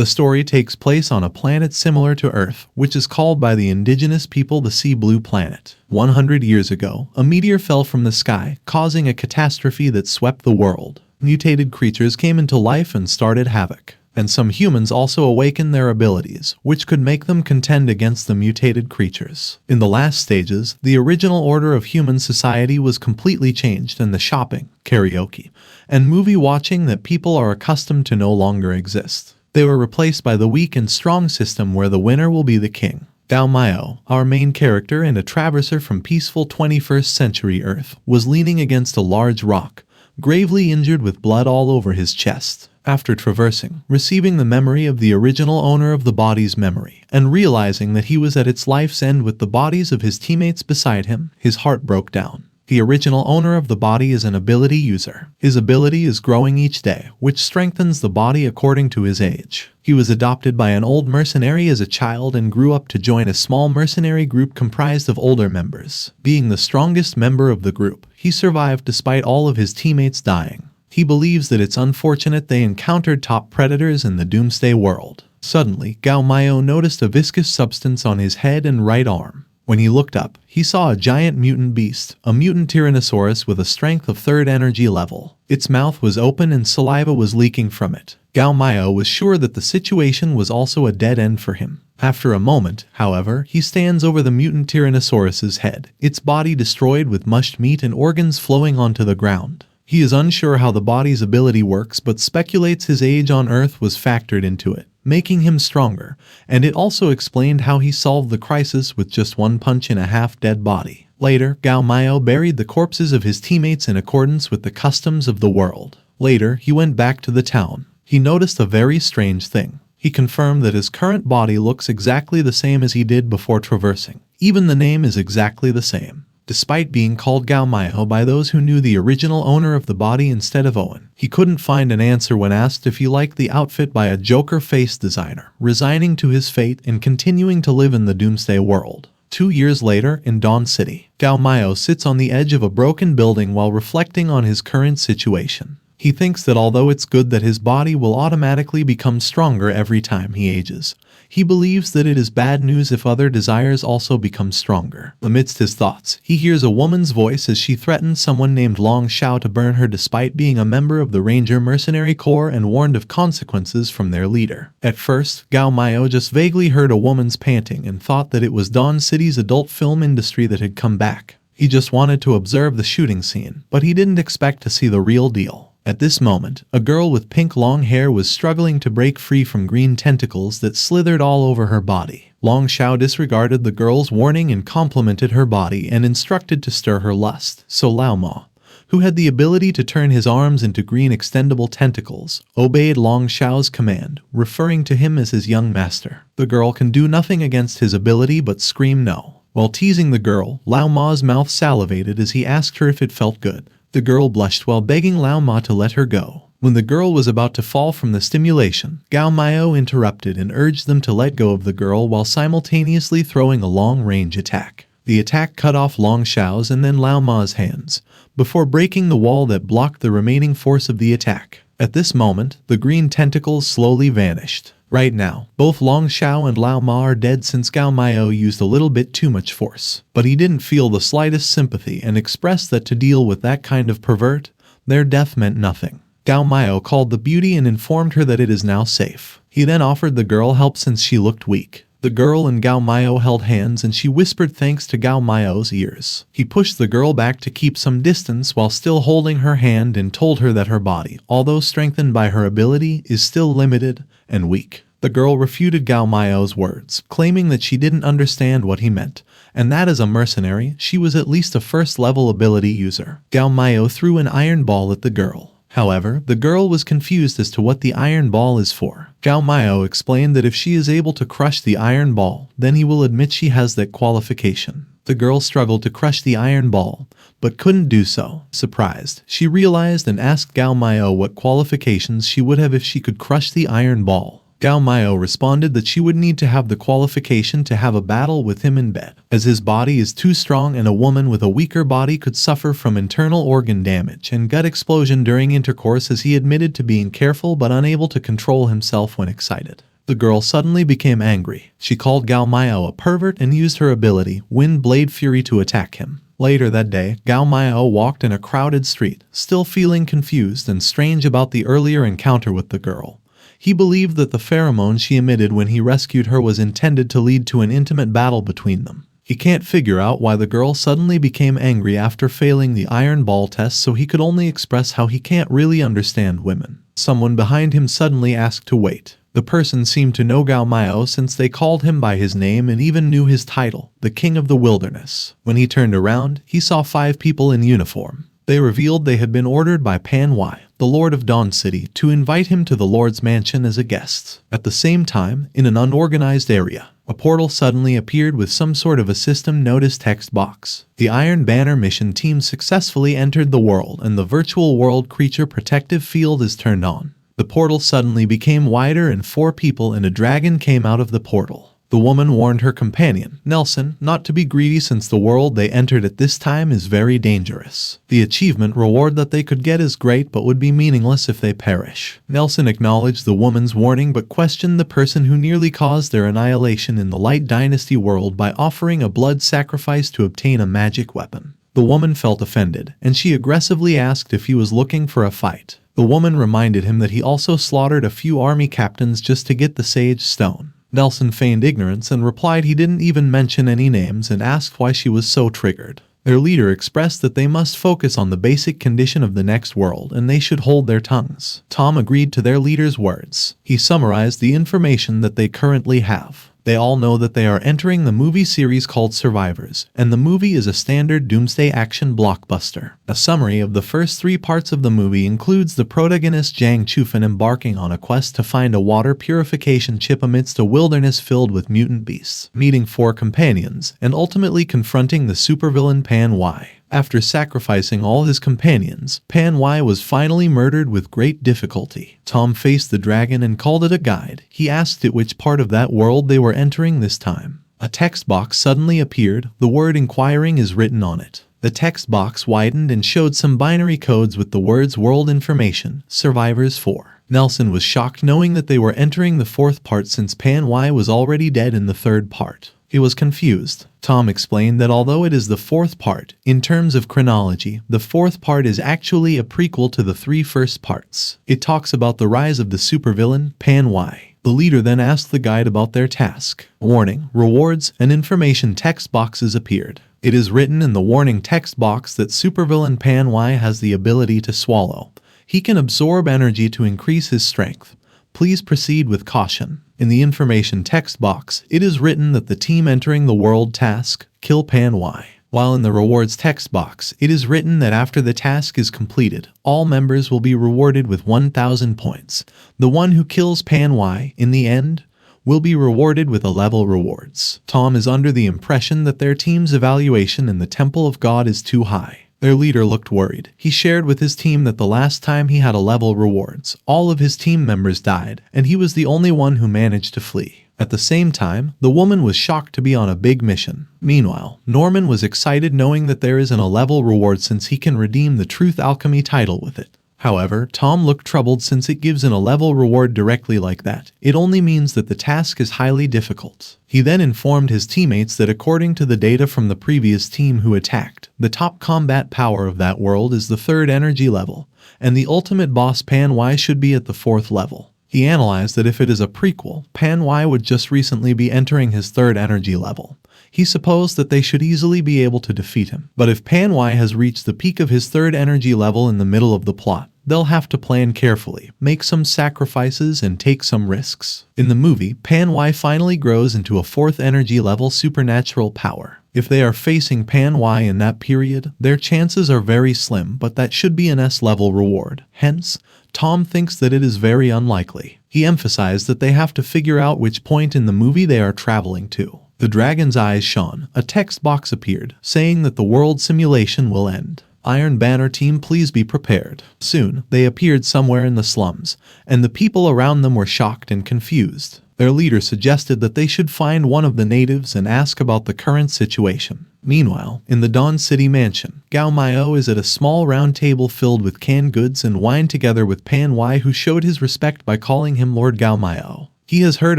The story takes place on a planet similar to Earth, which is called by the indigenous people the Sea Blue Planet. 100 years ago, a meteor fell from the sky, causing a catastrophe that swept the world. Mutated creatures came into life and started havoc. And some humans also awakened their abilities, which could make them contend against the mutated creatures. In the last stages, the original order of human society was completely changed and the shopping, karaoke, and movie watching that people are accustomed to no longer exist. They were replaced by the weak and strong system where the winner will be the king. Gao Miao, our main character and a traverser from peaceful 21st century Earth, was leaning against a large rock, gravely injured with blood all over his chest. After traversing, receiving the memory of the original owner of the body's memory, and realizing that he was at its life's end with the bodies of his teammates beside him, his heart broke down. The original owner of the body is an ability user. His ability is growing each day, which strengthens the body according to his age. He was adopted by an old mercenary as a child and grew up to join a small mercenary group comprised of older members. Being the strongest member of the group, he survived despite all of his teammates dying. He believes that it's unfortunate they encountered top predators in the doomsday world. Suddenly, Gao Miao noticed a viscous substance on his head and right arm. When he looked up, he saw a giant mutant beast, a mutant tyrannosaurus with a strength of 3rd energy level. Its mouth was open and saliva was leaking from it. Gao Miao was sure that the situation was also a dead end for him. After a moment, however, he stands over the mutant tyrannosaurus's head, its body destroyed with mushed meat and organs flowing onto the ground. He is unsure how the body's ability works but speculates his age on Earth was factored into it, making him stronger, and it also explained how he solved the crisis with just one punch in a half-dead body. Later, Gao Miao buried the corpses of his teammates in accordance with the customs of the world. Later, he went back to the town. He noticed a very strange thing. He confirmed that his current body looks exactly the same as he did before traversing. Even the name is exactly the same. Despite being called Gao Miao by those who knew the original owner of the body instead of Owen, he couldn't find an answer when asked if he liked the outfit by a Joker face designer, resigning to his fate and continuing to live in the doomsday world. 2 years later, in Dawn City, Gao Miao sits on the edge of a broken building while reflecting on his current situation. He thinks that although it's good that his body will automatically become stronger every time he ages, he believes that it is bad news if other desires also become stronger. Amidst his thoughts, he hears a woman's voice as she threatens someone named Long Xiao to burn her despite being a member of the Ranger Mercenary Corps and warned of consequences from their leader. At first, Gao Miao just vaguely heard a woman's panting and thought that it was Dawn City's adult film industry that had come back. He just wanted to observe the shooting scene, but he didn't expect to see the real deal. At this moment, a girl with pink long hair was struggling to break free from green tentacles that slithered all over her body. Long Xiao disregarded the girl's warning and complimented her body and instructed to stir her lust. So Lao Ma, who had the ability to turn his arms into green extendable tentacles, obeyed Long Xiao's command, referring to him as his young master. The girl can do nothing against his ability but scream no. While teasing the girl, Lao Ma's mouth salivated as he asked her if it felt good. The girl blushed while begging Lao Ma to let her go. When the girl was about to fall from the stimulation, Gao Miao interrupted and urged them to let go of the girl while simultaneously throwing a long-range attack. The attack cut off Long Xiao's and then Lao Ma's hands, before breaking the wall that blocked the remaining force of the attack. At this moment, the green tentacles slowly vanished. Right now, both Long Xiao and Lao Ma are dead since Gao Miao used a little bit too much force. But he didn't feel the slightest sympathy and expressed that to deal with that kind of pervert, their death meant nothing. Gao Miao called the beauty and informed her that it is now safe. He then offered the girl help since she looked weak. The girl and Gao Miao held hands and she whispered thanks to Gao Miao's ears. He pushed the girl back to keep some distance while still holding her hand and told her that her body, although strengthened by her ability, is still limited and weak. The girl refuted Gao Miao's words, claiming that she didn't understand what he meant, and that as a mercenary, she was at least a first-level ability user. Gao Miao threw an iron ball at the girl. However, the girl was confused as to what the iron ball is for. Gao Miao explained that if she is able to crush the iron ball, then he will admit she has that qualification. The girl struggled to crush the iron ball, but couldn't do so. Surprised, she realized and asked Gao Miao what qualifications she would have if she could crush the iron ball. Gao Miao responded that she would need to have the qualification to have a battle with him in bed, as his body is too strong and a woman with a weaker body could suffer from internal organ damage and gut explosion during intercourse, as he admitted to being careful but unable to control himself when excited. The girl suddenly became angry. She called Gao Miao a pervert and used her ability, Wind Blade Fury, to attack him. Later that day, Gao Miao walked in a crowded street, still feeling confused and strange about the earlier encounter with the girl. He believed that the pheromone she emitted when he rescued her was intended to lead to an intimate battle between them. He can't figure out why the girl suddenly became angry after failing the iron ball test, so he could only express how he can't really understand women. Someone behind him suddenly asked to wait. The person seemed to know Gao Miao since they called him by his name and even knew his title, the King of the Wilderness. When he turned around, he saw 5 people in uniform. They revealed they had been ordered by Manhwa, the Lord of Dawn City, to invite him to the Lord's mansion as a guest. At the same time, in an unorganized area, a portal suddenly appeared with some sort of a system notice text box. The Iron Banner mission team successfully entered the world and the virtual world creature protective field is turned on. The portal suddenly became wider and 4 people and a dragon came out of the portal. The woman warned her companion, Nelson, not to be greedy since the world they entered at this time is very dangerous. The achievement reward that they could get is great but would be meaningless if they perish. Nelson acknowledged the woman's warning but questioned the person who nearly caused their annihilation in the Light Dynasty world by offering a blood sacrifice to obtain a magic weapon. The woman felt offended, and she aggressively asked if he was looking for a fight. The woman reminded him that he also slaughtered a few army captains just to get the Sage Stone. Nelson feigned ignorance and replied he didn't even mention any names and asked why she was so triggered. Their leader expressed that they must focus on the basic condition of the next world and they should hold their tongues. Tom agreed to their leader's words. He summarized the information that they currently have. They all know that they are entering the movie series called Survivors, and the movie is a standard doomsday action blockbuster. A summary of the first 3 parts of the movie includes the protagonist Zhang Chufan embarking on a quest to find a water purification chip amidst a wilderness filled with mutant beasts, meeting 4 companions, and ultimately confronting the supervillain Pan Y. After sacrificing all his companions, Pan Y was finally murdered with great difficulty. Tom faced the dragon and called it a guide. He asked it which part of that world they were entering this time. A text box suddenly appeared. The word inquiring is written on it. The text box widened and showed some binary codes with the words World Information, Survivors 4. Nelson was shocked knowing that they were entering the 4th part since Pan Y was already dead in the 3rd part. He was confused. Tom explained that although it is the 4th part, in terms of chronology, the 4th part is actually a prequel to the 3 first parts. It talks about the rise of the supervillain, Pan Y. The leader then asked the guide about their task. Warning, rewards, and information text boxes appeared. It is written in the warning text box that supervillain Pan Y has the ability to swallow. He can absorb energy to increase his strength. Please proceed with caution. In the information text box, it is written that the team entering the world task, kill Pan Y. While in the rewards text box, it is written that after the task is completed, all members will be rewarded with 1,000 points. The one who kills Pan Y, in the end, will be rewarded with a level rewards. Tom is under the impression that their team's evaluation in the Temple of God is too high. Their leader looked worried. He shared with his team that the last time he had a level rewards, all of his team members died, and he was the only one who managed to flee. At the same time, the woman was shocked to be on a big mission. Meanwhile, Norman was excited knowing that there isn't a level reward since he can redeem the Truth Alchemy title with it. However, Tom looked troubled since it gives an a level reward directly like that. It only means that the task is highly difficult. He then informed his teammates that according to the data from the previous team who attacked, the top combat power of that world is the 3rd energy level, and the ultimate boss Pan Y should be at the 4th level. He analyzed that if it is a prequel, Pan Y would just recently be entering his 3rd energy level. He supposed that they should easily be able to defeat him. But if Pan Y has reached the peak of his 3rd energy level in the middle of the plot, they'll have to plan carefully, make some sacrifices, and take some risks. In the movie, Pan Y finally grows into a 4th energy level supernatural power. If they are facing Pan Y in that period, their chances are very slim, but that should be an S-level reward. Hence, Tom thinks that it is very unlikely. He emphasized that they have to figure out which point in the movie they are traveling to. The dragon's eyes shone. A text box appeared, saying that the world simulation will end. Iron Banner team, please be prepared. Soon, they appeared somewhere in the slums, and the people around them were shocked and confused. Their leader suggested that they should find one of the natives and ask about the current situation. Meanwhile, in the Dawn City mansion, Gao Miao is at a small round table filled with canned goods and wine together with Pan Y, who showed his respect by calling him Lord Gao Miao. He has heard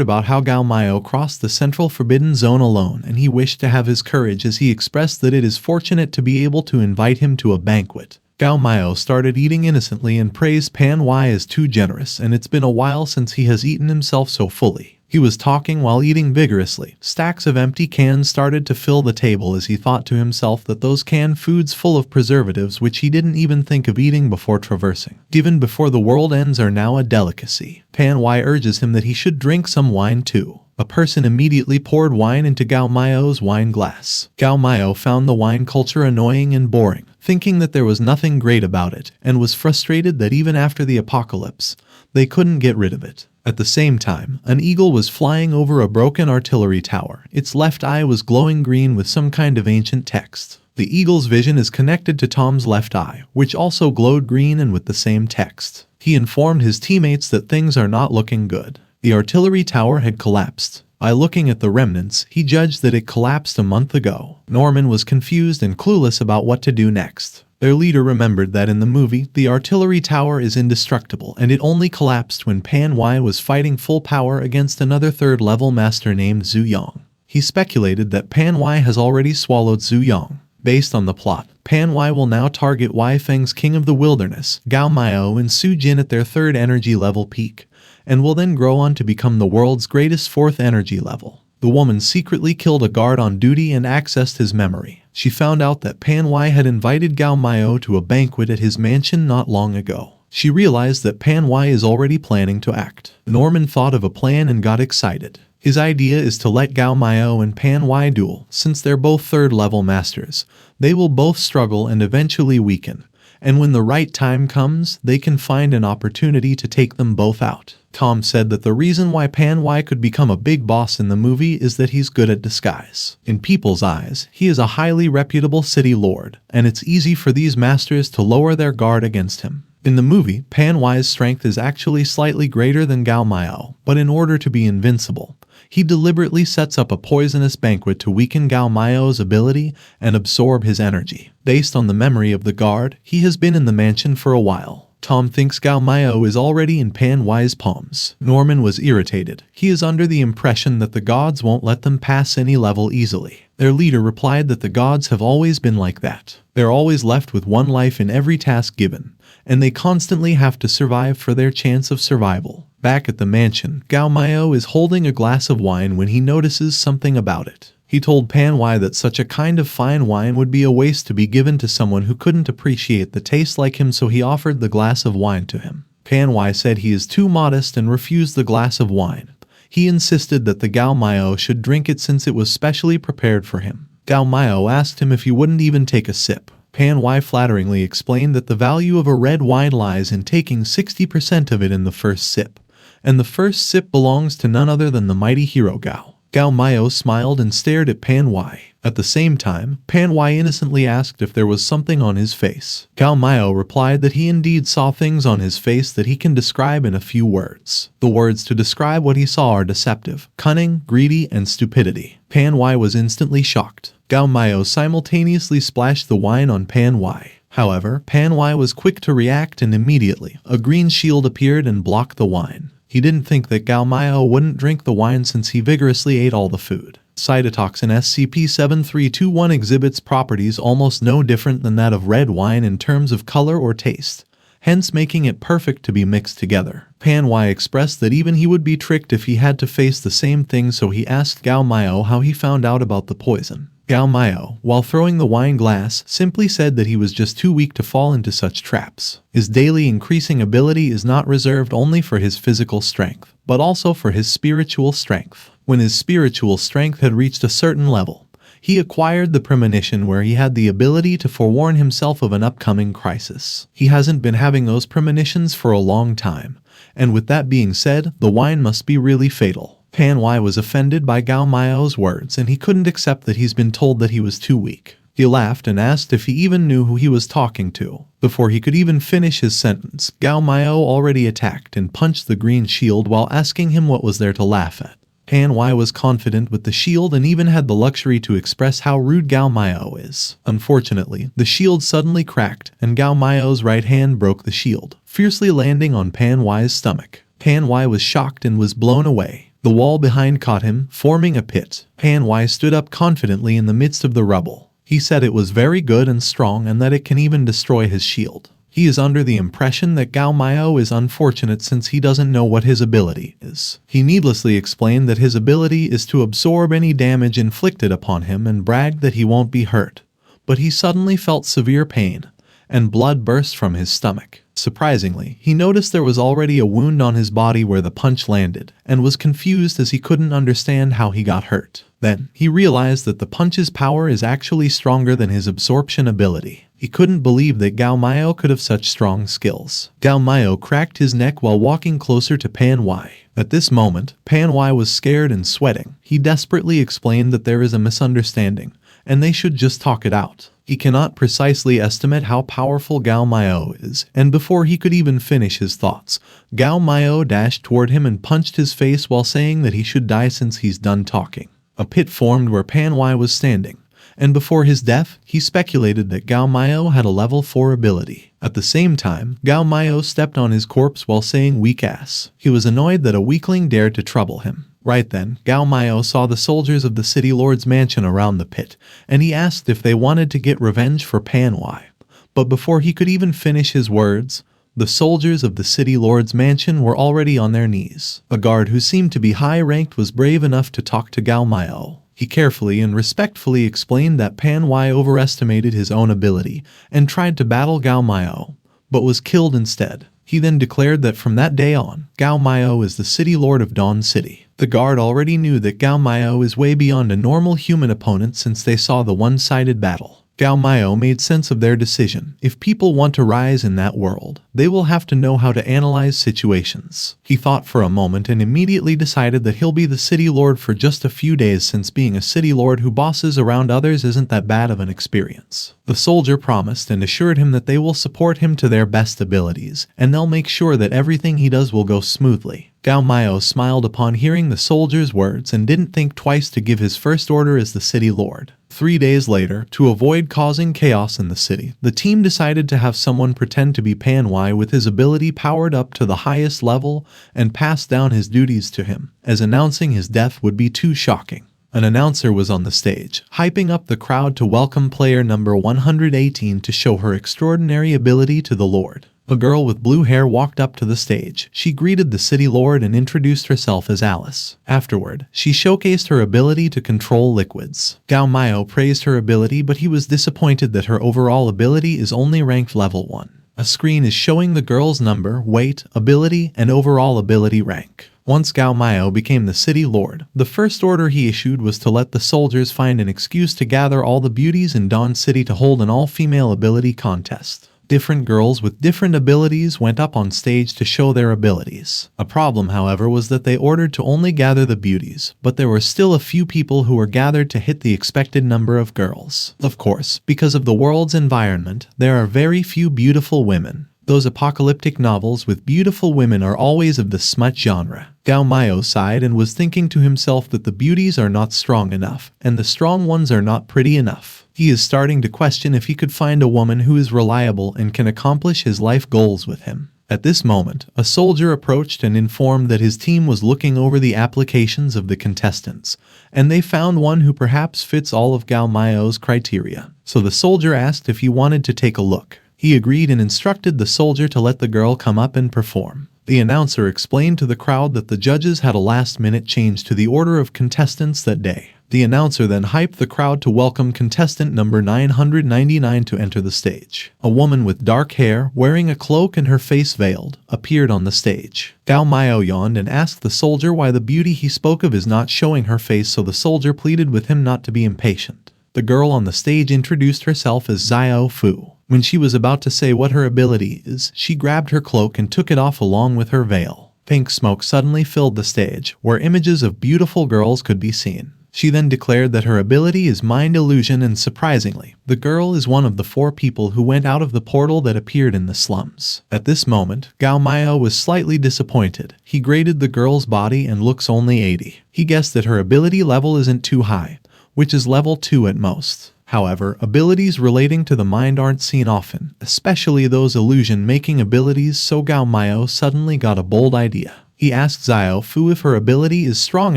about how Gao Miao crossed the central forbidden zone alone, and he wished to have his courage as he expressed that it is fortunate to be able to invite him to a banquet. Gao Miao started eating innocently and praised Pan Y as too generous, and it's been a while since he has eaten himself so fully. He was talking while eating vigorously. Stacks of empty cans started to fill the table as he thought to himself that those canned foods full of preservatives which he didn't even think of eating before traversing, even before the world ends, are now a delicacy. Pan Y urges him that he should drink some wine too. A person immediately poured wine into Gao Miao's wine glass. Gao Miao found the wine culture annoying and boring, thinking that there was nothing great about it, and was frustrated that even after the apocalypse, they couldn't get rid of it. At the same time, an eagle was flying over a broken artillery tower. Its left eye was glowing green with some kind of ancient text. The eagle's vision is connected to Tom's left eye, which also glowed green and with the same text. He informed his teammates that things are not looking good. The artillery tower had collapsed. By looking at the remnants, he judged that it collapsed a month ago. Norman was confused and clueless about what to do next. Their leader remembered that in the movie, the artillery tower is indestructible, and it only collapsed when Pan Y was fighting full power against another third-level master named Zhu Yang. He speculated that Pan Y has already swallowed Zhu Yang. Based on the plot, Pan Y will now target Y Feng's King of the Wilderness, Gao Miao, and Su Jin at their third energy level peak, and will then grow on to become the world's greatest fourth energy level. The woman secretly killed a guard on duty and accessed his memory. She found out that Pan Y had invited Gao Miao to a banquet at his mansion not long ago. She realized that Pan Y is already planning to act. Norman thought of a plan and got excited. His idea is to let Gao Miao and Pan Y duel. Since they're both third-level masters, they will both struggle and eventually weaken. And when the right time comes, they can find an opportunity to take them both out. Tom said that the reason why Pan Y could become a big boss in the movie is that he's good at disguise. In people's eyes, he is a highly reputable city lord, and it's easy for these masters to lower their guard against him. In the movie, Pan Y's strength is actually slightly greater than Gao Miao, but in order to be invincible, he deliberately sets up a poisonous banquet to weaken Gao Miao's ability and absorb his energy. Based on the memory of the guard, he has been in the mansion for a while. Tom thinks Gao Miao is already in Pan Y's palms. Norman was irritated. He is under the impression that the gods won't let them pass any level easily. Their leader replied that the gods have always been like that. They're always left with one life in every task given, and they constantly have to survive for their chance of survival. Back at the mansion, Gao Miao is holding a glass of wine when he notices something about it. He told Pan Y that such a kind of fine wine would be a waste to be given to someone who couldn't appreciate the taste like him, so he offered the glass of wine to him. Pan Y said he is too modest and refused the glass of wine. He insisted that the Gao Miao should drink it since it was specially prepared for him. Gao Miao asked him if he wouldn't even take a sip. Pan Y flatteringly explained that the value of a red wine lies in taking 60% of it in the first sip, and the first sip belongs to none other than the mighty hero Gao. Gao Miao smiled and stared at Pan Y. At the same time, Pan Y innocently asked if there was something on his face. Gao Miao replied that he indeed saw things on his face that he can describe in a few words. The words to describe what he saw are deceptive, cunning, greedy, and stupidity. Pan Y was instantly shocked. Gao Miao simultaneously splashed the wine on Pan Y. However, Pan Y was quick to react, and immediately, a green shield appeared and blocked the wine. He didn't think that Gao Miao wouldn't drink the wine since he vigorously ate all the food. Cytotoxin SCP-7321 exhibits properties almost no different than that of red wine in terms of color or taste, hence making it perfect to be mixed together. Pan Y expressed that even he would be tricked if he had to face the same thing, so he asked Gao Miao how he found out about the poison. Gao Miao, while throwing the wine glass, simply said that he was just too weak to fall into such traps. His daily increasing ability is not reserved only for his physical strength, but also for his spiritual strength. When his spiritual strength had reached a certain level, he acquired the premonition where he had the ability to forewarn himself of an upcoming crisis. He hasn't been having those premonitions for a long time, and with that being said, the wine must be really fatal. Pan Y was offended by Gao Miao's words, and he couldn't accept that he's been told that he was too weak. He laughed and asked if he even knew who he was talking to. Before he could even finish his sentence, Gao Miao already attacked and punched the green shield while asking him what was there to laugh at. Pan Y was confident with the shield and even had the luxury to express how rude Gao Miao is. Unfortunately, the shield suddenly cracked, and Gao Miao's right hand broke the shield, fiercely landing on Pan Y's stomach. Pan Y was shocked and was blown away. The wall behind caught him, forming a pit. Pan Y stood up confidently in the midst of the rubble. He said it was very good and strong and that it can even destroy his shield. He is under the impression that Gao Miao is unfortunate since he doesn't know what his ability is. He needlessly explained that his ability is to absorb any damage inflicted upon him and bragged that he won't be hurt. But he suddenly felt severe pain, and blood burst from his stomach. Surprisingly, he noticed there was already a wound on his body where the punch landed, and was confused as he couldn't understand how he got hurt. Then, he realized that the punch's power is actually stronger than his absorption ability. He couldn't believe that Gao Miao could have such strong skills. Gao Miao cracked his neck while walking closer to Pan Y. At this moment, Pan Y was scared and sweating. He desperately explained that there is a misunderstanding, and they should just talk it out. He cannot precisely estimate how powerful Gao Miao is, and before he could even finish his thoughts, Gao Miao dashed toward him and punched his face while saying that he should die since he's done talking. A pit formed where Pan Y was standing, and before his death, he speculated that Gao Miao had a level 4 ability. At the same time, Gao Miao stepped on his corpse while saying weak ass. He was annoyed that a weakling dared to trouble him. Right then, Gao Miao saw the soldiers of the city lord's mansion around the pit, and he asked if they wanted to get revenge for Pan Y. But before he could even finish his words, the soldiers of the city lord's mansion were already on their knees. A guard who seemed to be high-ranked was brave enough to talk to Gao Miao. He carefully and respectfully explained that Pan Y overestimated his own ability and tried to battle Gao Miao, but was killed instead. He then declared that from that day on, Gao Miao is the city lord of Dawn City. The guard already knew that Gao Miao is way beyond a normal human opponent since they saw the one-sided battle. Gao Miao made sense of their decision. If people want to rise in that world, they will have to know how to analyze situations. He thought for a moment and immediately decided that he'll be the city lord for just a few days since being a city lord who bosses around others isn't that bad of an experience. The soldier promised and assured him that they will support him to their best abilities, and they'll make sure that everything he does will go smoothly. Gao Miao smiled upon hearing the soldier's words and didn't think twice to give his first order as the city lord. 3 days later, to avoid causing chaos in the city, the team decided to have someone pretend to be Pan Y with his ability powered up to the highest level and pass down his duties to him, as announcing his death would be too shocking. An announcer was on the stage, hyping up the crowd to welcome player number 118 to show her extraordinary ability to the Lord. A girl with blue hair walked up to the stage. She greeted the city lord and introduced herself as Alice. Afterward, she showcased her ability to control liquids. Gao Miao praised her ability, but he was disappointed that her overall ability is only ranked level 1. A screen is showing the girl's number, weight, ability, and overall ability rank. Once Gao Miao became the city lord, the first order he issued was to let the soldiers find an excuse to gather all the beauties in Dawn City to hold an all-female ability contest. Different girls with different abilities went up on stage to show their abilities. A problem, however, was that they ordered to only gather the beauties, but there were still a few people who were gathered to hit the expected number of girls. Of course, because of the world's environment, there are very few beautiful women. Those apocalyptic novels with beautiful women are always of the smut genre. Gao Miao sighed and was thinking to himself that the beauties are not strong enough, and the strong ones are not pretty enough. He is starting to question if he could find a woman who is reliable and can accomplish his life goals with him. At this moment, a soldier approached and informed that his team was looking over the applications of the contestants, and they found one who perhaps fits all of Gao Miao's criteria. So the soldier asked if he wanted to take a look. He agreed and instructed the soldier to let the girl come up and perform. The announcer explained to the crowd that the judges had a last-minute change to the order of contestants that day. The announcer then hyped the crowd to welcome contestant number 999 to enter the stage. A woman with dark hair, wearing a cloak and her face veiled, appeared on the stage. Gao Miao yawned and asked the soldier why the beauty he spoke of is not showing her face, so the soldier pleaded with him not to be impatient. The girl on the stage introduced herself as Xiao Fu. When she was about to say what her ability is, she grabbed her cloak and took it off along with her veil. Pink smoke suddenly filled the stage, where images of beautiful girls could be seen. She then declared that her ability is mind illusion, and surprisingly, the girl is one of the 4 people who went out of the portal that appeared in the slums. At this moment, Gao Miao was slightly disappointed. He graded the girl's body and looks only 80. He guessed that her ability level isn't too high, which is level 2 at most. However, abilities relating to the mind aren't seen often, especially those illusion-making abilities, so Gao Miao suddenly got a bold idea. He asked Xiao Fu if her ability is strong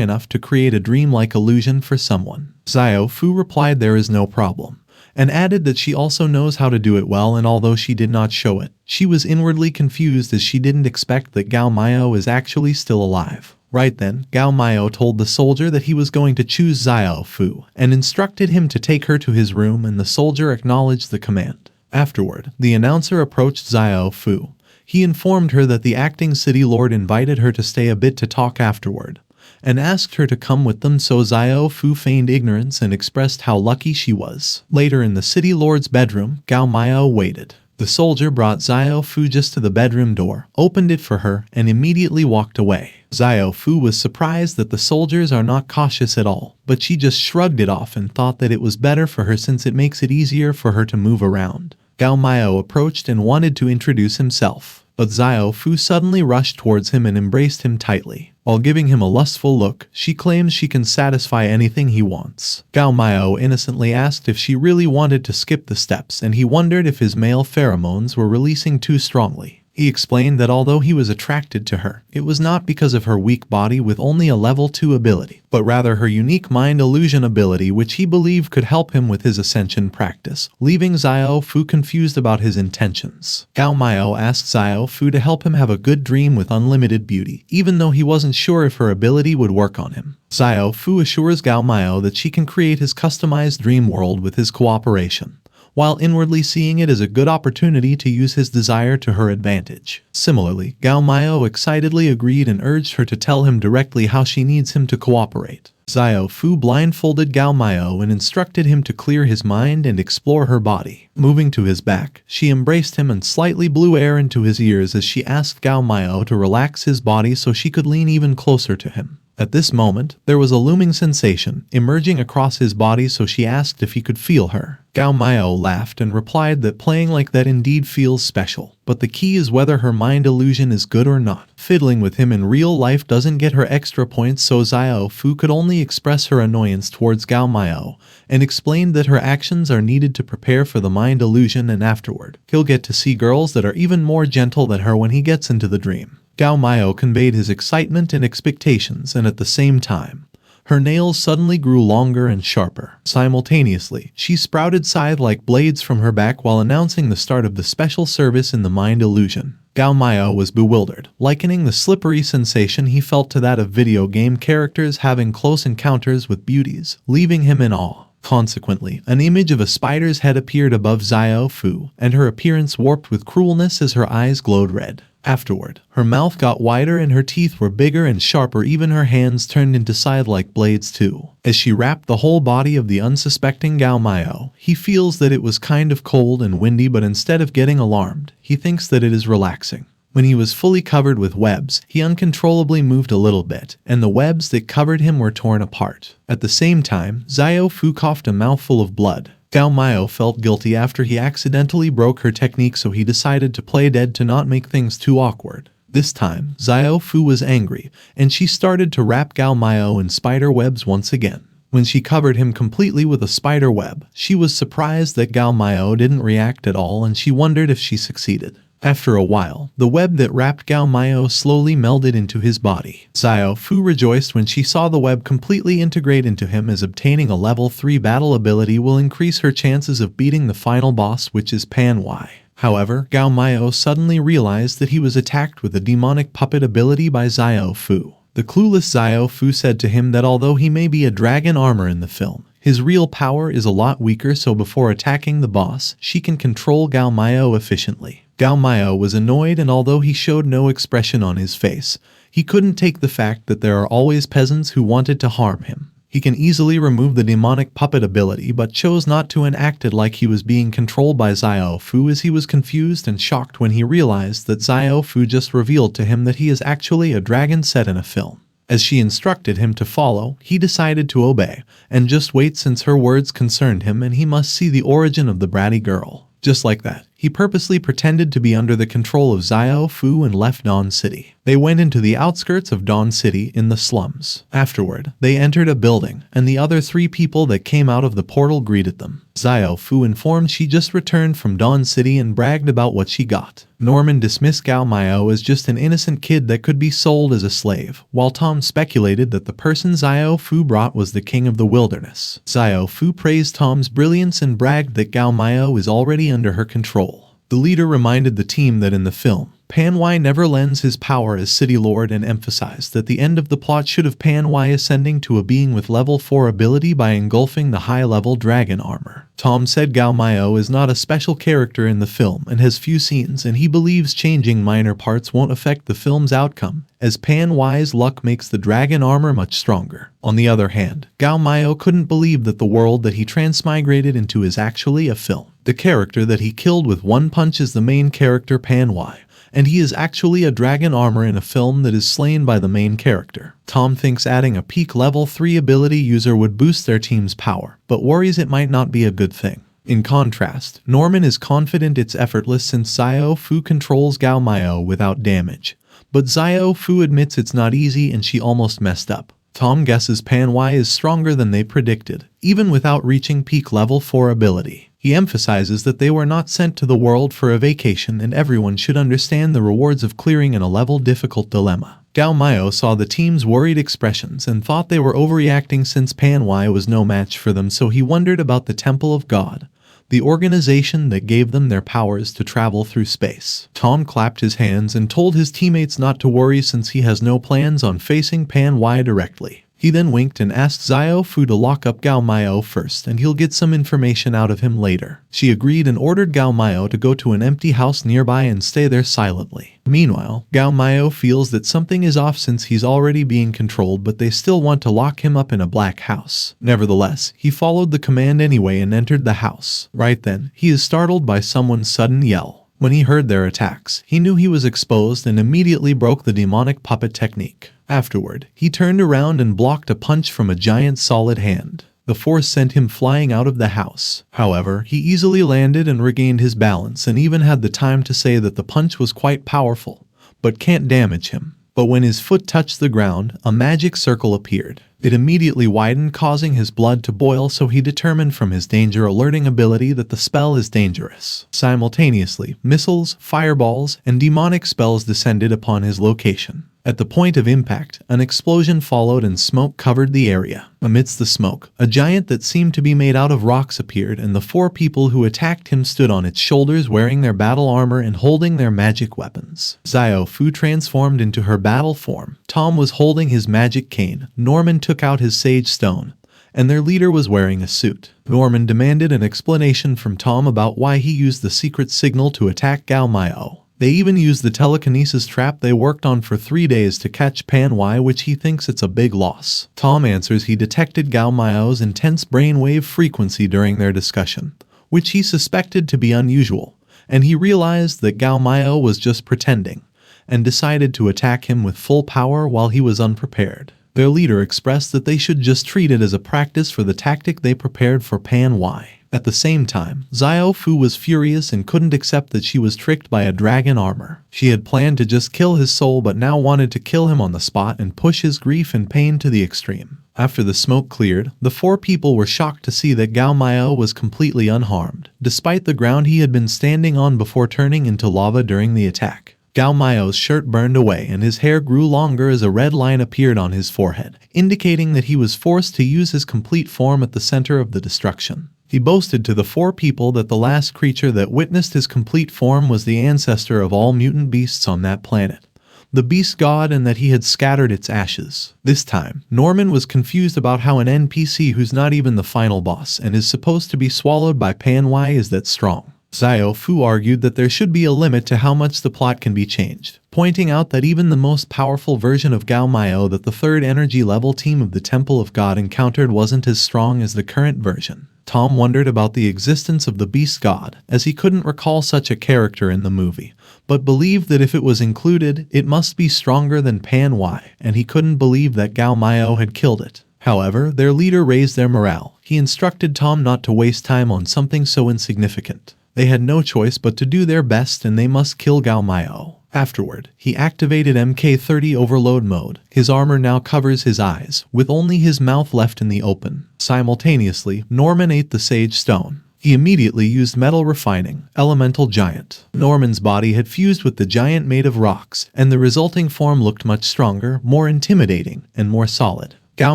enough to create a dream-like illusion for someone. Xiao Fu replied there is no problem, and added that she also knows how to do it well, and although she did not show it, she was inwardly confused as she didn't expect that Gao Miao is actually still alive. Right then, Gao Miao told the soldier that he was going to choose Xiao Fu, and instructed him to take her to his room, and the soldier acknowledged the command. Afterward, the announcer approached Xiao Fu. He informed her that the acting city lord invited her to stay a bit to talk afterward, and asked her to come with them, so Xiao Fu feigned ignorance and expressed how lucky she was. Later in the city lord's bedroom, Gao Miao waited. The soldier brought Xiao Fu just to the bedroom door, opened it for her, and immediately walked away. Xiao Fu was surprised that the soldiers are not cautious at all, but she just shrugged it off and thought that it was better for her since it makes it easier for her to move around. Gao Miao approached and wanted to introduce himself, but Xiao Fu suddenly rushed towards him and embraced him tightly. While giving him a lustful look, she claims she can satisfy anything he wants. Gao Miao innocently asked if she really wanted to skip the steps, and he wondered if his male pheromones were releasing too strongly. He explained that although he was attracted to her, it was not because of her weak body with only a level 2 ability, but rather her unique mind illusion ability, which he believed could help him with his ascension practice, leaving Xiao Fu confused about his intentions. Gao Miao asked Xiao Fu to help him have a good dream with unlimited beauty, even though he wasn't sure if her ability would work on him. Xiao Fu assures Gao Miao that she can create his customized dream world with his cooperation, while inwardly seeing it as a good opportunity to use his desire to her advantage. Similarly, Gao Miao excitedly agreed and urged her to tell him directly how she needs him to cooperate. Xiao Fu blindfolded Gao Miao and instructed him to clear his mind and explore her body. Moving to his back, she embraced him and slightly blew air into his ears as she asked Gao Miao to relax his body so she could lean even closer to him. At this moment, there was a looming sensation emerging across his body, so she asked if he could feel her. Gao Miao laughed and replied that playing like that indeed feels special, but the key is whether her mind illusion is good or not. Fiddling with him in real life doesn't get her extra points, so Xiao Fu could only express her annoyance towards Gao Miao, and explained that her actions are needed to prepare for the mind illusion, and afterward, he'll get to see girls that are even more gentle than her when he gets into the dream. Gao Miao conveyed his excitement and expectations, and at the same time, her nails suddenly grew longer and sharper. Simultaneously, she sprouted scythe-like blades from her back while announcing the start of the special service in the mind illusion. Gao Miao was bewildered, likening the slippery sensation he felt to that of video game characters having close encounters with beauties, leaving him in awe. Consequently, an image of a spider's head appeared above Xiao Fu, and her appearance warped with cruelness as her eyes glowed red. Afterward, her mouth got wider and her teeth were bigger and sharper, even her hands turned into scythe-like blades too. As she wrapped the whole body of the unsuspecting Gao Miao, he feels that it was kind of cold and windy, but instead of getting alarmed, he thinks that it is relaxing. When he was fully covered with webs, he uncontrollably moved a little bit, and the webs that covered him were torn apart. At the same time, Xiao Fu coughed a mouthful of blood. Gao Miao felt guilty after he accidentally broke her technique, so he decided to play dead to not make things too awkward. This time, Xiao Fu was angry, and she started to wrap Gao Miao in spider webs once again. When she covered him completely with a spider web, she was surprised that Gao Miao didn't react at all, and she wondered if she succeeded. After a while, the web that wrapped Gao Miao slowly melded into his body. Xiao Fu rejoiced when she saw the web completely integrate into him, as obtaining a level 3 battle ability will increase her chances of beating the final boss, which is Manhwa. However, Gao Miao suddenly realized that he was attacked with a demonic puppet ability by Xiao Fu. The clueless Xiao Fu said to him that although he may be a dragon armor in the film, his real power is a lot weaker, so before attacking the boss, she can control Gao Miao efficiently. Gao Miao was annoyed, and although he showed no expression on his face, he couldn't take the fact that there are always peasants who wanted to harm him. He can easily remove the demonic puppet ability, but chose not to, and acted like he was being controlled by Xiao Fu, as he was confused and shocked when he realized that Xiao Fu just revealed to him that he is actually a dragon set in a film. As she instructed him to follow, he decided to obey, and just wait, since her words concerned him and he must see the origin of the bratty girl. Just like that, He purposely pretended to be under the control of Xiao Fu and left Dawn City. They went into the outskirts of Dawn City in the slums. Afterward, they entered a building, and the other 3 people that came out of the portal greeted them. Xiao Fu informed she just returned from Dawn City and bragged about what she got. Norman dismissed Gao Miao as just an innocent kid that could be sold as a slave, while Tom speculated that the person Xiao Fu brought was the king of the wilderness. Xiao Fu praised Tom's brilliance and bragged that Gao Miao is already under her control. The leader reminded the team that in the film, Pan Wai never lends his power as City Lord and emphasized that the end of the plot should have Pan Wai ascending to a being with level 4 ability by engulfing the high-level dragon armor. Tom said Gao Miao is not a special character in the film and has few scenes, and he believes changing minor parts won't affect the film's outcome, as Pan Wai's luck makes the dragon armor much stronger. On the other hand, Gao Miao couldn't believe that the world that he transmigrated into is actually a film. The character that he killed with one punch is the main character Pan Wai, and he is actually a dragon armor in a film that is slain by the main character. Tom thinks adding a peak level 3 ability user would boost their team's power, but worries it might not be a good thing. In contrast, Norman is confident it's effortless since Xiao Fu controls Gao Miao without damage. But Xiao Fu admits it's not easy and she almost messed up. Tom guesses Pan Wai is stronger than they predicted, even without reaching peak level 4 ability. He emphasizes that they were not sent to the world for a vacation and everyone should understand the rewards of clearing an 11 difficult dilemma. Gao Miao saw the team's worried expressions and thought they were overreacting since Pan Wai was no match for them, so he wondered about the Temple of God, the organization that gave them their powers to travel through space. Tom clapped his hands and told his teammates not to worry since he has no plans on facing Pan Wai directly. He then winked and asked Xiao Fu to lock up Gao Miao first and he'll get some information out of him later. She agreed and ordered Gao Miao to go to an empty house nearby and stay there silently. Meanwhile, Gao Miao feels that something is off since he's already being controlled, but they still want to lock him up in a black house. Nevertheless, he followed the command anyway and entered the house. Right then, he is startled by someone's sudden yell. When he heard their attacks, he knew he was exposed and immediately broke the demonic puppet technique. Afterward, he turned around and blocked a punch from a giant solid hand. The force sent him flying out of the house. However, he easily landed and regained his balance and even had the time to say that the punch was quite powerful, but can't damage him. But when his foot touched the ground, a magic circle appeared. It immediately widened, causing his blood to boil, so he determined from his danger alerting ability that the spell is dangerous. Simultaneously, missiles, fireballs, and demonic spells descended upon his location. At the point of impact, an explosion followed and smoke covered the area. Amidst the smoke, a giant that seemed to be made out of rocks appeared, and the 4 people who attacked him stood on its shoulders wearing their battle armor and holding their magic weapons. Xiao Fu transformed into her battle form. Tom was holding his magic cane. Norman took out his sage stone, and their leader was wearing a suit. Norman demanded an explanation from Tom about why he used the secret signal to attack Gao Miao. They even used the telekinesis trap they worked on for 3 days to catch Pan Wai, which he thinks it's a big loss. Tom answers he detected Gao Miao's intense brainwave frequency during their discussion, which he suspected to be unusual, and he realized that Gao Miao was just pretending, and decided to attack him with full power while he was unprepared. Their leader expressed that they should just treat it as a practice for the tactic they prepared for Pan Wai. At the same time, Xiao Fu was furious and couldn't accept that she was tricked by a dragon armor. She had planned to just kill his soul but now wanted to kill him on the spot and push his grief and pain to the extreme. After the smoke cleared, the 4 people were shocked to see that Gao Miao was completely unharmed, despite the ground he had been standing on before turning into lava during the attack. Gao Miao's shirt burned away and his hair grew longer as a red line appeared on his forehead, indicating that he was forced to use his complete form at the center of the destruction. He boasted to the 4 people that the last creature that witnessed his complete form was the ancestor of all mutant beasts on that planet, the beast god, and that he had scattered its ashes. This time, Norman was confused about how an NPC who's not even the final boss and is supposed to be swallowed by Pan Wai is that strong. Xiao Fu argued that there should be a limit to how much the plot can be changed, pointing out that even the most powerful version of Gao Miao that the 3rd energy level team of the Temple of God encountered wasn't as strong as the current version. Tom wondered about the existence of the Beast God, as he couldn't recall such a character in the movie, but believed that if it was included, it must be stronger than Pan Wai, and he couldn't believe that Gao Miao had killed it. However, their leader raised their morale. He instructed Tom not to waste time on something so insignificant. They had no choice but to do their best, and they must kill Gao Miao. Afterward, he activated MK-30 overload mode. His armor now covers his eyes, with only his mouth left in the open. Simultaneously, Norman ate the Sage Stone. He immediately used Metal Refining, Elemental Giant. Norman's body had fused with the giant made of rocks, and the resulting form looked much stronger, more intimidating, and more solid. Gao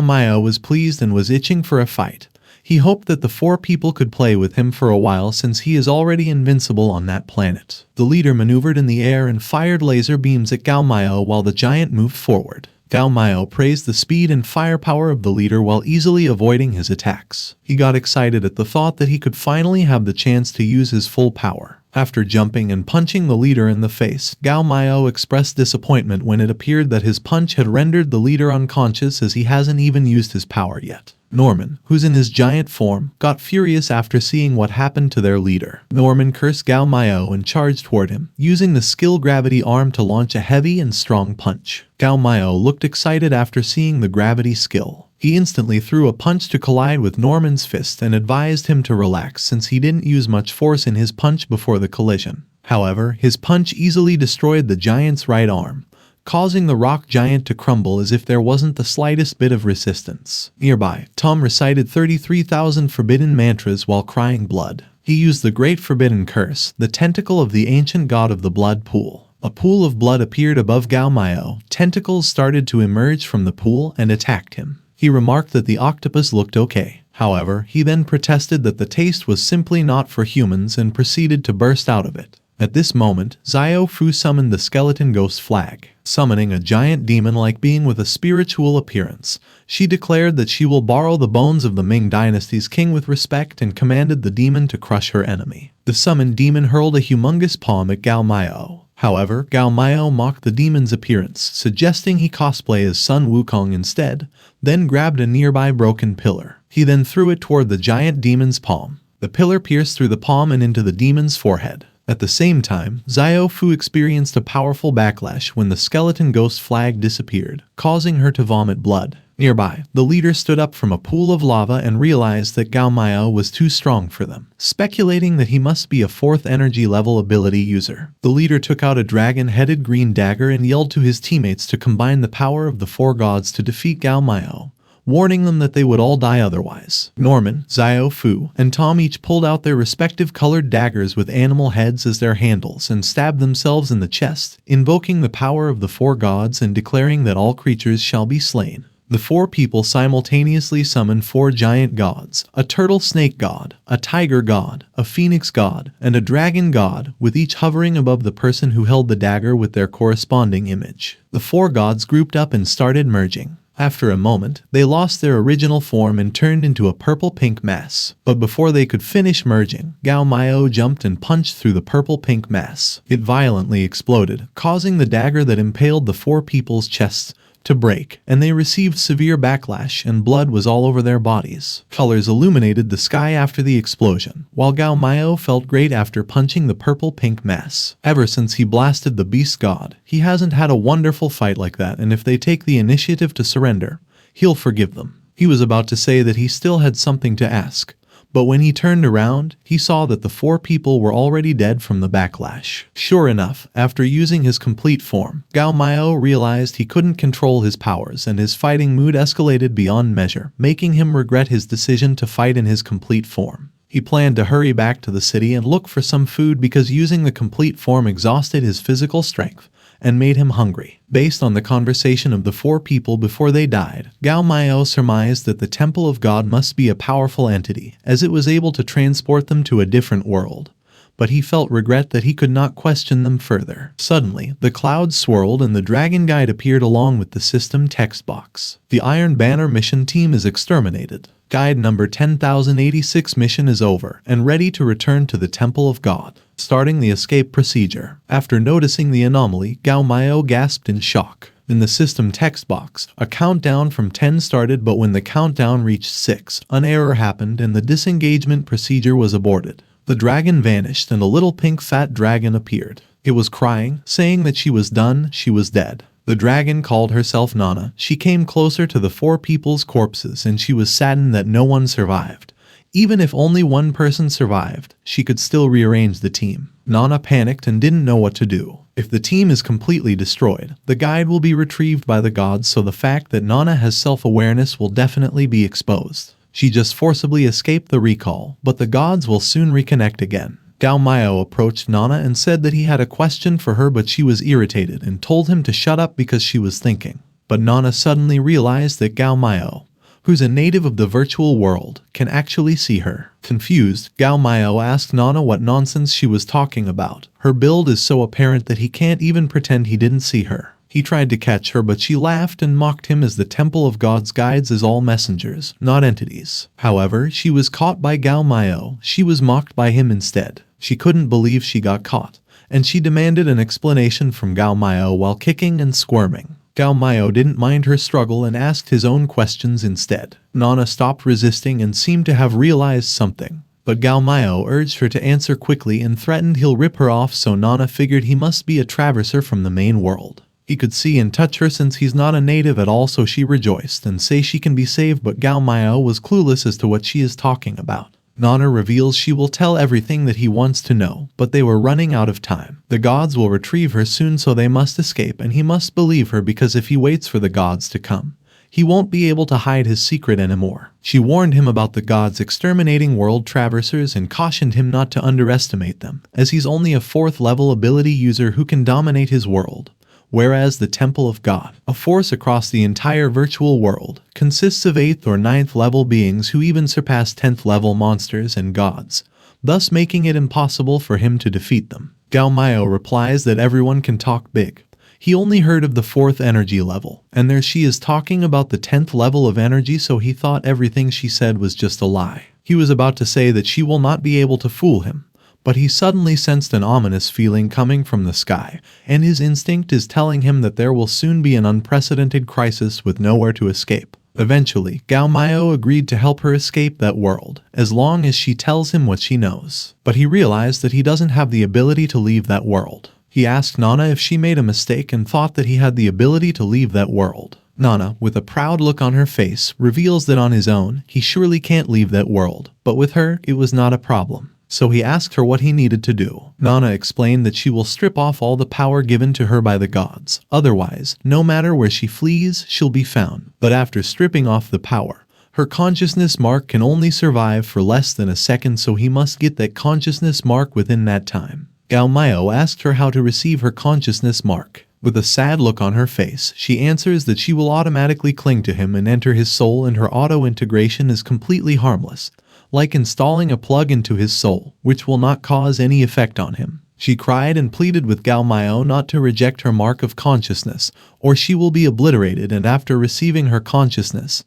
Miao was pleased and was itching for a fight. He hoped that the four people could play with him for a while, since he is already invincible on that planet. The leader maneuvered in the air and fired laser beams at Gao Miao while the giant moved forward. Gao Miao praised the speed and firepower of the leader while easily avoiding his attacks. He got excited at the thought that he could finally have the chance to use his full power. After jumping and punching the leader in the face, Gao Miao expressed disappointment when it appeared that his punch had rendered the leader unconscious, as he hasn't even used his power yet. Norman, who's in his giant form, got furious after seeing what happened to their leader. Norman cursed Gao Miao and charged toward him, using the skill gravity arm to launch a heavy and strong punch. Gao Miao looked excited after seeing the gravity skill. He instantly threw a punch to collide with Norman's fist and advised him to relax, since he didn't use much force in his punch before the collision. However, his punch easily destroyed the giant's right arm, causing the rock giant to crumble as if there wasn't the slightest bit of resistance. Nearby, Tom recited 33,000 forbidden mantras while crying blood. He used the Great Forbidden Curse, the tentacle of the ancient god of the blood pool. A pool of blood appeared above Gao Miao. Tentacles started to emerge from the pool and attacked him. He remarked that the octopus looked okay. However, he then protested that the taste was simply not for humans and proceeded to burst out of it. At this moment, Xiao Fu summoned the skeleton ghost flag. Summoning a giant demon-like being with a spiritual appearance, she declared that she will borrow the bones of the Ming dynasty's king with respect and commanded the demon to crush her enemy. The summoned demon hurled a humongous palm at Gao Miao. However, Gao Miao mocked the demon's appearance, suggesting he cosplay as Sun Wukong instead, then grabbed a nearby broken pillar. He then threw it toward the giant demon's palm. The pillar pierced through the palm and into the demon's forehead. At the same time, Xiao Fu experienced a powerful backlash when the skeleton ghost flag disappeared, causing her to vomit blood. Nearby, the leader stood up from a pool of lava and realized that Gao Miao was too strong for them, speculating that he must be a 4th energy level ability user. The leader took out a dragon-headed green dagger and yelled to his teammates to combine the power of the 4 gods to defeat Gao Miao, warning them that they would all die otherwise. Norman, Xiao Fu, and Tom each pulled out their respective colored daggers with animal heads as their handles and stabbed themselves in the chest, invoking the power of the 4 gods and declaring that all creatures shall be slain. The 4 people simultaneously summoned 4 giant gods, a turtle snake god, a tiger god, a phoenix god, and a dragon god, with each hovering above the person who held the dagger with their corresponding image. The 4 gods grouped up and started merging. After a moment, they lost their original form and turned into a purple-pink mass. But before they could finish merging, Gao Miao jumped and punched through the purple-pink mass. It violently exploded, causing the dagger that impaled the 4 people's chests to break, and they received severe backlash and blood was all over their bodies. Colors illuminated the sky after the explosion, while Gao Miao felt great after punching the purple-pink mass. Ever since he blasted the beast god, he hasn't had a wonderful fight like that, and if they take the initiative to surrender, he'll forgive them. He was about to say that he still had something to ask, but when he turned around, he saw that the 4 people were already dead from the backlash. Sure enough, after using his complete form, Gao Miao realized he couldn't control his powers and his fighting mood escalated beyond measure, making him regret his decision to fight in his complete form. He planned to hurry back to the city and look for some food because using the complete form exhausted his physical strength and made him hungry. Based on the conversation of the 4 people before they died, Gao Miao surmised that the Temple of God must be a powerful entity, as it was able to transport them to a different world. But he felt regret that he could not question them further. Suddenly, the clouds swirled and the Dragon Guide appeared along with the system text box. The Iron Banner mission team is exterminated. Guide number 10,086 mission is over and ready to return to the Temple of God. Starting the escape procedure. After noticing the anomaly, Gao Miao gasped in shock. In the system text box, a countdown from 10 started, but when the countdown reached 6, an error happened and the disengagement procedure was aborted. The dragon vanished and a little pink fat dragon appeared. It was crying, saying that she was done, she was dead. The dragon called herself Nana. She came closer to the 4 people's corpses and she was saddened that no one survived, Even if only one person survived, she could still rearrange the team. Nana panicked and didn't know what to do. If the team is completely destroyed, the guide will be retrieved by the gods, so the fact that Nana has self-awareness will definitely be exposed. She just forcibly escaped the recall, but the gods will soon reconnect again. Gao Miao approached Nana and said that he had a question for her, but she was irritated and told him to shut up because she was thinking. But Nana suddenly realized that Gao Miao, who's a native of the virtual world, can actually see her. Confused, Gao Miao asked Nana what nonsense she was talking about. Her build is so apparent that he can't even pretend he didn't see her. He tried to catch her, but she laughed and mocked him, as the Temple of God's guides is all messengers, not entities. However, she was caught by Gao Miao. She was mocked by him instead. She couldn't believe she got caught, and she demanded an explanation from Gao Miao while kicking and squirming. Gao Miao didn't mind her struggle and asked his own questions instead. Nana stopped resisting and seemed to have realized something. But Gao Miao urged her to answer quickly and threatened he'll rip her off, so Nana figured he must be a traverser from the main world. He could see and touch her since he's not a native at all, so she rejoiced and say she can be saved, but Gao Miao was clueless as to what she is talking about. Nana reveals she will tell everything that he wants to know, but they were running out of time. The gods will retrieve her soon, so they must escape, and he must believe her, because if he waits for the gods to come, he won't be able to hide his secret anymore. She warned him about the gods exterminating world traversers and cautioned him not to underestimate them, as he's only a 4th level ability user who can dominate his world. Whereas the Temple of God, a force across the entire virtual world, consists of 8th or 9th level beings who even surpass 10th level monsters and gods, thus making it impossible for him to defeat them. Gao Miao replies that everyone can talk big. He only heard of the 4th energy level, and there she is talking about the 10th level of energy, so he thought everything she said was just a lie. He was about to say that she will not be able to fool him, but he suddenly sensed an ominous feeling coming from the sky, and his instinct is telling him that there will soon be an unprecedented crisis with nowhere to escape. Eventually, Gao Miao agreed to help her escape that world, as long as she tells him what she knows. But he realized that he doesn't have the ability to leave that world. He asked Nana if she made a mistake and thought that he had the ability to leave that world. Nana, with a proud look on her face, reveals that on his own, he surely can't leave that world, but with her, it was not a problem. So he asked her what he needed to do. Nana explained that she will strip off all the power given to her by the gods. Otherwise, no matter where she flees, she'll be found. But after stripping off the power, her consciousness mark can only survive for less than a second, so he must get that consciousness mark within that time. Gao Miao asked her how to receive her consciousness mark. With a sad look on her face, she answers that she will automatically cling to him and enter his soul, and her auto-integration is completely harmless, like installing a plug into his soul, which will not cause any effect on him. She cried and pleaded with Gao Miao not to reject her mark of consciousness, or she will be obliterated, and after receiving her consciousness,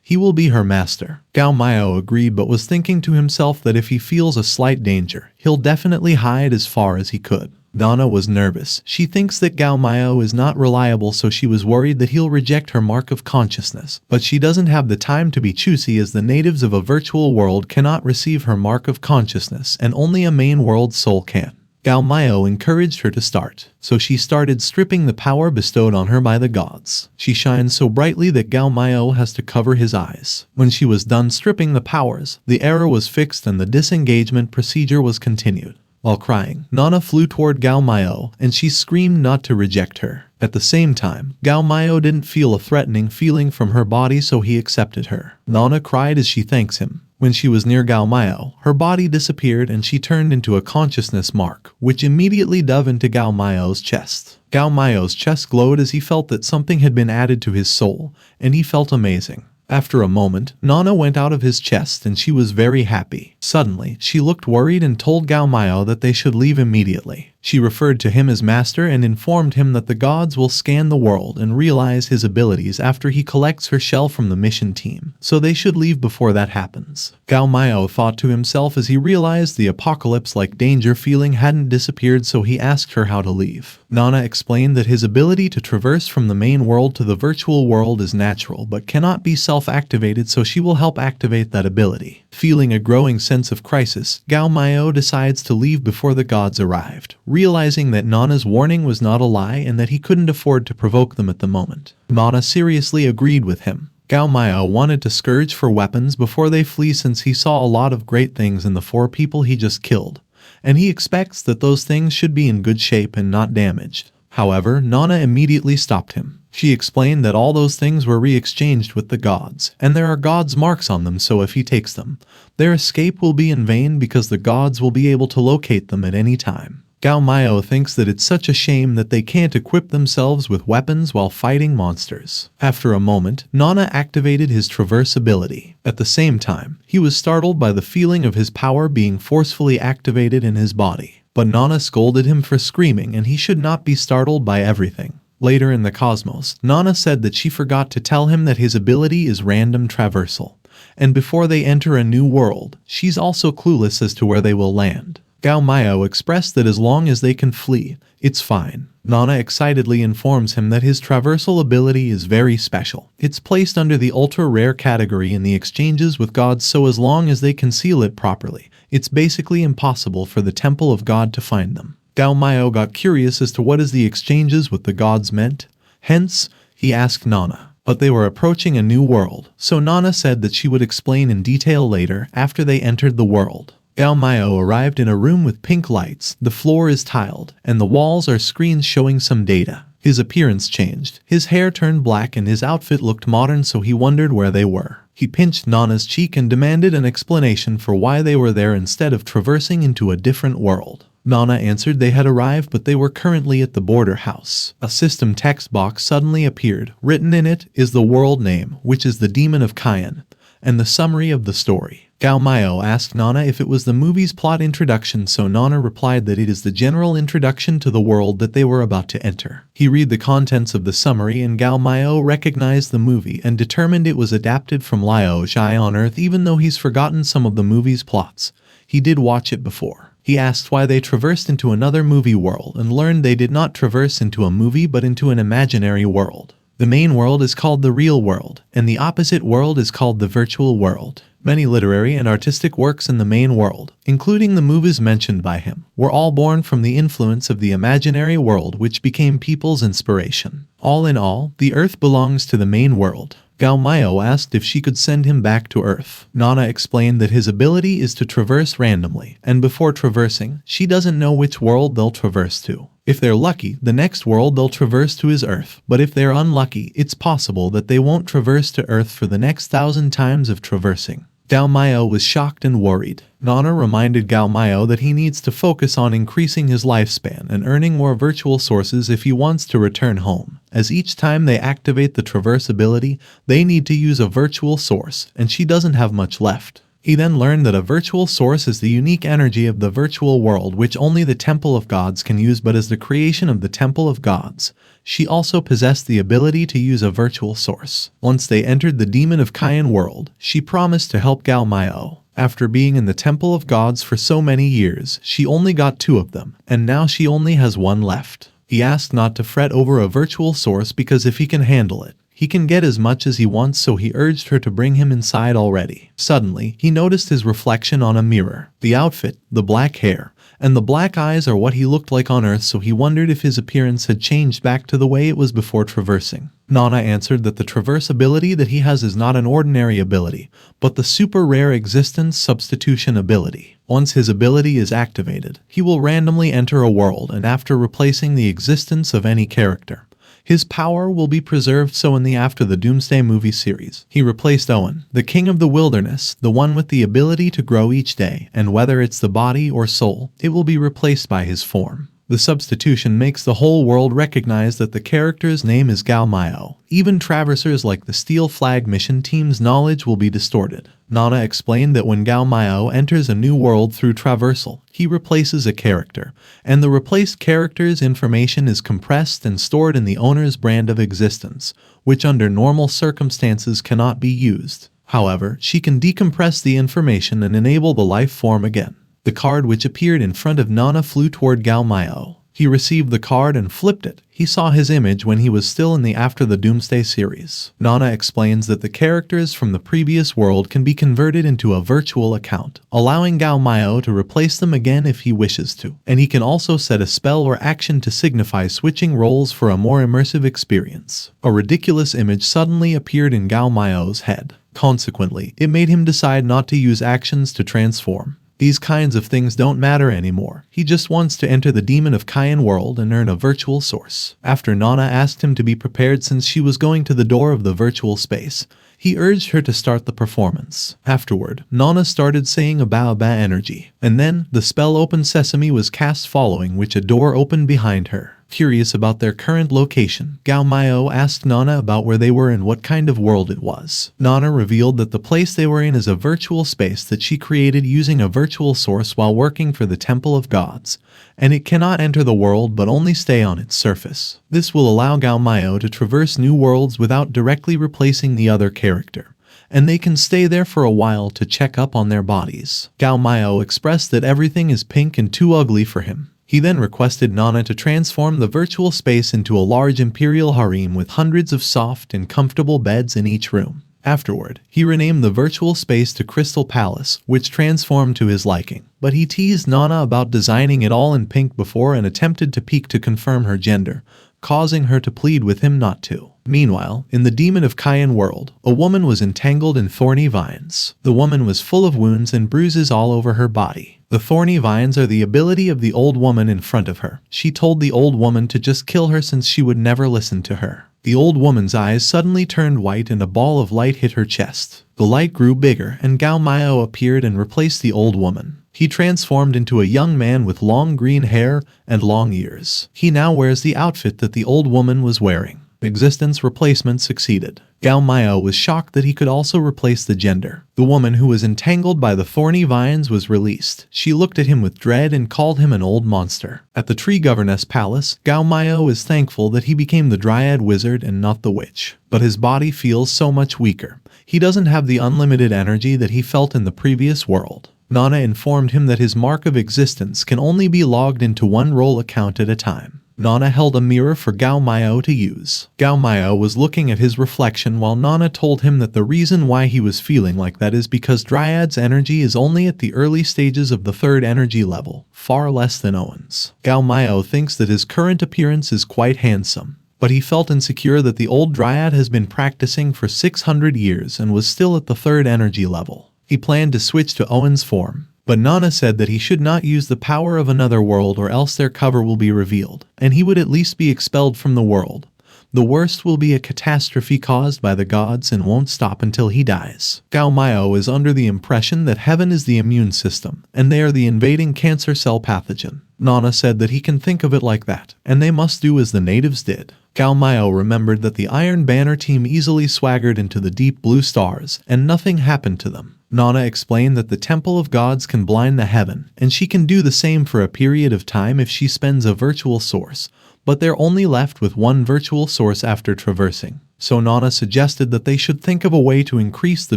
he will be her master. Gao Miao agreed, but was thinking to himself that if he feels a slight danger, he'll definitely hide as far as he could. Nana was nervous. She thinks that Gao Miao is not reliable, so she was worried that he'll reject her mark of consciousness. But she doesn't have the time to be choosy, as the natives of a virtual world cannot receive her mark of consciousness, and only a main world soul can. Gao Miao encouraged her to start, so she started stripping the power bestowed on her by the gods. She shines so brightly that Gao Miao has to cover his eyes. When she was done stripping the powers, the error was fixed and the disengagement procedure was continued. While crying, Nana flew toward Gao Miao, and she screamed not to reject her. At the same time, Gao Miao didn't feel a threatening feeling from her body, so he accepted her. Nana cried as she thanks him. When she was near Gao Miao, her body disappeared and she turned into a consciousness mark, which immediately dove into Gao Miao's chest. Gao Miao's chest glowed as he felt that something had been added to his soul, and he felt amazing. After a moment, Nana went out of his chest and she was very happy. Suddenly, she looked worried and told Gao Miao that they should leave immediately. She referred to him as master and informed him that the gods will scan the world and realize his abilities after he collects her shell from the mission team, so they should leave before that happens. Gao Miao thought to himself as he realized the apocalypse-like danger feeling hadn't disappeared, so he asked her how to leave. Nana explained that his ability to traverse from the main world to the virtual world is natural but cannot be self-activated, so she will help activate that ability. Feeling a growing sense of crisis, Gao Miao decides to leave before the gods arrived, realizing that Nana's warning was not a lie and that he couldn't afford to provoke them at the moment. Nana seriously agreed with him. Gao Miao wanted to scourge for weapons before they flee since he saw a lot of great things in the 4 people he just killed, and he expects that those things should be in good shape and not damaged. However, Nana immediately stopped him. She explained that all those things were re-exchanged with the gods, and there are gods' marks on them, so if he takes them, their escape will be in vain because the gods will be able to locate them at any time. Gao Miao thinks that it's such a shame that they can't equip themselves with weapons while fighting monsters. After a moment, Nana activated his traverse ability. At the same time, he was startled by the feeling of his power being forcefully activated in his body. But Nana scolded him for screaming and he should not be startled by everything. Later in the cosmos, Nana said that she forgot to tell him that his ability is random traversal. And before they enter a new world, she's also clueless as to where they will land. Gao Miao expressed that as long as they can flee, it's fine. Nana excitedly informs him that his traversal ability is very special. It's placed under the ultra-rare category in the exchanges with gods, so as long as they conceal it properly, it's basically impossible for the Temple of God to find them. Gao Miao got curious as to what is the exchanges with the gods meant. Hence, he asked Nana. But they were approaching a new world, so Nana said that she would explain in detail later after they entered the world. Gao Miao arrived in a room with pink lights, the floor is tiled, and the walls are screens showing some data. His appearance changed, his hair turned black and his outfit looked modern, so he wondered where they were. He pinched Nana's cheek and demanded an explanation for why they were there instead of traversing into a different world. Nana answered they had arrived but they were currently at the border house. A system text box suddenly appeared. Written in it is the world name, which is the Demon of Cayenne, and the summary of the story. Gao Miao asked Nana if it was the movie's plot introduction, so Nana replied that it is the general introduction to the world that they were about to enter. He read the contents of the summary and Gao Miao recognized the movie and determined it was adapted from Liao Zhai on Earth. Even though he's forgotten some of the movie's plots, he did watch it before. He asked why they traversed into another movie world and learned they did not traverse into a movie but into an imaginary world. The main world is called the real world, and the opposite world is called the virtual world. Many literary and artistic works in the main world, including the movies mentioned by him, were all born from the influence of the imaginary world, which became people's inspiration. All in all, the Earth belongs to the main world. Gao Miao asked if she could send him back to Earth. Nana explained that his ability is to traverse randomly, and before traversing, she doesn't know which world they'll traverse to. If they're lucky, the next world they'll traverse to is Earth, but if they're unlucky, it's possible that they won't traverse to Earth for the next 1,000 times of traversing. Gao Miao was shocked and worried. Nana reminded Gao Miao that he needs to focus on increasing his lifespan and earning more virtual sources if he wants to return home, as each time they activate the traverse ability, they need to use a virtual source, and she doesn't have much left. He then learned that a virtual source is the unique energy of the virtual world which only the Temple of Gods can use, but as the creation of the Temple of Gods, she also possessed the ability to use a virtual source. Once they entered the Demon of Cayenne world, she promised to help Gao Miao. After being in the Temple of Gods for so many years, she only got 2 of them, and now she only has 1 left. He asked not to fret over a virtual source because if he can handle it, he can get as much as he wants, so he urged her to bring him inside already. Suddenly, he noticed his reflection on a mirror. The outfit, the black hair, and the black eyes are what he looked like on Earth, so he wondered if his appearance had changed back to the way it was before traversing. Nana answered that the traverse ability that he has is not an ordinary ability, but the super rare existence substitution ability. Once his ability is activated, he will randomly enter a world, and after replacing the existence of any character, his power will be preserved. So in the After the Doomsday movie series, he replaced Owen, the king of the wilderness, the one with the ability to grow each day, and whether it's the body or soul, it will be replaced by his form. The substitution makes the whole world recognize that the character's name is Gao Miao. Even traversers like the Steel Flag mission team's knowledge will be distorted. Nana explained that when Gao Miao enters a new world through traversal, he replaces a character, and the replaced character's information is compressed and stored in the owner's brand of existence, which under normal circumstances cannot be used. However, she can decompress the information and enable the life form again. The card which appeared in front of Nana flew toward Gao Miao. He received the card and flipped it. He saw his image when he was still in the After the Doomsday series. Nana explains that the characters from the previous world can be converted into a virtual account, allowing Gao Miao to replace them again if he wishes to. And he can also set a spell or action to signify switching roles for a more immersive experience. A ridiculous image suddenly appeared in Gao Miao's head. Consequently, it made him decide not to use actions to transform. These kinds of things don't matter anymore. He just wants to enter the Demon of Kayan world and earn a virtual source. After Nana asked him to be prepared since she was going to the door of the virtual space, he urged her to start the performance. Afterward, Nana started saying a Baoba energy, and then the spell Open Sesame was cast, following which a door opened behind her. Curious about their current location, Gao Miao asked Nana about where they were and what kind of world it was. Nana revealed that the place they were in is a virtual space that she created using a virtual source while working for the Temple of Gods, and it cannot enter the world but only stay on its surface. This will allow Gao Miao to traverse new worlds without directly replacing the other character, and they can stay there for a while to check up on their bodies. Gao Miao expressed that everything is pink and too ugly for him. He then requested Nana to transform the virtual space into a large imperial harem with hundreds of soft and comfortable beds in each room. Afterward, he renamed the virtual space to Crystal Palace, which transformed to his liking. But he teased Nana about designing it all in pink before and attempted to peek to confirm her gender, causing her to plead with him not to. Meanwhile, in the Demon of Kayan world, a woman was entangled in thorny vines. The woman was full of wounds and bruises all over her body. The thorny vines are the ability of the old woman in front of her. She told the old woman to just kill her since she would never listen to her. The old woman's eyes suddenly turned white and a ball of light hit her chest. The light grew bigger and Gao Miao appeared and replaced the old woman. He transformed into a young man with long green hair and long ears. He now wears the outfit that the old woman was wearing. Existence replacement succeeded. Gao Miao was shocked that he could also replace the gender. The woman who was entangled by the thorny vines was released. She looked at him with dread and called him an old monster. At the tree governess palace, Gao Miao is thankful that he became the dryad wizard and not the witch. But his body feels so much weaker. He doesn't have the unlimited energy that he felt in the previous world. Nana informed him that his mark of existence can only be logged into one role account at a time. Nana held a mirror for Gao Miao to use. Gao Miao was looking at his reflection while Nana told him that the reason why he was feeling like that is because Dryad's energy is only at the early stages of the third energy level, far less than Owen's. Gao Miao thinks that his current appearance is quite handsome, but he felt insecure that the old Dryad has been practicing for 600 years and was still at the third energy level. He planned to switch to Owen's form, but Nana said that he should not use the power of another world or else their cover will be revealed, and he would at least be expelled from the world. The worst will be a catastrophe caused by the gods and won't stop until he dies. Gao Miao is under the impression that heaven is the immune system, and they are the invading cancer cell pathogen. Nana said that he can think of it like that, and they must do as the natives did. Gao Miao remembered that the Iron Banner team easily swaggered into the deep blue stars, and nothing happened to them. Nana explained that the Temple of Gods can blind the heaven, and she can do the same for a period of time if she spends a virtual source, but they're only left with one virtual source after traversing. So Nana suggested that they should think of a way to increase the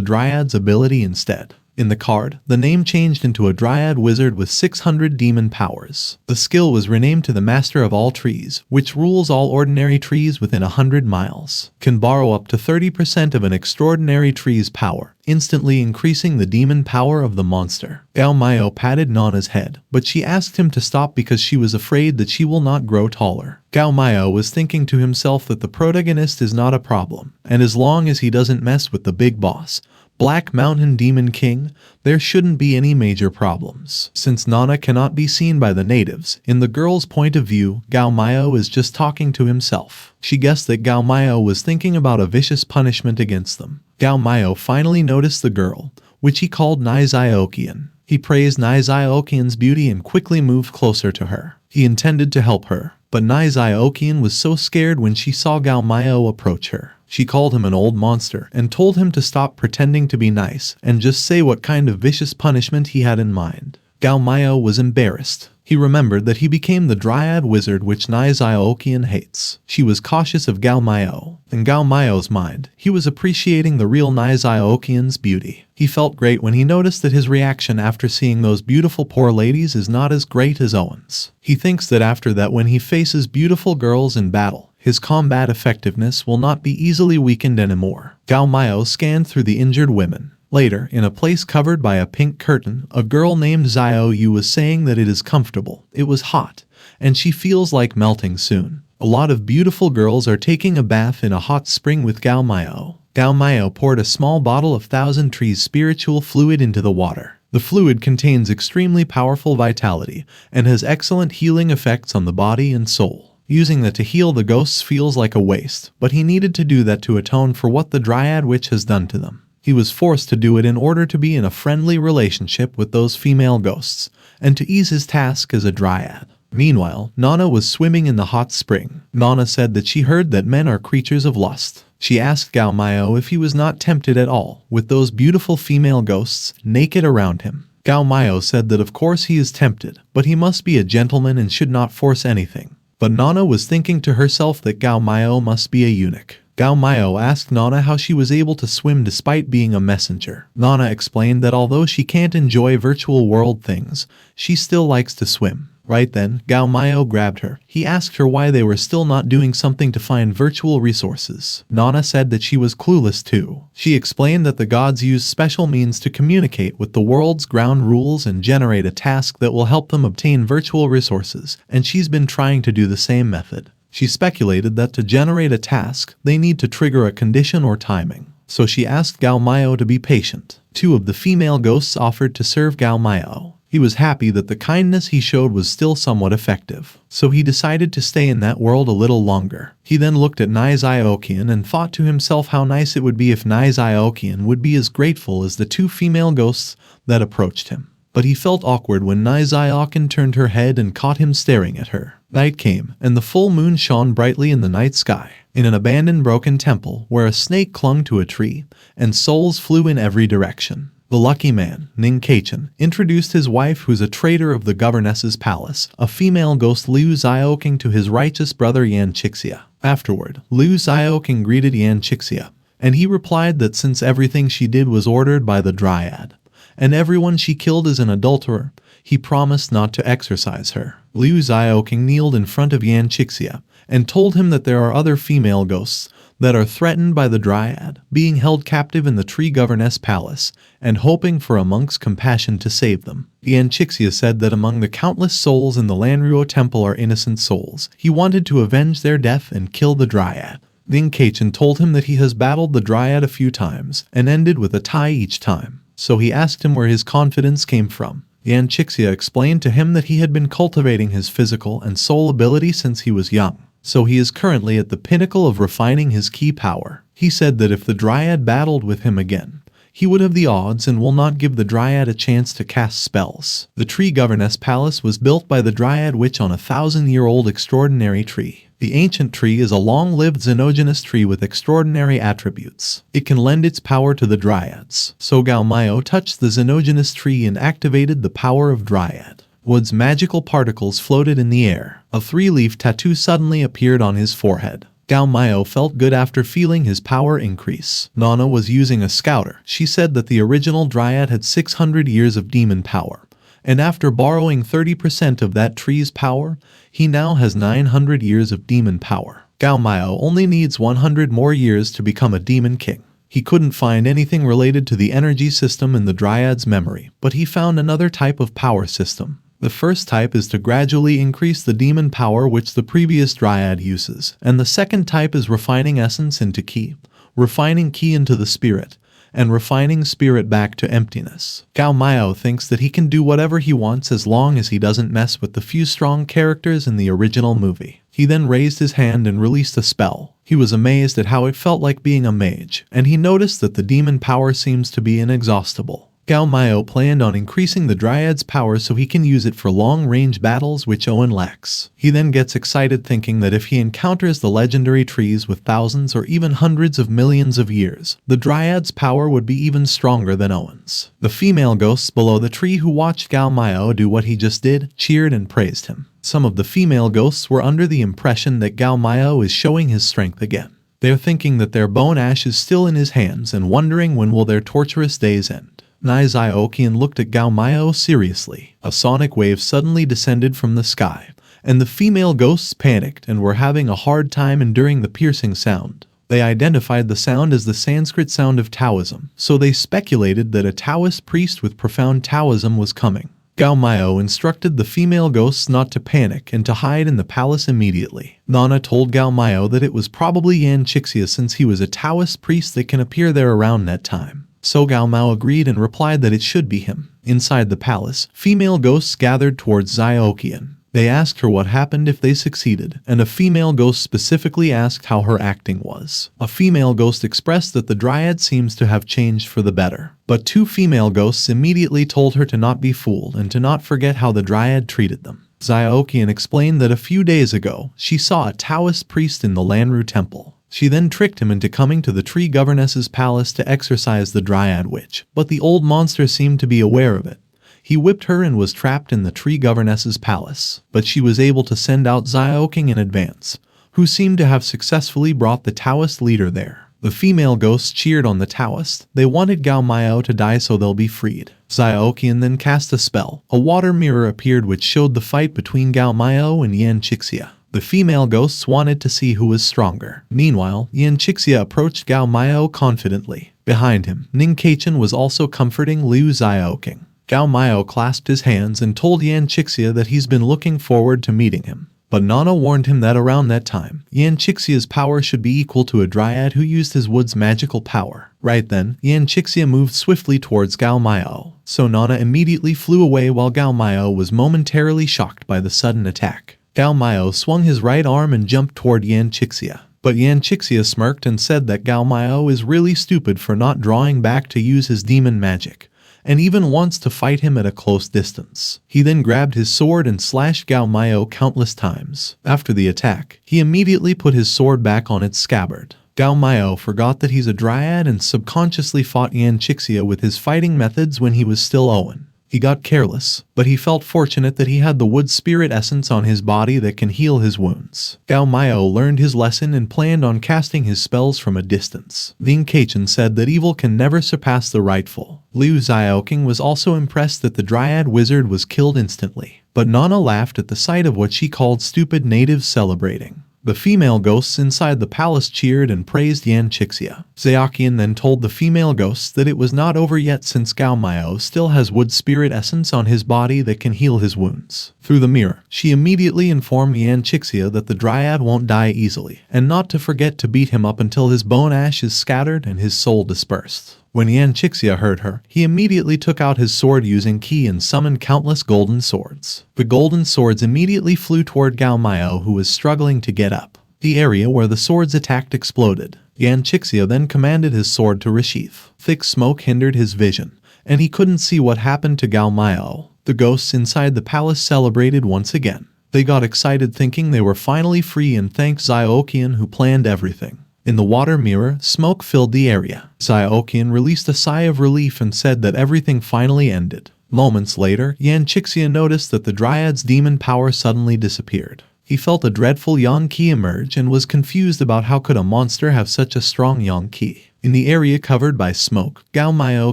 Dryad's ability instead. In the card, the name changed into a Dryad wizard with 600 demon powers. The skill was renamed to the Master of All Trees, which rules all ordinary trees within 100 miles. Can borrow up to 30% of an extraordinary tree's power, instantly increasing the demon power of the monster. Gao Miao patted Nana's head, but she asked him to stop because she was afraid that she will not grow taller. Gao Miao was thinking to himself that the protagonist is not a problem, and as long as he doesn't mess with the big boss, Black Mountain Demon King, there shouldn't be any major problems. Since Nana cannot be seen by the natives, in the girl's point of view, Gao Miao is just talking to himself. She guessed that Gao Miao was thinking about a vicious punishment against them. Gao Miao finally noticed the girl, which he called Niziokian. He praised Niziokian's beauty and quickly moved closer to her. He intended to help her, but Niziokian was so scared when she saw Gao Miao approach her. She called him an old monster and told him to stop pretending to be nice and just say what kind of vicious punishment he had in mind. Gao Miao was embarrassed. He remembered that he became the dryad wizard which Naizaokian hates. She was cautious of Gao Miao. In Gao Miao's mind, he was appreciating the real Naizaokian's beauty. He felt great when he noticed that his reaction after seeing those beautiful poor ladies is not as great as Owen's. He thinks that after that when he faces beautiful girls in battle, his combat effectiveness will not be easily weakened anymore. Gao Miao scanned through the injured women. Later, in a place covered by a pink curtain, a girl named Xiao Yu was saying that it is comfortable, it was hot, and she feels like melting soon. A lot of beautiful girls are taking a bath in a hot spring with Gao Miao. Gao Miao poured a small bottle of Thousand Trees spiritual fluid into the water. The fluid contains extremely powerful vitality and has excellent healing effects on the body and soul. Using that to heal the ghosts feels like a waste, but he needed to do that to atone for what the Dryad Witch has done to them. He was forced to do it in order to be in a friendly relationship with those female ghosts, and to ease his task as a dryad. Meanwhile, Nana was swimming in the hot spring. Nana said that she heard that men are creatures of lust. She asked Gao Miao if he was not tempted at all with those beautiful female ghosts naked around him. Gao Miao said that of course he is tempted, but he must be a gentleman and should not force anything. But Nana was thinking to herself that Gao Miao must be a eunuch. Gao Miao asked Nana how she was able to swim despite being a messenger. Nana explained that although she can't enjoy virtual world things, she still likes to swim. Right then, Gao Miao grabbed her. He asked her why they were still not doing something to find virtual resources. Nana said that she was clueless too. She explained that the gods use special means to communicate with the world's ground rules and generate a task that will help them obtain virtual resources, and she's been trying to do the same method. She speculated that to generate a task, they need to trigger a condition or timing. So she asked Gao Miao to be patient. Two of the female ghosts offered to serve Gao Miao. He was happy that the kindness he showed was still somewhat effective, so he decided to stay in that world a little longer. He then looked at Naizaokian and thought to himself how nice it would be if Naizaokian would be as grateful as the two female ghosts that approached him. But he felt awkward when Naizaokian turned her head and caught him staring at her. Night came, and the full moon shone brightly in the night sky. In an abandoned broken temple, where a snake clung to a tree, and souls flew in every direction. The lucky man, Ning Kachin, introduced his wife who's a traitor of the governess's palace, a female ghost Liu Xiaoqing, to his righteous brother Yan Chixia. Afterward, Liu Xiaoqing greeted Yan Chixia, and he replied that since everything she did was ordered by the Dryad, and everyone she killed is an adulterer, he promised not to exorcise her. Liu Xiaoqing kneeled in front of Yan Chixia and told him that there are other female ghosts that are threatened by the Dryad, being held captive in the tree governess palace, and hoping for a monk's compassion to save them. Yan Chixia said that among the countless souls in the Lanruo temple are innocent souls. He wanted to avenge their death and kill the Dryad. Ning Kachin told him that he has battled the Dryad a few times, and ended with a tie each time. So he asked him where his confidence came from. Yan Chixia explained to him that he had been cultivating his physical and soul ability since he was young. So he is currently at the pinnacle of refining his ki power. He said that if the Dryad battled with him again, he would have the odds and will not give the Dryad a chance to cast spells. The tree governess palace was built by the Dryad Witch on a 1,000-year-old extraordinary tree. The ancient tree is a long-lived xenogenous tree with extraordinary attributes. It can lend its power to the Dryads. So Gao Miao touched the xenogenous tree and activated the power of Dryad. Wood's magical particles floated in the air. A 3-leaf tattoo suddenly appeared on his forehead. Gao Miao felt good after feeling his power increase. Nana was using a scouter. She said that the original Dryad had 600 years of demon power, and after borrowing 30% of that tree's power, he now has 900 years of demon power. Gao Miao only needs 100 more years to become a demon king. He couldn't find anything related to the energy system in the Dryad's memory, but he found another type of power system. The first type is to gradually increase the demon power which the previous Dryad uses, and the second type is refining essence into ki, refining ki into the spirit, and refining spirit back to emptiness. Gao Miao thinks that he can do whatever he wants as long as he doesn't mess with the few strong characters in the original movie. He then raised his hand and released a spell. He was amazed at how it felt like being a mage, and he noticed that the demon power seems to be inexhaustible. Gao Miao planned on increasing the Dryad's power so he can use it for long-range battles, which Owen lacks. He then gets excited thinking that if he encounters the legendary trees with thousands or even hundreds of millions of years, the Dryad's power would be even stronger than Owen's. The female ghosts below the tree who watched Gao Miao do what he just did cheered and praised him. Some of the female ghosts were under the impression that Gao Miao is showing his strength again. They're thinking that their bone ash is still in his hands and wondering when will their torturous days end. Nai Ziokian looked at Gao Miao seriously. A sonic wave suddenly descended from the sky, and the female ghosts panicked and were having a hard time enduring the piercing sound. They identified the sound as the Sanskrit sound of Taoism, so they speculated that a Taoist priest with profound Taoism was coming. Gao Miao instructed the female ghosts not to panic and to hide in the palace immediately. Nana told Gao Miao that it was probably Yan Chixia since he was a Taoist priest that can appear there around that time. So Gao Miao agreed and replied that it should be him. Inside the palace, female ghosts gathered towards Ziokian. They asked her what happened if they succeeded, and a female ghost specifically asked how her acting was. A female ghost expressed that the Dryad seems to have changed for the better, but two female ghosts immediately told her to not be fooled and to not forget how the Dryad treated them. Ziokian explained that a few days ago, she saw a Taoist priest in the Lanru temple. She then tricked him into coming to the tree governess's palace to exorcise the Dryad witch, but the old monster seemed to be aware of it. He whipped her and was trapped in the tree governess's palace, but she was able to send out Zioking in advance, who seemed to have successfully brought the Taoist leader there. The female ghosts cheered on the Taoist. They wanted Gao Miao to die so they'll be freed. Ziokian then cast a spell. A water mirror appeared which showed the fight between Gao Miao and Yan Chixia. The female ghosts wanted to see who was stronger. Meanwhile, Yan Chixia approached Gao Miao confidently. Behind him, Ning Kaichen was also comforting Liu Zioking. Gao Miao clasped his hands and told Yan Chixia that he's been looking forward to meeting him. But Nana warned him that around that time, Yan Chixia's power should be equal to a Dryad who used his wood's magical power. Right then, Yan Chixia moved swiftly towards Gao Miao, so Nana immediately flew away while Gao Miao was momentarily shocked by the sudden attack. Gao Miao swung his right arm and jumped toward Yan Chixia. But Yan Chixia smirked and said that Gao Miao is really stupid for not drawing back to use his demon magic, and even wants to fight him at a close distance. He then grabbed his sword and slashed Gao Miao countless times. After the attack, he immediately put his sword back on its scabbard. Gao Miao forgot that he's a Dryad and subconsciously fought Yan Chixia with his fighting methods when he was still Owen. He got careless, but he felt fortunate that he had the wood spirit essence on his body that can heal his wounds. Gao Miao learned his lesson and planned on casting his spells from a distance. Ning Kaichen said that evil can never surpass the rightful. Liu Zioking was also impressed that the Dryad wizard was killed instantly, but Nana laughed at the sight of what she called stupid natives celebrating. The female ghosts inside the palace cheered and praised Yan Chixia. Ziokian then told the female ghosts that it was not over yet since Gao Miao still has wood spirit essence on his body that can heal his wounds. Through the mirror, she immediately informed Yan Chixia that the Dryad won't die easily, and not to forget to beat him up until his bone ash is scattered and his soul dispersed. When Yan Chixia heard her, he immediately took out his sword using ki and summoned countless golden swords. The golden swords immediately flew toward Gao Miao, who was struggling to get up. The area where the swords attacked exploded. Yan Chixia then commanded his sword to resheath. Thick smoke hindered his vision, and he couldn't see what happened to Gao Miao. The ghosts inside the palace celebrated once again. They got excited thinking they were finally free and thanked Ziokian who planned everything. In the water mirror, smoke filled the area. Ziokian released a sigh of relief and said that everything finally ended. Moments later, Yan Chixia noticed that the Dryad's demon power suddenly disappeared. He felt a dreadful yang qi emerge and was confused about how could a monster have such a strong yang qi. In the area covered by smoke, Gao Miao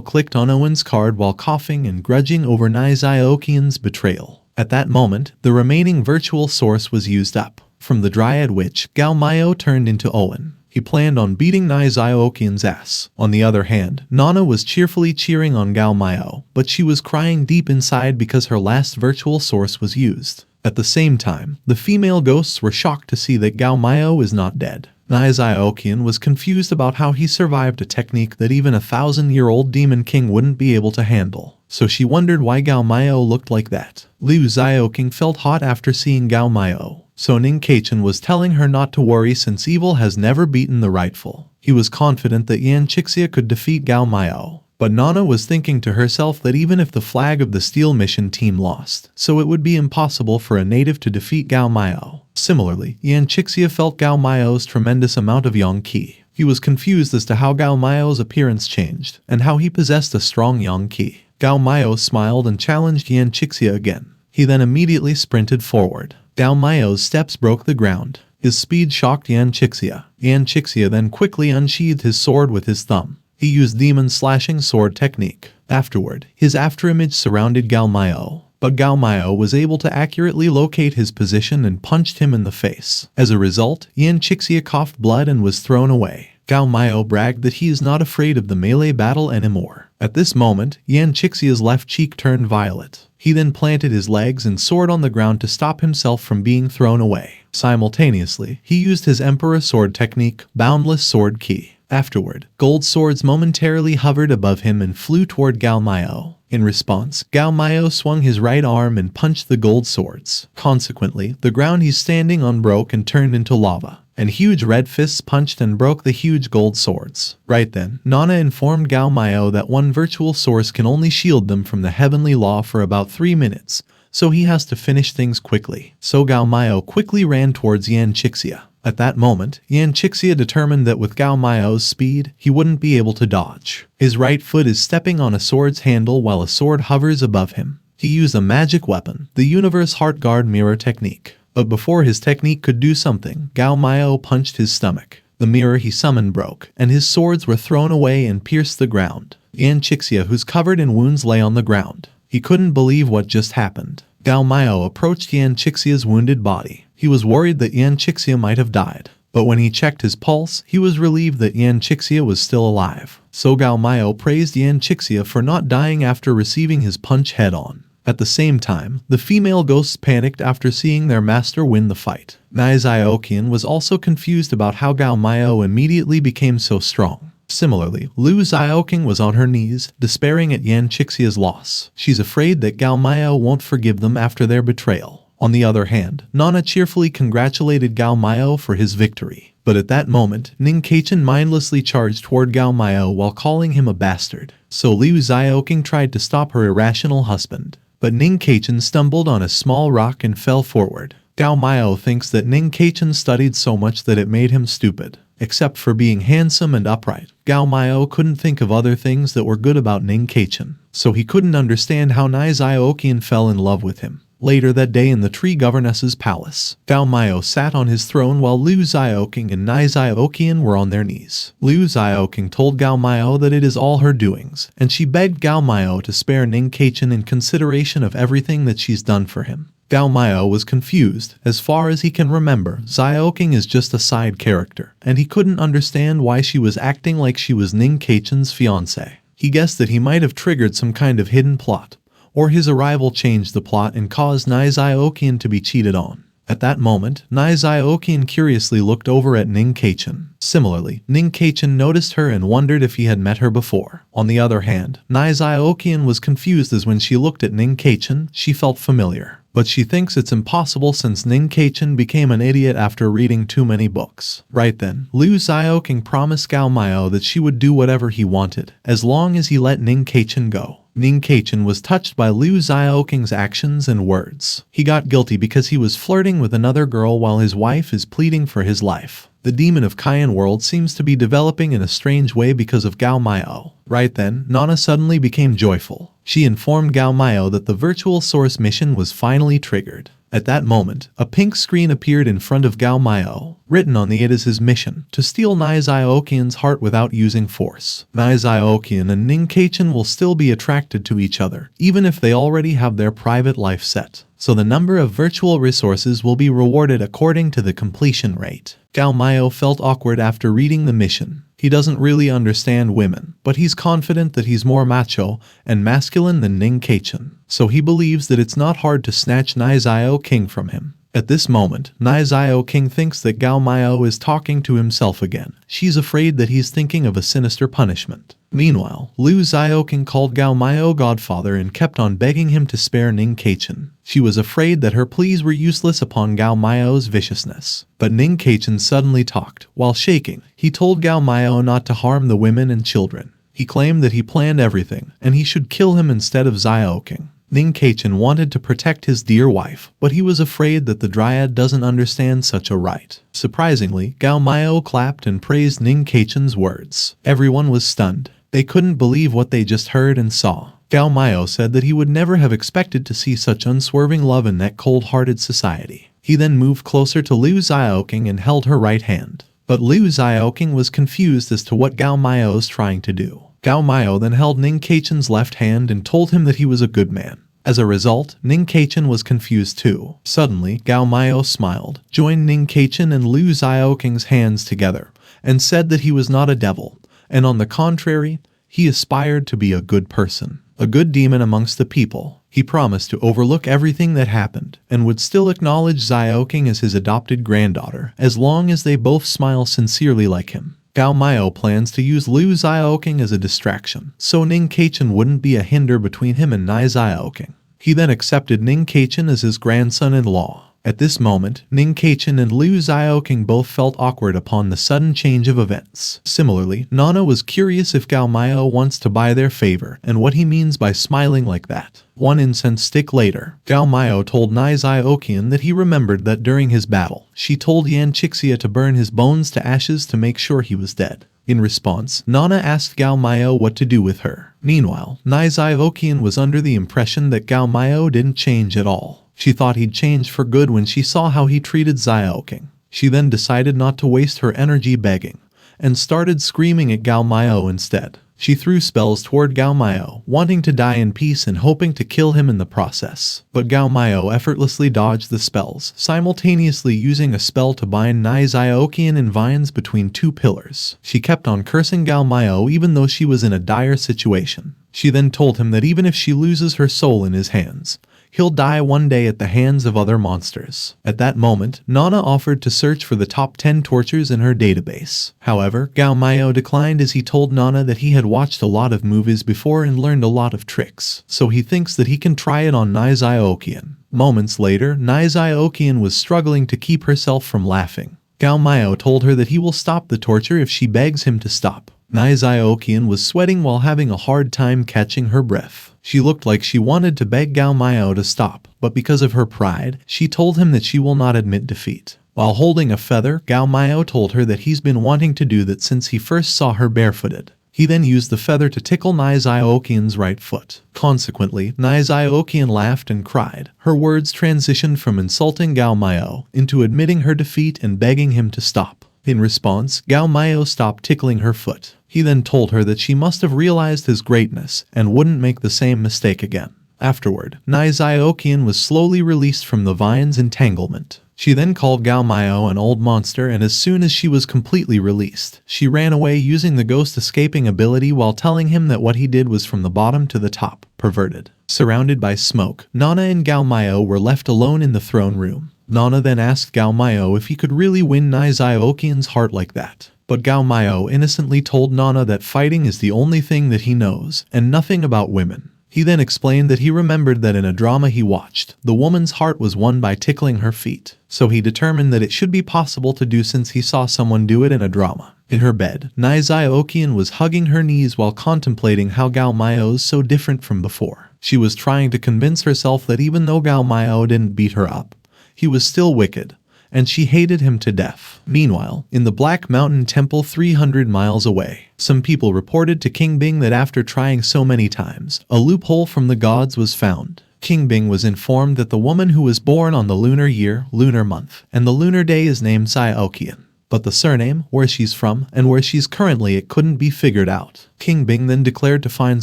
clicked on Owen's card while coughing and grudging over Nai Ziokian's betrayal. At that moment, the remaining virtual source was used up. From the Dryad witch, Gao Miao turned into Owen. He planned on beating Nai Ziokian's ass. On the other hand, Nana was cheerfully cheering on Gao Miao, but she was crying deep inside because her last virtual source was used. At the same time, the female ghosts were shocked to see that Gao Miao is not dead. Nai Ziokian was confused about how he survived a technique that even a 1,000-year-old demon king wouldn't be able to handle, so she wondered why Gao Miao looked like that. Liu Zioking felt hot after seeing Gao Miao, so Ning Kaichen was telling her not to worry since evil has never beaten the rightful. He was confident that Yan Chixia could defeat Gao Miao. But Nana was thinking to herself that even if the flag of the Steel Mission team lost, so it would be impossible for a native to defeat Gao Miao. Similarly, Yan Chixia felt Gao Miao's tremendous amount of yang qi. He was confused as to how Gao Miao's appearance changed, and how he possessed a strong yang qi. Gao Miao smiled and challenged Yan Chixia again. He then immediately sprinted forward. Gao Miao's steps broke the ground. His speed shocked Yan Chixia. Yan Chixia then quickly unsheathed his sword with his thumb. He used demon slashing sword technique. Afterward, his afterimage surrounded Gao Miao, but Gao Miao was able to accurately locate his position and punched him in the face. As a result, Yan Chixia coughed blood and was thrown away. Gao Miao bragged that he is not afraid of the melee battle anymore. At this moment, Yan Chixia's left cheek turned violet. He then planted his legs and sword on the ground to stop himself from being thrown away. Simultaneously, he used his Emperor sword technique, Boundless Sword Key. Afterward, gold swords momentarily hovered above him and flew toward Gao Miao. In response, Gao Miao swung his right arm and punched the gold swords. Consequently, the ground he's standing on broke and turned into lava, and huge red fists punched and broke the huge gold swords. Right then, Nana informed Gao Miao that one virtual source can only shield them from the heavenly law for about 3 minutes, so he has to finish things quickly. So Gao Miao quickly ran towards Yan Chixia. At that moment, Yan Chixia determined that with Gao Miao's speed, he wouldn't be able to dodge. His right foot is stepping on a sword's handle while a sword hovers above him. He used a magic weapon, the Universe Heart Guard Mirror technique. But before his technique could do something, Gao Miao punched his stomach. The mirror he summoned broke, and his swords were thrown away and pierced the ground. Yan Chixia, who's covered in wounds, lay on the ground. He couldn't believe what just happened. Gao Miao approached Yan Chixia's wounded body. He was worried that Yan Chixia might have died. But when he checked his pulse, he was relieved that Yan Chixia was still alive. So Gao Miao praised Yan Chixia for not dying after receiving his punch head-on. At the same time, the female ghosts panicked after seeing their master win the fight. Nai Xiaoqian was also confused about how Gao Miao immediately became so strong. Similarly, Lu Xiaoqing was on her knees, despairing at Yan Chixia's loss. She's afraid that Gao Miao won't forgive them after their betrayal. On the other hand, Nana cheerfully congratulated Gao Miao for his victory. But at that moment, Ning Kaichen mindlessly charged toward Gao Miao while calling him a bastard. So Liu Xiaoqing tried to stop her irrational husband. But Ning Kaichen stumbled on a small rock and fell forward. Gao Miao thinks that Ning Kaichen studied so much that it made him stupid. Except for being handsome and upright, Gao Miao couldn't think of other things that were good about Ning Kaichen. So he couldn't understand how Nai Xiaoqian fell in love with him. Later that day in the tree governess's palace, Gao Miao sat on his throne while Liu Xiaoqing and Nai Xiaoqian were on their knees. Liu Xiaoqing told Gao Miao that it is all her doings, and she begged Gao Miao to spare Ning Kaichen in consideration of everything that she's done for him. Gao Miao was confused. As far as he can remember, Xiaoqing is just a side character, and he couldn't understand why she was acting like she was Ning Kaichen's fiancé. He guessed that he might have triggered some kind of hidden plot, or his arrival changed the plot and caused Nai Xiaoqian to be cheated on. At that moment, Nai Xiaoqian curiously looked over at Ning Kaichen. Similarly, Ning Kaichen noticed her and wondered if he had met her before. On the other hand, Nai Xiaoqian was confused as when she looked at Ning Kaichen, she felt familiar. But she thinks it's impossible since Ning Kaichen became an idiot after reading too many books. Right then, Liu Xiaoqing promised Gao Miao that she would do whatever he wanted, as long as he let Ning Kaichen go. Ning Kaichen was touched by Liu Xiaoqing's actions and words. He got guilty because he was flirting with another girl while his wife is pleading for his life. The demon of Kaiyan world seems to be developing in a strange way because of Gao Miao. Right then, Nana suddenly became joyful. She informed Gao Miao that the virtual source mission was finally triggered. At that moment, a pink screen appeared in front of Gao Miao. Written on it is his mission, to steal Nai Xiaoqian's heart without using force. Nai Xiaoqian and Ning Kaichen will still be attracted to each other, even if they already have their private life set. So the number of virtual resources will be rewarded according to the completion rate. Gao Miao felt awkward after reading the mission. He doesn't really understand women, but he's confident that he's more macho and masculine than Ning Kaichen. So he believes that it's not hard to snatch Nai Xiaoqing from him. At this moment, Nai Xiaoqing thinks that Gao Miao is talking to himself again. She's afraid that he's thinking of a sinister punishment. Meanwhile, Liu Xiaoqing called Gao Miao godfather and kept on begging him to spare Ning Kaichen. She was afraid that her pleas were useless upon Gao Miao's viciousness. But Ning Kaichen suddenly talked. While shaking, he told Gao Miao not to harm the women and children. He claimed that he planned everything, and he should kill him instead of Xiaoqing. Ning Kaichen wanted to protect his dear wife, but he was afraid that the dryad doesn't understand such a right. Surprisingly, Gao Miao clapped and praised Ning Kaichen's words. Everyone was stunned. They couldn't believe what they just heard and saw. Gao Miao said that he would never have expected to see such unswerving love in that cold-hearted society. He then moved closer to Liu Xiaoqing and held her right hand. But Liu Xiaoqing was confused as to what Gao Miao was trying to do. Gao Miao then held Ning Kaichen's left hand and told him that he was a good man. As a result, Ning Kaichen was confused too. Suddenly, Gao Miao smiled, joined Ning Kaichen and Liu Xiaoqing's hands together, and said that he was not a devil, and on the contrary, he aspired to be a good person, a good demon amongst the people. He promised to overlook everything that happened, and would still acknowledge Xiaoqing as his adopted granddaughter, as long as they both smile sincerely like him. Gao Miao plans to use Liu Xiaoqing as a distraction, so Ning Kaichen wouldn't be a hinder between him and Nai Xiaoqing. He then accepted Ning Kaichen as his grandson-in-law. At this moment, Ning Kaichen and Liu Xiaoqing both felt awkward upon the sudden change of events. Similarly, Nana was curious if Gao Miao wants to buy their favor and what he means by smiling like that. One incense stick later, Gao Miao told Nai Xiaoqian that he remembered that during his battle, she told Yan Chixia to burn his bones to ashes to make sure he was dead. In response, Nana asked Gao Miao what to do with her. Meanwhile, Nai Xiaoqian was under the impression that Gao Miao didn't change at all. She thought he'd change for good when she saw how he treated Xiaoqing. She then decided not to waste her energy begging, and started screaming at Gao Miao instead. She threw spells toward Gao Miao, wanting to die in peace and hoping to kill him in the process. But Gao Miao effortlessly dodged the spells, simultaneously using a spell to bind Nai Xiaoqian in vines between two pillars. She kept on cursing Gao Miao even though she was in a dire situation. She then told him that even if she loses her soul in his hands, he'll die one day at the hands of other monsters. At that moment, Nana offered to search for the top 10 tortures in her database. However, Gao Miao declined as he told Nana that he had watched a lot of movies before and learned a lot of tricks, so he thinks that he can try it on Nai Xiaoqian. Moments later, Nai Xiaoqian was struggling to keep herself from laughing. Gao Miao told her that he will stop the torture if she begs him to stop. Nai Xiaoqian was sweating while having a hard time catching her breath. She looked like she wanted to beg Gao Miao to stop, but because of her pride, she told him that she will not admit defeat. While holding a feather, Gao Miao told her that he's been wanting to do that since he first saw her barefooted. He then used the feather to tickle Nai Xiaoqian's right foot. Consequently, Nai Xiaoqian laughed and cried. Her words transitioned from insulting Gao Miao into admitting her defeat and begging him to stop. In response, Gao Miao stopped tickling her foot. He then told her that she must have realized his greatness and wouldn't make the same mistake again. Afterward, Nai Xiaoqian was slowly released from the vine's entanglement. She then called Gao Miao an old monster, and as soon as she was completely released, she ran away using the ghost escaping ability while telling him that what he did was from the bottom to the top, perverted. Surrounded by smoke, Nana and Gao Miao were left alone in the throne room. Nana then asked Gao Miao if he could really win Nai Xiaoqian's heart like that. But Gao Miao innocently told Nana that fighting is the only thing that he knows, and nothing about women. He then explained that he remembered that in a drama he watched, the woman's heart was won by tickling her feet. So he determined that it should be possible to do since he saw someone do it in a drama. In her bed, Nai Xiaoqian was hugging her knees while contemplating how Gao Miao is so different from before. She was trying to convince herself that even though Gao Miao didn't beat her up, he was still wicked, and she hated him to death. Meanwhile, in the Black Mountain Temple 300 miles away, some people reported to King Bing that after trying so many times, a loophole from the gods was found. King Bing was informed that the woman who was born on the lunar year, lunar month, and the lunar day is named Xiaoqian. But the surname, where she's from, and where she's currently it couldn't be figured out. King Bing then declared to find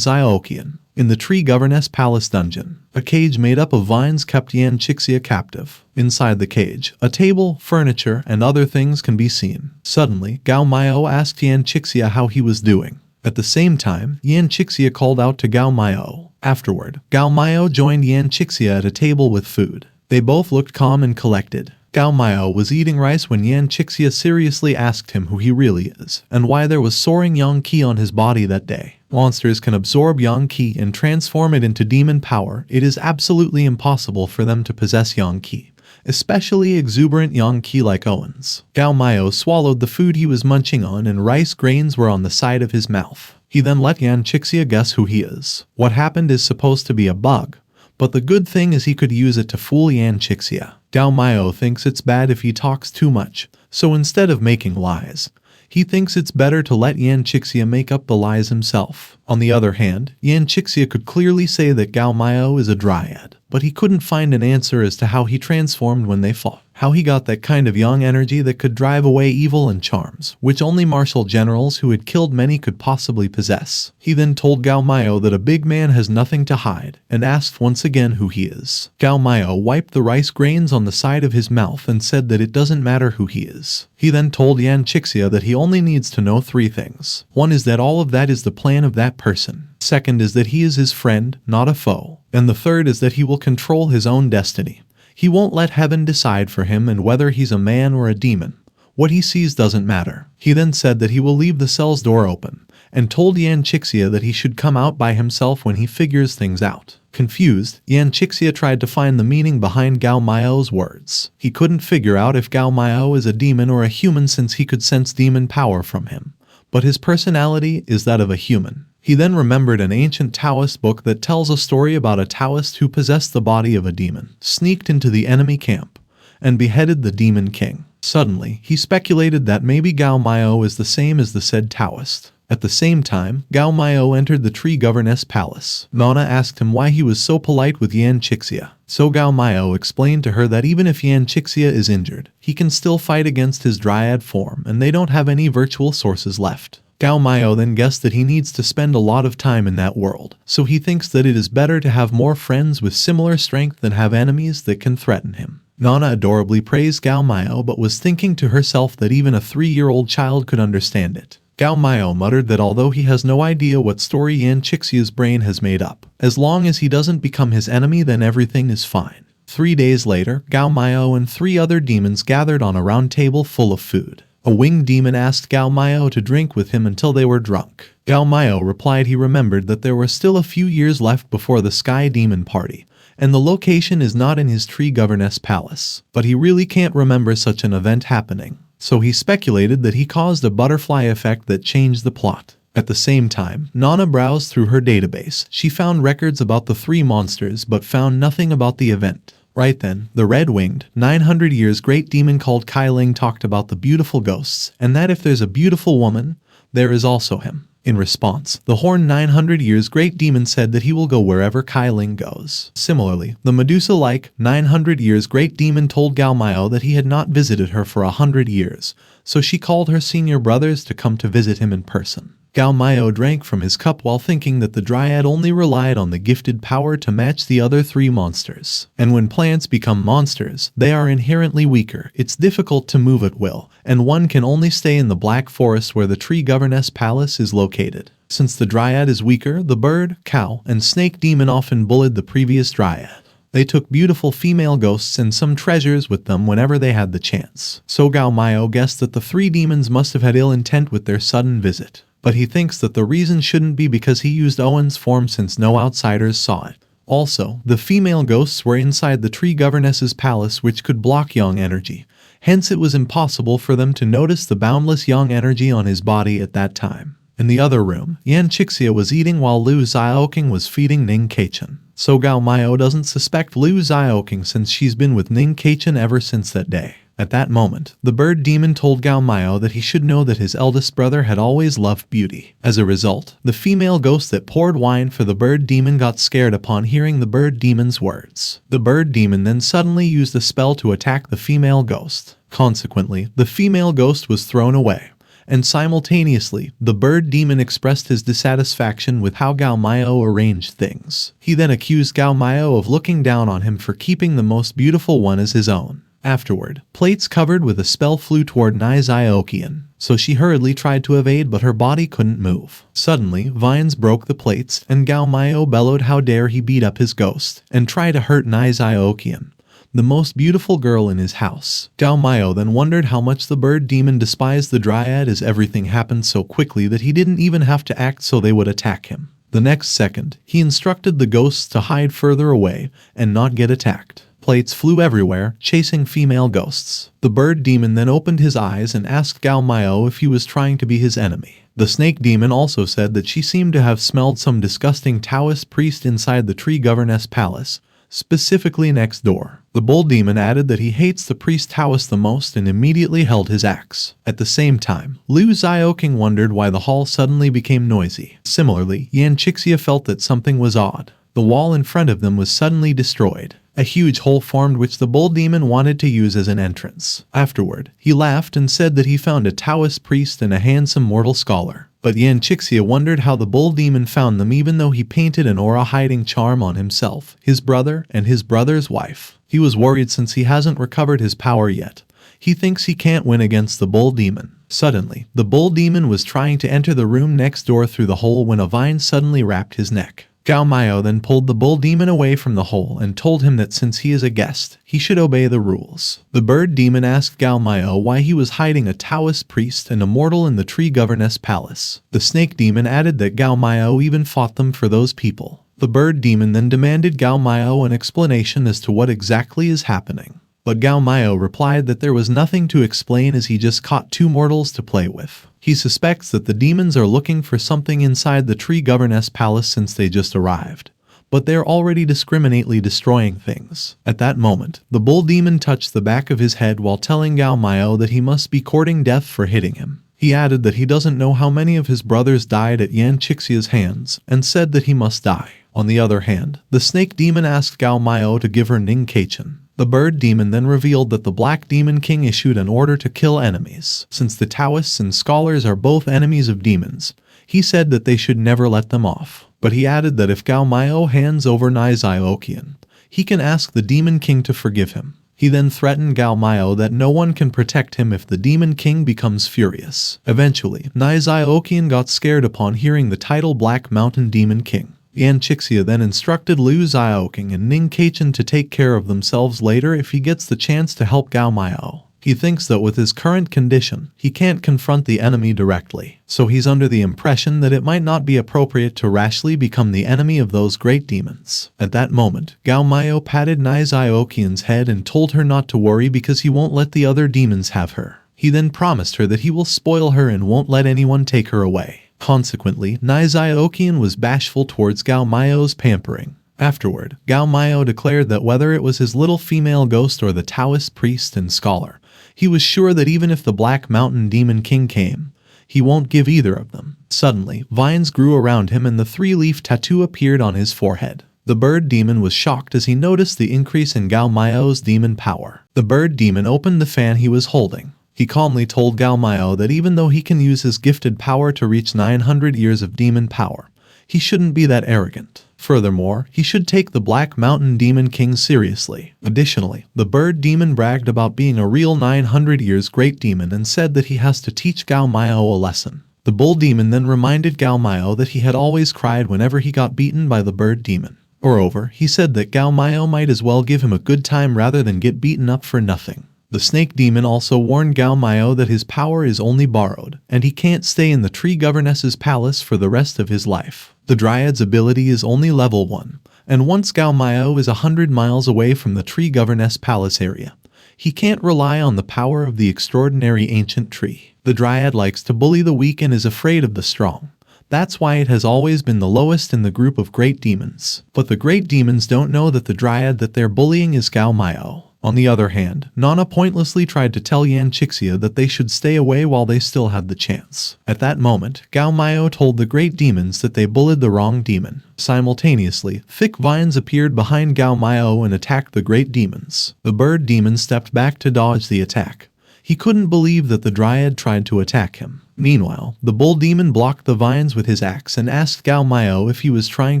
Xiaoqian in the Tree Governess Palace dungeon. A cage made up of vines kept Yan Chixia captive. Inside the cage, a table, furniture, and other things can be seen. Suddenly, Gao Miao asked Yan Chixia how he was doing. At the same time, Yan Chixia called out to Gao Miao. Afterward, Gao Miao joined Yan Chixia at a table with food. They both looked calm and collected. Gao Miao was eating rice when Yan Chixia seriously asked him who he really is, and why there was soaring yang qi on his body that day. Monsters can absorb yang qi and transform it into demon power. It is absolutely impossible for them to possess yang qi, especially exuberant young Ki like Owens. Gao Miao swallowed the food he was munching on and rice grains were on the side of his mouth. He then let Yan Chixia guess who he is. What happened is supposed to be a bug, but the good thing is he could use it to fool Yan Chixia. Gao Miao thinks it's bad if he talks too much, so instead of making lies, he thinks it's better to let Yan Chixia make up the lies himself. On the other hand, Yan Chixia could clearly say that Gao Miao is a dryad, but he couldn't find an answer as to how he transformed when they fought. How he got that kind of young energy that could drive away evil and charms, which only martial generals who had killed many could possibly possess. He then told Gao Miao that a big man has nothing to hide, and asked once again who he is. Gao Miao wiped the rice grains on the side of his mouth and said that it doesn't matter who he is. He then told Yan Chixia that he only needs to know 3 things. One is that all of that is the plan of that person. Second is that he is his friend, not a foe. And the third is that he will control his own destiny. He won't let heaven decide for him, and whether he's a man or a demon, what he sees doesn't matter. He then said that he will leave the cell's door open, and told Yan Chixia that he should come out by himself when he figures things out. Confused, Yan Chixia tried to find the meaning behind Gao Miao's words. He couldn't figure out if Gao Miao is a demon or a human since he could sense demon power from him, but his personality is that of a human. He then remembered an ancient Taoist book that tells a story about a Taoist who possessed the body of a demon, sneaked into the enemy camp, and beheaded the demon king. Suddenly, he speculated that maybe Gao Miao is the same as the said Taoist. At the same time, Gao Miao entered the tree governess palace. Nana asked him why he was so polite with Yan Chixia. So Gao Miao explained to her that even if Yan Chixia is injured, he can still fight against his dryad form and they don't have any virtual sources left. Gao Miao then guessed that he needs to spend a lot of time in that world, so he thinks that it is better to have more friends with similar strength than have enemies that can threaten him. Nana adorably praised Gao Miao but was thinking to herself that even a 3-year-old child could understand it. Gao Miao muttered that although he has no idea what story Yan Chixia's brain has made up, as long as he doesn't become his enemy then everything is fine. 3 days later, Gao Miao and 3 other demons gathered on a round table full of food. A winged demon asked Gao Miao to drink with him until they were drunk. Gao Miao replied he remembered that there were still a few years left before the Sky Demon Party, and the location is not in his tree governess palace, but he really can't remember such an event happening. So he speculated that he caused a butterfly effect that changed the plot. At the same time, Nana browsed through her database. She found records about the 3 monsters but found nothing about the event. Right then, the red-winged, 900 years great demon called Kai Ling talked about the beautiful ghosts, and that if there's a beautiful woman, there is also him. In response, the horned 900 years great demon said that he will go wherever Kai Ling goes. Similarly, the Medusa-like, 900 years great demon told Gao Miao that he had not visited her for 100 years, so she called her senior brothers to come to visit him in person. Gao Miao drank from his cup while thinking that the dryad only relied on the gifted power to match the other 3 monsters. And when plants become monsters, they are inherently weaker. It's difficult to move at will, and one can only stay in the Black Forest where the tree governess palace is located. Since the dryad is weaker, the bird, cow, and snake demon often bullied the previous dryad. They took beautiful female ghosts and some treasures with them whenever they had the chance. So Gao Miao guessed that the 3 demons must have had ill intent with their sudden visit. But he thinks that the reason shouldn't be because he used Owen's form since no outsiders saw it. Also, the female ghosts were inside the tree governess's palace which could block yang energy. Hence it was impossible for them to notice the boundless yang energy on his body at that time. In the other room, Yan Chixia was eating while Liu Xiaoqing was feeding Ning Keichen. So Gao Miao doesn't suspect Liu Xiaoqing since she's been with Ning Keichen ever since that day. At that moment, the bird demon told Gao Miao that he should know that his eldest brother had always loved beauty. As a result, the female ghost that poured wine for the bird demon got scared upon hearing the bird demon's words. The bird demon then suddenly used a spell to attack the female ghost. Consequently, the female ghost was thrown away. And simultaneously, the bird demon expressed his dissatisfaction with how Gao Miao arranged things. He then accused Gao Miao of looking down on him for keeping the most beautiful one as his own. Afterward, plates covered with a spell flew toward Nai Xiaoqian, so she hurriedly tried to evade but her body couldn't move. Suddenly, vines broke the plates, and Gao Miao bellowed how dare he beat up his ghost, and try to hurt Nai Xiaoqian, the most beautiful girl in his house. Gao Miao then wondered how much the bird demon despised the dryad as everything happened so quickly that he didn't even have to act so they would attack him. The next second, he instructed the ghosts to hide further away and not get attacked. plates flew everywhere, chasing female ghosts. The bird demon then opened his eyes and asked Gao Miao if he was trying to be his enemy. The snake demon also said that she seemed to have smelled some disgusting Taoist priest inside the tree governess palace, specifically next door. The bull demon added that he hates the priest Taoist the most and immediately held his axe. At the same time, Liu Xiaoqing wondered why the hall suddenly became noisy. Similarly, Yan Qixia felt that something was odd. The wall in front of them was suddenly destroyed. A huge hole formed which the bull demon wanted to use as an entrance. Afterward, he laughed and said that he found a Taoist priest and a handsome mortal scholar. But Yan Qixia wondered how the bull demon found them even though he painted an aura-hiding charm on himself, his brother, and his brother's wife. He was worried since he hasn't recovered his power yet. He thinks he can't win against the bull demon. Suddenly, the bull demon was trying to enter the room next door through the hole when a vine suddenly wrapped his neck. Gao Miao then pulled the bull demon away from the hole and told him that since he is a guest, he should obey the rules. The bird demon asked Gao Miao why he was hiding a Taoist priest and a mortal in the tree governess palace. The snake demon added that Gao Miao even fought them for those people. The bird demon then demanded Gao Miao an explanation as to what exactly is happening. But Gao Miao replied that there was nothing to explain as he just caught two mortals to play with. He suspects that the demons are looking for something inside the tree governess palace since they just arrived. But they're already discriminately destroying things. At that moment, the bull demon touched the back of his head while telling Gao Miao that he must be courting death for hitting him. He added that he doesn't know how many of his brothers died at Yan Qixia's hands, and said that he must die. On the other hand, the snake demon asked Gao Miao to give her Ning Kaichen. The bird demon then revealed that the Black Demon King issued an order to kill enemies. Since the Taoists and scholars are both enemies of demons, he said that they should never let them off. But he added that if Gao Miao hands over Nai Xiaoqian, he can ask the Demon King to forgive him. He then threatened Gao Miao that no one can protect him if the Demon King becomes furious. Eventually, Nai Xiaoqian got scared upon hearing the title Black Mountain Demon King. Yan Qixia then instructed Liu Xiaoqing and Ning Kaichen to take care of themselves later if he gets the chance to help Gao Miao. He thinks that with his current condition, he can't confront the enemy directly, so he's under the impression that it might not be appropriate to rashly become the enemy of those great demons. At that moment, Gao Miao patted Nai Xiaoqian's head and told her not to worry because he won't let the other demons have her. He then promised her that he will spoil her and won't let anyone take her away. Consequently, Nai Xiaoqian was bashful towards Gao Miao's pampering. Afterward, Gao Miao declared that whether it was his little female ghost or the Taoist priest and scholar, he was sure that even if the Black Mountain Demon King came, he won't give either of them. Suddenly, vines grew around him and the three-leaf tattoo appeared on his forehead. The bird demon was shocked as he noticed the increase in Gao Miao's demon power. The bird demon opened the fan he was holding. He calmly told Gao Miao that even though he can use his gifted power to reach 900 years of demon power, he shouldn't be that arrogant. Furthermore, he should take the Black Mountain Demon King seriously. Additionally, the bird demon bragged about being a real 900 years great demon and said that he has to teach Gao Miao a lesson. The bull demon then reminded Gao Miao that he had always cried whenever he got beaten by the bird demon. Moreover, he said that Gao Miao might as well give him a good time rather than get beaten up for nothing. The snake demon also warned Gao Miao that his power is only borrowed, and he can't stay in the tree governess's palace for the rest of his life. The dryad's ability is only level 1, and once Gao Miao is 100 miles away from the tree governess palace area, he can't rely on the power of the extraordinary ancient tree. The dryad likes to bully the weak and is afraid of the strong. That's why it has always been the lowest in the group of great demons. But the great demons don't know that the dryad that they're bullying is Gao Miao. On the other hand, Nana pointlessly tried to tell Yan Qixia that they should stay away while they still had the chance. At that moment, Gao Miao told the great demons that they bullied the wrong demon. Simultaneously, thick vines appeared behind Gao Miao and attacked the great demons. The bird demon stepped back to dodge the attack. He couldn't believe that the dryad tried to attack him. Meanwhile, the bull demon blocked the vines with his axe and asked Gao Miao if he was trying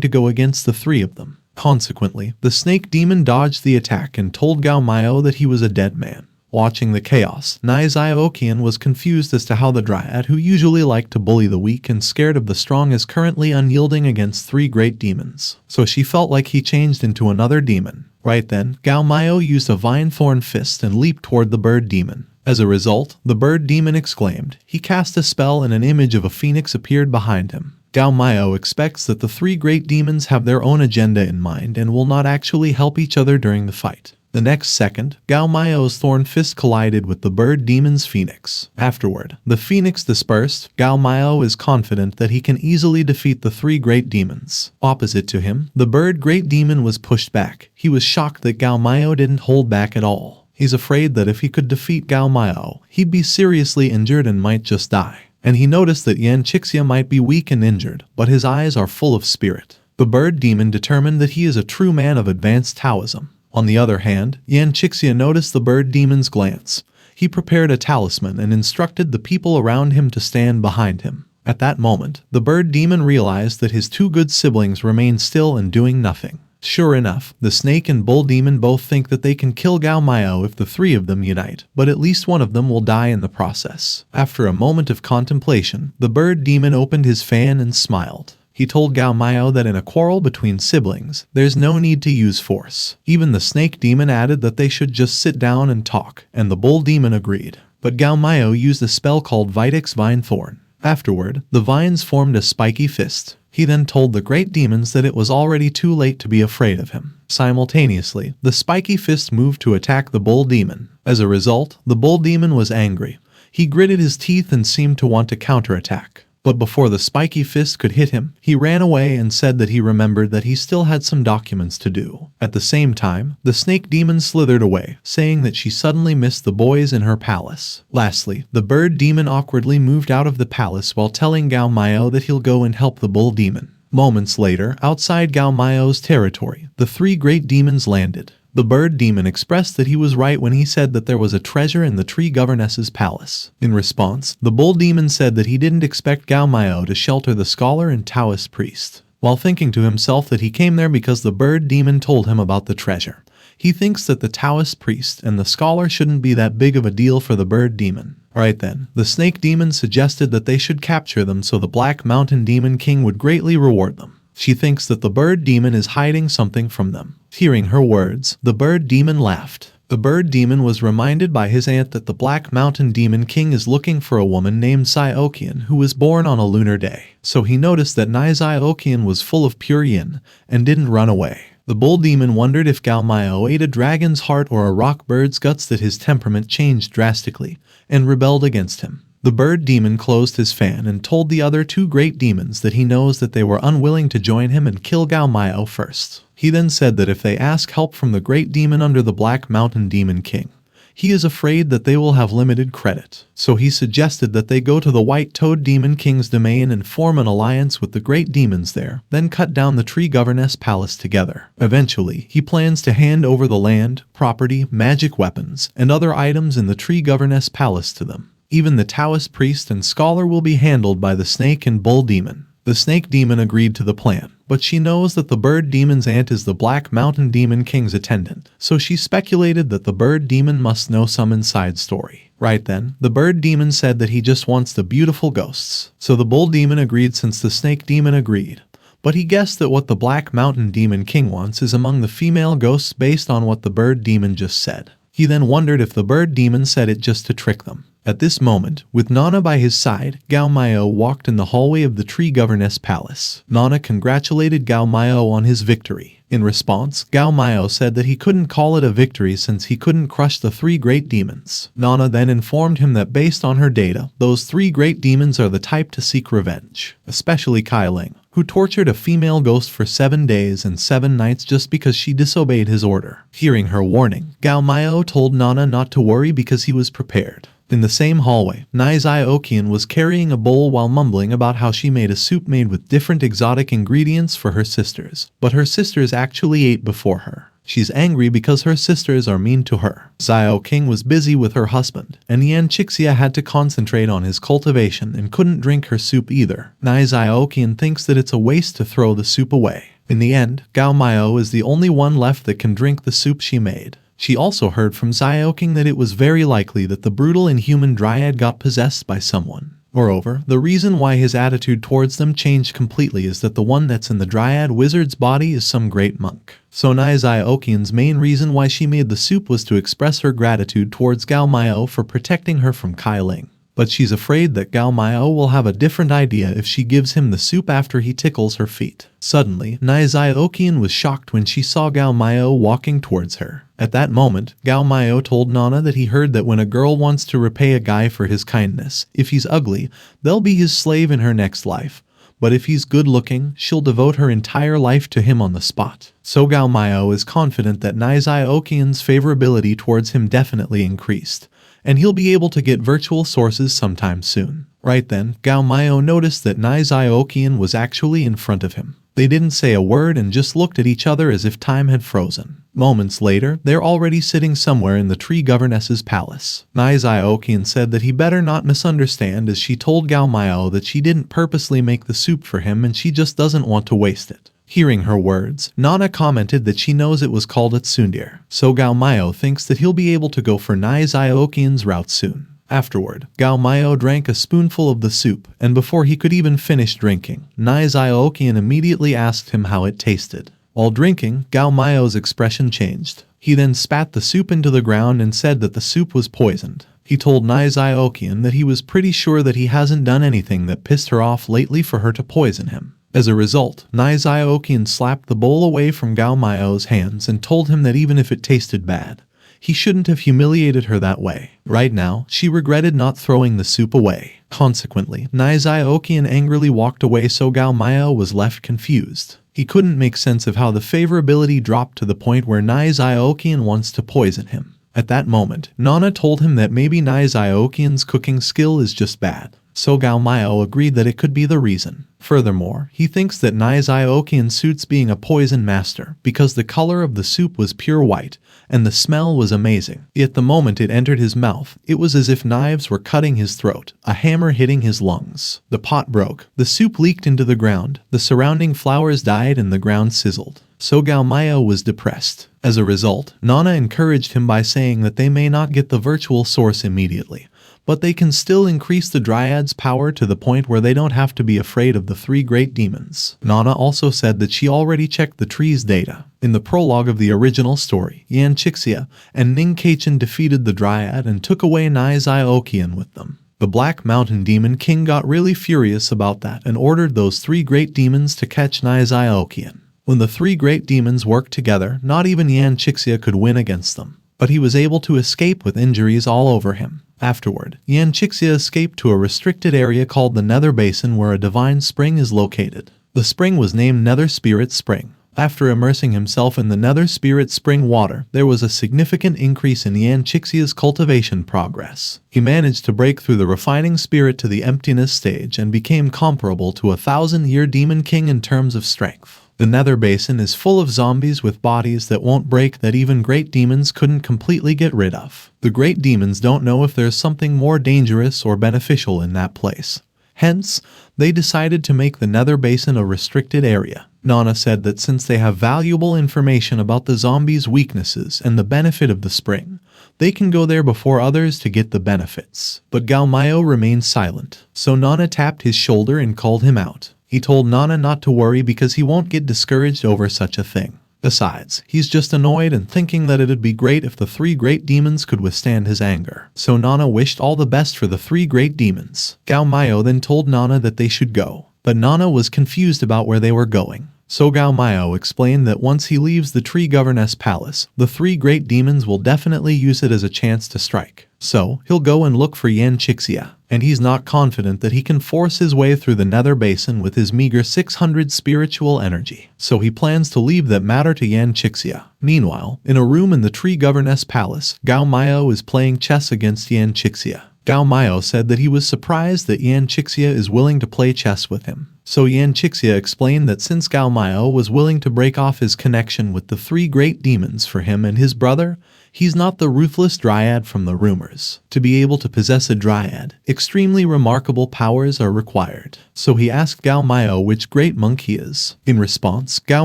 to go against the three of them. Consequently, the snake demon dodged the attack and told Gao Miao that he was a dead man. Watching the chaos, Nai Xiaoqian was confused as to how the dryad, who usually liked to bully the weak and scared of the strong, is currently unyielding against three great demons. So she felt like he changed into another demon. Right then, Gao Miao used a vine thorn fist and leaped toward the bird demon. As a result, the bird demon exclaimed. He cast a spell and an image of a phoenix appeared behind him. Gao Miao expects that the three great demons have their own agenda in mind and will not actually help each other during the fight. The next second, Gao Miao's thorn fist collided with the bird demon's phoenix. Afterward, the phoenix dispersed. Gao Miao is confident that he can easily defeat the three great demons. Opposite to him, the bird great demon was pushed back. He was shocked that Gao Miao didn't hold back at all. He's afraid that if he could defeat Gao Miao, he'd be seriously injured and might just die. And he noticed that Yan Chixia might be weak and injured, but his eyes are full of spirit. The bird demon determined that he is a true man of advanced Taoism. On the other hand, Yan Chixia noticed the bird demon's glance. He prepared a talisman and instructed the people around him to stand behind him. At that moment, the bird demon realized that his two good siblings remained still and doing nothing. Sure enough, the snake and bull demon both think that they can kill Gao Miao if the three of them unite, but at least one of them will die in the process. After a moment of contemplation, the bird demon opened his fan and smiled. He told Gao Miao that in a quarrel between siblings, there's no need to use force. Even the snake demon added that they should just sit down and talk, and the bull demon agreed. But Gao Miao used a spell called Vitex Vine Thorn. Afterward, the vines formed a spiky fist. He then told the great demons that it was already too late to be afraid of him. Simultaneously, the spiky fist moved to attack the bull demon. As a result, the bull demon was angry. He gritted his teeth and seemed to want to counterattack. But before the spiky fist could hit him, he ran away and said that he remembered that he still had some documents to do. At the same time, the snake demon slithered away, saying that she suddenly missed the boys in her palace. Lastly, the bird demon awkwardly moved out of the palace while telling Gao Miao that he'll go and help the bull demon. Moments later, outside Gao Miao's territory, the three great demons landed. The bird demon expressed that he was right when he said that there was a treasure in the tree governess's palace. In response, the bull demon said that he didn't expect Gao Miao to shelter the scholar and Taoist priest. While thinking to himself that he came there because the bird demon told him about the treasure, he thinks that the Taoist priest and the scholar shouldn't be that big of a deal for the bird demon. Right then, the snake demon suggested that they should capture them so the Black Mountain Demon King would greatly reward them. She thinks that the bird demon is hiding something from them. Hearing her words, the bird demon laughed. The bird demon was reminded by his aunt that the Black Mountain Demon King is looking for a woman named Xioqian who was born on a lunar day. So he noticed that Xioqian was full of pure yin and didn't run away. The bull demon wondered if Gao Miao ate a dragon's heart or a rock bird's guts that his temperament changed drastically and rebelled against him. The bird demon closed his fan and told the other two great demons that he knows that they were unwilling to join him and kill Gao Miao first. He then said that if they ask help from the great demon under the Black Mountain Demon King, he is afraid that they will have limited credit. So he suggested that they go to the White Toad Demon King's domain and form an alliance with the great demons there, then cut down the tree governess palace together. Eventually, he plans to hand over the land, property, magic weapons, and other items in the tree governess palace to them. Even the Taoist priest and scholar will be handled by the snake and bull demon. The snake demon agreed to the plan, but she knows that the bird demon's aunt is the Black Mountain Demon King's attendant, so she speculated that the bird demon must know some inside story. Right then, the bird demon said that he just wants the beautiful ghosts. So the bull demon agreed since the snake demon agreed. But he guessed that what the Black Mountain Demon King wants is among the female ghosts based on what the bird demon just said. He then wondered if the bird demon said it just to trick them. At this moment, with Nana by his side, Gao Miao walked in the hallway of the tree governess palace. Nana congratulated Gao Miao on his victory. In response, Gao Miao said that he couldn't call it a victory since he couldn't crush the three great demons. Nana then informed him that based on her data, those three great demons are the type to seek revenge, especially Kai Ling, who tortured a female ghost for 7 days and 7 nights just because she disobeyed his order. Hearing her warning, Gao Miao told Nana not to worry because he was prepared. In the same hallway, Xioqian was carrying a bowl while mumbling about how she made a soup made with different exotic ingredients for her sisters, but her sisters actually ate before her. She's angry because her sisters are mean to her. Xioqian was busy with her husband, and Yan Chixia had to concentrate on his cultivation and couldn't drink her soup either. Xioqian thinks that it's a waste to throw the soup away. In the end, Gao Miao is the only one left that can drink the soup she made. She also heard from Xioqian that it was very likely that the brutal inhuman dryad got possessed by someone. Moreover, the reason why his attitude towards them changed completely is that the one that's in the dryad wizard's body is some great monk. So Xioqian's main reason why she made the soup was to express her gratitude towards Gao Miao for protecting her from Kai Ling. But she's afraid that Gao Miao will have a different idea if she gives him the soup after he tickles her feet. Suddenly, Xioqian was shocked when she saw Gao Miao walking towards her. At that moment, Gao Miao told Nana that he heard that when a girl wants to repay a guy for his kindness, if he's ugly, they'll be his slave in her next life. But if he's good-looking, she'll devote her entire life to him on the spot. So Gao Miao is confident that Nizai Okian's favorability towards him definitely increased, and he'll be able to get virtual sources sometime soon. Right then, Gao Miao noticed that Nizai Okian was actually in front of him. They didn't say a word and just looked at each other as if time had frozen. Moments later, they're already sitting somewhere in the tree governess's palace. Nizai Okian said that he better not misunderstand as she told Gao Miao that she didn't purposely make the soup for him and she just doesn't want to waste it. Hearing her words, Nana commented that she knows it was called a tsundir, so Gao Miao thinks that he'll be able to go for Nizai Okian's route soon. Afterward, Gao Miao drank a spoonful of the soup, and before he could even finish drinking, Nizai Okian immediately asked him how it tasted. While drinking, Gao Miao's expression changed. He then spat the soup into the ground and said that the soup was poisoned. He told Nizai Okian that he was pretty sure that he hasn't done anything that pissed her off lately for her to poison him. As a result, Nizai Okian slapped the bowl away from Gao Miao's hands and told him that even if it tasted bad, he shouldn't have humiliated her that way. Right now, she regretted not throwing the soup away. Consequently, Nizai Okian angrily walked away, so Gao Miao was left confused. He couldn't make sense of how the favorability dropped to the point where Nizai Okian wants to poison him. At that moment, Nana told him that maybe Nizai Okian's cooking skill is just bad. So Gao Miao agreed that it could be the reason. Furthermore, he thinks that Nizai Okian suits being a poison master because the color of the soup was pure white and the smell was amazing. Yet the moment it entered his mouth, it was as if knives were cutting his throat, a hammer hitting his lungs. The pot broke, the soup leaked into the ground, the surrounding flowers died and the ground sizzled. So Gao Miao was depressed. As a result, Nana encouraged him by saying that they may not get the virtual source immediately, but they can still increase the Dryad's power to the point where they don't have to be afraid of the three great demons. Nana also said that she already checked the tree's data. In the prologue of the original story, Yan Chixia and Ning Kachin defeated the Dryad and took away Nizai Okian with them. The Black Mountain Demon King got really furious about that and ordered those three great demons to catch Nizai Okian. When the three great demons worked together, not even Yan Chixia could win against them, but he was able to escape with injuries all over him. Afterward, Yan Chixia escaped to a restricted area called the Nether Basin where a divine spring is located. The spring was named Nether Spirit Spring. After immersing himself in the Nether Spirit Spring water, there was a significant increase in Yan Chixia's cultivation progress. He managed to break through the refining spirit to the emptiness stage and became comparable to a 1,000-year Demon King in terms of strength. The Nether Basin is full of zombies with bodies that won't break that even great demons couldn't completely get rid of. The great demons don't know if there's something more dangerous or beneficial in that place. Hence, they decided to make the Nether Basin a restricted area. Nana said that since they have valuable information about the zombies' weaknesses and the benefit of the spring, they can go there before others to get the benefits. But Gao Miao remained silent, so Nana tapped his shoulder and called him out. He told Nana not to worry because he won't get discouraged over such a thing. Besides, he's just annoyed and thinking that it'd be great if the three great demons could withstand his anger. So Nana wished all the best for the three great demons. Gao Miao then told Nana that they should go, but Nana was confused about where they were going. So Gao Miao explained that once he leaves the Tree Governess Palace, the three great demons will definitely use it as a chance to strike. So, he'll go and look for Yan Chixia, and he's not confident that he can force his way through the Nether Basin with his meager 600 spiritual energy. So he plans to leave that matter to Yan Chixia. Meanwhile, in a room in the Tree Governess Palace, Gao Miao is playing chess against Yan Chixia. Gao Miao said that he was surprised that Yan Chixia is willing to play chess with him. So Yan Chixia explained that since Gao Miao was willing to break off his connection with the three great demons for him and his brother, he's not the ruthless dryad from the rumors. To be able to possess a dryad, extremely remarkable powers are required. So he asked Gao Miao which great monk he is. In response, Gao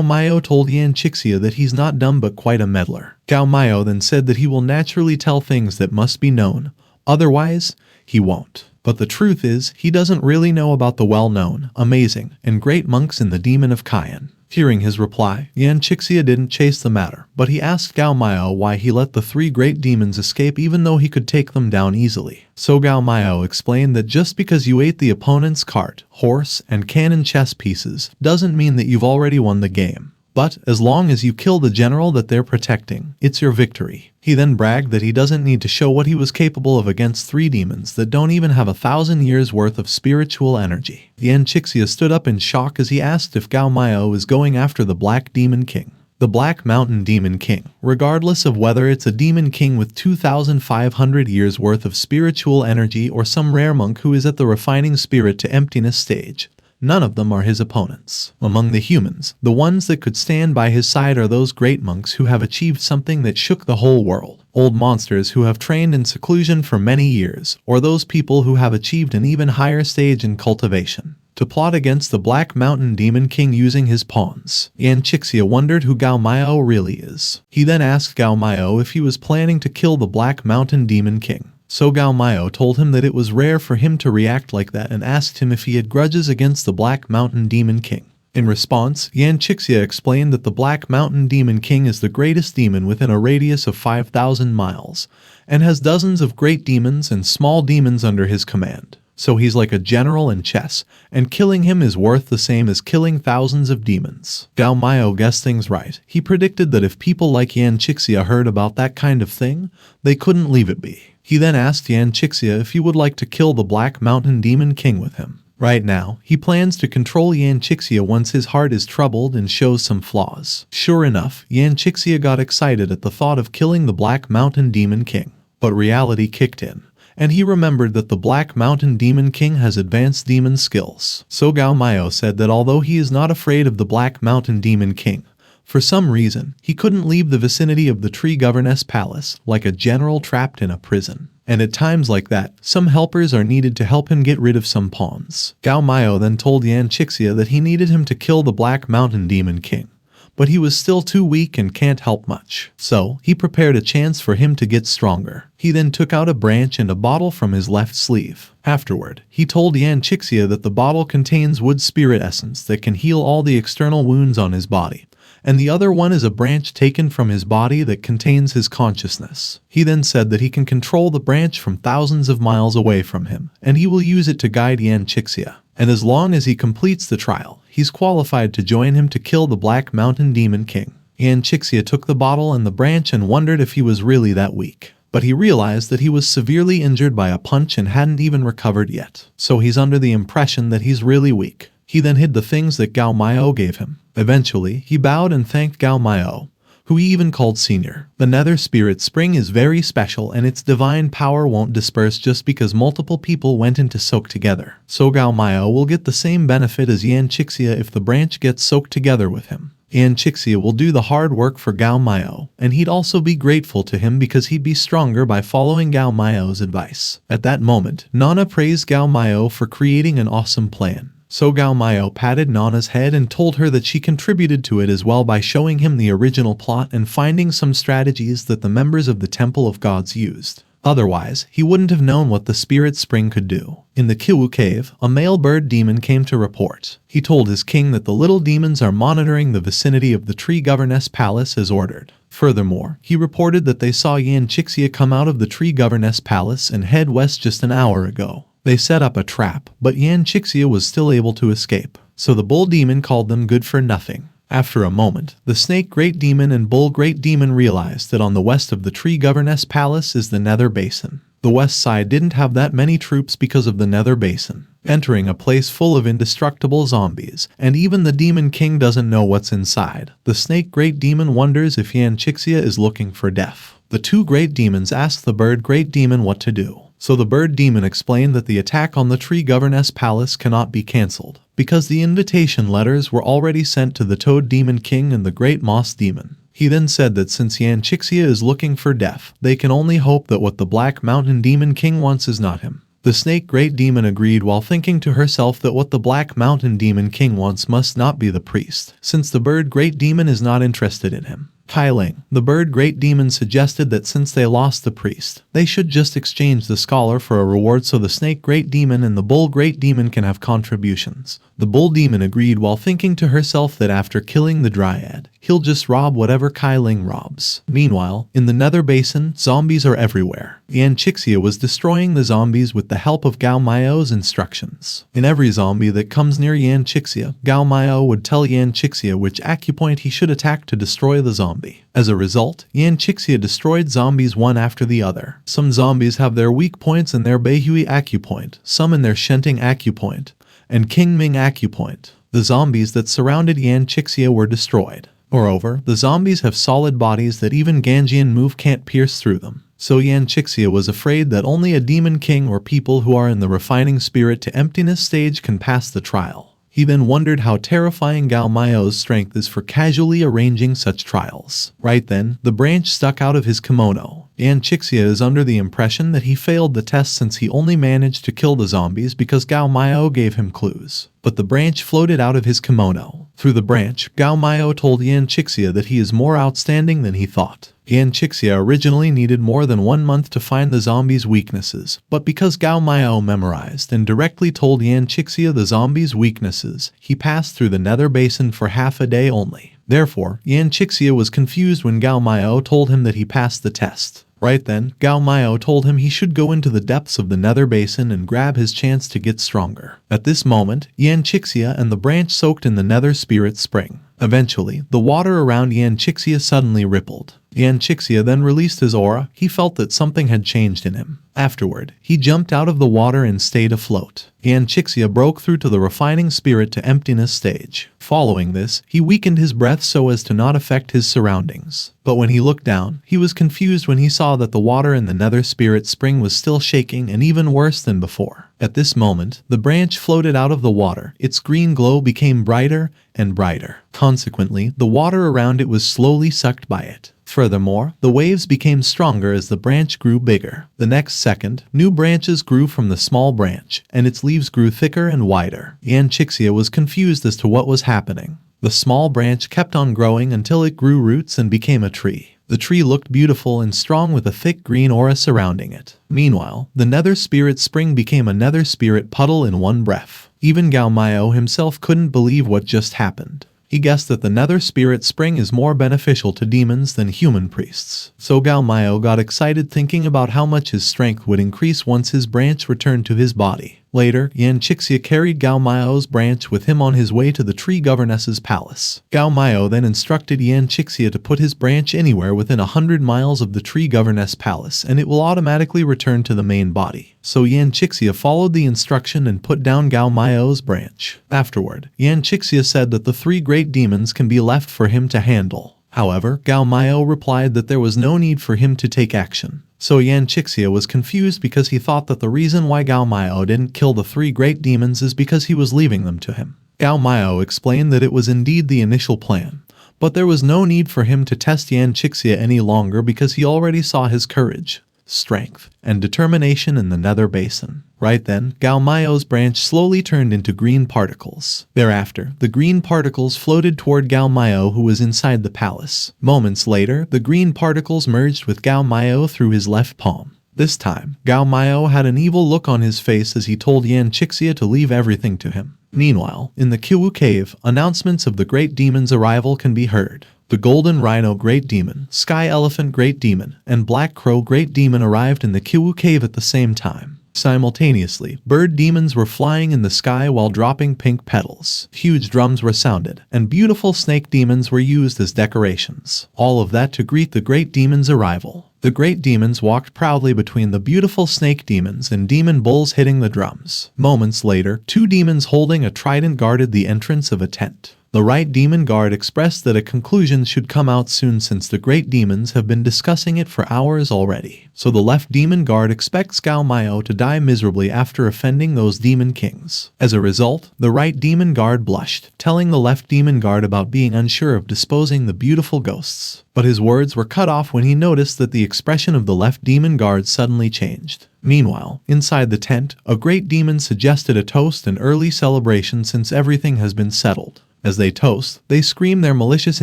Miao told Yan Chixia that he's not dumb but quite a meddler. Gao Miao then said that he will naturally tell things that must be known. Otherwise, he won't. But the truth is, he doesn't really know about the well-known, amazing, and great monks in the Demon of Cayenne. Hearing his reply, Yan Chixia didn't chase the matter, but he asked Gao Miao why he let the three great demons escape even though he could take them down easily. So Gao Miao explained that just because you ate the opponent's cart, horse, and cannon chess pieces doesn't mean that you've already won the game. But as long as you kill the general that they're protecting, it's your victory. He then bragged that he doesn't need to show what he was capable of against 3 demons that don't even have 1,000 years worth of spiritual energy. Yan Qixia stood up in shock as he asked if Gao Miao is going after the Black Demon King. The Black Mountain Demon King, regardless of whether it's a demon king with 2,500 years worth of spiritual energy or some rare monk who is at the refining spirit to emptiness stage, none of them are his opponents. Among the humans, the ones that could stand by his side are those great monks who have achieved something that shook the whole world, old monsters who have trained in seclusion for many years, or those people who have achieved an even higher stage in cultivation. To plot against the Black Mountain Demon King using his pawns, Yan Qixia wondered who Gao Miao really is. He then asked Gao Miao if he was planning to kill the Black Mountain Demon King. So Gao Miao told him that it was rare for him to react like that and asked him if he had grudges against the Black Mountain Demon King. In response, Yan Qixia explained that the Black Mountain Demon King is the greatest demon within a radius of 5,000 miles, and has dozens of great demons and small demons under his command. So he's like a general in chess, and killing him is worth the same as killing thousands of demons. Gao Miao guessed things right. He predicted that if people like Yan Qixia heard about that kind of thing, they couldn't leave it be. He then asked Yan Qixia if he would like to kill the Black Mountain Demon King with him. Right now, he plans to control Yan Qixia once his heart is troubled and shows some flaws. Sure enough, Yan Qixia got excited at the thought of killing the Black Mountain Demon King. But reality kicked in, and he remembered that the Black Mountain Demon King has advanced demon skills. So Gao Miao said that although he is not afraid of the Black Mountain Demon King, for some reason, he couldn't leave the vicinity of the tree governess palace like a general trapped in a prison. And at times like that, some helpers are needed to help him get rid of some pawns. Gao Miao then told Yan Qixia that he needed him to kill the Black Mountain Demon King, but he was still too weak and can't help much. So, he prepared a chance for him to get stronger. He then took out a branch and a bottle from his left sleeve. Afterward, he told Yan Qixia that the bottle contains wood spirit essence that can heal all the external wounds on his body, and the other one is a branch taken from his body that contains his consciousness. He then said that he can control the branch from thousands of miles away from him, and he will use it to guide Yan Qixia. And as long as he completes the trial, he's qualified to join him to kill the Black Mountain Demon King. Yan Qixia took the bottle and the branch and wondered if he was really that weak. But he realized that he was severely injured by a punch and hadn't even recovered yet. So he's under the impression that he's really weak. He then hid the things that Gao Miao gave him. Eventually, he bowed and thanked Gao Miao, who he even called Senior. The Nether Spirit Spring is very special and its divine power won't disperse just because multiple people went in to soak together. So Gao Miao will get the same benefit as Yan Qixia if the branch gets soaked together with him. Yan Qixia will do the hard work for Gao Miao, and he'd also be grateful to him because he'd be stronger by following Gao Miao's advice. At that moment, Nana praised Gao Miao for creating an awesome plan. So Gao Miao patted Nana's head and told her that she contributed to it as well by showing him the original plot and finding some strategies that the members of the Temple of Gods used. Otherwise, he wouldn't have known what the Spirit Spring could do. In the Kiwu Cave, a male bird demon came to report. He told his king that the little demons are monitoring the vicinity of the tree governess palace as ordered. Furthermore, he reported that they saw Yan Qixia come out of the tree governess palace and head west just an hour ago. They set up a trap, but Yan Qixia was still able to escape. So the bull demon called them good for nothing. After a moment, the snake great demon and bull great demon realized that on the west of the tree governess palace is the Nether Basin. The west side didn't have that many troops because of the Nether Basin. Entering a place full of indestructible zombies, and even the Demon King doesn't know what's inside. The snake great demon wonders if Yan Qixia is looking for death. The two great demons ask the bird great demon what to do. So the bird demon explained that the attack on the tree governess palace cannot be cancelled, because the invitation letters were already sent to the Toad Demon King and the Great Moss Demon. He then said that since Yan Qixia is looking for death, they can only hope that what the Black Mountain Demon King wants is not him. The Snake Great Demon agreed while thinking to herself that what the Black Mountain Demon King wants must not be the priest, since the Bird Great Demon is not interested in him. Tai Ling, the Bird Great Demon, suggested that since they lost the priest, they should just exchange the scholar for a reward so the Snake Great Demon and the Bull Great Demon can have contributions. The Bull Demon agreed while thinking to herself that after killing the Dryad, he'll just rob whatever Kai Ling robs. Meanwhile, in the Nether Basin, zombies are everywhere. Yan Chixia was destroying the zombies with the help of Gao Miao's instructions. In every zombie that comes near Yan Chixia, Gao Miao would tell Yan Chixia which acupoint he should attack to destroy the zombie. As a result, Yan Chixia destroyed zombies one after the other. Some zombies have their weak points in their Beihui acupoint, some in their Shenting acupoint, and King Ming acupoint. The zombies that surrounded Yan Chixia were destroyed. Moreover, the zombies have solid bodies that even Ganjian move can't pierce through them. So Yan Chixia was afraid that only a demon king or people who are in the refining spirit to emptiness stage can pass the trial. He then wondered how terrifying Gao Miao's strength is for casually arranging such trials. Right then, the branch stuck out of his kimono. Yan Chixia is under the impression that he failed the test since he only managed to kill the zombies because Gao Miao gave him clues. But the branch floated out of his kimono. Through the branch, Gao Miao told Yan Chixia that he is more outstanding than he thought. Yan Chixia originally needed more than 1 month to find the zombies' weaknesses, but because Gao Miao memorized and directly told Yan Chixia the zombies' weaknesses, he passed through the Nether Basin for half a day only. Therefore, Yan Chixia was confused when Gao Miao told him that he passed the test. Right then, Gao Miao told him he should go into the depths of the Nether Basin and grab his chance to get stronger. At this moment, Yan Chixia and the branch soaked in the Nether Spirit Spring. Eventually, the water around Yan Chixia suddenly rippled. Yan Chixia then released his aura. He felt that something had changed in him. Afterward, he jumped out of the water and stayed afloat. Yan Chixia broke through to the refining spirit to emptiness stage. Following this, he weakened his breath so as to not affect his surroundings. But when he looked down, he was confused when he saw that the water in the Nether Spirit Spring was still shaking and even worse than before. At this moment, the branch floated out of the water. Its green glow became brighter and brighter. Consequently, the water around it was slowly sucked by it. Furthermore, the waves became stronger as the branch grew bigger. The next second, new branches grew from the small branch, and its leaves grew thicker and wider. Yan Chixia was confused as to what was happening. The small branch kept on growing until it grew roots and became a tree. The tree looked beautiful and strong with a thick green aura surrounding it. Meanwhile, the Nether Spirit Spring became a Nether Spirit puddle in one breath. Even Gao Miao himself couldn't believe what just happened. He guessed that the Nether Spirit Spring is more beneficial to demons than human priests. So Gao Miao got excited thinking about how much his strength would increase once his branch returned to his body. Later, Yan Chixia carried Gao Miao's branch with him on his way to the tree governess's palace. Gao Miao then instructed Yan Chixia to put his branch anywhere within 100 miles of the tree governess palace and it will automatically return to the main body. So Yan Chixia followed the instruction and put down Gao Miao's branch. Afterward, Yan Chixia said that the 3 great demons can be left for him to handle. However, Gao Miao replied that there was no need for him to take action. So Yan Chixia was confused because he thought that the reason why Gao Miao didn't kill the 3 great demons is because he was leaving them to him. Gao Miao explained that it was indeed the initial plan, but there was no need for him to test Yan Chixia any longer because he already saw his courage, strength, and determination in the Nether Basin. Right then, Gao Miao's branch slowly turned into green particles. Thereafter, the green particles floated toward Gao Miao who was inside the palace. Moments later, the green particles merged with Gao Miao through his left palm. This time, Gao Miao had an evil look on his face as he told Yan Chixia to leave everything to him. Meanwhile, in the Kiwu Cave, announcements of the Great Demon's arrival can be heard. The Golden Rhino Great Demon, Sky Elephant Great Demon, and Black Crow Great Demon arrived in the Kiwu Cave at the same time. Simultaneously, bird demons were flying in the sky while dropping pink petals. Huge drums were sounded, and beautiful snake demons were used as decorations. All of that to greet the Great Demon's arrival. The Great Demons walked proudly between the beautiful snake demons and demon bulls hitting the drums. Moments later, 2 demons holding a trident guarded the entrance of a tent. The right demon guard expressed that a conclusion should come out soon since the great demons have been discussing it for hours already. So the left demon guard expects Gao Miao to die miserably after offending those demon kings. As a result, the right demon guard blushed, telling the left demon guard about being unsure of disposing the beautiful ghosts. But his words were cut off when he noticed that the expression of the left demon guard suddenly changed. Meanwhile, inside the tent, a great demon suggested a toast and early celebration since everything has been settled. As they toast, they scream their malicious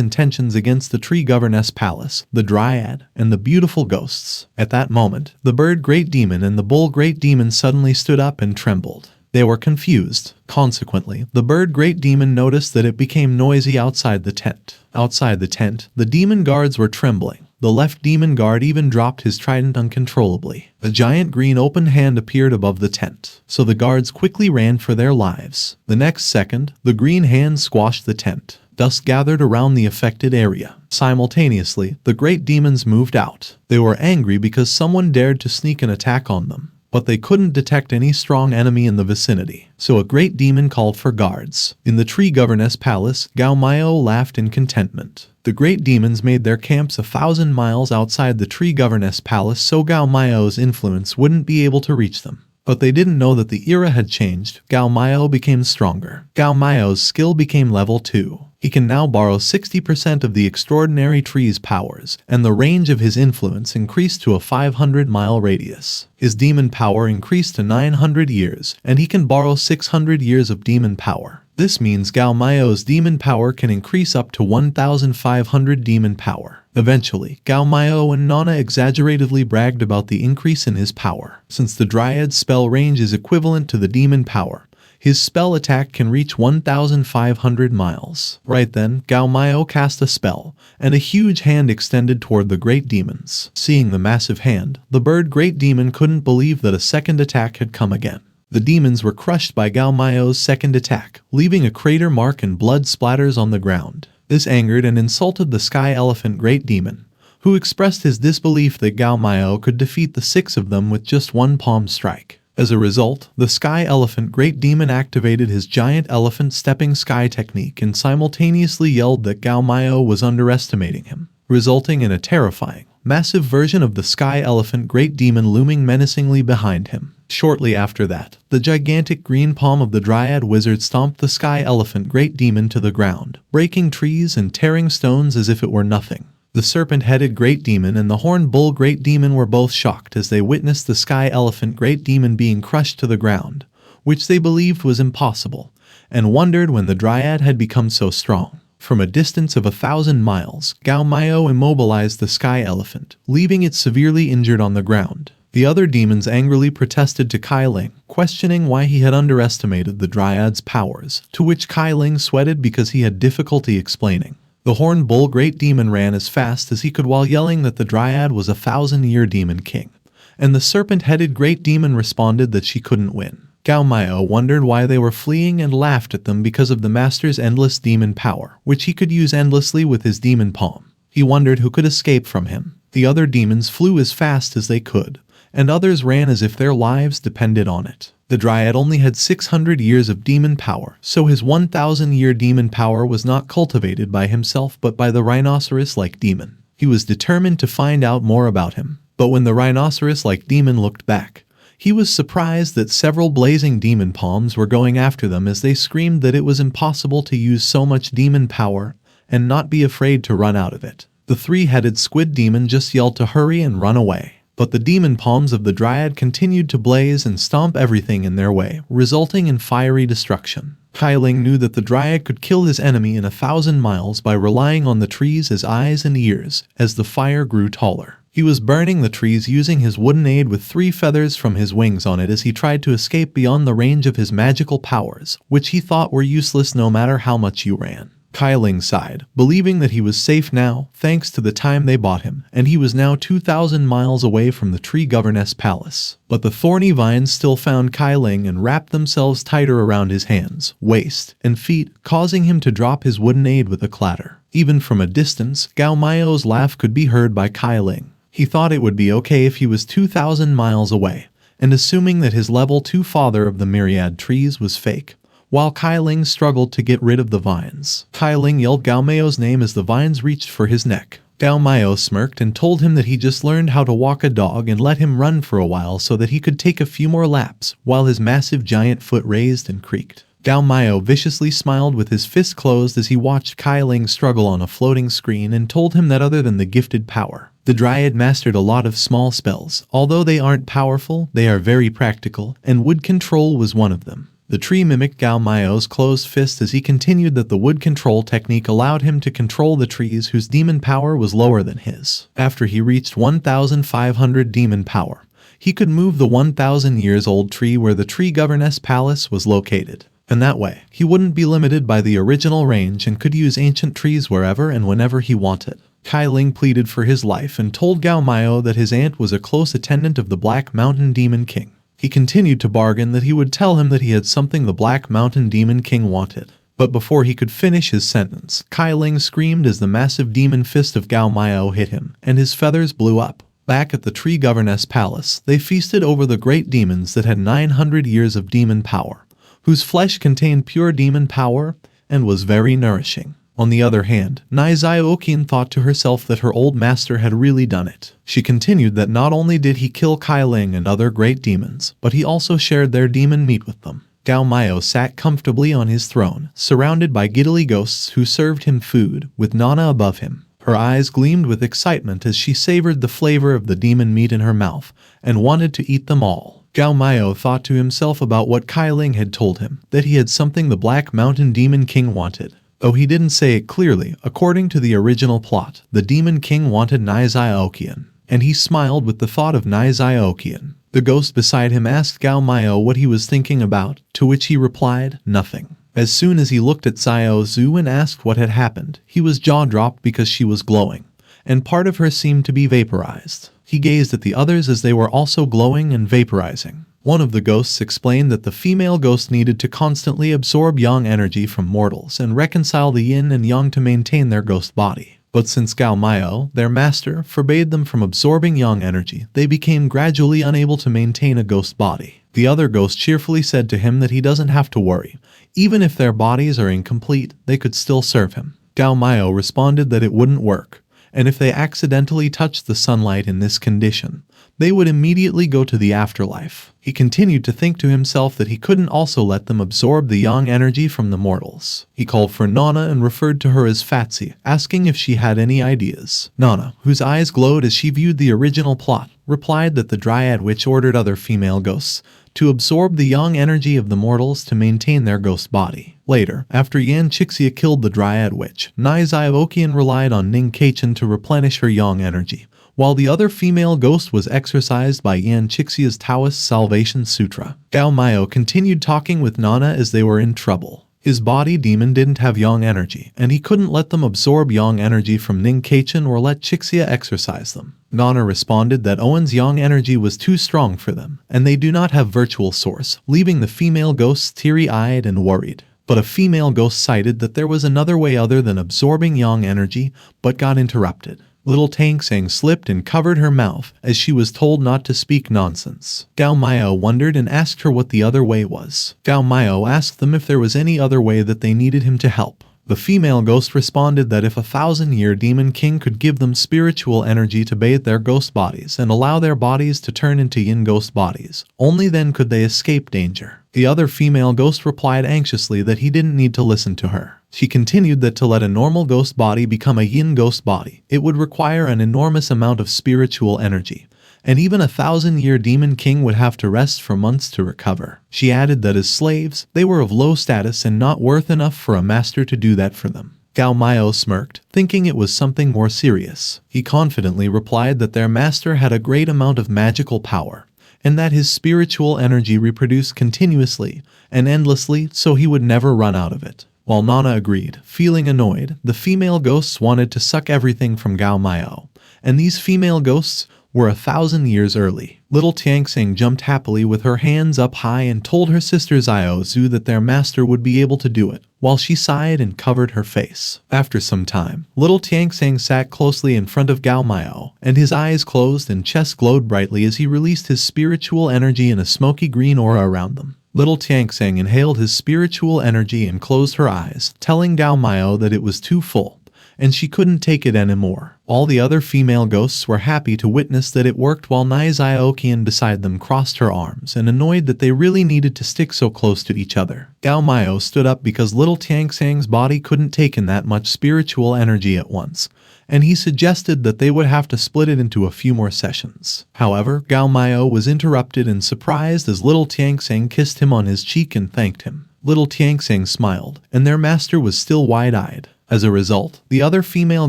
intentions against the tree governess palace, the dryad, and the beautiful ghosts. At that moment, the bird great demon and the bull great demon suddenly stood up and trembled. They were confused. Consequently, the bird great demon noticed that it became noisy outside the tent. Outside the tent, the demon guards were trembling. The left demon guard even dropped his trident uncontrollably. A giant green open hand appeared above the tent, so the guards quickly ran for their lives. The next second, the green hand squashed the tent. Dust gathered around the affected area. Simultaneously, the great demons moved out. They were angry because someone dared to sneak an attack on them, but they couldn't detect any strong enemy in the vicinity. So a great demon called for guards. In the tree governess palace, Gao Miao laughed in contentment. The great demons made their camps 1,000 miles outside the tree governess palace so Gao Miao's influence wouldn't be able to reach them. But they didn't know that the era had changed. Gao Miao became stronger. Gao Miao's skill became level 2. He can now borrow 60% of the extraordinary tree's powers, and the range of his influence increased to a 500-mile radius. His demon power increased to 900 years, and he can borrow 600 years of demon power. This means Gao Miao's demon power can increase up to 1,500 demon power. Eventually, Gao Miao and Nana exaggeratedly bragged about the increase in his power. Since the Dryad's spell range is equivalent to the demon power, his spell attack can reach 1,500 miles. Right then, Gao Miao cast a spell, and a huge hand extended toward the great demons. Seeing the massive hand, the bird great demon couldn't believe that a second attack had come again. The demons were crushed by Gao Miao's second attack, leaving a crater mark and blood splatters on the ground. This angered and insulted the sky elephant great demon, who expressed his disbelief that Gao Miao could defeat the 6 of them with just one palm strike. As a result, the sky elephant great demon activated his giant elephant stepping sky technique and simultaneously yelled that Gao Miao was underestimating him, resulting in a terrifying, massive version of the sky elephant great demon looming menacingly behind him. Shortly after that, the gigantic green palm of the Dryad wizard stomped the sky elephant great demon to the ground, breaking trees and tearing stones as if it were nothing. The serpent-headed great demon and the horned bull great demon were both shocked as they witnessed the sky elephant great demon being crushed to the ground, which they believed was impossible, and wondered when the Dryad had become so strong. From a distance of 1,000 miles, Gao Miao immobilized the sky elephant, leaving it severely injured on the ground. The other demons angrily protested to Kai Ling, questioning why he had underestimated the Dryad's powers, to which Kai Ling sweated because he had difficulty explaining. The horned bull great demon ran as fast as he could while yelling that the Dryad was a 1,000-year demon king, and the serpent-headed great demon responded that she couldn't win. Gao Miao wondered why they were fleeing and laughed at them because of the master's endless demon power, which he could use endlessly with his demon palm. He wondered who could escape from him. The other demons flew as fast as they could, and others ran as if their lives depended on it. The Dryad only had 600 years of demon power, so his 1,000-year demon power was not cultivated by himself but by the rhinoceros-like demon. He was determined to find out more about him, but when the rhinoceros-like demon looked back, he was surprised that several blazing demon palms were going after them as they screamed that it was impossible to use so much demon power and not be afraid to run out of it. The 3-headed squid demon just yelled to hurry and run away. But the demon palms of the Dryad continued to blaze and stomp everything in their way, resulting in fiery destruction. Kai Ling knew that the Dryad could kill his enemy in 1,000 miles by relying on the trees as eyes and ears, as the fire grew taller. He was burning the trees using his wooden aid with 3 feathers from his wings on it as he tried to escape beyond the range of his magical powers, which he thought were useless no matter how much you ran. Kai Ling sighed, believing that he was safe now, thanks to the time they bought him, and he was now 2,000 miles away from the tree governess palace. But the thorny vines still found Kai Ling and wrapped themselves tighter around his hands, waist, and feet, causing him to drop his wooden aid with a clatter. Even from a distance, Gao Miao's laugh could be heard by Kai Ling. He thought it would be okay if he was 2,000 miles away, and assuming that his level 2 father of the myriad trees was fake, while Kai Ling struggled to get rid of the vines. Kai Ling yelled Gao Miao's name as the vines reached for his neck. Gao Miao smirked and told him that he just learned how to walk a dog and let him run for a while so that he could take a few more laps, while his massive giant foot raised and creaked. Gao Miao viciously smiled with his fist closed as he watched Kai Ling struggle on a floating screen and told him that other than the gifted power, the Dryad mastered a lot of small spells. Although they aren't powerful, they are very practical, and wood control was one of them. The tree mimicked Gao Miao's closed fist as he continued that the wood control technique allowed him to control the trees whose demon power was lower than his. After he reached 1,500 demon power, he could move the 1,000 years old tree where the tree governess palace was located. And that way, he wouldn't be limited by the original range and could use ancient trees wherever and whenever he wanted. Kai Ling pleaded for his life and told Gao Miao that his aunt was a close attendant of the Black Mountain Demon King. He continued to bargain that he would tell him that he had something the Black Mountain Demon King wanted. But before he could finish his sentence, Kai Ling screamed as the massive demon fist of Gao Miao hit him, and his feathers blew up. Back at the tree governess palace, they feasted over the great demons that had 900 years of demon power, whose flesh contained pure demon power and was very nourishing. On the other hand, Nai Xiaoqian thought to herself that her old master had really done it. She continued that not only did he kill Kai Ling and other great demons, but he also shared their demon meat with them. Gao Miao sat comfortably on his throne, surrounded by giddily ghosts who served him food, with Nana above him. Her eyes gleamed with excitement as she savored the flavor of the demon meat in her mouth, and wanted to eat them all. Gao Miao thought to himself about what Kai Ling had told him, that he had something the Black Mountain Demon King wanted. Though he didn't say it clearly, according to the original plot, the Demon King wanted Nai Xiaoqian, and he smiled with the thought of Nai Xiaoqian. The ghost beside him asked Gao Miao what he was thinking about, to which he replied, nothing. As soon as he looked at Xiao Zhu and asked what had happened, he was jaw-dropped because she was glowing, and part of her seemed to be vaporized. He gazed at the others as they were also glowing and vaporizing. One of the ghosts explained that the female ghost needed to constantly absorb yang energy from mortals and reconcile the yin and yang to maintain their ghost body. But since Gao Miao, their master, forbade them from absorbing yang energy, they became gradually unable to maintain a ghost body. The other ghost cheerfully said to him that he doesn't have to worry. Even if their bodies are incomplete, they could still serve him. Gao Miao responded that it wouldn't work, and if they accidentally touched the sunlight in this condition, they would immediately go to the afterlife. He continued to think to himself that he couldn't also let them absorb the yang energy from the mortals. He called for Nana and referred to her as Fatsi, asking if she had any ideas. Nana, whose eyes glowed as she viewed the original plot, replied that the Dryad Witch ordered other female ghosts to absorb the yang energy of the mortals to maintain their ghost body. Later, after Yan Chixia killed the Dryad Witch, Nai Xiaoqian relied on Ning Kaichen to replenish her yang energy, while the other female ghost was exorcised by Yan Chixia's Taoist Salvation Sutra. Gao Miao continued talking with Nana as they were in trouble. His body demon didn't have yang energy, and he couldn't let them absorb yang energy from Ning Kaichen or let Chixia exorcise them. Nana responded that Owen's yang energy was too strong for them, and they do not have virtual source, leaving the female ghosts teary-eyed and worried. But a female ghost cited that there was another way other than absorbing yang energy, but got interrupted. Little Tang Sang slipped and covered her mouth, as she was told not to speak nonsense. Gao Miao wondered and asked her what the other way was. Gao Miao asked them if there was any other way that they needed him to help. The female ghost responded that if a 1,000-year demon king could give them spiritual energy to bathe their ghost bodies and allow their bodies to turn into yin ghost bodies, only then could they escape danger. The other female ghost replied anxiously that he didn't need to listen to her. She continued that to let a normal ghost body become a yin ghost body, it would require an enormous amount of spiritual energy, and even a 1,000-year demon king would have to rest for months to recover. She added that as slaves, they were of low status and not worth enough for a master to do that for them. Gao Miao smirked, thinking it was something more serious. He confidently replied that their master had a great amount of magical power, and that his spiritual energy reproduced continuously and endlessly, so he would never run out of it. While Nana agreed, feeling annoyed, the female ghosts wanted to suck everything from Gao Miao, and these female ghosts were 1,000 years early. Little Tianxing jumped happily with her hands up high and told her sister Xiao Zhu that their master would be able to do it, while she sighed and covered her face. After some time, little Tianxing sat closely in front of Gao Miao, and his eyes closed and chest glowed brightly as he released his spiritual energy in a smoky green aura around them. Little Tianxing inhaled his spiritual energy and closed her eyes, telling Gao Miao that it was too full, and she couldn't take it anymore. All the other female ghosts were happy to witness that it worked, while Nai Xiaoqian beside them crossed her arms and annoyed that they really needed to stick so close to each other. Gao Miao stood up because little Tianxing's body couldn't take in that much spiritual energy at once, and he suggested that they would have to split it into a few more sessions. However, Gao Miao was interrupted and surprised as little Tianxing kissed him on his cheek and thanked him. Little Tianxing smiled, and their master was still wide-eyed. As a result, the other female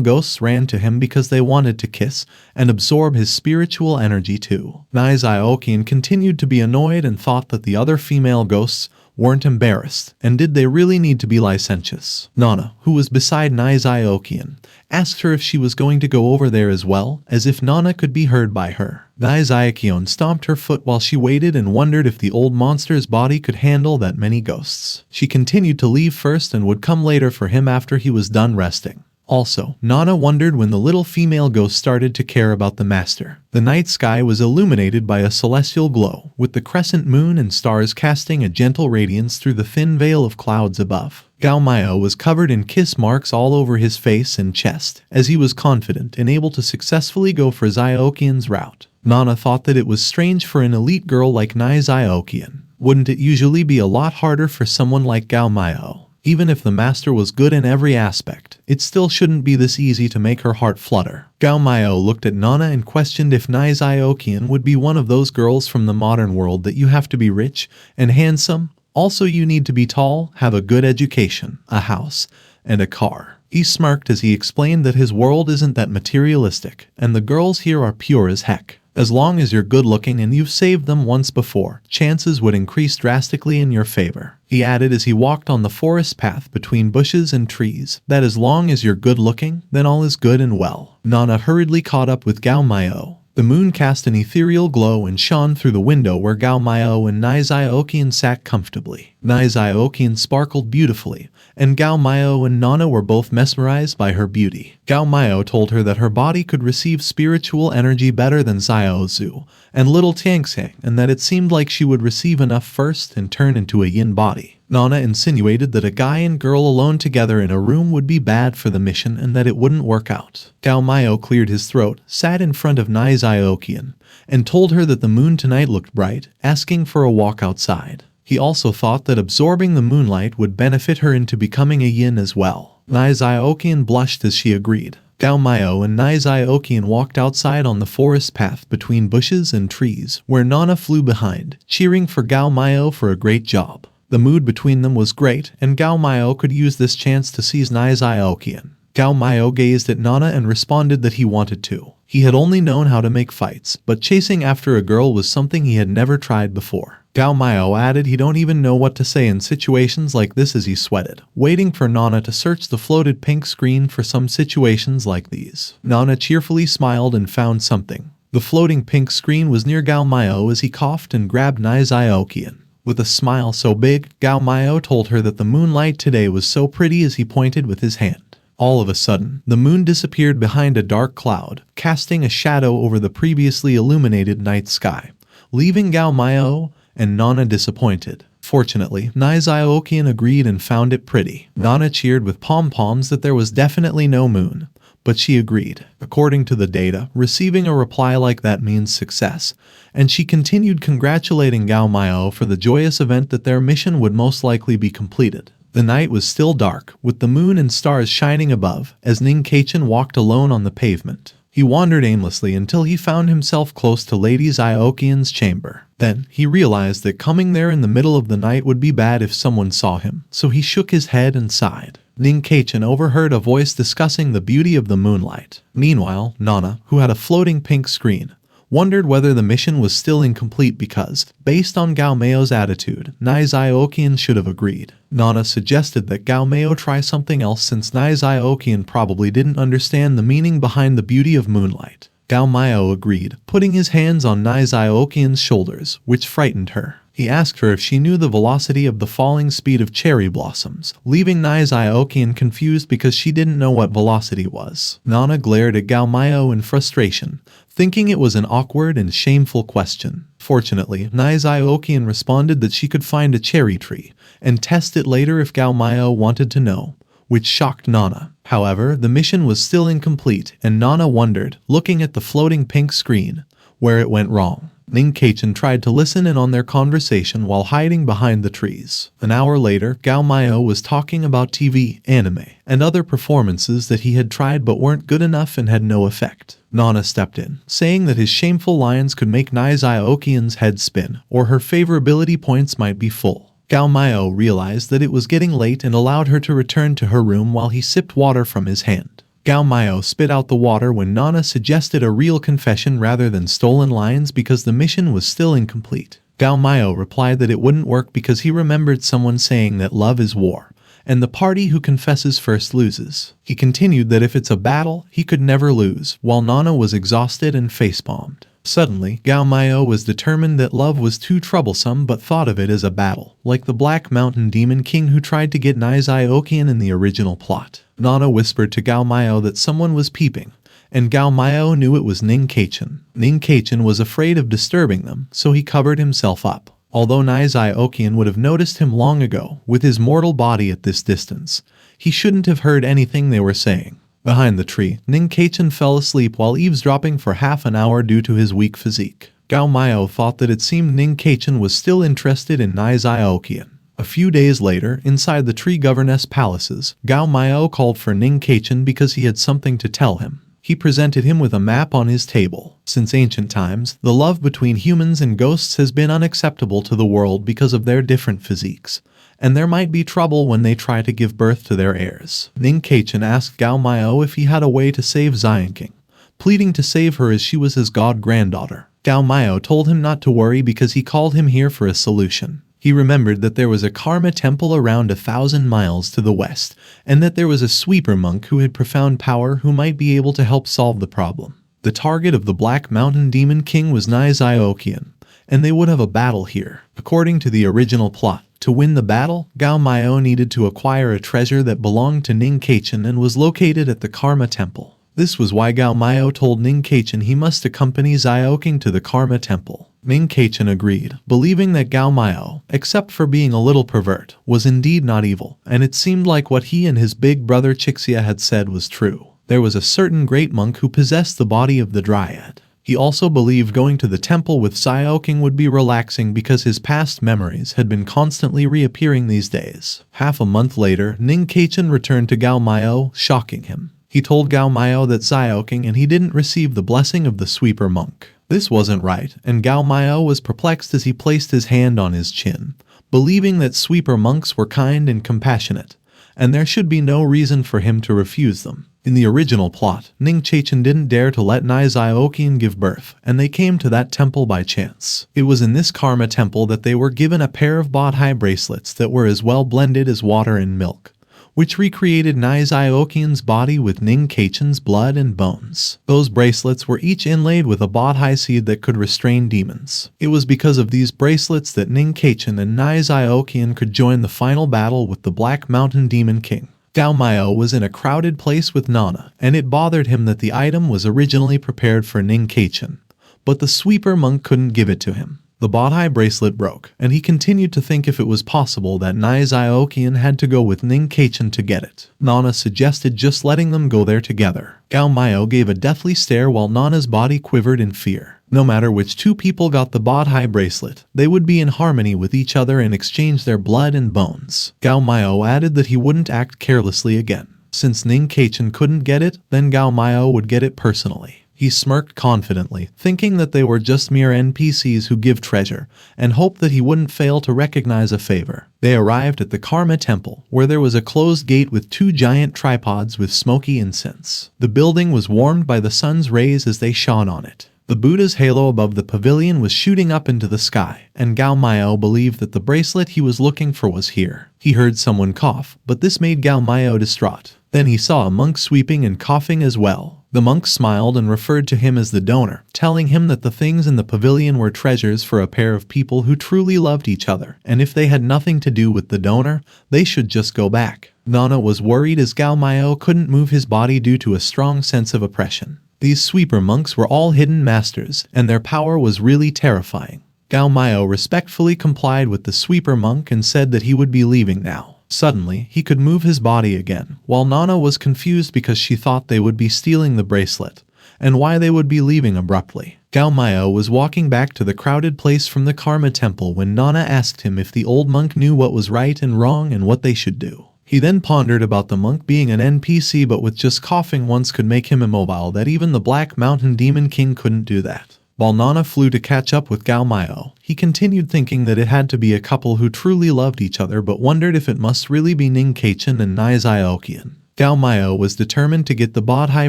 ghosts ran to him because they wanted to kiss and absorb his spiritual energy too. Naizaokian continued to be annoyed and thought that the other female ghosts weren't embarrassed, and did they really need to be licentious? Nana, who was beside Naizaokian, asked her if she was going to go over there as well, as if Nana could be heard by her. Naizaokian stomped her foot while she waited and wondered if the old monster's body could handle that many ghosts. She continued to leave first and would come later for him after he was done resting. Also, Nana wondered when the little female ghost started to care about the master. The night sky was illuminated by a celestial glow, with the crescent moon and stars casting a gentle radiance through the thin veil of clouds above. Gao Miao was covered in kiss marks all over his face and chest, as he was confident and able to successfully go for Ziokian's route. Nana thought that it was strange for an elite girl like Naizaokian. Wouldn't it usually be a lot harder for someone like Gao Miao? Even if the master was good in every aspect, it still shouldn't be this easy to make her heart flutter. Gao Miao looked at Nana and questioned if Naizaokian would be one of those girls from the modern world that you have to be rich and handsome. Also, you need to be tall, have a good education, a house, and a car. He smirked as he explained that his world isn't that materialistic, and the girls here are pure as heck. As long as you're good looking and you've saved them once before, chances would increase drastically in your favor. He added as he walked on the forest path between bushes and trees, that as long as you're good looking, then all is good and well. Nana hurriedly caught up with Gao Miao. The moon cast an ethereal glow and shone through the window where Gao Miao and Naizaokian sat comfortably. Naizaokian sparkled beautifully, and Gao Miao and Nana were both mesmerized by her beauty. Gao Miao told her that her body could receive spiritual energy better than Xiaozu and little Tianxing, and that it seemed like she would receive enough first and turn into a yin body. Nana insinuated that a guy and girl alone together in a room would be bad for the mission and that it wouldn't work out. Gao Miao cleared his throat, sat in front of Naizaokian, and told her that the moon tonight looked bright, asking for a walk outside. He also thought that absorbing the moonlight would benefit her into becoming a yin as well. Naizaokian blushed as she agreed. Gao Miao and Naizaokian walked outside on the forest path between bushes and trees, where Nana flew behind, cheering for Gao Miao for a great job. The mood between them was great, and Gao Miao could use this chance to seize Naizaokian. Gao Miao gazed at Nana and responded that he wanted to. He had only known how to make fights, but chasing after a girl was something he had never tried before. Gao Miao added he don't even know what to say in situations like this as he sweated, waiting for Nana to search the floated pink screen for some situations like these. Nana cheerfully smiled and found something. The floating pink screen was near Gao Miao as he coughed and grabbed Naizaokian. With a smile so big, Gao Miao told her that the moonlight today was so pretty as he pointed with his hand. All of a sudden, the moon disappeared behind a dark cloud, casting a shadow over the previously illuminated night sky, leaving Gao Miao and Nana disappointed. Fortunately, Naizaokian agreed and found it pretty. Nana cheered with pom-poms that there was definitely no moon, but she agreed. According to the data, receiving a reply like that means success, and she continued congratulating Gao Miao for the joyous event that their mission would most likely be completed. The night was still dark, with the moon and stars shining above, as Ning Kaichen walked alone on the pavement. He wandered aimlessly until he found himself close to Lady Ziokian's chamber. Then, he realized that coming there in the middle of the night would be bad if someone saw him, so he shook his head and sighed. Ning Kaichen overheard a voice discussing the beauty of the moonlight. Meanwhile, Nana, who had a floating pink screen, wondered whether the mission was still incomplete because, based on Gao Miao's attitude, Naizaokian should have agreed. Nana suggested that Gao Miao try something else since Naizaokian probably didn't understand the meaning behind the beauty of moonlight. Gao Miao agreed, putting his hands on Naizaokian's shoulders, which frightened her. He asked her if she knew the velocity of the falling speed of cherry blossoms, leaving Naizaokian confused because she didn't know what velocity was. Nana glared at Gao Miao in frustration, thinking it was an awkward and shameful question. Fortunately, Naizaokian responded that she could find a cherry tree and test it later if Gao Miao wanted to know, which shocked Nana. However, the mission was still incomplete, and Nana wondered, looking at the floating pink screen, where it went wrong. Ning Kaichen tried to listen in on their conversation while hiding behind the trees. An hour later, Gao Miao was talking about TV, anime, and other performances that he had tried but weren't good enough and had no effect. Nana stepped in, saying that his shameful lines could make Naizaokian's head spin, or her favorability points might be full. Gao Miao realized that it was getting late and allowed her to return to her room while he sipped water from his hand. Gao Miao spit out the water when Nana suggested a real confession rather than stolen lines because the mission was still incomplete. Gao Miao replied that it wouldn't work because he remembered someone saying that love is war, and the party who confesses first loses. He continued that if it's a battle, he could never lose, while Nana was exhausted and facepalmed. Suddenly, Gao Miao was determined that love was too troublesome but thought of it as a battle, like the Black Mountain Demon King who tried to get Nizai Okian in the original plot. Nana whispered to Gao Miao that someone was peeping, and Gao Miao knew it was Ning Keichin. Ning Keichin was afraid of disturbing them, so he covered himself up. Although Nizai Okian would have noticed him long ago, with his mortal body at this distance, he shouldn't have heard anything they were saying. Behind the tree, Ning Keichin fell asleep while eavesdropping for half an hour due to his weak physique. Gao Miao thought that it seemed Ning Keichin was still interested in Nizai Okian. A few days later, inside the tree governess palaces, Gao Miao called for Ning Keichin because he had something to tell him. He presented him with a map on his table. Since ancient times, the love between humans and ghosts has been unacceptable to the world because of their different physiques, and there might be trouble when they try to give birth to their heirs. Ning Keichin asked Gao Miao if he had a way to save Xianqing, pleading to save her as she was his god-granddaughter. Gao Miao told him not to worry because he called him here for a solution. He remembered that there was a Karma temple around 1,000 miles to the west, and that there was a sweeper monk who had profound power who might be able to help solve the problem. The target of the Black Mountain Demon King was Nizai Okian, and they would have a battle here. According to the original plot, to win the battle, Gao Miao needed to acquire a treasure that belonged to Ning Keichin and was located at the Karma temple. This was why Gao Miao told Ning Keichin he must accompany Xiaoqing to the Karma temple. Ning Keichin agreed, believing that Gao Miao, except for being a little pervert, was indeed not evil, and it seemed like what he and his big brother Chixia had said was true. There was a certain great monk who possessed the body of the dryad. He also believed going to the temple with Xiaoqing would be relaxing because his past memories had been constantly reappearing these days. Half a month later, Ning Keichin returned to Gao Miao, shocking him. He told Gao Miao that Xiaoqing and he didn't receive the blessing of the sweeper monk. This wasn't right, and Gao Miao was perplexed as he placed his hand on his chin, believing that sweeper monks were kind and compassionate, and there should be no reason for him to refuse them. In the original plot, Ning Keichin didn't dare to let Nizai Okian give birth, and they came to that temple by chance. It was in this Karma temple that they were given a pair of Bodhi bracelets that were as well blended as water and milk, which recreated Nizai Okian's body with Ning Keichin's blood and bones. Those bracelets were each inlaid with a Bodhi seed that could restrain demons. It was because of these bracelets that Ning Keichin and Nizai Okian could join the final battle with the Black Mountain Demon King. Gao Miao was in a crowded place with Nana, and it bothered him that the item was originally prepared for Ning Keichin, but the sweeper monk couldn't give it to him. The Bodhi bracelet broke, and he continued to think if it was possible that Nizai Okian had to go with Ning Keichin to get it. Nana suggested just letting them go there together. Gao Miao gave a deathly stare while Nana's body quivered in fear. No matter which two people got the Bodhi bracelet, they would be in harmony with each other and exchange their blood and bones. Gao Miao added that he wouldn't act carelessly again. Since Ning Keichin couldn't get it, then Gao Miao would get it personally. He smirked confidently, thinking that they were just mere NPCs who give treasure, and hoped that he wouldn't fail to recognize a favor. They arrived at the Karma temple, where there was a closed gate with two giant tripods with smoky incense. The building was warmed by the sun's rays as they shone on it. The Buddha's halo above the pavilion was shooting up into the sky, and Gao Miao believed that the bracelet he was looking for was here. He heard someone cough, but this made Gao Miao distraught. Then he saw a monk sweeping and coughing as well. The monk smiled and referred to him as the donor, telling him that the things in the pavilion were treasures for a pair of people who truly loved each other, and if they had nothing to do with the donor, they should just go back. Nana was worried as Gao Miao couldn't move his body due to a strong sense of oppression. These sweeper monks were all hidden masters, and their power was really terrifying. Gao Miao respectfully complied with the sweeper monk and said that he would be leaving now. Suddenly, he could move his body again, while Nana was confused because she thought they would be stealing the bracelet, and why they would be leaving abruptly. Gao Miao was walking back to the crowded place from the Karma temple when Nana asked him if the old monk knew what was right and wrong and what they should do. He then pondered about the monk being an NPC but with just coughing once could make him immobile, that even the Black Mountain Demon King couldn't do that. While Nana flew to catch up with Gao Miao, he continued thinking that it had to be a couple who truly loved each other but wondered if it must really be Ning Keichin and Nai Ziokian. Gao Miao was determined to get the Bodhi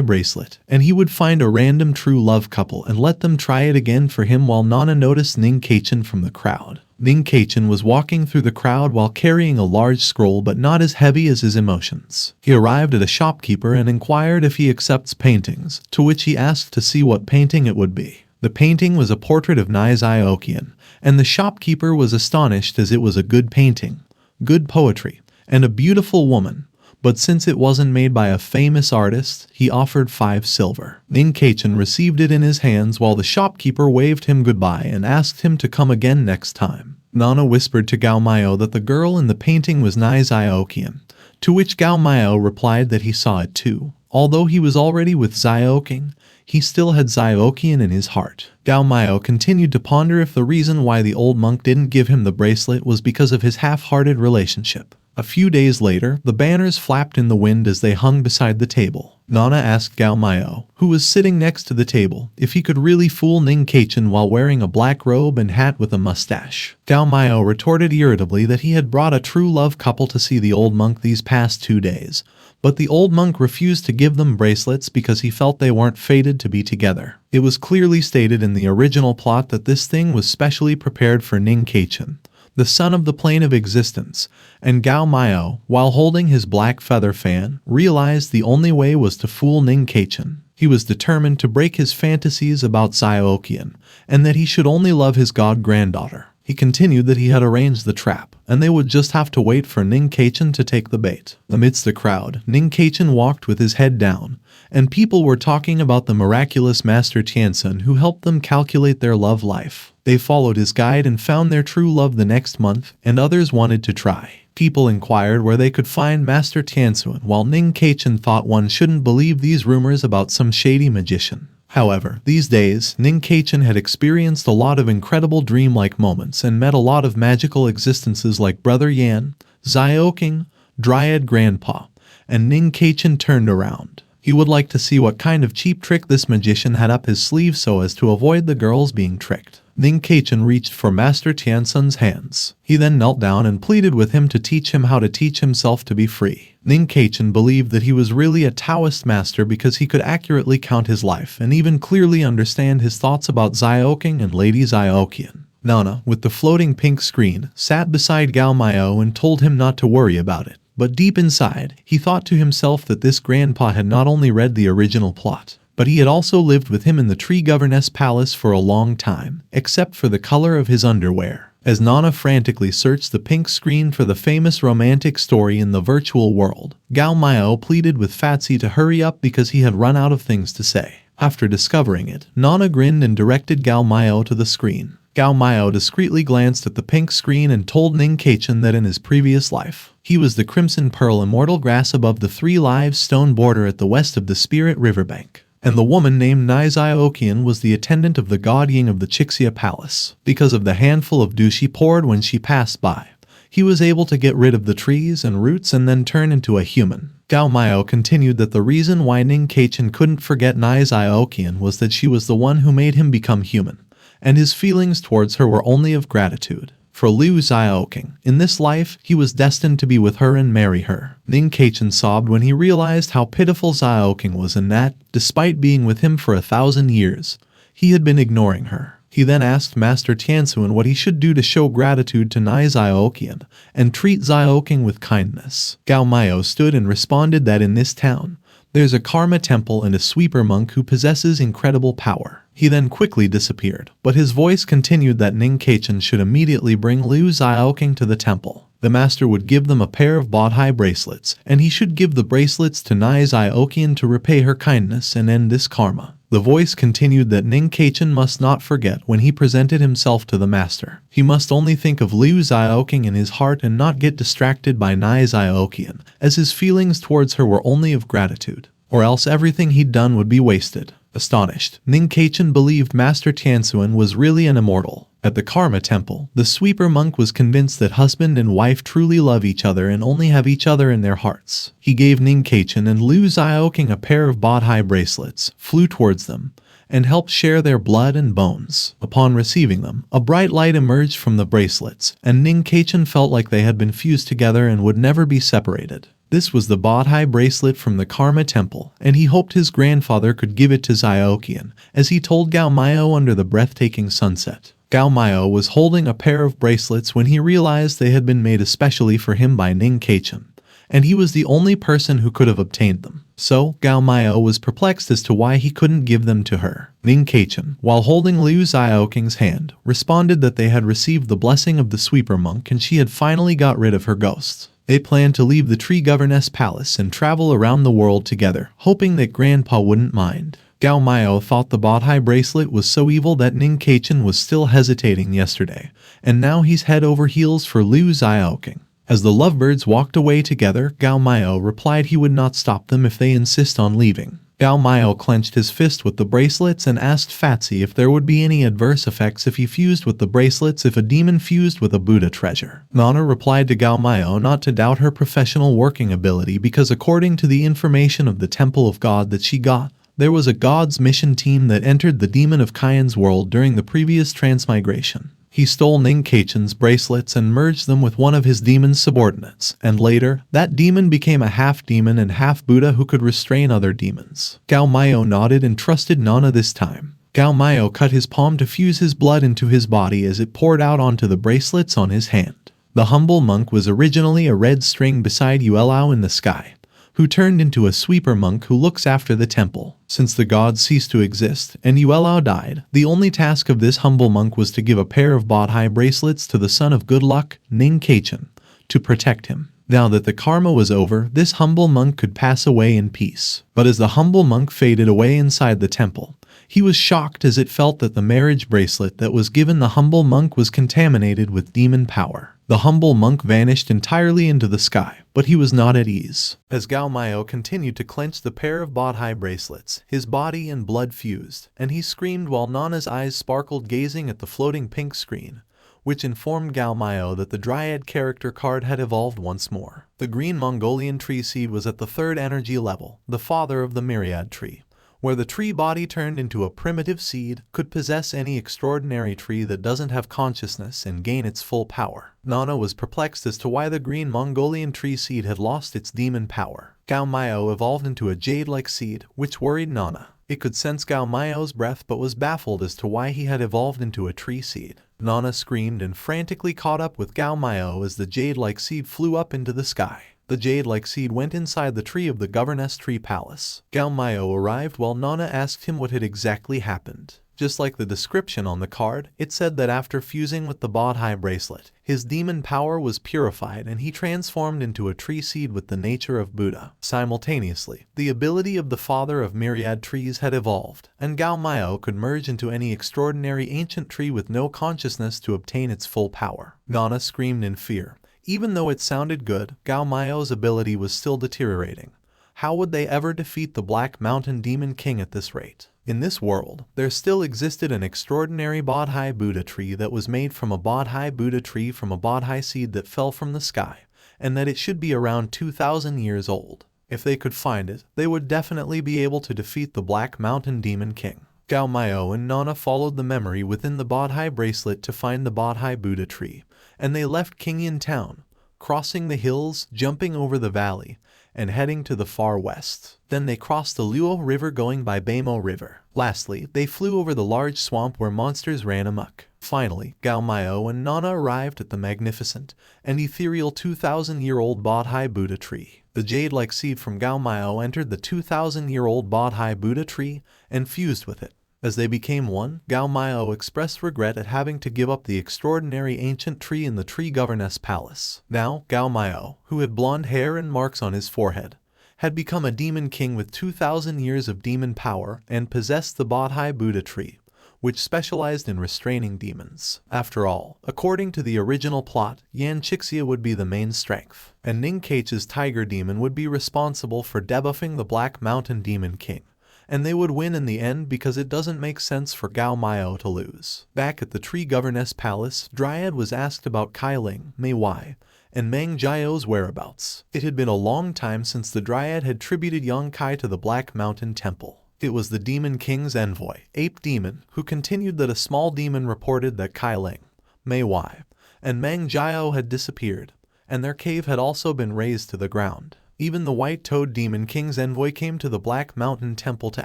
bracelet, and he would find a random true love couple and let them try it again for him while Nana noticed Ning Keichin from the crowd. Ning Keichin was walking through the crowd while carrying a large scroll but not as heavy as his emotions. He arrived at a shopkeeper and inquired if he accepts paintings, to which he asked to see what painting it would be. The painting was a portrait of Nai Ziokian, and the shopkeeper was astonished as it was a good painting, good poetry, and a beautiful woman. But since it wasn't made by a famous artist, he offered 5 silver. Ning Keichin received it in his hands while the shopkeeper waved him goodbye and asked him to come again next time. Nana whispered to Gao Miao that the girl in the painting was Nai Ziokian, to which Gao Miao replied that he saw it too. Although he was already with Zioking, he still had Ziokian in his heart. Gao Miao continued to ponder if the reason why the old monk didn't give him the bracelet was because of his half-hearted relationship. A few days later, the banners flapped in the wind as they hung beside the table. Nana asked Gao Miao, who was sitting next to the table, if he could really fool Ning Keichin while wearing a black robe and hat with a mustache. Gao Miao retorted irritably that he had brought a true love couple to see the old monk these past 2 days, but the old monk refused to give them bracelets because he felt they weren't fated to be together. It was clearly stated in the original plot that this thing was specially prepared for Ning Keichin, the son of the plane of existence, and Gao Miao, while holding his black feather fan, realized the only way was to fool Ning Keichin. He was determined to break his fantasies about Ziokian, and that he should only love his god-granddaughter. He continued that he had arranged the trap, and they would just have to wait for Ning Keichin to take the bait. Amidst the crowd, Ning Keichin walked with his head down, and people were talking about the miraculous Master Tiansun who helped them calculate their love life. They followed his guide and found their true love the next month, and others wanted to try. People inquired where they could find Master Tiansun, while Ning Keichin thought one shouldn't believe these rumors about some shady magician. However, these days, Ning Keichin had experienced a lot of incredible dreamlike moments and met a lot of magical existences like Brother Yan, Zioking, Dryad Grandpa, and Ning Keichin turned around. He would like to see what kind of cheap trick this magician had up his sleeve so as to avoid the girls being tricked. Ning Keichin reached for Master Tiansun's hands. He then knelt down and pleaded with him to teach him how to teach himself to be free. Ning Keichin believed that he was really a Taoist master because he could accurately count his life and even clearly understand his thoughts about Zioking and Lady Ziokian. Nana, with the floating pink screen, sat beside Gao Miao and told him not to worry about it. But deep inside, he thought to himself that this grandpa had not only read the original plot, but he had also lived with him in the tree governess palace for a long time, except for the color of his underwear. As Nana frantically searched the pink screen for the famous romantic story in the virtual world, Gao Miao pleaded with Fatsi to hurry up because he had run out of things to say. After discovering it, Nana grinned and directed Gao Miao to the screen. Gao Miao discreetly glanced at the pink screen and told Ning Keichin that in his previous life, he was the Crimson Pearl immortal grass above the 3 lives stone border at the west of the Spirit Riverbank. And the woman named Nai Ziokian was the attendant of the god Ying of the Chixia Palace. Because of the handful of dew she poured when she passed by, he was able to get rid of the trees and roots and then turn into a human. Gao Miao continued that the reason why Ning Keichin couldn't forget Nai Ziokian was that she was the one who made him become human, and his feelings towards her were only of gratitude. For Liu Zioking, in this life, he was destined to be with her and marry her. Ning Keichin sobbed when he realized how pitiful Zioking was and that, despite being with him for 1,000 years, he had been ignoring her. He then asked Master Tiansun what he should do to show gratitude to Nai Ziokian and treat Zioking with kindness. Gao Miao stood and responded that in this town, there's a Karma temple and a sweeper monk who possesses incredible power. He then quickly disappeared, but his voice continued that Ning Keichin should immediately bring Liu Zioking to the temple. The master would give them a pair of Bodhi bracelets, and he should give the bracelets to Nai Ziokian to repay her kindness and end this karma. The voice continued that Ning Keichin must not forget when he presented himself to the master. He must only think of Liu Zioking in his heart and not get distracted by Nai Ziokian, as his feelings towards her were only of gratitude, or else everything he'd done would be wasted. Astonished, Ning Kaichen believed Master Tianxuan was really an immortal. At the Karma Temple, the sweeper monk was convinced that husband and wife truly love each other and only have each other in their hearts. He gave Ning Kaichen and Liu Xiaoqing a pair of Bodhi bracelets, flew towards them, and helped share their blood and bones. Upon receiving them, a bright light emerged from the bracelets, and Ning Kaichen felt like they had been fused together and would never be separated. This was the Bodhi bracelet from the Karma Temple, and he hoped his grandfather could give it to Xiaoqian, as he told Gao Miao under the breathtaking sunset. Gao Miao was holding a pair of bracelets when he realized they had been made especially for him by Ning Kaichen, and he was the only person who could have obtained them. So, Gao Miao was perplexed as to why he couldn't give them to her. Ning Kaichen, while holding Liu Xiaoqing's hand, responded that they had received the blessing of the sweeper monk and she had finally got rid of her ghosts. They planned to leave the tree governess palace and travel around the world together, hoping that Grandpa wouldn't mind. Gao Miao thought the Bodhi bracelet was so evil that Ning Kaichen was still hesitating yesterday, and now he's head over heels for Liu Xiaoqing. As the lovebirds walked away together, Gao Miao replied he would not stop them if they insist on leaving. Gao Miao clenched his fist with the bracelets and asked Fatsi if there would be any adverse effects if he fused with the bracelets if a demon fused with a Buddha treasure. Nana replied to Gao Miao not to doubt her professional working ability because according to the information of the Temple of God that she got, there was a God's mission team that entered the Demon of Kayan's world during the previous transmigration. He stole Ning Kaichen's bracelets and merged them with one of his demon's subordinates, and later, that demon became a half-demon and half-Buddha who could restrain other demons. Gao Miao nodded and trusted Nana this time. Gao Miao cut his palm to fuse his blood into his body as it poured out onto the bracelets on his hand. The humble monk was originally a red string beside Yuelao in the sky, who turned into a sweeper monk who looks after the temple. Since the gods ceased to exist and Yuelao died, the only task of this humble monk was to give a pair of Bodhi bracelets to the son of good luck, Ning Kaichen, to protect him. Now that the karma was over, this humble monk could pass away in peace. But as the humble monk faded away inside the temple, he was shocked as it felt that the marriage bracelet that was given the humble monk was contaminated with demon power. The humble monk vanished entirely into the sky, but he was not at ease. As Gao Miao continued to clench the pair of Bodhi bracelets, his body and blood fused, and he screamed while Nana's eyes sparkled gazing at the floating pink screen, which informed Gao Miao that the Dryad character card had evolved once more. The green Mongolian tree seed was at the third energy level, the father of the myriad tree, where the tree body turned into a primitive seed, could possess any extraordinary tree that doesn't have consciousness and gain its full power. Nana was perplexed as to why the green Mongolian tree seed had lost its demon power. Gao Miao evolved into a jade-like seed, which worried Nana. It could sense Gao Miao's breath but was baffled as to why he had evolved into a tree seed. Nana screamed and frantically caught up with Gao Miao as the jade-like seed flew up into the sky. The jade-like seed went inside the tree of the governess tree palace. Gao Miao arrived while Nana asked him what had exactly happened. Just like the description on the card, it said that after fusing with the Bodhi bracelet, his demon power was purified and he transformed into a tree seed with the nature of Buddha. Simultaneously, the ability of the father of myriad trees had evolved, and Gao Miao could merge into any extraordinary ancient tree with no consciousness to obtain its full power. Nana screamed in fear. Even though it sounded good, Gao Miao's ability was still deteriorating. How would they ever defeat the Black Mountain Demon King at this rate? In this world, there still existed an extraordinary Bodhi Buddha tree that was made from a Bodhi Buddha tree from a Bodhi seed that fell from the sky, and that it should be around 2,000 years old. If they could find it, they would definitely be able to defeat the Black Mountain Demon King. Gao Miao and Nana followed the memory within the Bodhi bracelet to find the Bodhi Buddha tree, and they left Qingyan town, crossing the hills, jumping over the valley, and heading to the far west. Then they crossed the Luo River going by Beimo River. Lastly, they flew over the large swamp where monsters ran amok. Finally, Gao Miao and Nana arrived at the magnificent and ethereal 2,000-year-old Bodhi Buddha tree. The jade-like seed from Gao Miao entered the 2,000-year-old Bodhi Buddha tree and fused with it. As they became one, Gao Miao expressed regret at having to give up the extraordinary ancient tree in the tree governess palace. Now, Gao Miao, who had blonde hair and marks on his forehead, had become a demon king with 2,000 years of demon power and possessed the Bodhi Buddha tree, which specialized in restraining demons. After all, according to the original plot, Yan Chixia would be the main strength, and Ning Kaich's tiger demon would be responsible for debuffing the Black Mountain Demon King, and they would win in the end because it doesn't make sense for Gao Miao to lose. Back at the tree governess palace, Dryad was asked about Kai Ling, Mei Wei, and Meng Jiao's whereabouts. It had been a long time since the Dryad had tributed young Kai to the Black Mountain Temple. It was the Demon King's envoy, Ape Demon, who continued that a small demon reported that Kai Ling, Mei Wei, and Meng Jiao had disappeared, and their cave had also been razed to the ground. Even the White-Toed Demon King's envoy came to the Black Mountain Temple to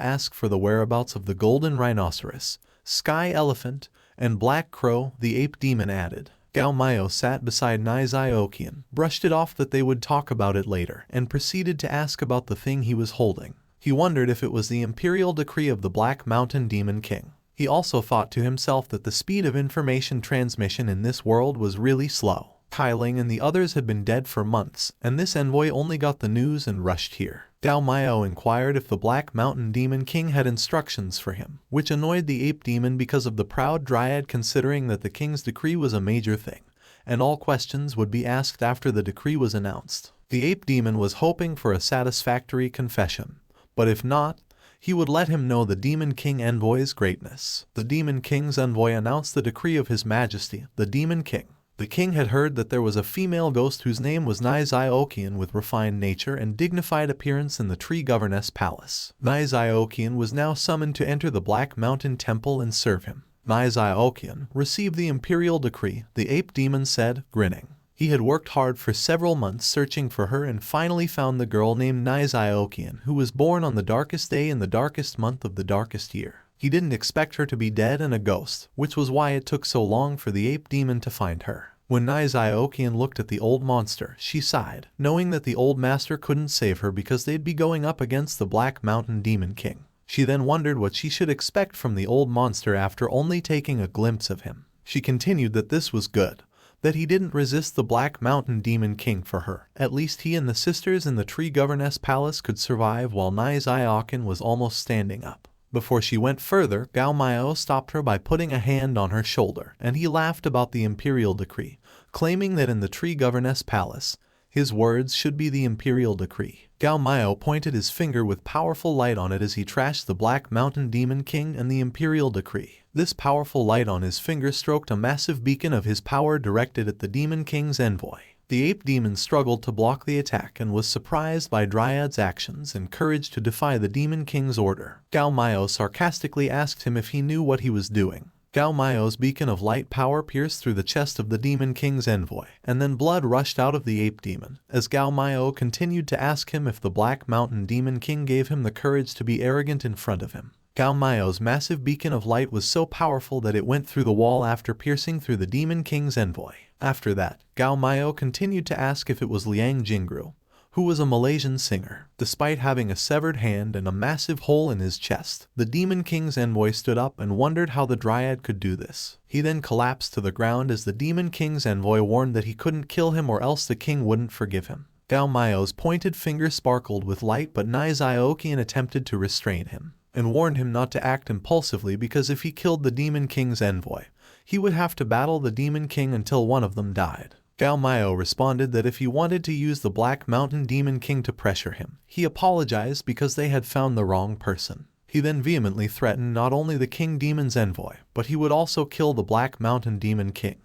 ask for the whereabouts of the Golden Rhinoceros, Sky Elephant, and Black Crow, the Ape Demon added. Gao Miao sat beside Nizai Okian, brushed it off that they would talk about it later, and proceeded to ask about the thing he was holding. He wondered if it was the imperial decree of the Black Mountain Demon King. He also thought to himself that the speed of information transmission in this world was really slow. Kai Ling and the others had been dead for months, and this envoy only got the news and rushed here. Gao Miao inquired if the Black Mountain Demon King had instructions for him, which annoyed the Ape Demon because of the proud Dryad considering that the king's decree was a major thing, and all questions would be asked after the decree was announced. The Ape Demon was hoping for a satisfactory confession, but if not, he would let him know the Demon King envoy's greatness. The Demon King's envoy announced the decree of His Majesty, the Demon King. The king had heard that there was a female ghost whose name was Nizai Okian with refined nature and dignified appearance in the tree governess palace. Nizai Okian was now summoned to enter the Black Mountain Temple and serve him. Nizai Okian received the imperial decree, the Ape Demon said, grinning. He had worked hard for several months searching for her and finally found the girl named Nizai Okian, who was born on the darkest day in the darkest month of the darkest year. He didn't expect her to be dead and a ghost, which was why it took so long for the Ape Demon to find her. When Nizai Okian looked at the old monster, she sighed, knowing that the old master couldn't save her because they'd be going up against the Black Mountain Demon King. She then wondered what she should expect from the old monster after only taking a glimpse of him. She continued that this was good, that he didn't resist the Black Mountain Demon King for her. At least he and the sisters in the tree governess palace could survive while Nizai Okian was almost standing up. Before she went further, Gao Miao stopped her by putting a hand on her shoulder, and he laughed about the imperial decree, claiming that in the tree governess palace, his words should be the imperial decree. Gao Miao pointed his finger with powerful light on it as he trashed the Black Mountain Demon King and the imperial decree. This powerful light on his finger stroked a massive beacon of his power directed at the Demon King's envoy. The Ape Demon struggled to block the attack and was surprised by Dryad's actions and courage to defy the Demon King's order. Gao Miao sarcastically asked him if he knew what he was doing. Gao Miao's beacon of light power pierced through the chest of the Demon King's envoy, and then blood rushed out of the Ape Demon, as Gao Miao continued to ask him if the Black Mountain Demon King gave him the courage to be arrogant in front of him. Gao Miao's massive beacon of light was so powerful that it went through the wall after piercing through the Demon King's envoy. After that, Gao Miao continued to ask if it was Liang Jingru, who was a Malaysian singer. Despite having a severed hand and a massive hole in his chest, the Demon King's envoy stood up and wondered how the Dryad could do this. He then collapsed to the ground as the Demon King's envoy warned that he couldn't kill him or else the king wouldn't forgive him. Gao Miao's pointed finger sparkled with light, but Nizai Okian attempted to restrain him and warned him not to act impulsively because if he killed the Demon King's envoy, he would have to battle the Demon King until one of them died. Gao Miao responded that if he wanted to use the Black Mountain Demon King to pressure him, he apologized because they had found the wrong person. He then vehemently threatened not only the King Demon's envoy, but he would also kill the Black Mountain Demon King,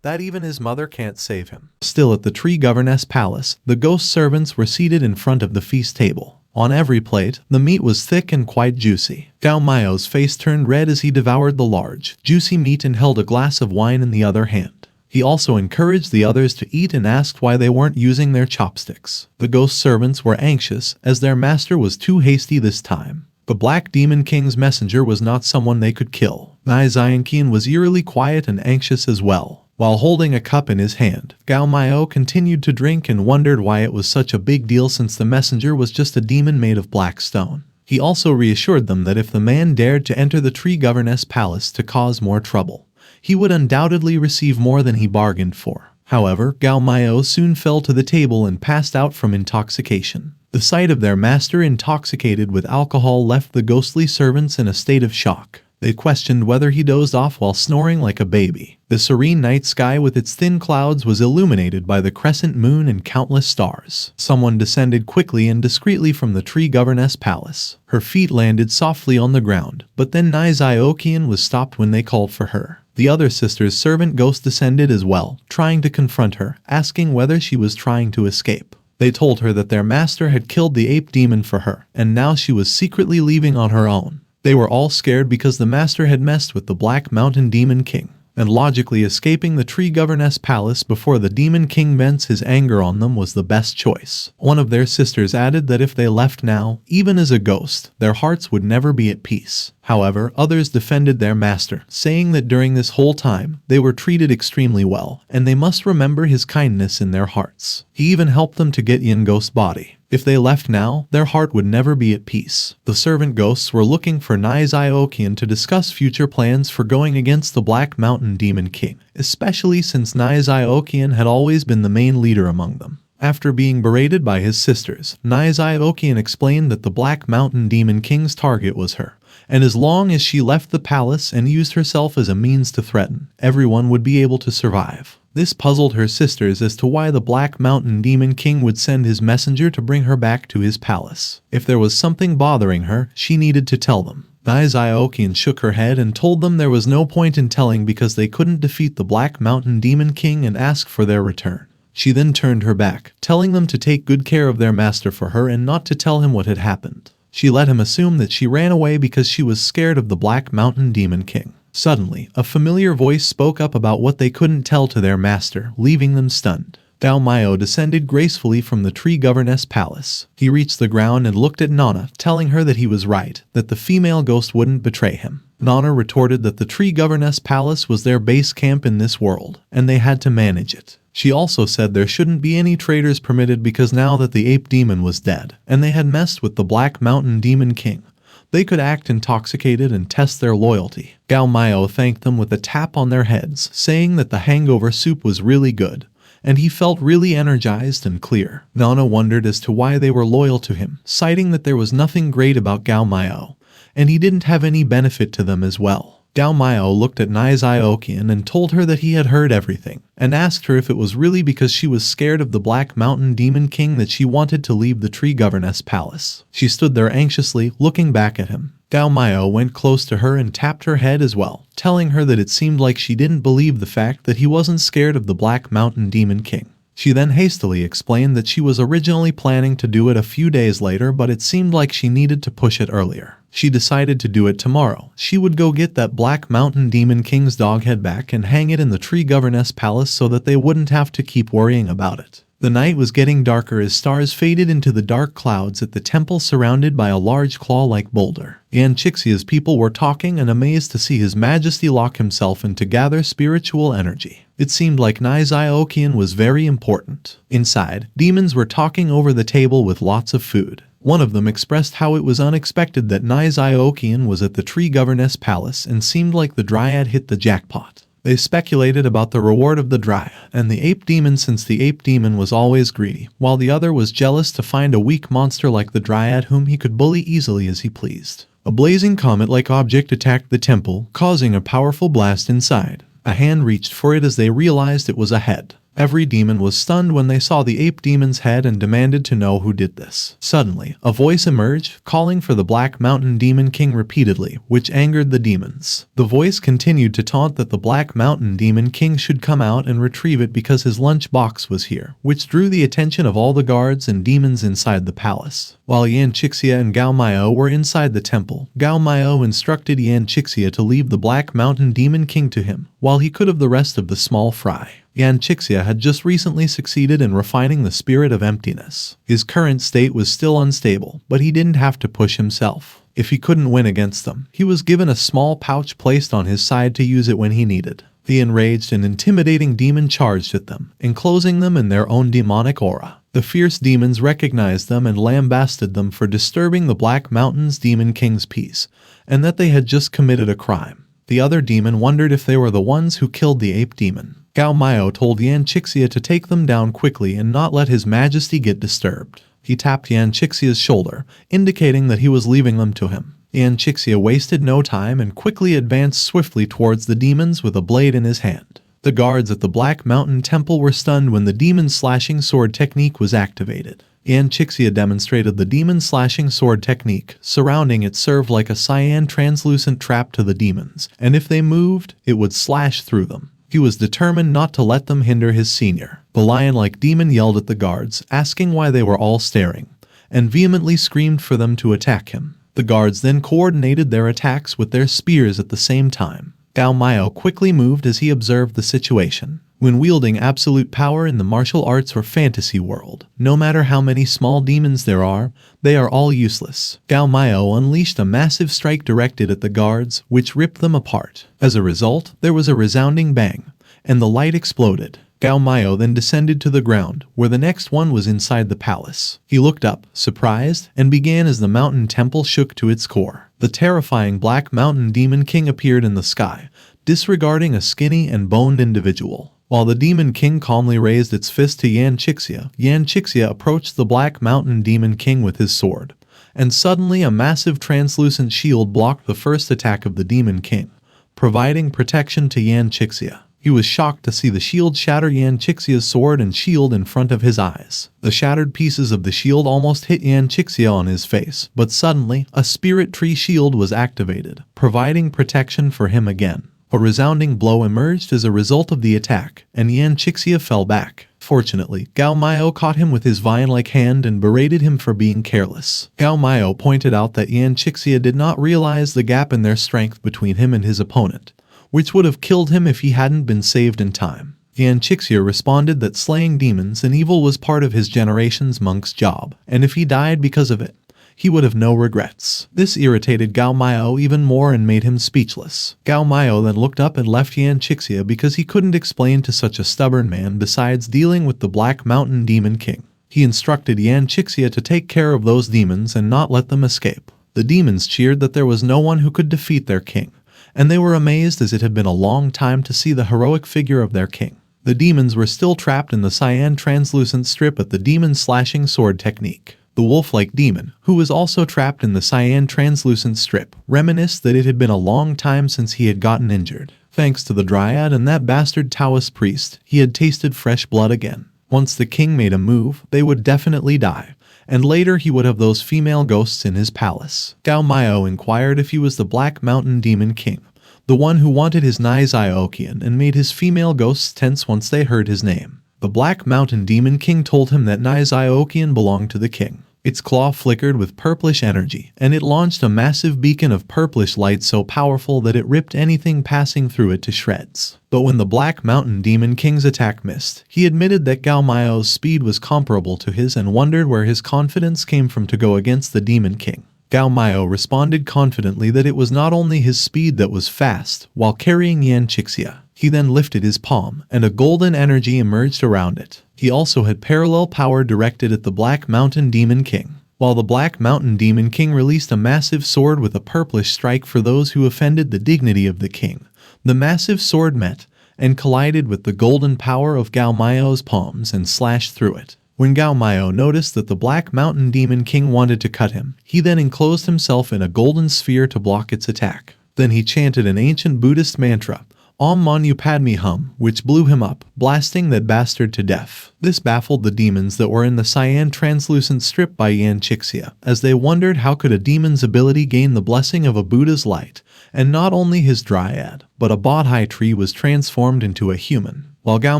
that even his mother can't save him. Still at the tree governess palace, the ghost servants were seated in front of the feast table. On every plate, the meat was thick and quite juicy. Gao Miao's face turned red as he devoured the large, juicy meat and held a glass of wine in the other hand. He also encouraged the others to eat and asked why they weren't using their chopsticks. The ghost servants were anxious, as their master was too hasty this time. The Black Demon King's messenger was not someone they could kill. Nizai Okian was eerily quiet and anxious as well. While holding a cup in his hand, Gao Miao continued to drink and wondered why it was such a big deal since the messenger was just a demon made of black stone. He also reassured them that if the man dared to enter the tree governess palace to cause more trouble, he would undoubtedly receive more than he bargained for. However, Gao Miao soon fell to the table and passed out from intoxication. The sight of their master intoxicated with alcohol left the ghostly servants in a state of shock. They questioned whether he dozed off while snoring like a baby. The serene night sky with its thin clouds was illuminated by the crescent moon and countless stars. Someone descended quickly and discreetly from the tree governess palace. Her feet landed softly on the ground, but then Niziokian was stopped when they called for her. The other sister's servant ghost descended as well, trying to confront her, asking whether she was trying to escape. They told her that their master had killed the ape demon for her, and now she was secretly leaving on her own. They were all scared because the master had messed with the Black Mountain Demon King, and logically escaping the tree governess palace before the Demon King vents his anger on them was the best choice. One of their sisters added that if they left now, even as a ghost, their hearts would never be at peace. However, others defended their master, saying that during this whole time, they were treated extremely well, and they must remember his kindness in their hearts. He even helped them to get Yin Ghost's body. If they left now, their heart would never be at peace. The servant ghosts were looking for Niziokian to discuss future plans for going against the Black Mountain Demon King, especially since Niziokian had always been the main leader among them. After being berated by his sisters, Niziokian explained that the Black Mountain Demon King's target was her, and as long as she left the palace and used herself as a means to threaten, everyone would be able to survive. This puzzled her sisters as to why the Black Mountain Demon King would send his messenger to bring her back to his palace. If there was something bothering her, she needed to tell them. Niziokian shook her head and told them there was no point in telling because they couldn't defeat the Black Mountain Demon King and ask for their return. She then turned her back, telling them to take good care of their master for her and not to tell him what had happened. She let him assume that she ran away because she was scared of the Black Mountain Demon King. Suddenly, a familiar voice spoke up about what they couldn't tell to their master, leaving them stunned. Gao Miao descended gracefully from the tree governess palace. He reached the ground and looked at Nana, telling her that he was right, that the female ghost wouldn't betray him. Nana retorted that the tree governess palace was their base camp in this world, and they had to manage it. She also said there shouldn't be any traitors permitted because now that the ape demon was dead, and they had messed with the Black Mountain Demon King, they could act intoxicated and test their loyalty. Gao Miao thanked them with a tap on their heads, saying that the hangover soup was really good, and he felt really energized and clear. Nana wondered as to why they were loyal to him, citing that there was nothing great about Gao Miao, and he didn't have any benefit to them as well. Gao Miao looked at Niziokian and told her that he had heard everything, and asked her if it was really because she was scared of the Black Mountain Demon King that she wanted to leave the tree governess palace. She stood there anxiously, looking back at him. Gao Miao went close to her and tapped her head as well, telling her that it seemed like she didn't believe the fact that he wasn't scared of the Black Mountain Demon King. She then hastily explained that she was originally planning to do it a few days later, but it seemed like she needed to push it earlier. She decided to do it tomorrow. She would go get that Black Mountain Demon King's dog head back and hang it in the tree governess palace so that they wouldn't have to keep worrying about it. The night was getting darker as stars faded into the dark clouds at the temple surrounded by a large claw-like boulder. Yanchixia's people were talking and amazed to see His Majesty lock himself in to gather spiritual energy. It seemed like Niziokian was very important. Inside, demons were talking over the table with lots of food. One of them expressed how it was unexpected that Niziokian was at the tree governess palace and seemed like the dryad hit the jackpot. They speculated about the reward of the dryad and the ape demon since the ape demon was always greedy, while the other was jealous to find a weak monster like the dryad whom he could bully easily as he pleased. A blazing comet-like object attacked the temple, causing a powerful blast inside. A hand reached for it as they realized it was a head. Every demon was stunned when they saw the ape demon's head and demanded to know who did this. Suddenly, a voice emerged, calling for the Black Mountain Demon King repeatedly, which angered the demons. The voice continued to taunt that the Black Mountain Demon King should come out and retrieve it because his lunch box was here, which drew the attention of all the guards and demons inside the palace. While Yanchixia and Gao Miao were inside the temple, Gao Miao instructed Yanchixia to leave the Black Mountain Demon King to him, while he could have the rest of the small fry. Yanchixia had just recently succeeded in refining the spirit of emptiness. His current state was still unstable, but he didn't have to push himself. If he couldn't win against them, he was given a small pouch placed on his side to use it when he needed. The enraged and intimidating demon charged at them, enclosing them in their own demonic aura. The fierce demons recognized them and lambasted them for disturbing the Black Mountain's Demon King's peace, and that they had just committed a crime. The other demon wondered if they were the ones who killed the ape demon. Gao Miao told Yanchixia to take them down quickly and not let His Majesty get disturbed. He tapped Yanchixia's shoulder, indicating that he was leaving them to him. Yan Chixia wasted no time and quickly advanced swiftly towards the demons with a blade in his hand. The guards at the Black Mountain Temple were stunned when the demon slashing sword technique was activated. Yan Chixia demonstrated the demon slashing sword technique. Surrounding it served like a cyan translucent trap to the demons, and if they moved, it would slash through them. He was determined not to let them hinder his senior. The lion-like demon yelled at the guards, asking why they were all staring, and vehemently screamed for them to attack him. The guards then coordinated their attacks with their spears at the same time. Gao Miao quickly moved as he observed the situation. When wielding absolute power in the martial arts or fantasy world, no matter how many small demons there are, they are all useless. Gao Miao unleashed a massive strike directed at the guards, which ripped them apart. As a result, there was a resounding bang, and the light exploded. Gao Miao then descended to the ground, where the next one was inside the palace. He looked up, surprised, and began as the mountain temple shook to its core. The terrifying Black Mountain Demon King appeared in the sky, disregarding a skinny and boned individual. While the Demon King calmly raised its fist to Yan Chixia approached the Black Mountain Demon King with his sword, and suddenly a massive translucent shield blocked the first attack of the Demon King, providing protection to Yan Chixia. He was shocked to see the shield shatter Yan Chixia's sword and shield in front of his eyes. The shattered pieces of the shield almost hit Yan Chixia on his face, but suddenly, a spirit tree shield was activated, providing protection for him again. A resounding blow emerged as a result of the attack, and Yan Chixia fell back. Fortunately, Gao Miao caught him with his vine-like hand and berated him for being careless. Gao Miao pointed out that Yan Chixia did not realize the gap in their strength between him and his opponent, which would have killed him if he hadn't been saved in time. Yan Chixia responded that slaying demons and evil was part of his generation's monk's job, and if he died because of it, he would have no regrets. This irritated Gao Miao even more and made him speechless. Gao Miao then looked up and left Yan Chixia because he couldn't explain to such a stubborn man besides dealing with the Black Mountain Demon King. He instructed Yan Chixia to take care of those demons and not let them escape. The demons cheered that there was no one who could defeat their king, and they were amazed as it had been a long time to see the heroic figure of their king. The demons were still trapped in the cyan translucent strip at the demon slashing sword technique. The wolf-like demon, who was also trapped in the cyan translucent strip, reminisced that it had been a long time since he had gotten injured. Thanks to the dryad and that bastard Taoist priest, he had tasted fresh blood again. Once the king made a move, they would definitely die, and later he would have those female ghosts in his palace. Gao Miao inquired if he was the Black Mountain Demon King, the one who wanted his Nai Ziokian and made his female ghosts tense once they heard his name. The Black Mountain Demon King told him that Nai Ziokian belonged to the king. Its claw flickered with purplish energy, and it launched a massive beacon of purplish light so powerful that it ripped anything passing through it to shreds. But when the Black Mountain Demon King's attack missed, he admitted that Gao Miao's speed was comparable to his and wondered where his confidence came from to go against the Demon King. Gao Miao responded confidently that it was not only his speed that was fast while carrying Yan Chixia. He then lifted his palm, and a golden energy emerged around it. He also had parallel power directed at the Black Mountain Demon King. While the Black Mountain Demon King released a massive sword with a purplish strike for those who offended the dignity of the king, the massive sword met and collided with the golden power of Gao Miao's palms and slashed through it. When Gao Miao noticed that the Black Mountain Demon King wanted to cut him, he then enclosed himself in a golden sphere to block its attack. Then he chanted an ancient Buddhist mantra, Om Manu Padme Hum, which blew him up, blasting that bastard to death. This baffled the demons that were in the cyan translucent strip by Yan Chixia, as they wondered how could a demon's ability gain the blessing of a Buddha's light, and not only his dryad, but a bodhi tree was transformed into a human. While Gao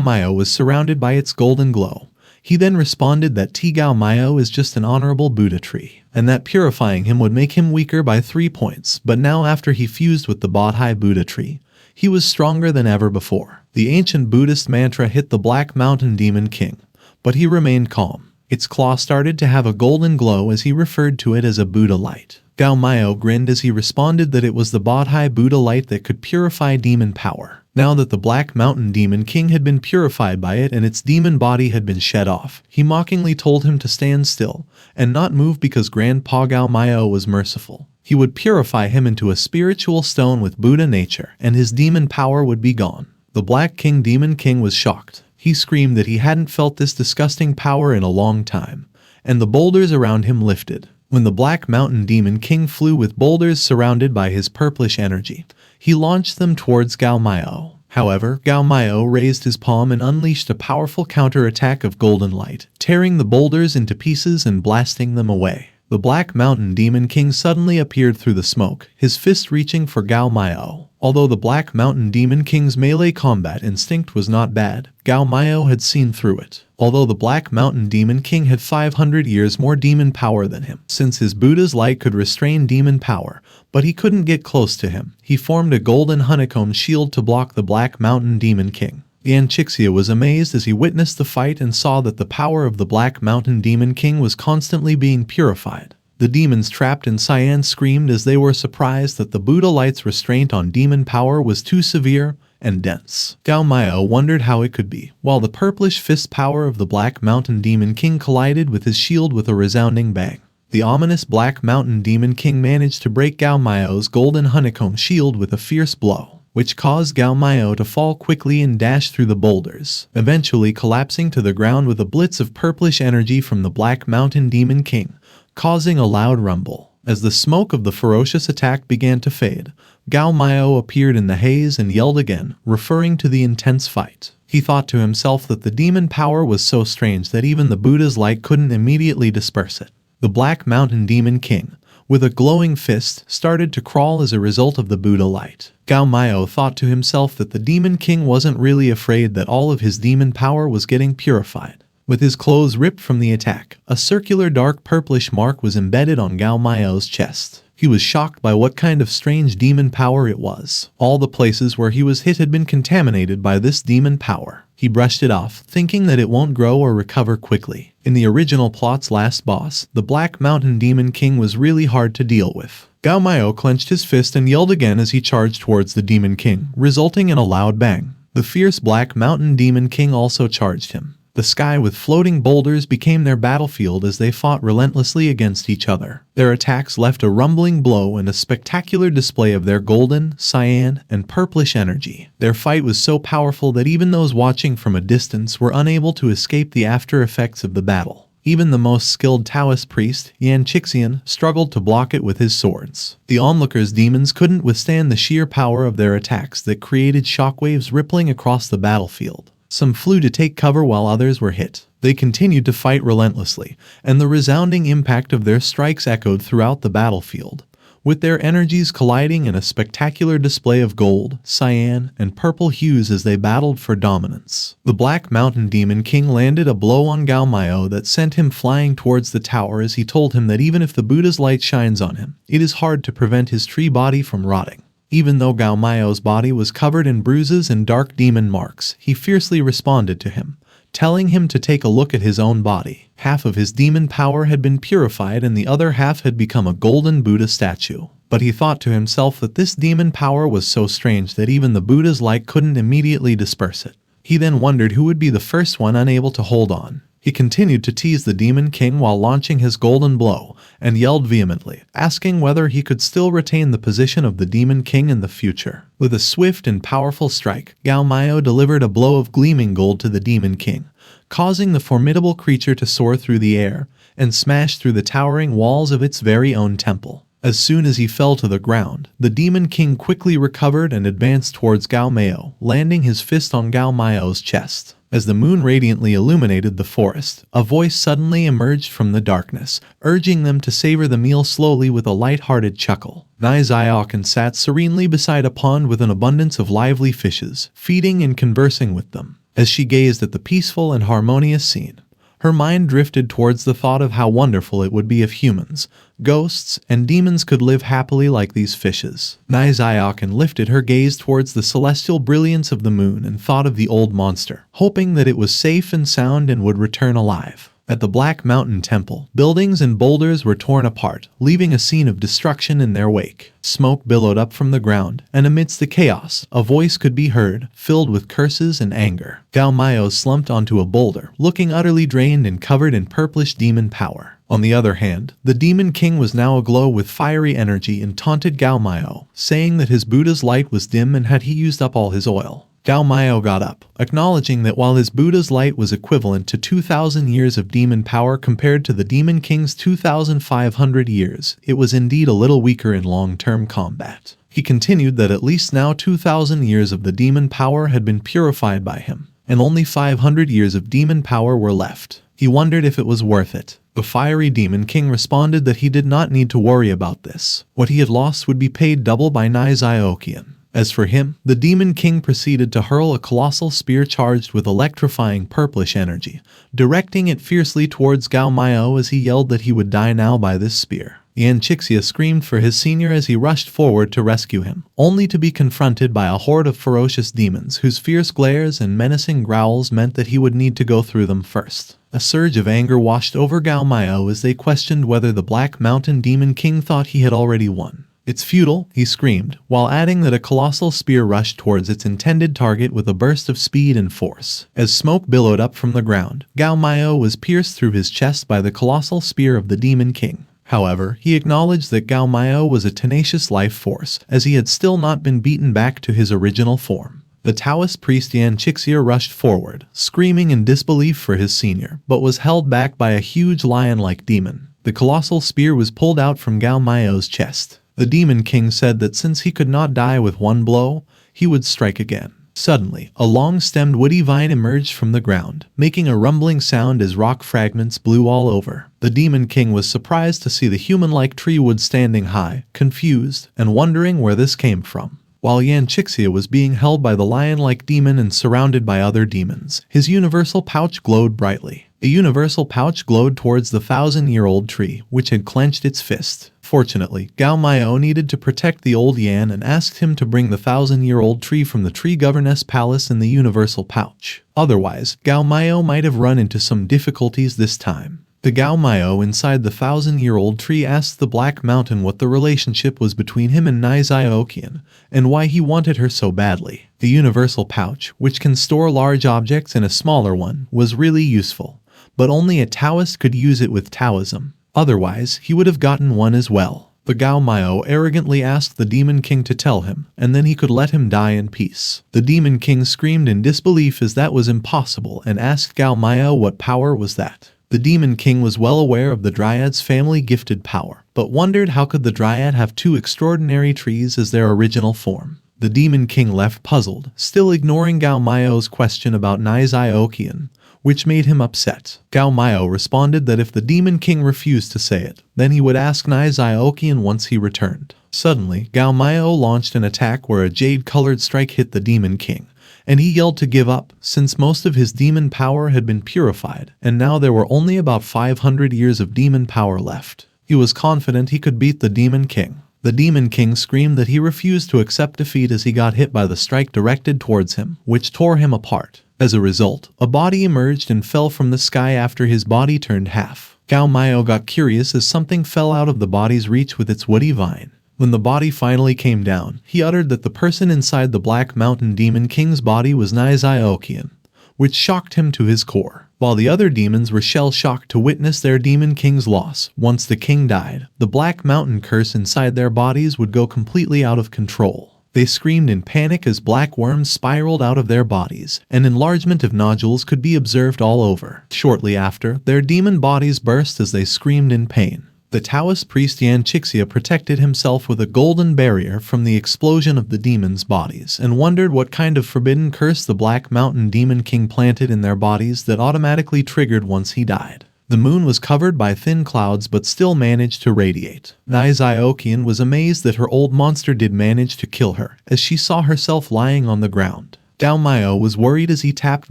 Miao was surrounded by its golden glow, he then responded that Gao Miao is just an honorable Buddha tree, and that purifying him would make him weaker by 3 points, but now after he fused with the bodhi Buddha tree, he was stronger than ever before. The ancient Buddhist mantra hit the Black Mountain Demon King, but he remained calm. Its claw started to have a golden glow as he referred to it as a Buddha light. Gao Miao grinned as he responded that it was the bodhi Buddha light that could purify demon power. Now that the Black Mountain Demon King had been purified by it and its demon body had been shed off, he mockingly told him to stand still and not move because Grandpa Gao Miao was merciful. He would purify him into a spiritual stone with Buddha nature, and his demon power would be gone. The Black King Demon King was shocked. He screamed that he hadn't felt this disgusting power in a long time, and the boulders around him lifted. When the Black Mountain Demon King flew with boulders surrounded by his purplish energy, he launched them towards Gao Miao. However, Gao Miao raised his palm and unleashed a powerful counterattack of golden light, tearing the boulders into pieces and blasting them away. The Black Mountain Demon King suddenly appeared through the smoke, his fist reaching for Gao Miao. Although the Black Mountain Demon King's melee combat instinct was not bad, Gao Miao had seen through it. Although the Black Mountain Demon King had 500 years more demon power than him, since his Buddha's light could restrain demon power, but he couldn't get close to him, he formed a golden honeycomb shield to block the Black Mountain Demon King. Yan Chixia was amazed as he witnessed the fight and saw that the power of the Black Mountain Demon King was constantly being purified. The demons trapped in Cyan screamed as they were surprised that the Buddha light's restraint on demon power was too severe and dense. Gao Miao wondered how it could be, while the purplish fist power of the Black Mountain Demon King collided with his shield with a resounding bang. The ominous Black Mountain Demon King managed to break Gao Miao's golden honeycomb shield with a fierce blow, which caused Gao Miao to fall quickly and dash through the boulders, eventually collapsing to the ground with a blitz of purplish energy from the Black Mountain Demon King, causing a loud rumble. As the smoke of the ferocious attack began to fade, Gao Miao appeared in the haze and yelled again, referring to the intense fight. He thought to himself that the demon power was so strange that even the Buddha's light couldn't immediately disperse it. The Black Mountain Demon King, with a glowing fist, started to crawl as a result of the Buddha light. Gao Miao thought to himself that the Demon King wasn't really afraid that all of his demon power was getting purified. With his clothes ripped from the attack, a circular dark purplish mark was embedded on Gao Miao's chest. He was shocked by what kind of strange demon power it was. All the places where he was hit had been contaminated by this demon power. He brushed it off, thinking that it won't grow or recover quickly. In the original plot's last boss, the Black Mountain Demon King was really hard to deal with. Gao Miao clenched his fist and yelled again as he charged towards the Demon King, resulting in a loud bang. The fierce Black Mountain Demon King also charged him. The sky with floating boulders became their battlefield as they fought relentlessly against each other. Their attacks left a rumbling blow and a spectacular display of their golden, cyan, and purplish energy. Their fight was so powerful that even those watching from a distance were unable to escape the after effects of the battle. Even the most skilled Taoist priest, Yan Chixian, struggled to block it with his swords. The onlookers' demons couldn't withstand the sheer power of their attacks that created shockwaves rippling across the battlefield. Some flew to take cover while others were hit. They continued to fight relentlessly, and the resounding impact of their strikes echoed throughout the battlefield, with their energies colliding in a spectacular display of gold, cyan, and purple hues as they battled for dominance. The Black Mountain Demon King landed a blow on Gao Miao that sent him flying towards the tower as he told him that even if the Buddha's light shines on him, it is hard to prevent his tree body from rotting. Even though Gao Miao's body was covered in bruises and dark demon marks, he fiercely responded to him, telling him to take a look at his own body. Half of his demon power had been purified and the other half had become a golden Buddha statue. But he thought to himself that this demon power was so strange that even the Buddha's light couldn't immediately disperse it. He then wondered who would be the first one unable to hold on. He continued to tease the Demon King while launching his golden blow, and yelled vehemently, asking whether he could still retain the position of the Demon King in the future. With a swift and powerful strike, Gao Miao delivered a blow of gleaming gold to the Demon King, causing the formidable creature to soar through the air and smash through the towering walls of its very own temple. As soon as he fell to the ground, the Demon King quickly recovered and advanced towards Gao Miao, landing his fist on Gao Miao's chest. As the moon radiantly illuminated the forest, a voice suddenly emerged from the darkness, urging them to savor the meal slowly with a light-hearted chuckle. Nai Xiaokan sat serenely beside a pond with an abundance of lively fishes, feeding and conversing with them. As she gazed at the peaceful and harmonious scene, her mind drifted towards the thought of how wonderful it would be if humans, ghosts, and demons could live happily like these fishes. Nai Xiaokan lifted her gaze towards the celestial brilliance of the moon and thought of the old monster, hoping that it was safe and sound and would return alive. At the Black Mountain Temple, buildings and boulders were torn apart, leaving a scene of destruction in their wake. Smoke billowed up from the ground, and amidst the chaos, a voice could be heard, filled with curses and anger. Gao Miao slumped onto a boulder, looking utterly drained and covered in purplish demon power. On the other hand, the Demon King was now aglow with fiery energy and taunted Gao Miao, saying that his Buddha's light was dim and had he used up all his oil. Gao Miao got up, acknowledging that while his Buddha's light was equivalent to 2,000 years of demon power compared to the Demon King's 2,500 years, it was indeed a little weaker in long-term combat. He continued that at least now 2,000 years of the demon power had been purified by him, and only 500 years of demon power were left. He wondered if it was worth it. The fiery Demon King responded that he did not need to worry about this. What he had lost would be paid double by Niziokian. As for him, the Demon King proceeded to hurl a colossal spear charged with electrifying purplish energy, directing it fiercely towards Gao Miao as he yelled that he would die now by this spear. Yan Chixia screamed for his senior as he rushed forward to rescue him, only to be confronted by a horde of ferocious demons whose fierce glares and menacing growls meant that he would need to go through them first. A surge of anger washed over Gao Miao as they questioned whether the Black Mountain Demon King thought he had already won. "It's futile," he screamed, while adding that a colossal spear rushed towards its intended target with a burst of speed and force. As smoke billowed up from the ground, Gao Miao was pierced through his chest by the colossal spear of the Demon King. However, he acknowledged that Gao Miao was a tenacious life force, as he had still not been beaten back to his original form. The Taoist priest Yan Chixia rushed forward, screaming in disbelief for his senior, but was held back by a huge lion-like demon. The colossal spear was pulled out from Gao Miao's chest. The Demon King said that since he could not die with one blow, he would strike again. Suddenly, a long-stemmed woody vine emerged from the ground, making a rumbling sound as rock fragments blew all over. The Demon King was surprised to see the human-like tree wood standing high, confused, and wondering where this came from. While Yan Chixia was being held by the lion-like demon and surrounded by other demons, his universal pouch glowed brightly. A universal pouch glowed towards the 1,000-year-old tree, which had clenched its fist. Fortunately, Gao Miao needed to protect the old Yan and asked him to bring the 1,000-year-old tree from the tree governess palace in the universal pouch. Otherwise, Gao Miao might have run into some difficulties this time. The Gao Miao inside the 1,000-year-old tree asked the Black Mountain what the relationship was between him and Niziokian, and why he wanted her so badly. The universal pouch, which can store large objects in a smaller one, was really useful, but only a Taoist could use it with Taoism. Otherwise, he would have gotten one as well. The Gao Miao arrogantly asked the Demon King to tell him, and then he could let him die in peace. The Demon King screamed in disbelief as that was impossible and asked Gao Miao what power was that. The Demon King was well aware of the Dryad's family-gifted power, but wondered how could the Dryad have two extraordinary trees as their original form. The Demon King left puzzled, still ignoring Gao Miao's question about Niziokian, which made him upset. Gao Miao responded that if the Demon King refused to say it, then he would ask Niziokian once he returned. Suddenly, Gao Miao launched an attack where a jade-colored strike hit the Demon King, and he yelled to give up, since most of his demon power had been purified, and now there were only about 500 years of demon power left. He was confident he could beat the Demon King. The Demon King screamed that he refused to accept defeat as he got hit by the strike directed towards him, which tore him apart. As a result, a body emerged and fell from the sky after his body turned half. Gao Miao got curious as something fell out of the body's reach with its woody vine. When the body finally came down, he uttered that the person inside the Black Mountain Demon King's body was Niziokian, which shocked him to his core. While the other demons were shell-shocked to witness their Demon King's loss, once the king died, the Black Mountain curse inside their bodies would go completely out of control. They screamed in panic as black worms spiraled out of their bodies, and enlargement of nodules could be observed all over. Shortly after, their demon bodies burst as they screamed in pain. The Taoist priest Yan Chixia protected himself with a golden barrier from the explosion of the demons' bodies and wondered what kind of forbidden curse the Black Mountain Demon King planted in their bodies that automatically triggered once he died. The moon was covered by thin clouds but still managed to radiate. Niziokian was amazed that her old monster did manage to kill her, as she saw herself lying on the ground. Gao Miao was worried as he tapped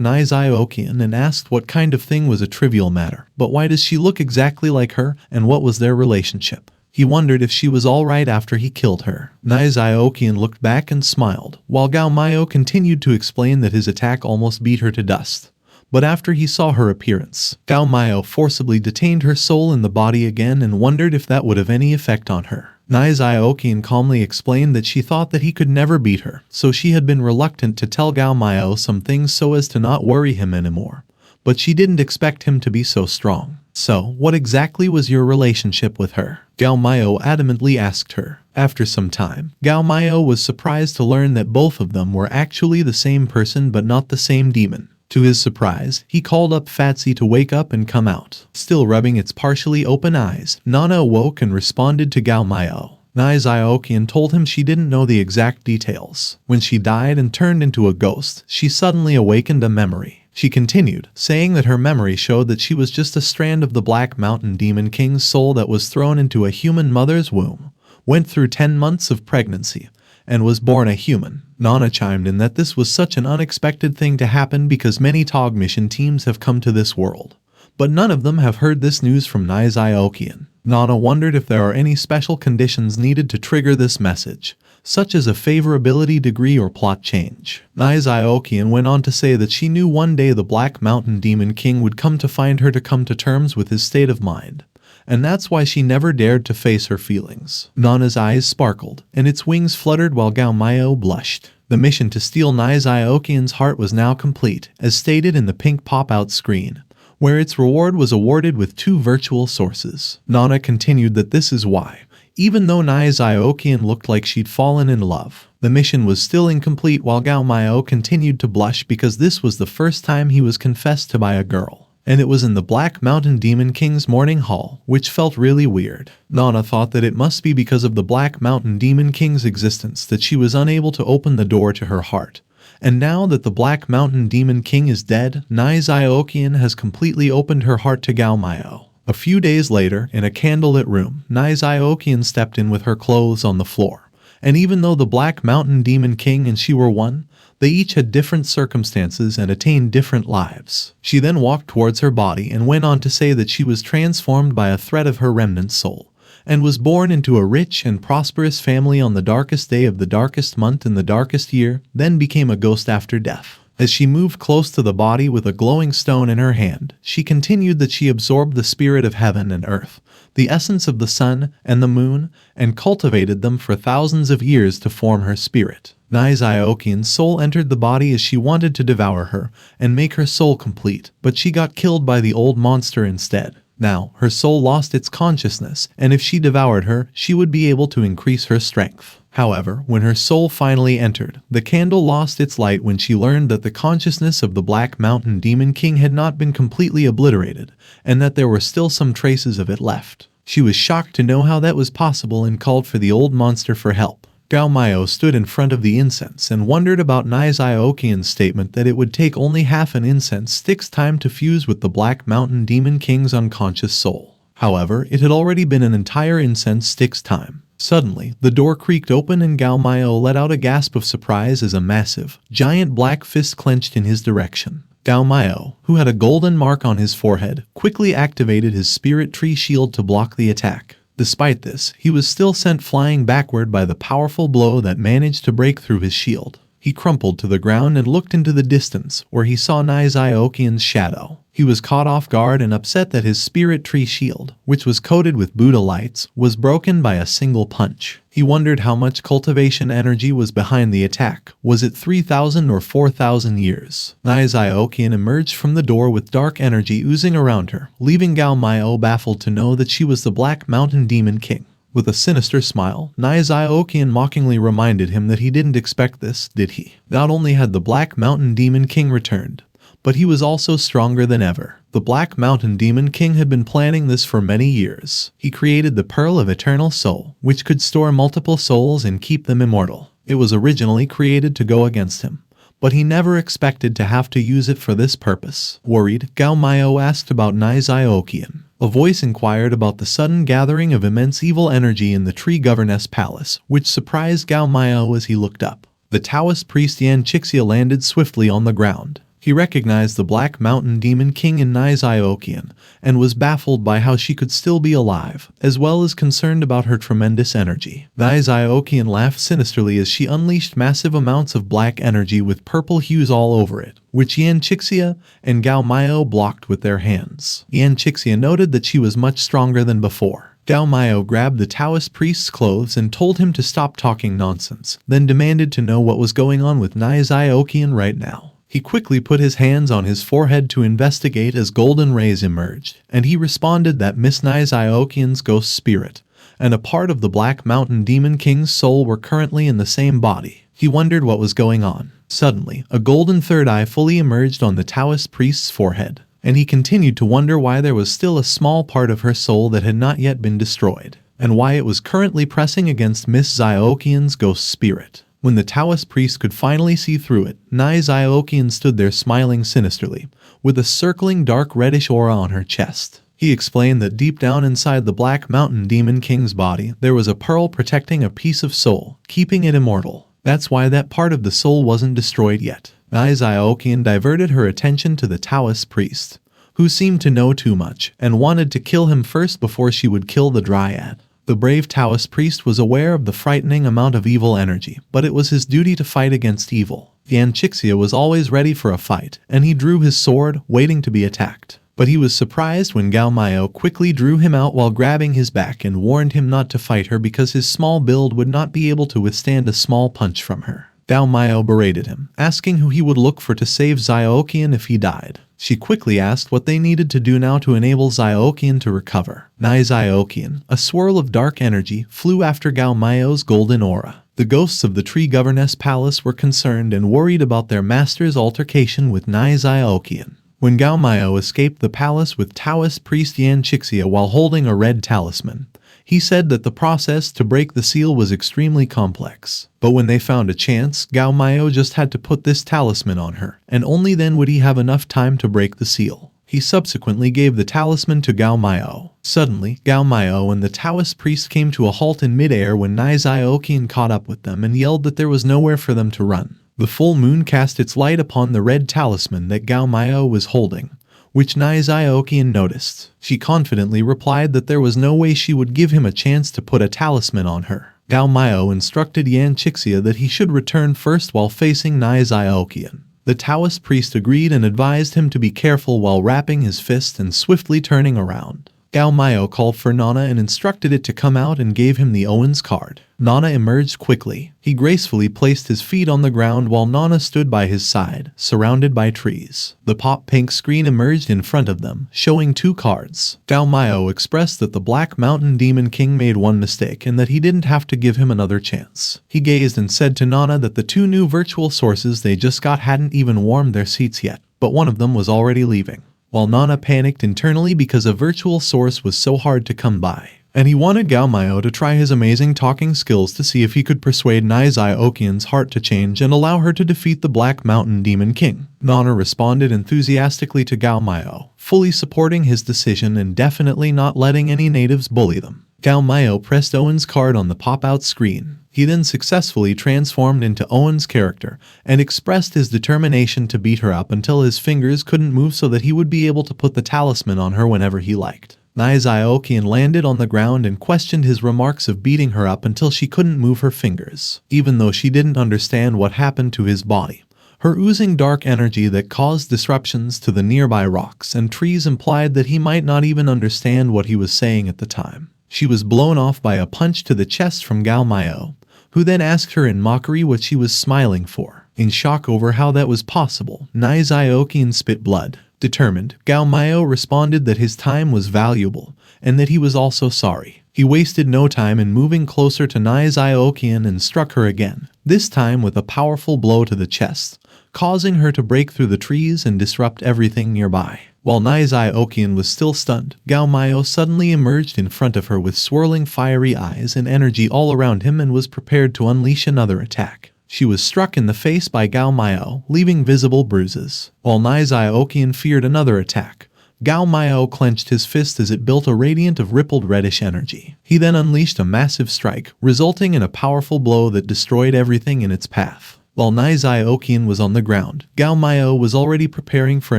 Niziokian and asked what kind of thing was a trivial matter, but why does she look exactly like her, and what was their relationship? He wondered if she was alright after he killed her. Niziokian looked back and smiled, while Gao Miao continued to explain that his attack almost beat her to dust. But after he saw her appearance, Gao Miao forcibly detained her soul in the body again and wondered if that would have any effect on her. Niziokian calmly explained that she thought that he could never beat her, so she had been reluctant to tell Gao Miao some things so as to not worry him anymore. But she didn't expect him to be so strong. So, what exactly was your relationship with her? Gao Miao adamantly asked her. After some time, Gao Miao was surprised to learn that both of them were actually the same person but not the same demon. To his surprise, he called up Fatsy to wake up and come out. Still rubbing its partially open eyes, Nana awoke and responded to Gao Miao. Nai Xiaoqian told him she didn't know the exact details. When she died and turned into a ghost, she suddenly awakened a memory. She continued, saying that her memory showed that she was just a strand of the Black Mountain Demon King's soul that was thrown into a human mother's womb, went through 10 months of pregnancy, and was born a human. Nana chimed in that this was such an unexpected thing to happen because many TOG mission teams have come to this world, but none of them have heard this news from Nai Xiaoqian. Nana wondered if there are any special conditions needed to trigger this message, such as a favorability degree or plot change. Nai Xiaoqian went on to say that she knew one day the Black Mountain Demon King would come to find her to come to terms with his state of mind, and that's why she never dared to face her feelings. Nana's eyes sparkled, and its wings fluttered while Gao Miao blushed. The mission to steal Nai Xiaoqian's heart was now complete, as stated in the pink pop-out screen, where its reward was awarded with 2 virtual sources. Nana continued that this is why, even though Nai Xiaoqian looked like she'd fallen in love, the mission was still incomplete while Gao Miao continued to blush because this was the first time he was confessed to by a girl, and it was in the Black Mountain Demon King's morning hall, which felt really weird. Nana thought that it must be because of the Black Mountain Demon King's existence that she was unable to open the door to her heart. And now that the Black Mountain Demon King is dead, Nai Xiaoqian has completely opened her heart to Gao Miao. A few days later, in a candlelit room, Nai Xiaoqian stepped in with her clothes on the floor. And even though the Black Mountain Demon King and she were one, they each had different circumstances and attained different lives. She then walked towards her body and went on to say that she was transformed by a thread of her remnant soul, and was born into a rich and prosperous family on the darkest day of the darkest month in the darkest year, then became a ghost after death. As she moved close to the body with a glowing stone in her hand, she continued that she absorbed the spirit of heaven and earth, the essence of the sun and the moon, and cultivated them for thousands of years to form her spirit. Nai Xiaoqian's soul entered the body as she wanted to devour her and make her soul complete, but she got killed by the old monster instead. Now, her soul lost its consciousness, and if she devoured her, she would be able to increase her strength. However, when her soul finally entered, the candle lost its light when she learned that the consciousness of the Black Mountain Demon King had not been completely obliterated, and that there were still some traces of it left. She was shocked to know how that was possible and called for the old monster for help. Gao Miao stood in front of the incense and wondered about Nai Xiaoqian's statement that it would take only half an incense stick's time to fuse with the Black Mountain Demon King's unconscious soul. However, it had already been an entire incense stick's time. Suddenly, the door creaked open and Gao Miao let out a gasp of surprise as a massive, giant black fist clenched in his direction. Gao Miao, who had a golden mark on his forehead, quickly activated his spirit tree shield to block the attack. Despite this, he was still sent flying backward by the powerful blow that managed to break through his shield. He crumpled to the ground and looked into the distance, where he saw Nai Xiaoqian's shadow. He was caught off guard and upset that his spirit tree shield, which was coated with Buddha lights, was broken by a single punch. He wondered how much cultivation energy was behind the attack. Was it 3,000 or 4,000 years? Nai Xiaoqian emerged from the door with dark energy oozing around her, leaving Gao Miao baffled to know that she was the Black Mountain Demon King. With a sinister smile, Nai Xiaoqian mockingly reminded him that he didn't expect this, did he? Not only had the Black Mountain Demon King returned, but he was also stronger than ever. The Black Mountain Demon King had been planning this for many years. He created the Pearl of Eternal Soul, which could store multiple souls and keep them immortal. It was originally created to go against him, but he never expected to have to use it for this purpose. Worried, Gao Miao asked about Nai Xiaoqian. A voice inquired about the sudden gathering of immense evil energy in the Tree Governess Palace, which surprised Gao Miao as he looked up. The Taoist priest Yan Chixia landed swiftly on the ground. He recognized the Black Mountain Demon King in Nai Xiaoqian, and was baffled by how she could still be alive, as well as concerned about her tremendous energy. Nai Xiaoqian laughed sinisterly as she unleashed massive amounts of black energy with purple hues all over it, which Yan Chixia and Gao Miao blocked with their hands. Yan Chixia noted that she was much stronger than before. Gao Miao grabbed the Taoist priest's clothes and told him to stop talking nonsense, then demanded to know what was going on with Nai Xiaoqian right now. He quickly put his hands on his forehead to investigate as golden rays emerged, and he responded that Miss Niziokian's ghost spirit and a part of the Black Mountain Demon King's soul were currently in the same body. He wondered what was going on. Suddenly, a golden third eye fully emerged on the Taoist priest's forehead, and he continued to wonder why there was still a small part of her soul that had not yet been destroyed, and why it was currently pressing against Miss Ziokian's ghost spirit. When the Taoist priest could finally see through it, Niziokian stood there smiling sinisterly, with a circling dark reddish aura on her chest. He explained that deep down inside the Black Mountain Demon King's body, there was a pearl protecting a piece of soul, keeping it immortal. That's why that part of the soul wasn't destroyed yet. Niziokian diverted her attention to the Taoist priest, who seemed to know too much, and wanted to kill him first before she would kill the Dryad. The brave Taoist priest was aware of the frightening amount of evil energy, but it was his duty to fight against evil. Yan Chixia was always ready for a fight, and he drew his sword, waiting to be attacked. But he was surprised when Gao Miao quickly drew him out while grabbing his back and warned him not to fight her because his small build would not be able to withstand a small punch from her. Gao Miao berated him, asking who he would look for to save Ziokian if he died. She quickly asked what they needed to do now to enable Ziokian to recover. Niziokian, a swirl of dark energy, flew after Gao Miao's golden aura. The ghosts of the Tree Governess Palace were concerned and worried about their master's altercation with Niziokian. When Gao Miao escaped the palace with Taoist priest Yan Chixia while holding a red talisman, he said that the process to break the seal was extremely complex. But when they found a chance, Gao Miao just had to put this talisman on her, and only then would he have enough time to break the seal. He subsequently gave the talisman to Gao Miao. Suddenly, Gao Miao and the Taoist priest came to a halt in midair when Niziokian caught up with them and yelled that there was nowhere for them to run. The full moon cast its light upon the red talisman that Gao Miao was holding, which Niziokian noticed. She confidently replied that there was no way she would give him a chance to put a talisman on her. Gao Miao instructed Yan Chixia that he should return first while facing Niziokian. The Taoist priest agreed and advised him to be careful while wrapping his fist and swiftly turning around. Gao Miao called for Nana and instructed it to come out and gave him the Owen's card. Nana emerged quickly. He gracefully placed his feet on the ground while Nana stood by his side, surrounded by trees. The pop-pink screen emerged in front of them, showing two cards. Gao Miao expressed that the Black Mountain Demon King made one mistake and that he didn't have to give him another chance. He gazed and said to Nana that the two new virtual sources they just got hadn't even warmed their seats yet, but one of them was already leaving. While Nana panicked internally because a virtual source was so hard to come by, and he wanted Gao Miao to try his amazing talking skills to see if he could persuade Niziokian's heart to change and allow her to defeat the Black Mountain Demon King. Nana responded enthusiastically to Gao Miao, fully supporting his decision and definitely not letting any natives bully them. Gao Miao pressed Owen's card on the pop-out screen. He then successfully transformed into Owen's character and expressed his determination to beat her up until his fingers couldn't move so that he would be able to put the talisman on her whenever he liked. Niziokian landed on the ground and questioned his remarks of beating her up until she couldn't move her fingers, even though she didn't understand what happened to his body. Her oozing dark energy that caused disruptions to the nearby rocks and trees implied that he might not even understand what he was saying at the time. She was blown off by a punch to the chest from Gao Miao, who then asked her in mockery what she was smiling for. In shock over how that was possible, Niziokian spit blood. Determined, Gao Miao responded that his time was valuable, and that he was also sorry. He wasted no time in moving closer to Niziokian and struck her again, this time with a powerful blow to the chest, causing her to break through the trees and disrupt everything nearby. While Niziokian was still stunned, Gao Miao suddenly emerged in front of her with swirling fiery eyes and energy all around him and was prepared to unleash another attack. She was struck in the face by Gao Miao, leaving visible bruises. While Niziokian feared another attack, Gao Miao clenched his fist as it built a radiant of rippled reddish energy. He then unleashed a massive strike, resulting in a powerful blow that destroyed everything in its path. While Niziokian was on the ground, Gao Miao was already preparing for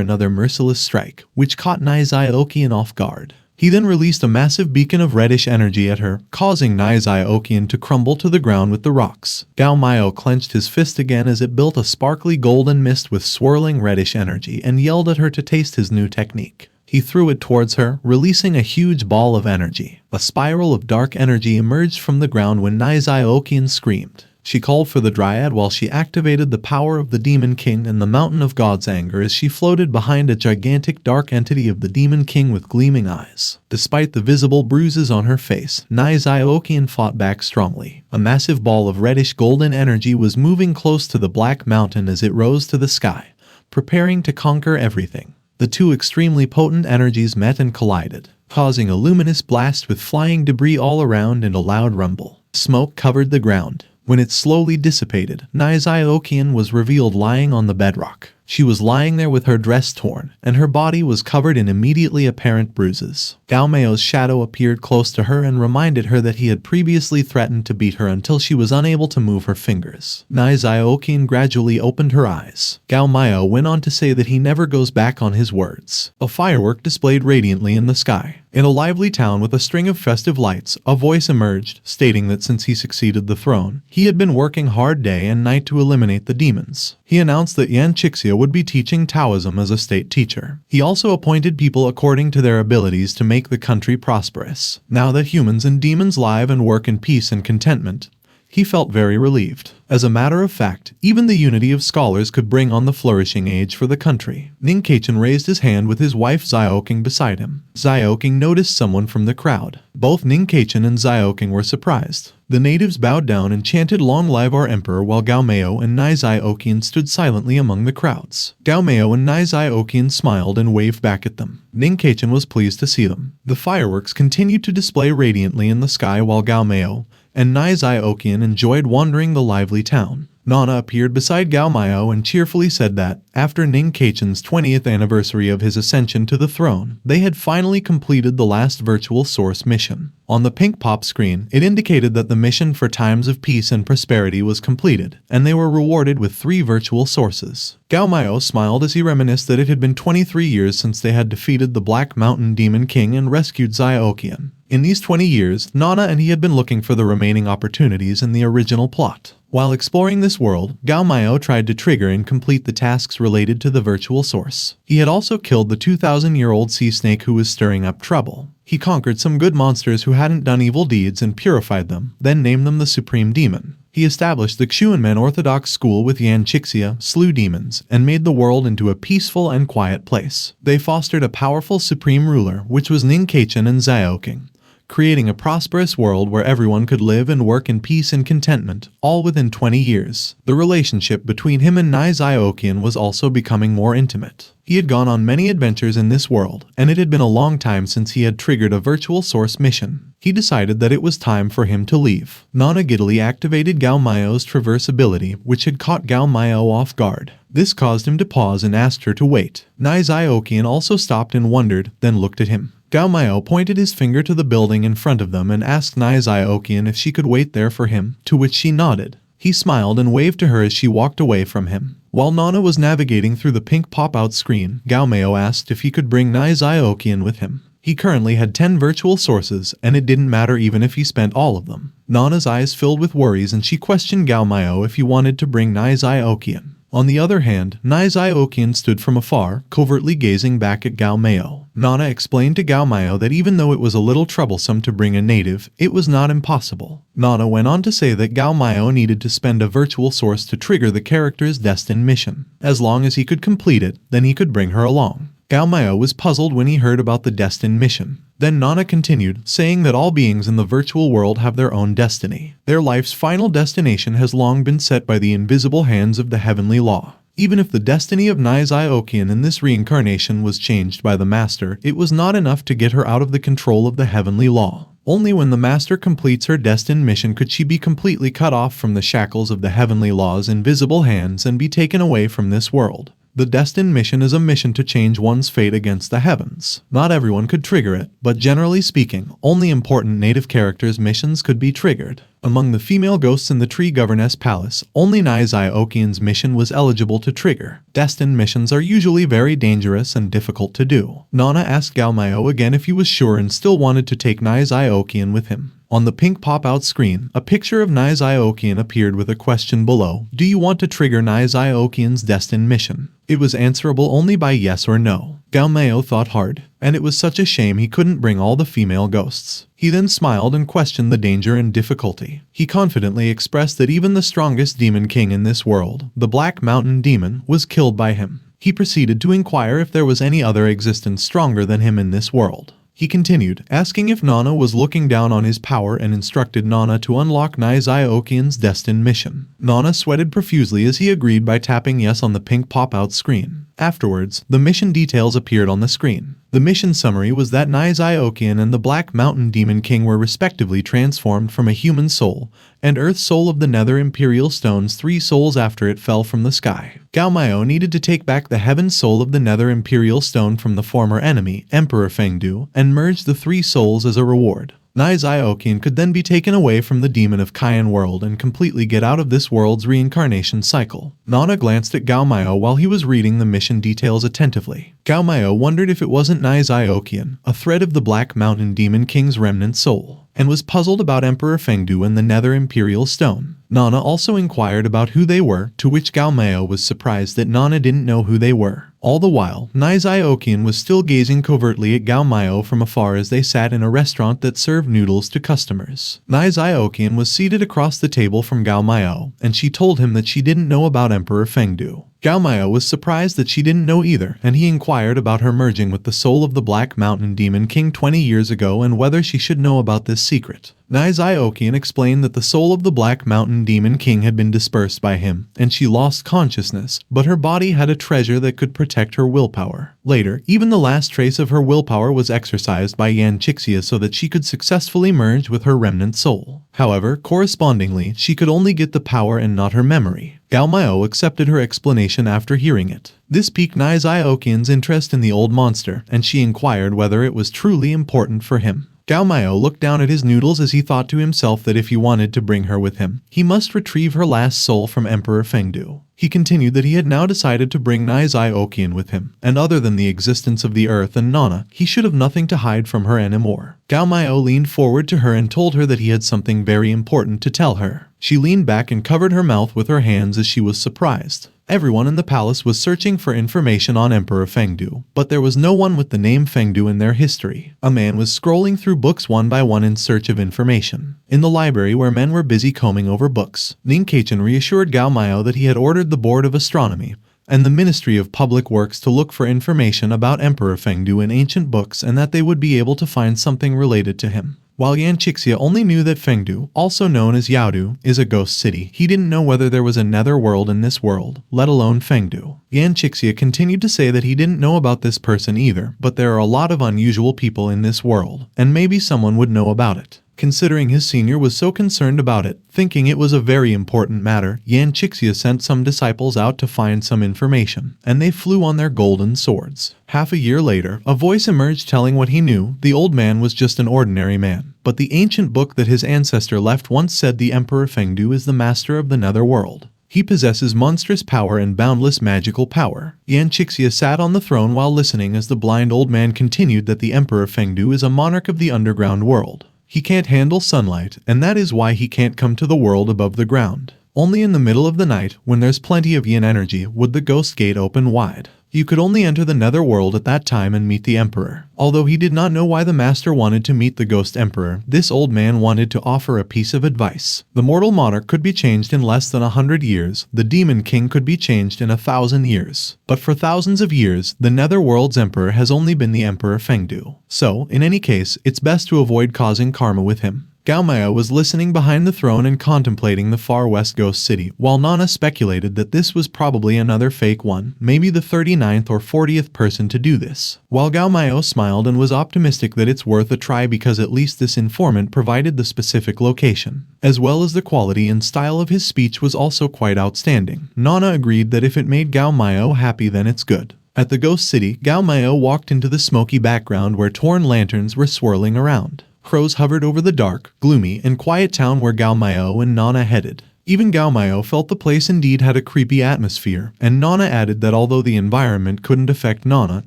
another merciless strike, which caught Niziokian off guard. He then released a massive beacon of reddish energy at her, causing Niziokian to crumble to the ground with the rocks. Gao Miao clenched his fist again as it built a sparkly golden mist with swirling reddish energy and yelled at her to taste his new technique. He threw it towards her, releasing a huge ball of energy. A spiral of dark energy emerged from the ground when Niziokian screamed. She called for the Dryad while she activated the power of the Demon King and the Mountain of God's anger as she floated behind a gigantic dark entity of the Demon King with gleaming eyes. Despite the visible bruises on her face, Naizaokian fought back strongly. A massive ball of reddish golden energy was moving close to the Black Mountain as it rose to the sky, preparing to conquer everything. The two extremely potent energies met and collided, causing a luminous blast with flying debris all around and a loud rumble. Smoke covered the ground. When it slowly dissipated, Naizaokian was revealed lying on the bedrock. She was lying there with her dress torn, and her body was covered in immediately apparent bruises. Gao Miao's shadow appeared close to her and reminded her that he had previously threatened to beat her until she was unable to move her fingers. Naizaokian gradually opened her eyes. Gao Miao went on to say that he never goes back on his words. A firework displayed radiantly in the sky. In a lively town with a string of festive lights, a voice emerged, stating that since he succeeded the throne, he had been working hard day and night to eliminate the demons. He announced that Yan Chixia would be teaching Taoism as a state teacher. He also appointed people according to their abilities to make the country prosperous. Now that humans and demons live and work in peace and contentment, he felt very relieved. As a matter of fact, even the unity of scholars could bring on the flourishing age for the country. Ning Kaichen raised his hand with his wife Xiaoqing beside him. Xiaoqing noticed someone from the crowd. Both Ning Kaichen and Xiaoqing were surprised. The natives bowed down and chanted "Long live our emperor," while Gao Miao and Naizaokian stood silently among the crowds. Gao Miao and Naizaokian smiled and waved back at them. Ning Kaichen was pleased to see them. The fireworks continued to display radiantly in the sky while Gao Miao and Naizaokian enjoyed wandering the lively town. Nana appeared beside Gao Miao and cheerfully said that, after Ning Kaichen's 20th anniversary of his ascension to the throne, they had finally completed the last virtual source mission. On the pink pop screen, it indicated that the mission for times of peace and prosperity was completed, and they were rewarded with 3 virtual sources. Gao Miao smiled as he reminisced that it had been 23 years since they had defeated the Black Mountain Demon King and rescued Xiaoqian. In these 20 years, Nana and he had been looking for the remaining opportunities in the original plot. While exploring this world, Gao Miao tried to trigger and complete the tasks related to the virtual source. He had also killed the 2,000-year-old sea snake who was stirring up trouble. He conquered some good monsters who hadn't done evil deeds and purified them, then named them the Supreme Demon. He established the Xuanmen Orthodox School with Yan Chixia, slew demons, and made the world into a peaceful and quiet place. They fostered a powerful supreme ruler, which was Ning Kaichen and Xiaoqing, creating a prosperous world where everyone could live and work in peace and contentment, all within 20 years. The relationship between him and Naizaokian was also becoming more intimate. He had gone on many adventures in this world, and it had been a long time since he had triggered a virtual source mission. He decided that it was time for him to leave. Nana giddily activated Gao Miao's traverse ability, which had caught Gao Miao off guard. This caused him to pause and asked her to wait. Naizaokian also stopped and wondered, then looked at him. Gao Miao pointed his finger to the building in front of them and asked Naizaokian if she could wait there for him, to which she nodded. He smiled and waved to her as she walked away from him. While Nana was navigating through the pink pop-out screen, Gao Miao asked if he could bring Naizaokian with him. He currently had 10 virtual sources, and it didn't matter even if he spent all of them. Nana's eyes filled with worries and she questioned Gao Miao if he wanted to bring Naizaokian. On the other hand, Naizaokian stood from afar, covertly gazing back at Gao Miao. Nana explained to Gao Miao that even though it was a little troublesome to bring a native, it was not impossible. Nana went on to say that Gao Miao needed to spend a virtual source to trigger the character's destined mission. As long as he could complete it, then he could bring her along. Gao Miao was puzzled when he heard about the destined mission. Then Nana continued, saying that all beings in the virtual world have their own destiny. Their life's final destination has long been set by the invisible hands of the heavenly law. Even if the destiny of Naizaokian in this reincarnation was changed by the Master, it was not enough to get her out of the control of the heavenly law. Only when the Master completes her destined mission could she be completely cut off from the shackles of the heavenly law's invisible hands and be taken away from this world. The destined mission is a mission to change one's fate against the heavens. Not everyone could trigger it, but generally speaking, only important native characters' missions could be triggered. Among the female ghosts in the Tree Governess Palace, only Naizaokian's mission was eligible to trigger. Destined missions are usually very dangerous and difficult to do. Nana asked Gao Miao again if he was sure and still wanted to take Naizaokian with him. On the pink pop-out screen, a picture of Naizaokian appeared with a question below. Do you want to trigger Naizaokian's destined mission? It was answerable only by yes or no. Gao Miao thought hard, and it was such a shame he couldn't bring all the female ghosts. He then smiled and questioned the danger and difficulty. He confidently expressed that even the strongest demon king in this world, the Black Mountain Demon, was killed by him. He proceeded to inquire if there was any other existence stronger than him in this world. He continued, asking if Nana was looking down on his power and instructed Nana to unlock Nizai-Okian's destined mission. Nana sweated profusely as he agreed by tapping yes on the pink pop-out screen. Afterwards, the mission details appeared on the screen. The mission summary was that Nizai-Okian and the Black Mountain Demon King were respectively transformed from a human soul and Earth Soul of the Nether Imperial Stone's 3 souls after it fell from the sky. Gao Miao needed to take back the Heaven Soul of the Nether Imperial Stone from the former enemy, Emperor Fengdu, and merge the 3 souls as a reward. Nizai-Okian could then be taken away from the demon of Kaian world and completely get out of this world's reincarnation cycle. Nana glanced at Gao Miao while he was reading the mission details attentively. Gao Miao wondered if it wasn't Nizai-Okian, a thread of the Black Mountain Demon King's remnant soul, and was puzzled about Emperor Fengdu and the Nether Imperial Stone. Nana also inquired about who they were, to which Gao Miao was surprised that Nana didn't know who they were. All the while, Nizai-Okian was still gazing covertly at Gao Miao from afar as they sat in a restaurant that served noodles to customers. Nizai-Okian was seated across the table from Gao Miao, and she told him that she didn't know about Emperor Fengdu. Gao Miao was surprised that she didn't know either, and he inquired about her merging with the soul of the Black Mountain Demon King 20 years ago and whether she should know about this secret. Nizai-Okian explained that the soul of the Black Mountain Demon King had been dispersed by him, and she lost consciousness, but her body had a treasure that could protect her willpower. Later, even the last trace of her willpower was exercised by Yan Chixia so that she could successfully merge with her remnant soul. However, correspondingly, she could only get the power and not her memory. Gao Miao accepted her explanation after hearing it. This piqued Nizai-Okian's interest in the old monster, and she inquired whether it was truly important for him. Gao Miao looked down at his noodles as he thought to himself that if he wanted to bring her with him, he must retrieve her last soul from Emperor Fengdu. He continued that he had now decided to bring Nizai-Okian with him, and other than the existence of the earth and Nana, he should have nothing to hide from her anymore. Gao Miao leaned forward to her and told her that he had something very important to tell her. She leaned back and covered her mouth with her hands as she was surprised. Everyone in the palace was searching for information on Emperor Fengdu, but there was no one with the name Fengdu in their history. A man was scrolling through books one by one in search of information. In the library where men were busy combing over books, Ning Kaichen reassured Gao Miao that he had ordered the Board of Astronomy and the Ministry of Public Works to look for information about Emperor Fengdu in ancient books and that they would be able to find something related to him. While Yan Chixia only knew that Fengdu, also known as Yaodu, is a ghost city, he didn't know whether there was a nether world in this world, let alone Fengdu. Yan Chixia continued to say that he didn't know about this person either, but there are a lot of unusual people in this world, and maybe someone would know about it. Considering his senior was so concerned about it, thinking it was a very important matter, Yan Chixia sent some disciples out to find some information, and they flew on their golden swords. Half a year later, a voice emerged telling what he knew. The old man was just an ordinary man, but the ancient book that his ancestor left once said the Emperor Fengdu is the master of the nether world. He possesses monstrous power and boundless magical power. Yan Chixia sat on the throne while listening as the blind old man continued that the Emperor Fengdu is a monarch of the underground world. He can't handle sunlight, and that is why he can't come to the world above the ground. Only in the middle of the night, when there's plenty of yin energy, would the ghost gate open wide. You could only enter the nether world at that time and meet the emperor. Although he did not know why the master wanted to meet the ghost emperor, this old man wanted to offer a piece of advice. The mortal monarch could be changed in less than 100 years, the demon king could be changed in 1,000 years. But for thousands of years, the nether world's emperor has only been the Emperor Fengdu. So, in any case, it's best to avoid causing karma with him. Gao Miao was listening behind the throne and contemplating the far west ghost city, while Nana speculated that this was probably another fake one, maybe the 39th or 40th person to do this. While Gao Miao smiled and was optimistic that it's worth a try because at least this informant provided the specific location, as well as the quality and style of his speech was also quite outstanding. Nana agreed that if it made Gao Miao happy then it's good. At the ghost city, Gao Miao walked into the smoky background where torn lanterns were swirling around. Crows hovered over the dark, gloomy, and quiet town where Gao Miao and Nana headed. Even Gao Miao felt the place indeed had a creepy atmosphere, and Nana added that although the environment couldn't affect Nana,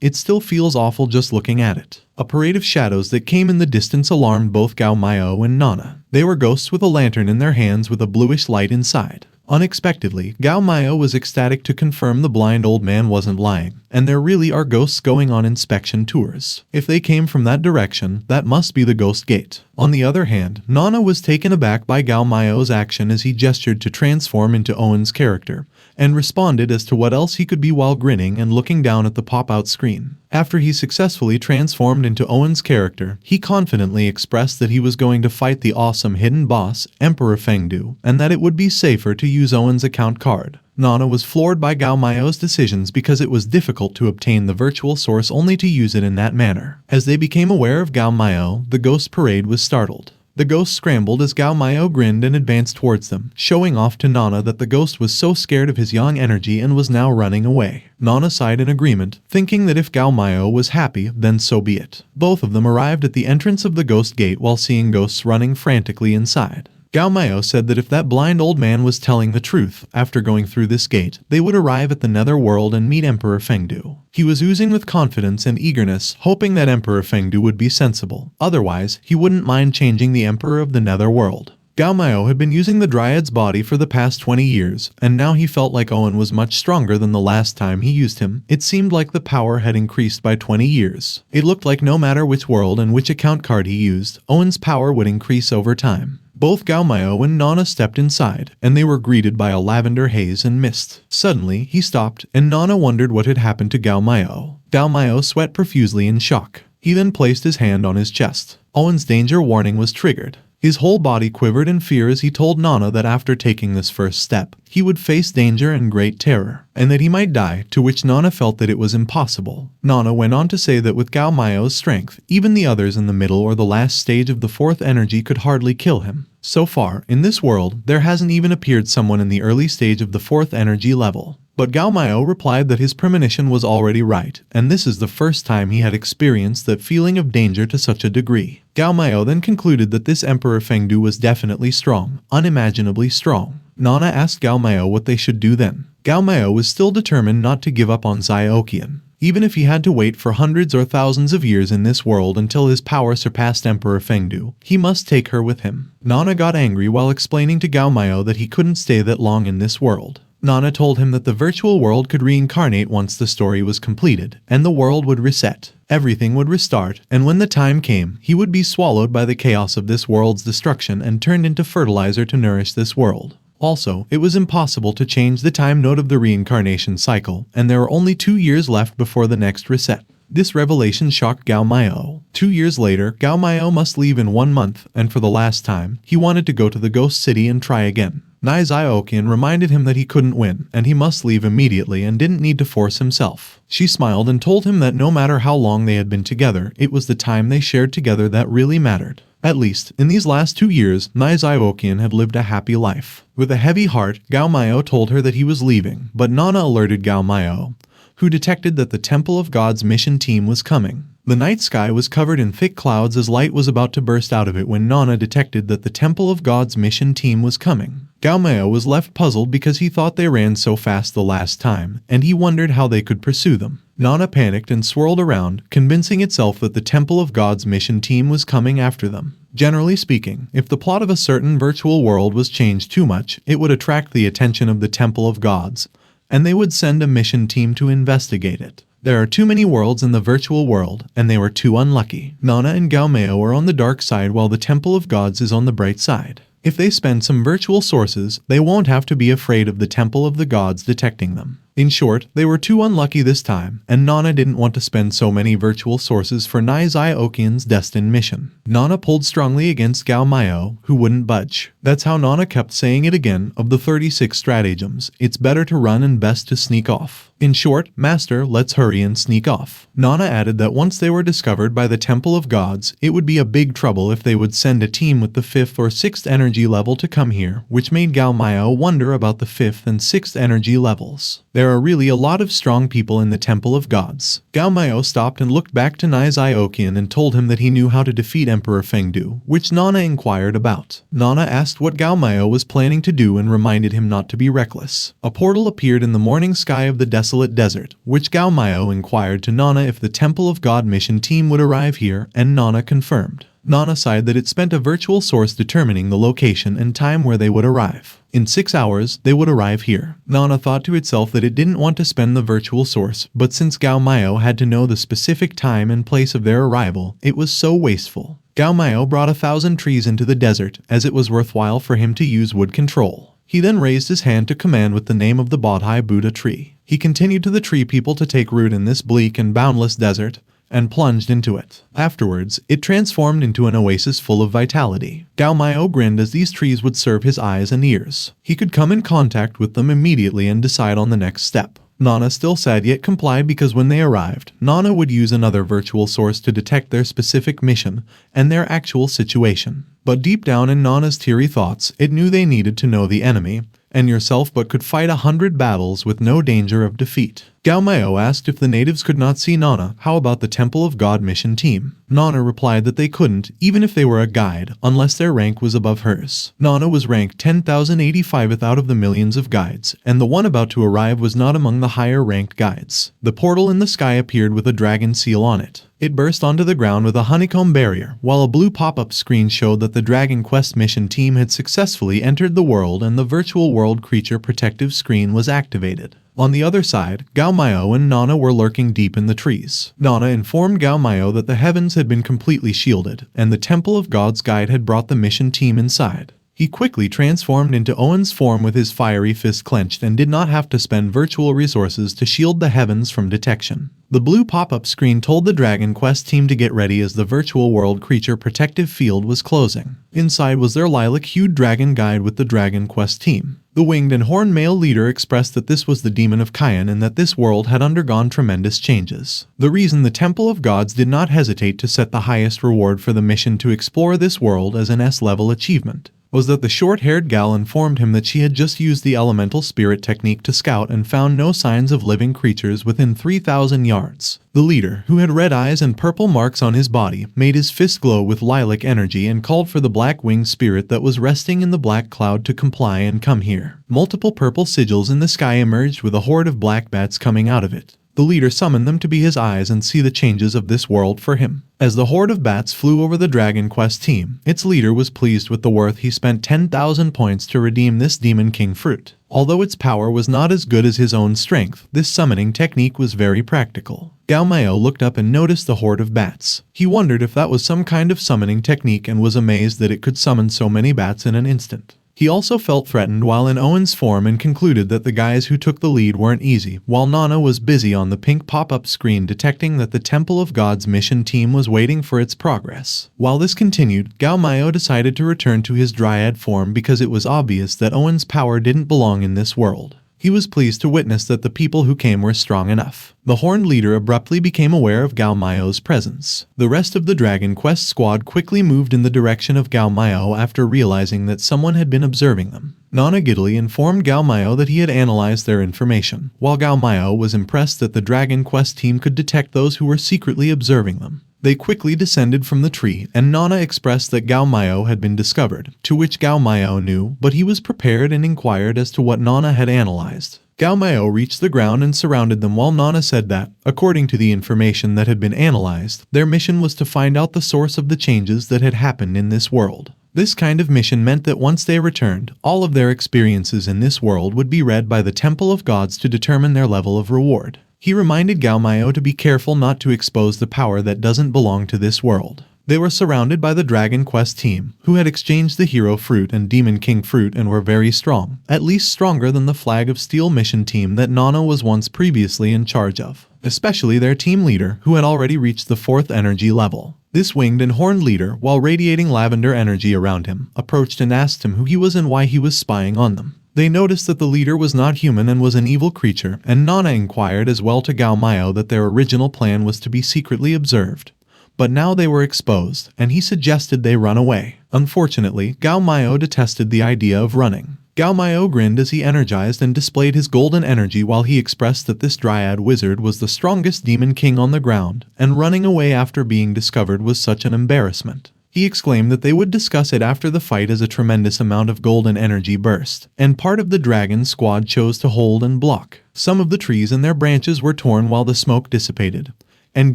it still feels awful just looking at it. A parade of shadows that came in the distance alarmed both Gao Miao and Nana. They were ghosts with a lantern in their hands with a bluish light inside. Unexpectedly, Gao Miao was ecstatic to confirm the blind old man wasn't lying, and there really are ghosts going on inspection tours. If they came from that direction, that must be the ghost gate. On the other hand, Nana was taken aback by Gao Miao's action as he gestured to transform into Owen's character, and responded as to what else he could be while grinning and looking down at the pop-out screen. After he successfully transformed into Owen's character, he confidently expressed that he was going to fight the awesome hidden boss, Emperor Fengdu, and that it would be safer to use Owen's account card. Nana was floored by Gao Miao's decisions because it was difficult to obtain the virtual source only to use it in that manner. As they became aware of Gao Miao, the ghost parade was startled. The ghost scrambled as Gao Miao grinned and advanced towards them, showing off to Nana that the ghost was so scared of his young energy and was now running away. Nana sighed in agreement, thinking that if Gao Miao was happy, then so be it. Both of them arrived at the entrance of the ghost gate while seeing ghosts running frantically inside. Gao Miao said that if that blind old man was telling the truth, after going through this gate, they would arrive at the nether world and meet Emperor Fengdu. He was oozing with confidence and eagerness, hoping that Emperor Fengdu would be sensible. Otherwise, he wouldn't mind changing the emperor of the nether world. Gao Miao had been using the Dryad's body for the past 20 years, and now he felt like Owen was much stronger than the last time he used him. It seemed like the power had increased by 20 years. It looked like no matter which world and which account card he used, Owen's power would increase over time. Both Gao Miao and Nana stepped inside, and they were greeted by a lavender haze and mist. Suddenly, he stopped, and Nana wondered what had happened to Gao Miao. Gao Miao sweat profusely in shock. He then placed his hand on his chest. Owen's danger warning was triggered. His whole body quivered in fear as he told Nana that after taking this first step, he would face danger and great terror, and that he might die, to which Nana felt that it was impossible. Nana went on to say that with Gao Miao's strength, even the others in the middle or the last stage of the fourth energy could hardly kill him. So far, in this world, there hasn't even appeared someone in the early stage of the fourth energy level. But Gao Miao replied that his premonition was already right, and this is the first time he had experienced that feeling of danger to such a degree. Gao Miao then concluded that this Emperor Fengdu was definitely strong, unimaginably strong. Nana asked Gao Miao what they should do then. Gao Miao was still determined not to give up on Xiaoqian. Even if he had to wait for hundreds or thousands of years in this world until his power surpassed Emperor Fengdu, he must take her with him. Nana got angry while explaining to Gao Miao that he couldn't stay that long in this world. Nana told him that the virtual world could reincarnate once the story was completed, and the world would reset. Everything would restart, and when the time came, he would be swallowed by the chaos of this world's destruction and turned into fertilizer to nourish this world. Also, it was impossible to change the time node of the reincarnation cycle, and there were only 2 years left before the next reset. This revelation shocked Gao Miao. 2 years later, Gao Miao must leave in 1 month, and for the last time, he wanted to go to the ghost city and try again. Nai Xiaoqian reminded him that he couldn't win, and he must leave immediately and didn't need to force himself. She smiled and told him that no matter how long they had been together, it was the time they shared together that really mattered. At least, in these last 2 years, Nai Xiaoqian had lived a happy life. With a heavy heart, Gao Miao told her that he was leaving, but Nana alerted Gao Miao, who detected that the Temple of God's mission team was coming. The night sky was covered in thick clouds as light was about to burst out of it when Nana detected that the Temple of God's mission team was coming. Gao Miao was left puzzled because he thought they ran so fast the last time, and he wondered how they could pursue them. Nana panicked and swirled around, convincing itself that the Temple of God's mission team was coming after them. Generally speaking, if the plot of a certain virtual world was changed too much, it would attract the attention of the Temple of Gods, and they would send a mission team to investigate it. There are too many worlds in the virtual world, and they were too unlucky. Nana and Gao Miao are on the dark side while the Temple of Gods is on the bright side. If they spend some virtual sources, they won't have to be afraid of the Temple of the Gods detecting them. In short, they were too unlucky this time, and Nana didn't want to spend so many virtual sources for Nai Xiaoqian's destined mission. Nana pulled strongly against Gao Miao, who wouldn't budge. That's how Nana kept saying it again, of the 36 stratagems, it's better to run and best to sneak off. In short, Master, let's hurry and sneak off. Nana added that once they were discovered by the Temple of Gods, it would be a big trouble if they would send a team with the 5th or 6th energy level to come here, which made Gao Miao wonder about the 5th and 6th energy levels. There are really a lot of strong people in the Temple of Gods. Gao Miao stopped and looked back to Nai Xiaoqian and told him that he knew how to defeat Emperor Fengdu, which Nana inquired about. Nana asked what Gao Miao was planning to do and reminded him not to be reckless. A portal appeared in the morning sky of the desolate desert, which Gao Miao inquired to Nana if the Temple of God mission team would arrive here, and Nana confirmed. Nana sighed that it spent a virtual source determining the location and time where they would arrive. In 6 hours, they would arrive here. Nana thought to itself that it didn't want to spend the virtual source, but since Gao Miao had to know the specific time and place of their arrival, it was so wasteful. Gao Miao brought 1,000 trees into the desert, as it was worthwhile for him to use wood control. He then raised his hand to command with the name of the Bodhi Buddha tree. He continued to the tree people to take root in this bleak and boundless desert, and plunged into it. Afterwards, it transformed into an oasis full of vitality. Gao Miao grinned as these trees would serve his eyes and ears. He could come in contact with them immediately and decide on the next step. Nana still sad yet complied because when they arrived, Nana would use another virtual source to detect their specific mission and their actual situation. But deep down in Nana's teary thoughts, it knew they needed to know the enemy and yourself but could fight 100 battles with no danger of defeat. Gao Miao asked if the natives could not see Nana, how about the Temple of God mission team? Nana replied that they couldn't, even if they were a guide, unless their rank was above hers. Nana was ranked 10,085th out of the millions of guides, and the one about to arrive was not among the higher ranked guides. The portal in the sky appeared with a dragon seal on it. It burst onto the ground with a honeycomb barrier, while a blue pop-up screen showed that the Dragon Quest mission team had successfully entered the world and the virtual world creature protective screen was activated. On the other side, Gao Miao and Nana were lurking deep in the trees. Nana informed Gao Miao that the heavens had been completely shielded, and the Temple of God's guide had brought the mission team inside. He quickly transformed into Owen's form with his fiery fist clenched and did not have to spend virtual resources to shield the heavens from detection. The blue pop-up screen told the Dragon Quest team to get ready as the virtual world creature protective field was closing. Inside was their lilac-hued dragon guide with the Dragon Quest team. The winged and horned male leader expressed that this was the demon of Kayan and that this world had undergone tremendous changes. The reason the Temple of Gods did not hesitate to set the highest reward for the mission to explore this world as an S-level achievement was that the short-haired gal informed him that she had just used the elemental spirit technique to scout and found no signs of living creatures within 3,000 yards. The leader, who had red eyes and purple marks on his body, made his fist glow with lilac energy and called for the black-winged spirit that was resting in the black cloud to comply and come here. Multiple purple sigils in the sky emerged with a horde of black bats coming out of it. The leader summoned them to be his eyes and see the changes of this world for him. As the horde of bats flew over the Dragon Quest team, its leader was pleased with the worth. He spent 10,000 points to redeem this Demon King fruit. Although its power was not as good as his own strength, this summoning technique was very practical. Gao Miao looked up and noticed the horde of bats. He wondered if that was some kind of summoning technique and was amazed that it could summon so many bats in an instant. He also felt threatened while in Owen's form and concluded that the guys who took the lead weren't easy, while Nana was busy on the pink pop-up screen detecting that the Temple of God's mission team was waiting for its progress. While this continued, Gao Miao decided to return to his dryad form because it was obvious that Owen's power didn't belong in this world. He was pleased to witness that the people who came were strong enough. The horned leader abruptly became aware of Gao Miao's presence. The rest of the Dragon Quest squad quickly moved in the direction of Gao Miao after realizing that someone had been observing them. Nana giddily informed Gao Miao that he had analyzed their information, while Gao Miao was impressed that the Dragon Quest team could detect those who were secretly observing them. They quickly descended from the tree, and Nana expressed that Gao Miao had been discovered, to which Gao Miao knew, but he was prepared and inquired as to what Nana had analyzed. Gao Miao reached the ground and surrounded them while Nana said that, according to the information that had been analyzed, their mission was to find out the source of the changes that had happened in this world. This kind of mission meant that once they returned, all of their experiences in this world would be read by the Temple of Gods to determine their level of reward. He reminded Gao Miao to be careful not to expose the power that doesn't belong to this world. They were surrounded by the Dragon Quest team, who had exchanged the Hero Fruit and Demon King Fruit and were very strong, at least stronger than the Flag of Steel mission team that Nana was once previously in charge of, especially their team leader, who had already reached the 4th energy level. This winged and horned leader, while radiating lavender energy around him, approached and asked him who he was and why he was spying on them. They noticed that the leader was not human and was an evil creature, and Nana inquired as well to Gao Miao that their original plan was to be secretly observed. But now they were exposed, and he suggested they run away. Unfortunately, Gao Miao detested the idea of running. Gao Miao grinned as he energized and displayed his golden energy while he expressed that this dryad wizard was the strongest demon king on the ground, and running away after being discovered was such an embarrassment. He exclaimed that they would discuss it after the fight as a tremendous amount of golden energy burst, and part of the dragon squad chose to hold and block. Some of the trees and their branches were torn while the smoke dissipated, and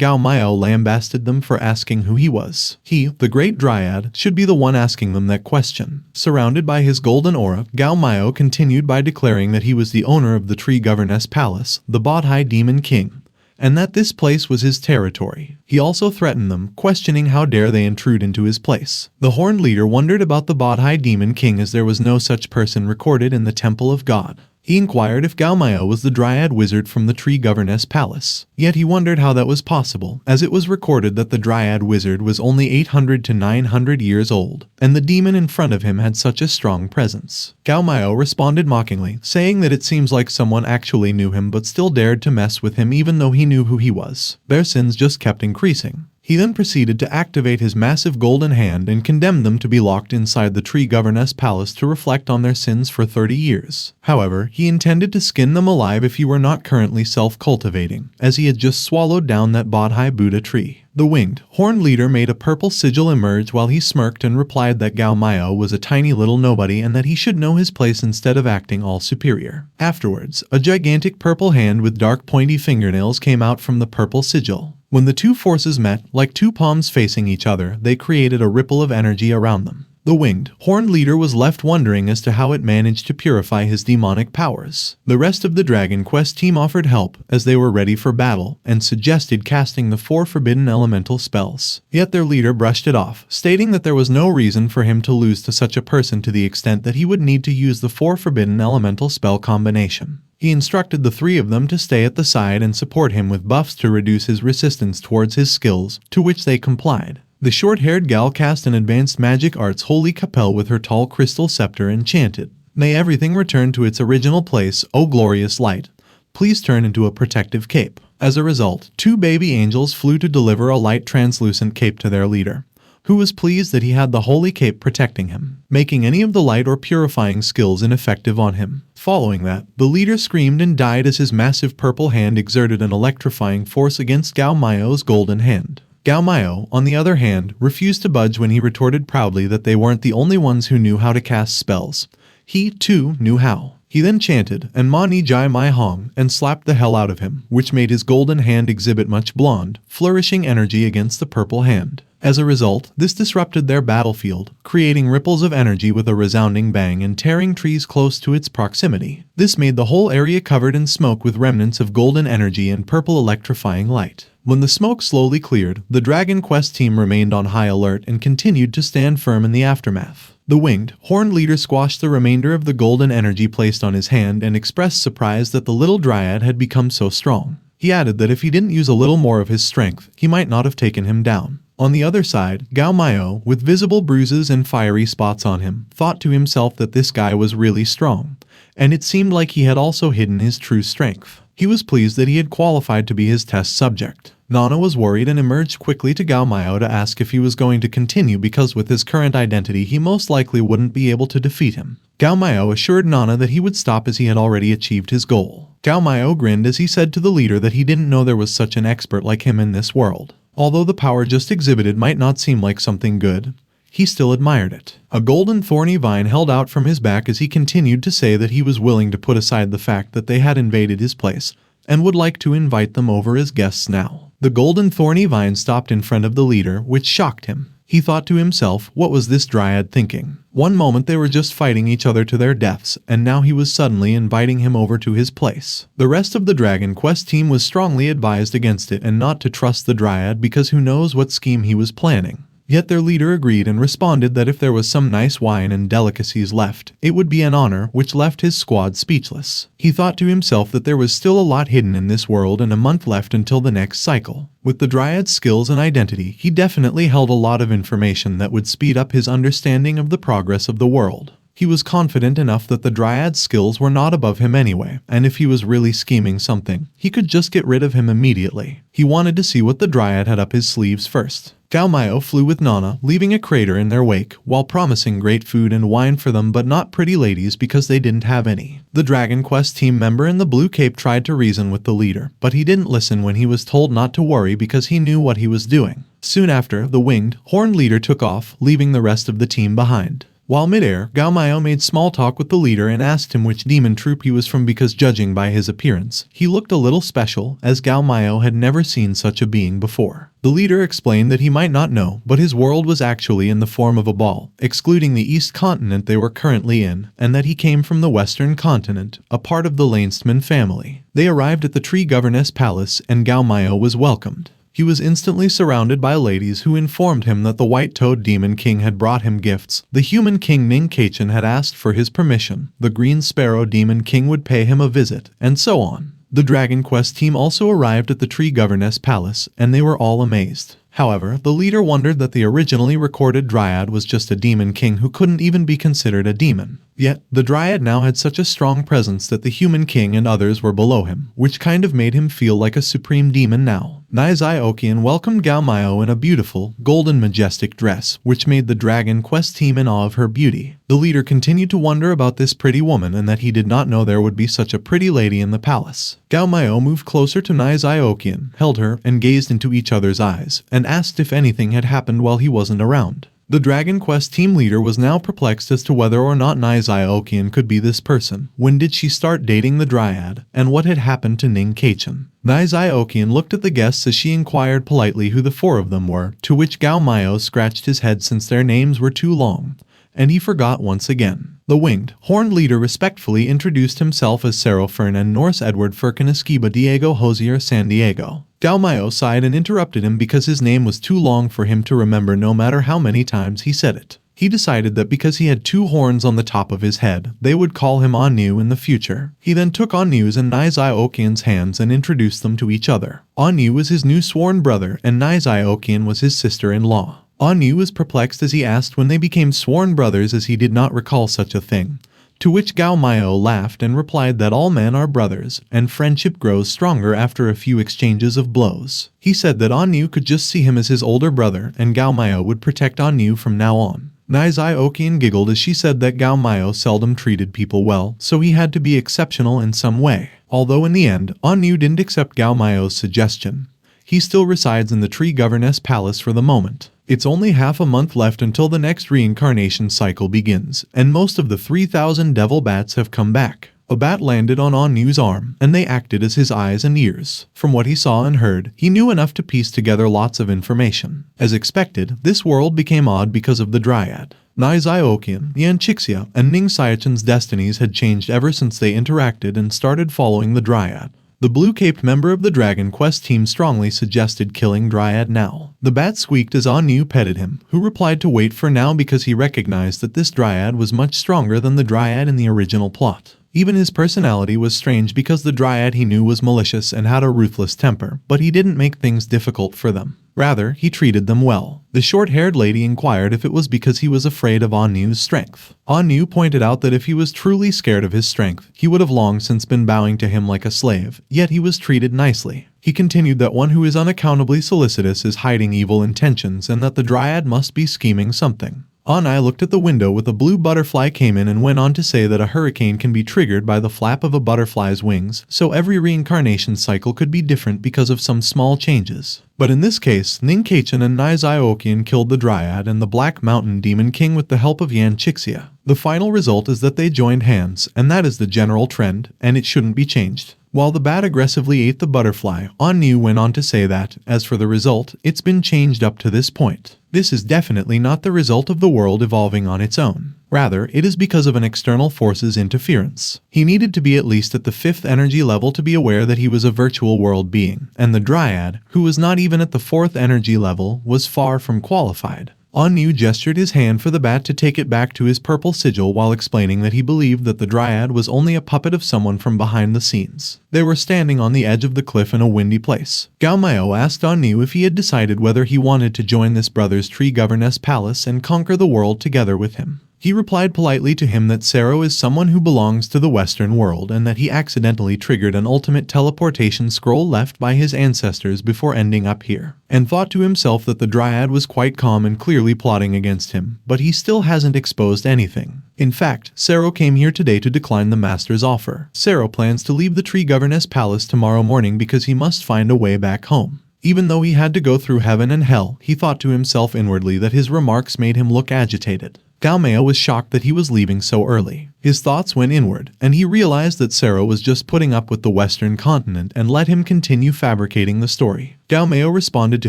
Gao Miao lambasted them for asking who he was. He, the Great Dryad, should be the one asking them that question. Surrounded by his golden aura, Gao Miao continued by declaring that he was the owner of the Tree Governess Palace, the Bodhi Demon King, and that this place was his territory. He also threatened them, questioning how dare they intrude into his place. The horned leader wondered about the Bodhi Demon King as there was no such person recorded in the Temple of God. He inquired if Gao Miao was the Dryad Wizard from the Tree Governess Palace. Yet he wondered how that was possible, as it was recorded that the Dryad Wizard was only 800 to 900 years old, and the demon in front of him had such a strong presence. Gao Miao responded mockingly, saying that it seems like someone actually knew him but still dared to mess with him even though he knew who he was. Their sins just kept increasing. He then proceeded to activate his massive golden hand and condemn them to be locked inside the Tree Governess Palace to reflect on their sins for 30 years. However, he intended to skin them alive if he were not currently self-cultivating, as he had just swallowed down that Bodhi Buddha tree. The winged, horned leader made a purple sigil emerge while he smirked and replied that Gao Miao was a tiny little nobody and that he should know his place instead of acting all superior. Afterwards, a gigantic purple hand with dark pointy fingernails came out from the purple sigil. When the two forces met, like two palms facing each other, they created a ripple of energy around them. The winged, horned leader was left wondering as to how it managed to purify his demonic powers. The rest of the Dragon Quest team offered help, as they were ready for battle, and suggested casting the 4 forbidden elemental spells. Yet their leader brushed it off, stating that there was no reason for him to lose to such a person to the extent that he would need to use the 4 forbidden elemental spell combination. He instructed the 3 of them to stay at the side and support him with buffs to reduce his resistance towards his skills, to which they complied. The short-haired gal cast an advanced magic arts holy capel with her tall crystal scepter and chanted, "May everything return to its original place, O glorious light. Please turn into a protective cape." As a result, 2 baby angels flew to deliver a light translucent cape to their leader, who was pleased that he had the holy cape protecting him, making any of the light or purifying skills ineffective on him. Following that, the leader screamed and died as his massive purple hand exerted an electrifying force against Gao Miao's golden hand. Gao Miao, on the other hand, refused to budge when he retorted proudly that they weren't the only ones who knew how to cast spells. He, too, knew how. He then chanted, "And Ma Ni Jai Mai Hong," and slapped the hell out of him, which made his golden hand exhibit much blonde, flourishing energy against the purple hand. As a result, this disrupted their battlefield, creating ripples of energy with a resounding bang and tearing trees close to its proximity. This made the whole area covered in smoke with remnants of golden energy and purple electrifying light. When the smoke slowly cleared, the Dragon Quest team remained on high alert and continued to stand firm in the aftermath. The winged, horned leader squashed the remainder of the golden energy placed on his hand and expressed surprise that the little dryad had become so strong. He added that if he didn't use a little more of his strength, he might not have taken him down. On the other side, Gao Miao, with visible bruises and fiery spots on him, thought to himself that this guy was really strong, and it seemed like he had also hidden his true strength. He was pleased that he had qualified to be his test subject. Nana was worried and emerged quickly to Gao Miao to ask if he was going to continue because with his current identity he most likely wouldn't be able to defeat him. Gao Miao assured Nana that he would stop as he had already achieved his goal. Gao Miao grinned as he said to the leader that he didn't know there was such an expert like him in this world. Although the power just exhibited might not seem like something good, he still admired it. A golden thorny vine held out from his back as he continued to say that he was willing to put aside the fact that they had invaded his place and would like to invite them over as guests now. The golden thorny vine stopped in front of the leader, which shocked him. He thought to himself, what was this dryad thinking? One moment they were just fighting each other to their deaths, and now he was suddenly inviting him over to his place. The rest of the Dragon Quest team was strongly advised against it and not to trust the dryad because who knows what scheme he was planning. Yet their leader agreed and responded that if there was some nice wine and delicacies left, it would be an honor, which left his squad speechless. He thought to himself that there was still a lot hidden in this world and a month left until the next cycle. With the Dryad's skills and identity, he definitely held a lot of information that would speed up his understanding of the progress of the world. He was confident enough that the Dryad's skills were not above him anyway, and if he was really scheming something, he could just get rid of him immediately. He wanted to see what the Dryad had up his sleeves first. Gao Miao flew with Nana, leaving a crater in their wake, while promising great food and wine for them but not pretty ladies because they didn't have any. The Dragon Quest team member in the blue cape tried to reason with the leader, but he didn't listen when he was told not to worry because he knew what he was doing. Soon after, the winged, horned leader took off, leaving the rest of the team behind. While midair, Gao Miao made small talk with the leader and asked him which demon troop he was from because judging by his appearance, he looked a little special, as Gao Miao had never seen such a being before. The leader explained that he might not know, but his world was actually in the form of a ball, excluding the east continent they were currently in, and that he came from the western continent, a part of the Leinstman family. They arrived at the tree governess palace and Gao Miao was welcomed. He was instantly surrounded by ladies who informed him that the white-toed demon king had brought him gifts. The human king Ning Kachin had asked for his permission. The green sparrow demon king would pay him a visit, and so on. The Dragon Quest team also arrived at the tree governess palace, and they were all amazed. However, the leader wondered that the originally recorded dryad was just a demon king who couldn't even be considered a demon. Yet, the dryad now had such a strong presence that the human king and others were below him, which kind of made him feel like a supreme demon now. Nizai Okian welcomed Gao Miao in a beautiful, golden majestic dress, which made the Dragon Quest team in awe of her beauty. The leader continued to wonder about this pretty woman and that he did not know there would be such a pretty lady in the palace. Gao Miao moved closer to Nizai Okian, held her, and gazed into each other's eyes, and asked if anything had happened while he wasn't around. The Dragon Quest team leader was now perplexed as to whether or not Nizai Okian could be this person. When did she start dating the dryad, and what had happened to Ning Kachin? Nizai Okian looked at the guests as she inquired politely who the four of them were, to which Gao Miao scratched his head since their names were too long, and he forgot once again. The winged, horned leader respectfully introduced himself as Sero Fern and Norse Edward Furkanaskiba Diego Hosier San Diego. Gao Miao sighed and interrupted him because his name was too long for him to remember no matter how many times he said it. He decided that because he had two horns on the top of his head, they would call him Anu in the future. He then took Anu's and Nizai Okian's hands and introduced them to each other. Anu was his new sworn brother and Nizai Okian was his sister-in-law. Anu was perplexed as he asked when they became sworn brothers as he did not recall such a thing. To which Gao Miao laughed and replied that all men are brothers, and friendship grows stronger after a few exchanges of blows. He said that Anu could just see him as his older brother and Gao Miao would protect Anu from now on. Nizai Okian giggled as she said that Gao Miao seldom treated people well, so he had to be exceptional in some way. Although in the end, Anu didn't accept Gao Miao's suggestion. He still resides in the tree governess palace for the moment. It's only half a month left until the next reincarnation cycle begins, and most of the 3,000 devil bats have come back. A bat landed on Anu's arm, and they acted as his eyes and ears. From what he saw and heard, he knew enough to piece together lots of information. As expected, this world became odd because of the dryad. Nizai Okian, Yan Chixia, and Ning Sayachan's destinies had changed ever since they interacted and started following the dryad. The blue-caped member of the Dragon Quest team strongly suggested killing Dryad now. The bat squeaked as Anu petted him, who replied to wait for now because he recognized that this Dryad was much stronger than the Dryad in the original plot. Even his personality was strange because the Dryad he knew was malicious and had a ruthless temper, but he didn't make things difficult for them. Rather, he treated them well. The short-haired lady inquired if it was because he was afraid of Anu's strength. Anu pointed out that if he was truly scared of his strength, he would have long since been bowing to him like a slave, yet he was treated nicely. He continued that one who is unaccountably solicitous is hiding evil intentions and that the Dryad must be scheming something. Anai looked at the window with a blue butterfly came in and went on to say that a hurricane can be triggered by the flap of a butterfly's wings, so every reincarnation cycle could be different because of some small changes. But in this case, Ning Kachin and Nizai Okian killed the Dryad and the Black Mountain Demon King with the help of Yan Chixia. The final result is that they joined hands, and that is the general trend, and it shouldn't be changed. While the bat aggressively ate the butterfly, Anu went on to say that, as for the result, it's been changed up to this point. This is definitely not the result of the world evolving on its own. Rather, it is because of an external force's interference. He needed to be at least at the 5th energy level to be aware that he was a virtual world being, and the Dryad, who was not even at the 4th energy level, was far from qualified. Anu gestured his hand for the bat to take it back to his purple sigil while explaining that he believed that the Dryad was only a puppet of someone from behind the scenes. They were standing on the edge of the cliff in a windy place. Gao Miao asked Anu if he had decided whether he wanted to join this brother's tree governess palace and conquer the world together with him. He replied politely to him that Sero is someone who belongs to the Western world and that he accidentally triggered an ultimate teleportation scroll left by his ancestors before ending up here, and thought to himself that the Dryad was quite calm and clearly plotting against him, but he still hasn't exposed anything. In fact, Sero came here today to decline the master's offer. Sero plans to leave the tree governess palace tomorrow morning because he must find a way back home. Even though he had to go through heaven and hell, he thought to himself inwardly that his remarks made him look agitated. Gao Miao was shocked that he was leaving so early. His thoughts went inward, and he realized that Sarah was just putting up with the Western continent and let him continue fabricating the story. Gao Miao responded to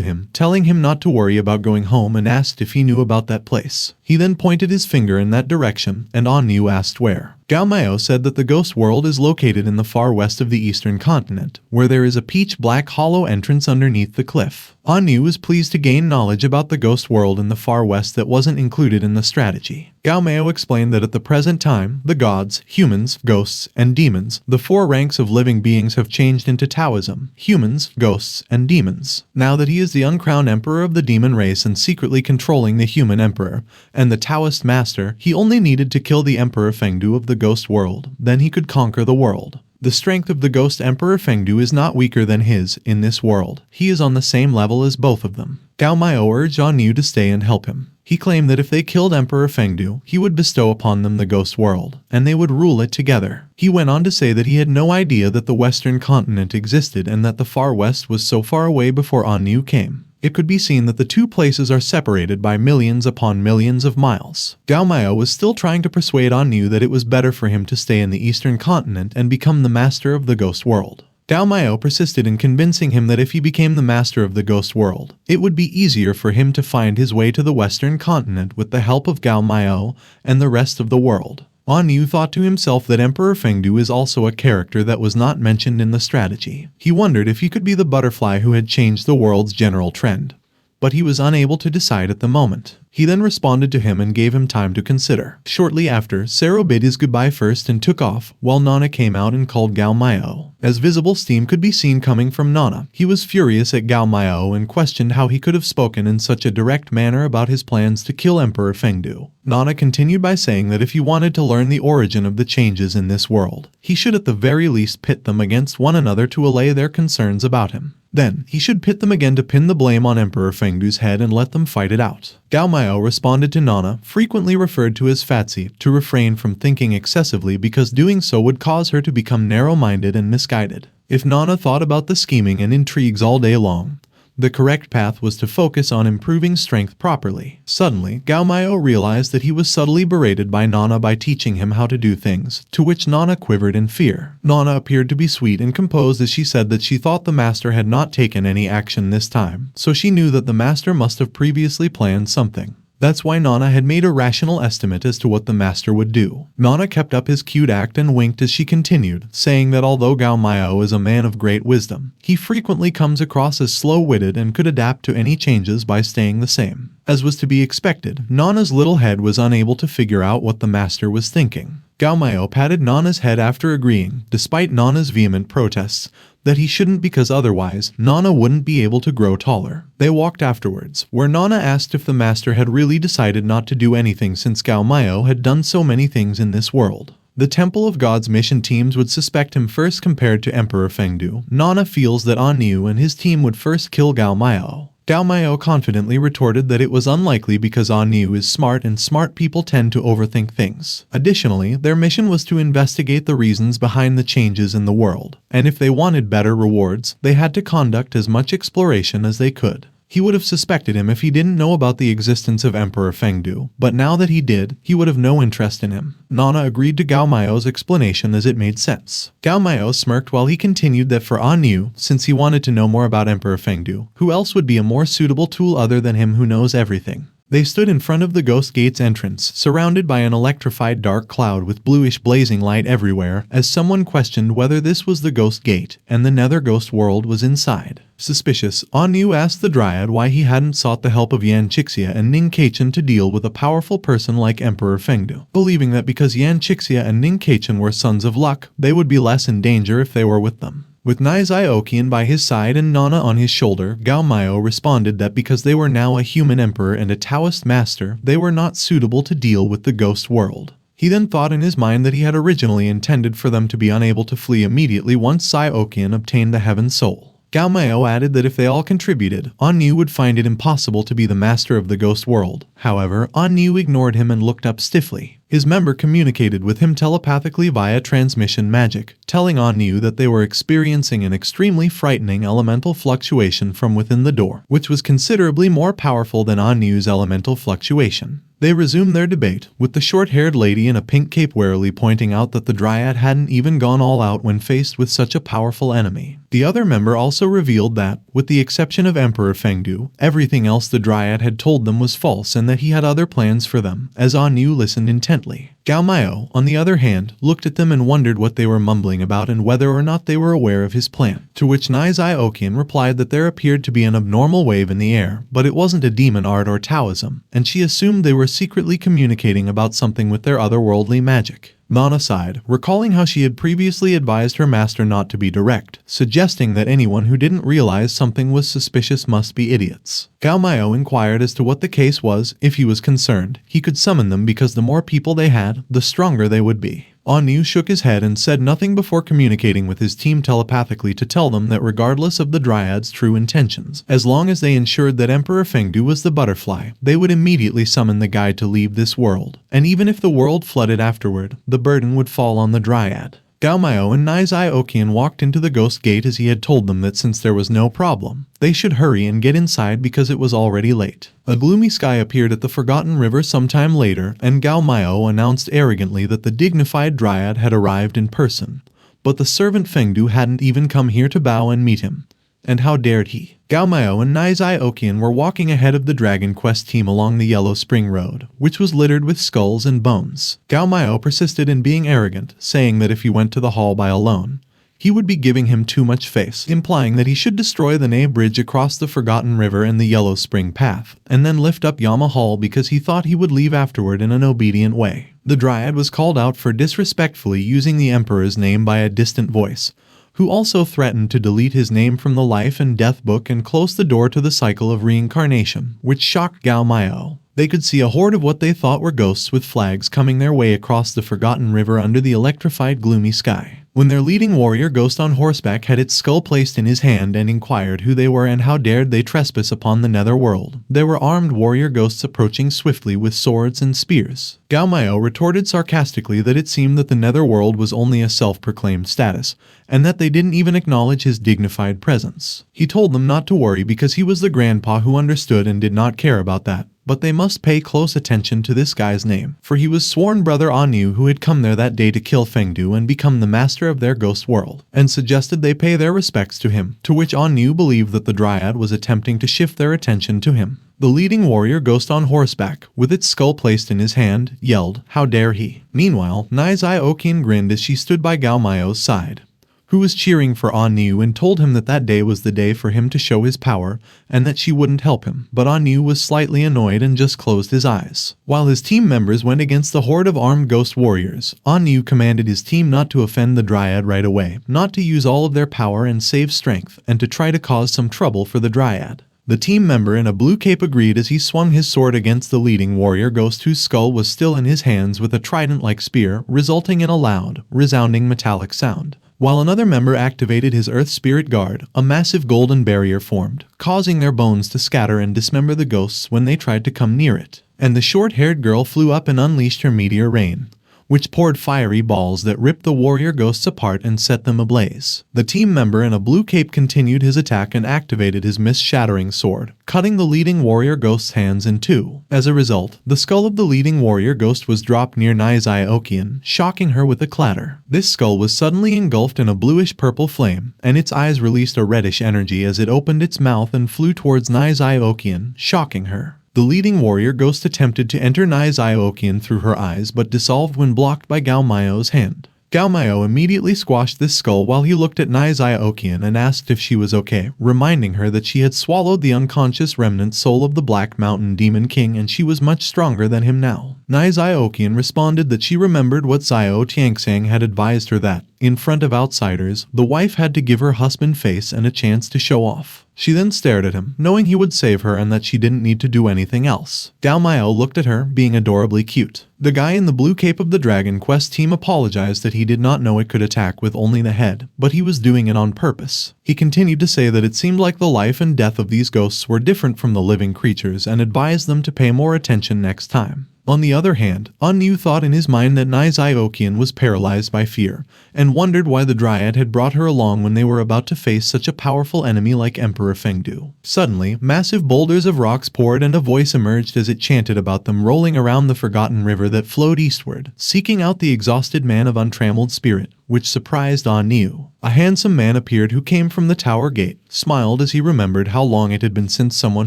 him, telling him not to worry about going home, and asked if he knew about that place. He then pointed his finger in that direction, and Anu asked where. Gao Miao said that the ghost world is located in the far west of the eastern continent, where there is a pitch-black hollow entrance underneath the cliff. Anu was pleased to gain knowledge about the ghost world in the far west that wasn't included in the strategy. Gao Miao explained that at the present time, the gods, humans, ghosts, and demons, the four ranks of living beings, have changed into Taoism, humans, ghosts, and demons. Now that he is the uncrowned emperor of the demon race and secretly controlling the human emperor, and the Taoist master, he only needed to kill the Emperor Fengdu of the ghost world, then he could conquer the world. The strength of the ghost Emperor Fengdu is not weaker than his in this world. He is on the same level as both of them. Gao Miao urged Anu to stay and help him. He claimed that if they killed Emperor Fengdu, he would bestow upon them the ghost world, and they would rule it together. He went on to say that he had no idea that the western continent existed and that the far west was so far away before Anu came. It could be seen that the two places are separated by millions upon millions of miles. Gao Miao was still trying to persuade Anu that it was better for him to stay in the eastern continent and become the master of the ghost world. Gao Miao persisted in convincing him that if he became the master of the ghost world, it would be easier for him to find his way to the western continent with the help of Gao Miao and the rest of the world. Anu thought to himself that Emperor Fengdu is also a character that was not mentioned in the strategy. He wondered if he could be the butterfly who had changed the world's general trend, but he was unable to decide at the moment. He then responded to him and gave him time to consider. Shortly after, Sero bid his goodbye first and took off, while Nana came out and called Gao Miao. As visible steam could be seen coming from Nana, he was furious at Gao Miao and questioned how he could have spoken in such a direct manner about his plans to kill Emperor Fengdu. Nana continued by saying that if he wanted to learn the origin of the changes in this world, he should at the very least pit them against one another to allay their concerns about him. Then, he should pit them again to pin the blame on Emperor Fengdu's head and let them fight it out. Gao Miao responded to Nana, frequently referred to as Fatsi, to refrain from thinking excessively because doing so would cause her to become narrow-minded and misguided. If Nana thought about the scheming and intrigues all day long, the correct path was to focus on improving strength properly. Suddenly, Gao Miao realized that he was subtly berated by Nana by teaching him how to do things, to which Nana quivered in fear. Nana appeared to be sweet and composed as she said that she thought the master had not taken any action this time, so she knew that the master must have previously planned something. That's why Nana had made a rational estimate as to what the master would do. Nana kept up his cute act and winked as she continued, saying that although Gao Miao is a man of great wisdom, he frequently comes across as slow-witted and could adapt to any changes by staying the same. As was to be expected, Nana's little head was unable to figure out what the master was thinking. Gao Miao patted Nana's head after agreeing, despite Nana's vehement protests, that he shouldn't because otherwise, Nana wouldn't be able to grow taller. They walked afterwards, where Nana asked if the master had really decided not to do anything since Gao Miao had done so many things in this world. The Temple of God's mission teams would suspect him first compared to Emperor Fengdu. Nana feels that Anu and his team would first kill Gao Miao. Gao Miao confidently retorted that it was unlikely because Anu is smart and smart people tend to overthink things. Additionally, their mission was to investigate the reasons behind the changes in the world, and if they wanted better rewards, they had to conduct as much exploration as they could. He would have suspected him if he didn't know about the existence of Emperor Fengdu, but now that he did, he would have no interest in him. Nana agreed to Gao Miao's explanation as it made sense. Gao Miao smirked while he continued that for Anu, since he wanted to know more about Emperor Fengdu, who else would be a more suitable tool other than him who knows everything? They stood in front of the Ghost Gate's entrance, surrounded by an electrified dark cloud with bluish blazing light everywhere, as someone questioned whether this was the Ghost Gate, and the Nether Ghost world was inside. Suspicious, Anu asked the Dryad why he hadn't sought the help of Yan Chixia and Ning Kaichen to deal with a powerful person like Emperor Fengdu, believing that because Yan Chixia and Ning Kaichen were sons of luck, they would be less in danger if they were with them. With Nizai Okian by his side and Nana on his shoulder, Gao Miao responded that because they were now a human emperor and a Taoist master, they were not suitable to deal with the ghost world. He then thought in his mind that he had originally intended for them to be unable to flee immediately once Sai Okian obtained the Heaven Soul. Gao Miao added that if they all contributed, Anu would find it impossible to be the master of the ghost world. However, Anu ignored him and looked up stiffly. His member communicated with him telepathically via transmission magic, telling Anu that they were experiencing an extremely frightening elemental fluctuation from within the door, which was considerably more powerful than Anu's elemental fluctuation. They resumed their debate, with the short-haired lady in a pink cape warily pointing out that the Dryad hadn't even gone all out when faced with such a powerful enemy. The other member also revealed that, with the exception of Emperor Fengdu, everything else the Dryad had told them was false and that he had other plans for them, as An Yu listened intently. Gao Miao, on the other hand, looked at them and wondered what they were mumbling about and whether or not they were aware of his plan, to which Nizai Okian replied that there appeared to be an abnormal wave in the air, but it wasn't a demon art or Taoism, and she assumed they were secretly communicating about something with their otherworldly magic. Nana sighed, recalling how she had previously advised her master not to be direct, suggesting that anyone who didn't realize something was suspicious must be idiots. Gao Miao inquired as to what the case was. If he was concerned, he could summon them because the more people they had, the stronger they would be. An Yu shook his head and said nothing before communicating with his team telepathically to tell them that regardless of the Dryad's true intentions, as long as they ensured that Emperor Fengdu was the butterfly, they would immediately summon the guide to leave this world. And even if the world flooded afterward, the burden would fall on the Dryad. Gao Miao and Nizai Okian walked into the ghost gate as he had told them that since there was no problem, they should hurry and get inside because it was already late. A gloomy sky appeared at the Forgotten River sometime later, and Gao Miao announced arrogantly that the dignified Dryad had arrived in person. But the servant Fengdu hadn't even come here to bow and meet him. And how dared he? Gao Miao and Nizai Okian were walking ahead of the Dragon Quest team along the Yellow Spring Road, which was littered with skulls and bones. Gao Miao persisted in being arrogant, saying that if he went to the hall by alone, he would be giving him too much face, implying that he should destroy the Nei Bridge across the Forgotten River and the Yellow Spring Path, and then lift up Yama Hall because he thought he would leave afterward in an obedient way. The Dryad was called out for disrespectfully using the Emperor's name by a distant voice, who also threatened to delete his name from the Life and Death book and close the door to the cycle of reincarnation, which shocked Gao Miao. They could see a horde of what they thought were ghosts with flags coming their way across the Forgotten River under the electrified gloomy sky. When their leading warrior ghost on horseback had its skull placed in his hand and inquired who they were and how dared they trespass upon the netherworld, there were armed warrior ghosts approaching swiftly with swords and spears. Gao Miao retorted sarcastically that it seemed that the netherworld was only a self-proclaimed status, and that they didn't even acknowledge his dignified presence. He told them not to worry because he was the grandpa who understood and did not care about that. But they must pay close attention to this guy's name, for he was sworn brother An Yu who had come there that day to kill Fengdu and become the master of their ghost world, and suggested they pay their respects to him, to which An Yu believed that the Dryad was attempting to shift their attention to him. The leading warrior ghost on horseback, with its skull placed in his hand, yelled, "How dare he!" Meanwhile, Nizai Okian grinned as she stood by Gao Miao's side, who was cheering for An Yu and told him that day was the day for him to show his power, and that she wouldn't help him. But An Yu was slightly annoyed and just closed his eyes. While his team members went against the horde of armed ghost warriors, An Yu commanded his team not to offend the Dryad right away, not to use all of their power and save strength, and to try to cause some trouble for the Dryad. The team member in a blue cape agreed as he swung his sword against the leading warrior ghost whose skull was still in his hands with a trident-like spear, resulting in a loud, resounding metallic sound. While another member activated his Earth Spirit Guard, a massive golden barrier formed, causing their bones to scatter and dismember the ghosts when they tried to come near it. And the short-haired girl flew up and unleashed her meteor rain, which poured fiery balls that ripped the warrior ghosts apart and set them ablaze. The team member in a blue cape continued his attack and activated his mist-shattering sword, cutting the leading warrior ghost's hands in two. As a result, the skull of the leading warrior ghost was dropped near Nizai Okian, shocking her with a clatter. This skull was suddenly engulfed in a bluish-purple flame, and its eyes released a reddish energy as it opened its mouth and flew towards Nizai Okian, shocking her. The leading warrior ghost attempted to enter Nizai Okian through her eyes but dissolved when blocked by Gao Miao's hand. Gao Miao immediately squashed this skull while he looked at Nizai Okian and asked if she was okay, reminding her that she had swallowed the unconscious remnant soul of the Black Mountain Demon King and she was much stronger than him now. Nizai Okian responded that she remembered what Xiao Tiangsang had advised her that, in front of outsiders, the wife had to give her husband face and a chance to show off. She then stared at him, knowing he would save her and that she didn't need to do anything else. Gao Miao looked at her, being adorably cute. The guy in the blue cape of the Dragon Quest team apologized that he did not know it could attack with only the head, but he was doing it on purpose. He continued to say that it seemed like the life and death of these ghosts were different from the living creatures and advised them to pay more attention next time. On the other hand, Anu thought in his mind that Nizai was paralyzed by fear, and wondered why the Dryad had brought her along when they were about to face such a powerful enemy like Emperor Fengdu. Suddenly, massive boulders of rocks poured and a voice emerged as it chanted about them rolling around the forgotten river that flowed eastward, seeking out the exhausted man of untrammeled spirit, which surprised Anu. A handsome man appeared who came from the tower gate, smiled as he remembered how long it had been since someone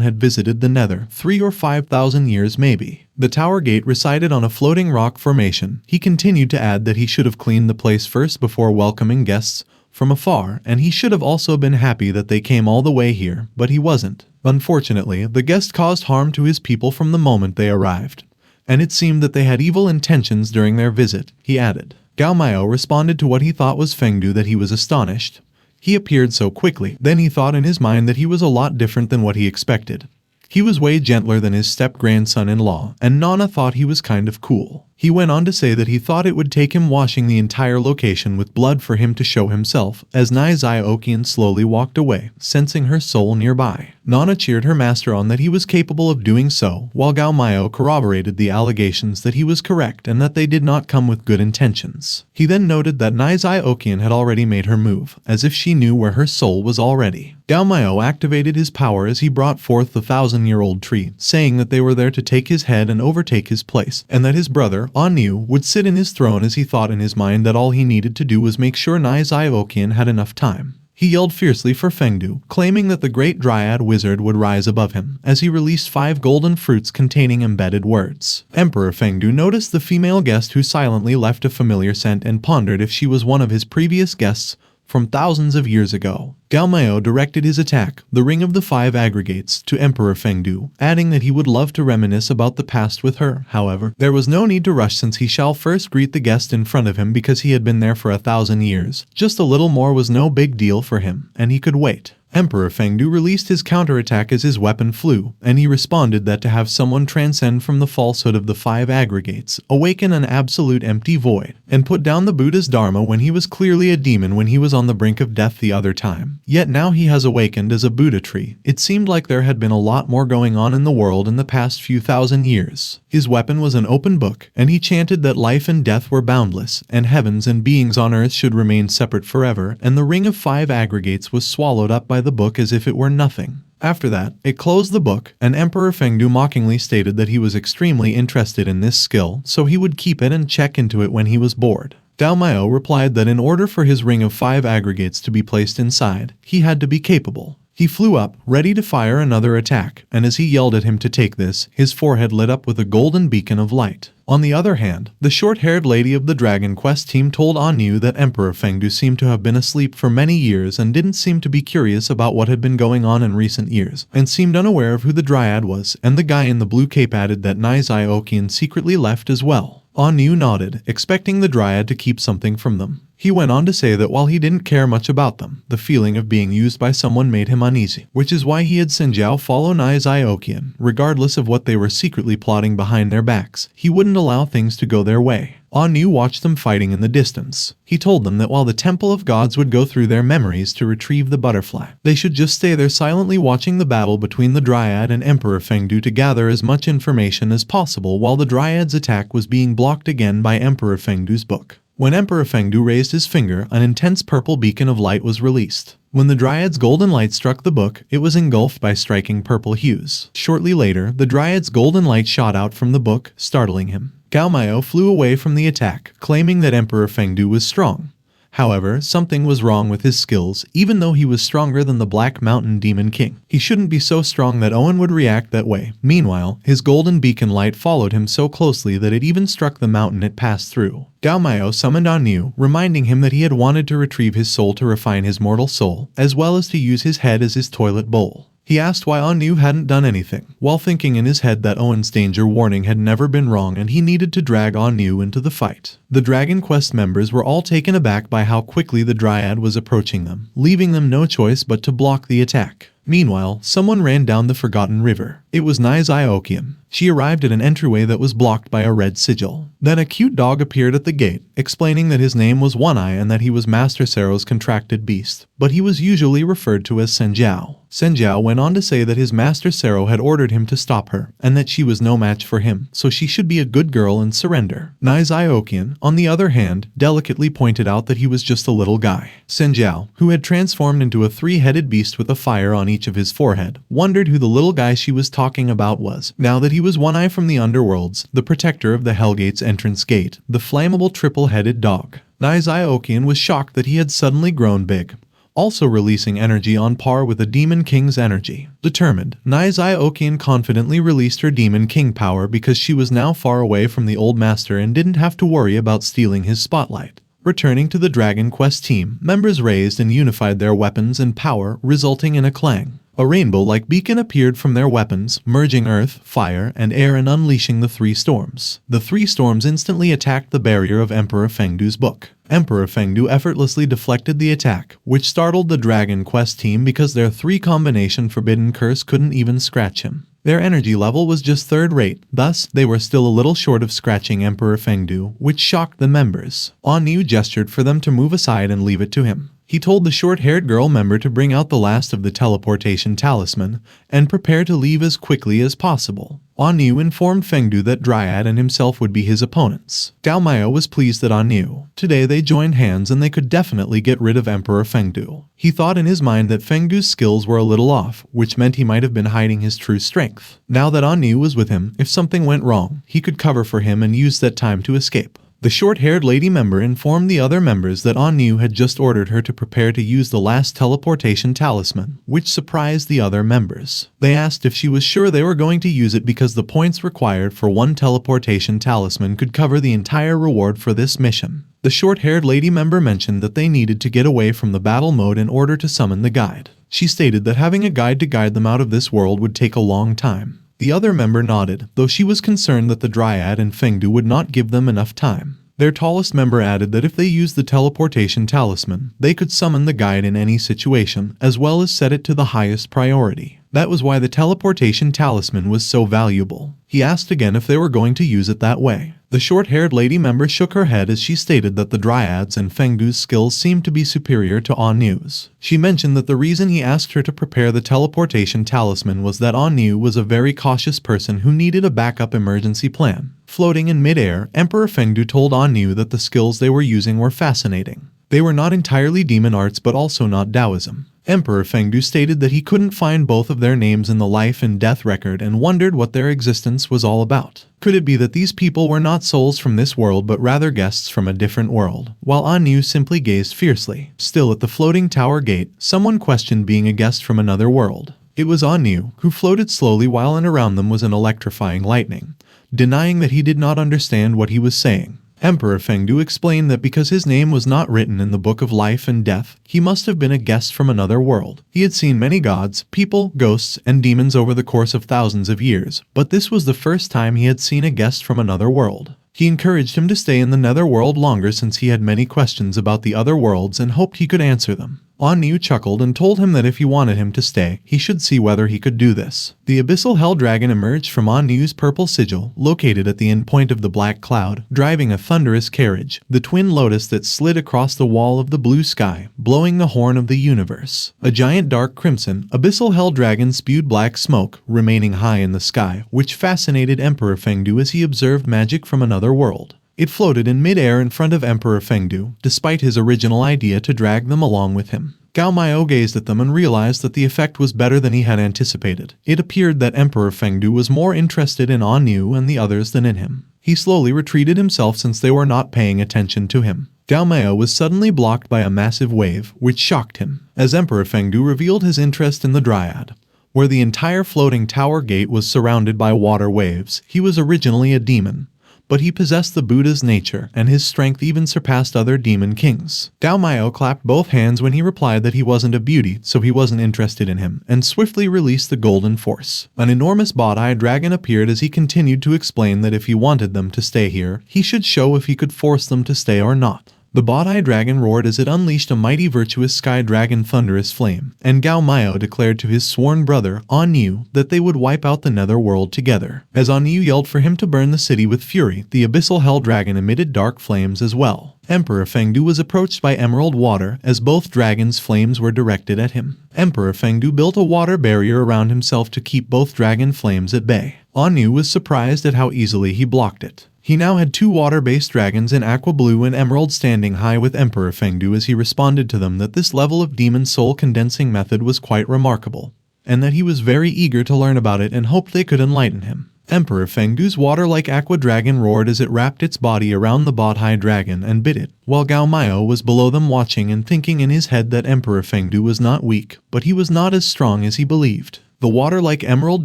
had visited the Nether, 3,000 or 5,000 years maybe. The tower gate resided on a floating rock formation. He continued to add that he should have cleaned the place first before welcoming guests from afar, and he should have also been happy that they came all the way here, but he wasn't. Unfortunately, the guest caused harm to his people from the moment they arrived, and it seemed that they had evil intentions during their visit, he added. Gao Miao responded to what he thought was Fengdu that he was astonished. He appeared so quickly, then he thought in his mind that he was a lot different than what he expected. He was way gentler than his step-grandson-in-law, and Nana thought he was kind of cool. He went on to say that he thought it would take him washing the entire location with blood for him to show himself, as Nizai slowly walked away, sensing her soul nearby. Nana cheered her master on that he was capable of doing so, while Gao Miao corroborated the allegations that he was correct and that they did not come with good intentions. He then noted that Nizai had already made her move, as if she knew where her soul was already. Gao Miao activated his power as he brought forth the 1,000-year-old tree, saying that they were there to take his head and overtake his place, and that his brother, Anu, would sit in his throne as he thought in his mind that all he needed to do was make sure Nizai had enough time. He yelled fiercely for Fengdu, claiming that the great Dryad wizard would rise above him, as he released 5 golden fruits containing embedded words. Emperor Fengdu noticed the female guest who silently left a familiar scent and pondered if she was one of his previous guests from thousands of years ago. Gao Miao directed his attack, the Ring of the 5 Aggregates, to Emperor Fengdu, adding that he would love to reminisce about the past with her. However, there was no need to rush since he shall first greet the guest in front of him because he had been there for 1,000 years. Just a little more was no big deal for him, and he could wait. Emperor Fengdu released his counterattack as his weapon flew, and he responded that to have someone transcend from the falsehood of the 5 aggregates, awaken an absolute empty void, and put down the Buddha's Dharma when he was clearly a demon when he was on the brink of death the other time. Yet now he has awakened as a Buddha tree. It seemed like there had been a lot more going on in the world in the past few thousand years. His weapon was an open book, and he chanted that life and death were boundless, and heavens and beings on earth should remain separate forever, and the Ring of 5 Aggregates was swallowed up by the book as if it were nothing. After that, it closed the book, and Emperor Fengdu mockingly stated that he was extremely interested in this skill, so he would keep it and check into it when he was bored. Gao Miao replied that in order for his Ring of 5 Aggregates to be placed inside, he had to be capable. He flew up, ready to fire another attack, and as he yelled at him to take this, his forehead lit up with a golden beacon of light. On the other hand, the short-haired lady of the Dragon Quest team told Anu that Emperor Fengdu seemed to have been asleep for many years and didn't seem to be curious about what had been going on in recent years, and seemed unaware of who the Dryad was, and the guy in the blue cape added that Nizai secretly left as well. Anu nodded, expecting the Dryad to keep something from them. He went on to say that while he didn't care much about them, the feeling of being used by someone made him uneasy, which is why he had Xin Zhao follow Nizai regardless of what they were secretly plotting behind their backs. He wouldn't allow things to go their way. Anu watched them fighting in the distance. He told them that while the Temple of Gods would go through their memories to retrieve the butterfly, they should just stay there silently watching the battle between the Dryad and Emperor Fengdu to gather as much information as possible while the Dryad's attack was being blocked again by Emperor Fengdu's book. When Emperor Fengdu raised his finger, an intense purple beacon of light was released. When the Dryad's golden light struck the book, it was engulfed by striking purple hues. Shortly later, the Dryad's golden light shot out from the book, startling him. Gao Miao flew away from the attack, claiming that Emperor Fengdu was strong. However, something was wrong with his skills, even though he was stronger than the Black Mountain Demon King. He shouldn't be so strong that Owen would react that way. Meanwhile, his golden beacon light followed him so closely that it even struck the mountain it passed through. Gao Miao summoned Anu, reminding him that he had wanted to retrieve his soul to refine his mortal soul, as well as to use his head as his toilet bowl. He asked why Anu hadn't done anything, while thinking in his head that Owen's danger warning had never been wrong and he needed to drag Anu into the fight. The Dragon Quest members were all taken aback by how quickly the Dryad was approaching them, leaving them no choice but to block the attack. Meanwhile, someone ran down the Forgotten River. It was Niziokian. She arrived at an entryway that was blocked by a red sigil. Then a cute dog appeared at the gate, explaining that his name was One Eye and that he was Master Sero's contracted beast, but he was usually referred to as Senjiao. Senjiao went on to say that his Master Sero had ordered him to stop her, and that she was no match for him, so she should be a good girl and surrender. Niziokian, on the other hand, delicately pointed out that he was just a little guy. Senjiao, who had transformed into a three-headed beast with a fire on each of his forehead, wondered who the little guy she was talking about was, now that he was One Eye from the underworlds, the protector of the Hellgate's entrance gate, the flammable triple-headed dog. Niziokian was shocked that he had suddenly grown big, also releasing energy on par with the Demon King's energy. Determined, Niziokian confidently released her Demon King power because she was now far away from the old master and didn't have to worry about stealing his spotlight. Returning to the Dragon Quest team, members raised and unified their weapons and power, resulting in a clang. A rainbow-like beacon appeared from their weapons, merging earth, fire, and air and unleashing the three storms. The three storms instantly attacked the barrier of Emperor Fengdu's book. Emperor Fengdu effortlessly deflected the attack, which startled the Dragon Quest team because their three-combination Forbidden Curse couldn't even scratch him. Their energy level was just third-rate, thus they were still a little short of scratching Emperor Fengdu, which shocked the members. Yu gestured for them to move aside and leave it to him. He told the short-haired girl member to bring out the last of the teleportation talisman and prepare to leave as quickly as possible. Yu informed Fengdu that Dryad and himself would be his opponents. Gao Miao was pleased at Yu. Today they joined hands and they could definitely get rid of Emperor Fengdu. He thought in his mind that Fengdu's skills were a little off, which meant he might have been hiding his true strength. Now that Yu was with him, if something went wrong, he could cover for him and use that time to escape. The short-haired lady member informed the other members that Yu had just ordered her to prepare to use the last teleportation talisman, which surprised the other members. They asked if she was sure they were going to use it because the points required for one teleportation talisman could cover the entire reward for this mission. The short-haired lady member mentioned that they needed to get away from the battle mode in order to summon the guide. She stated that having a guide to guide them out of this world would take a long time. The other member nodded, though she was concerned that the Dryad and Fengdu would not give them enough time. Their tallest member added that if they used the teleportation talisman, they could summon the guide in any situation, as well as set it to the highest priority. That was why the teleportation talisman was so valuable. He asked again if they were going to use it that way. The short-haired lady member shook her head as she stated that the Dryads and Fengdu's skills seemed to be superior to Yu's. She mentioned that the reason he asked her to prepare the teleportation talisman was that Yu was a very cautious person who needed a backup emergency plan. Floating in mid-air, Emperor Fengdu told Yu that the skills they were using were fascinating. They were not entirely demon arts but also not Taoism. Emperor Fengdu stated that he couldn't find both of their names in the life and death record and wondered what their existence was all about. Could it be that these people were not souls from this world but rather guests from a different world? While Yu simply gazed fiercely. Still at the floating tower gate, someone questioned being a guest from another world. It was Yu, who floated slowly while and around them was an electrifying lightning, denying that he did not understand what he was saying. Emperor Fengdu explained that because his name was not written in the Book of Life and Death, he must have been a guest from another world. He had seen many gods, people, ghosts, and demons over the course of thousands of years, but this was the first time he had seen a guest from another world. He encouraged him to stay in the netherworld longer since he had many questions about the other worlds and hoped he could answer them. Yu chuckled and told him that if he wanted him to stay, he should see whether he could do this. The Abyssal Hell Dragon emerged from Yu's purple sigil, located at the endpoint of the black cloud, driving a thunderous carriage, the twin lotus that slid across the wall of the blue sky, blowing the horn of the universe. A giant dark crimson, Abyssal Hell Dragon spewed black smoke, remaining high in the sky, which fascinated Emperor Fengdu as he observed magic from another world. It floated in mid-air in front of Emperor Fengdu, despite his original idea to drag them along with him. Gao Miao gazed at them and realized that the effect was better than he had anticipated. It appeared that Emperor Fengdu was more interested in Yu and the others than in him. He slowly retreated himself since they were not paying attention to him. Gao Miao was suddenly blocked by a massive wave, which shocked him, as Emperor Fengdu revealed his interest in the Dryad. Where the entire floating tower gate was surrounded by water waves, he was originally a demon. But he possessed the Buddha's nature, and his strength even surpassed other demon kings. Gao Miao clapped both hands when he replied that he wasn't a beauty, so he wasn't interested in him, and swiftly released the golden force. An enormous bot-eyed dragon appeared as he continued to explain that if he wanted them to stay here, he should show if he could force them to stay or not. The Bodhi dragon roared as it unleashed a mighty virtuous sky dragon thunderous flame, and Gao Miao declared to his sworn brother, On Yu, that they would wipe out the nether world together. As On Yu yelled for him to burn the city with fury, the abyssal hell dragon emitted dark flames as well. Emperor Fengdu was approached by emerald water as both dragons' flames were directed at him. Emperor Fengdu built a water barrier around himself to keep both dragon flames at bay. On Yu was surprised at how easily he blocked it. He now had two water-based dragons in aqua blue and emerald standing high with Emperor Fengdu as he responded to them that this level of demon soul condensing method was quite remarkable, and that he was very eager to learn about it and hoped they could enlighten him. Emperor Fengdu's water-like aqua dragon roared as it wrapped its body around the Bodhi dragon and bit it, while Gao Miao was below them watching and thinking in his head that Emperor Fengdu was not weak, but he was not as strong as he believed. The water-like emerald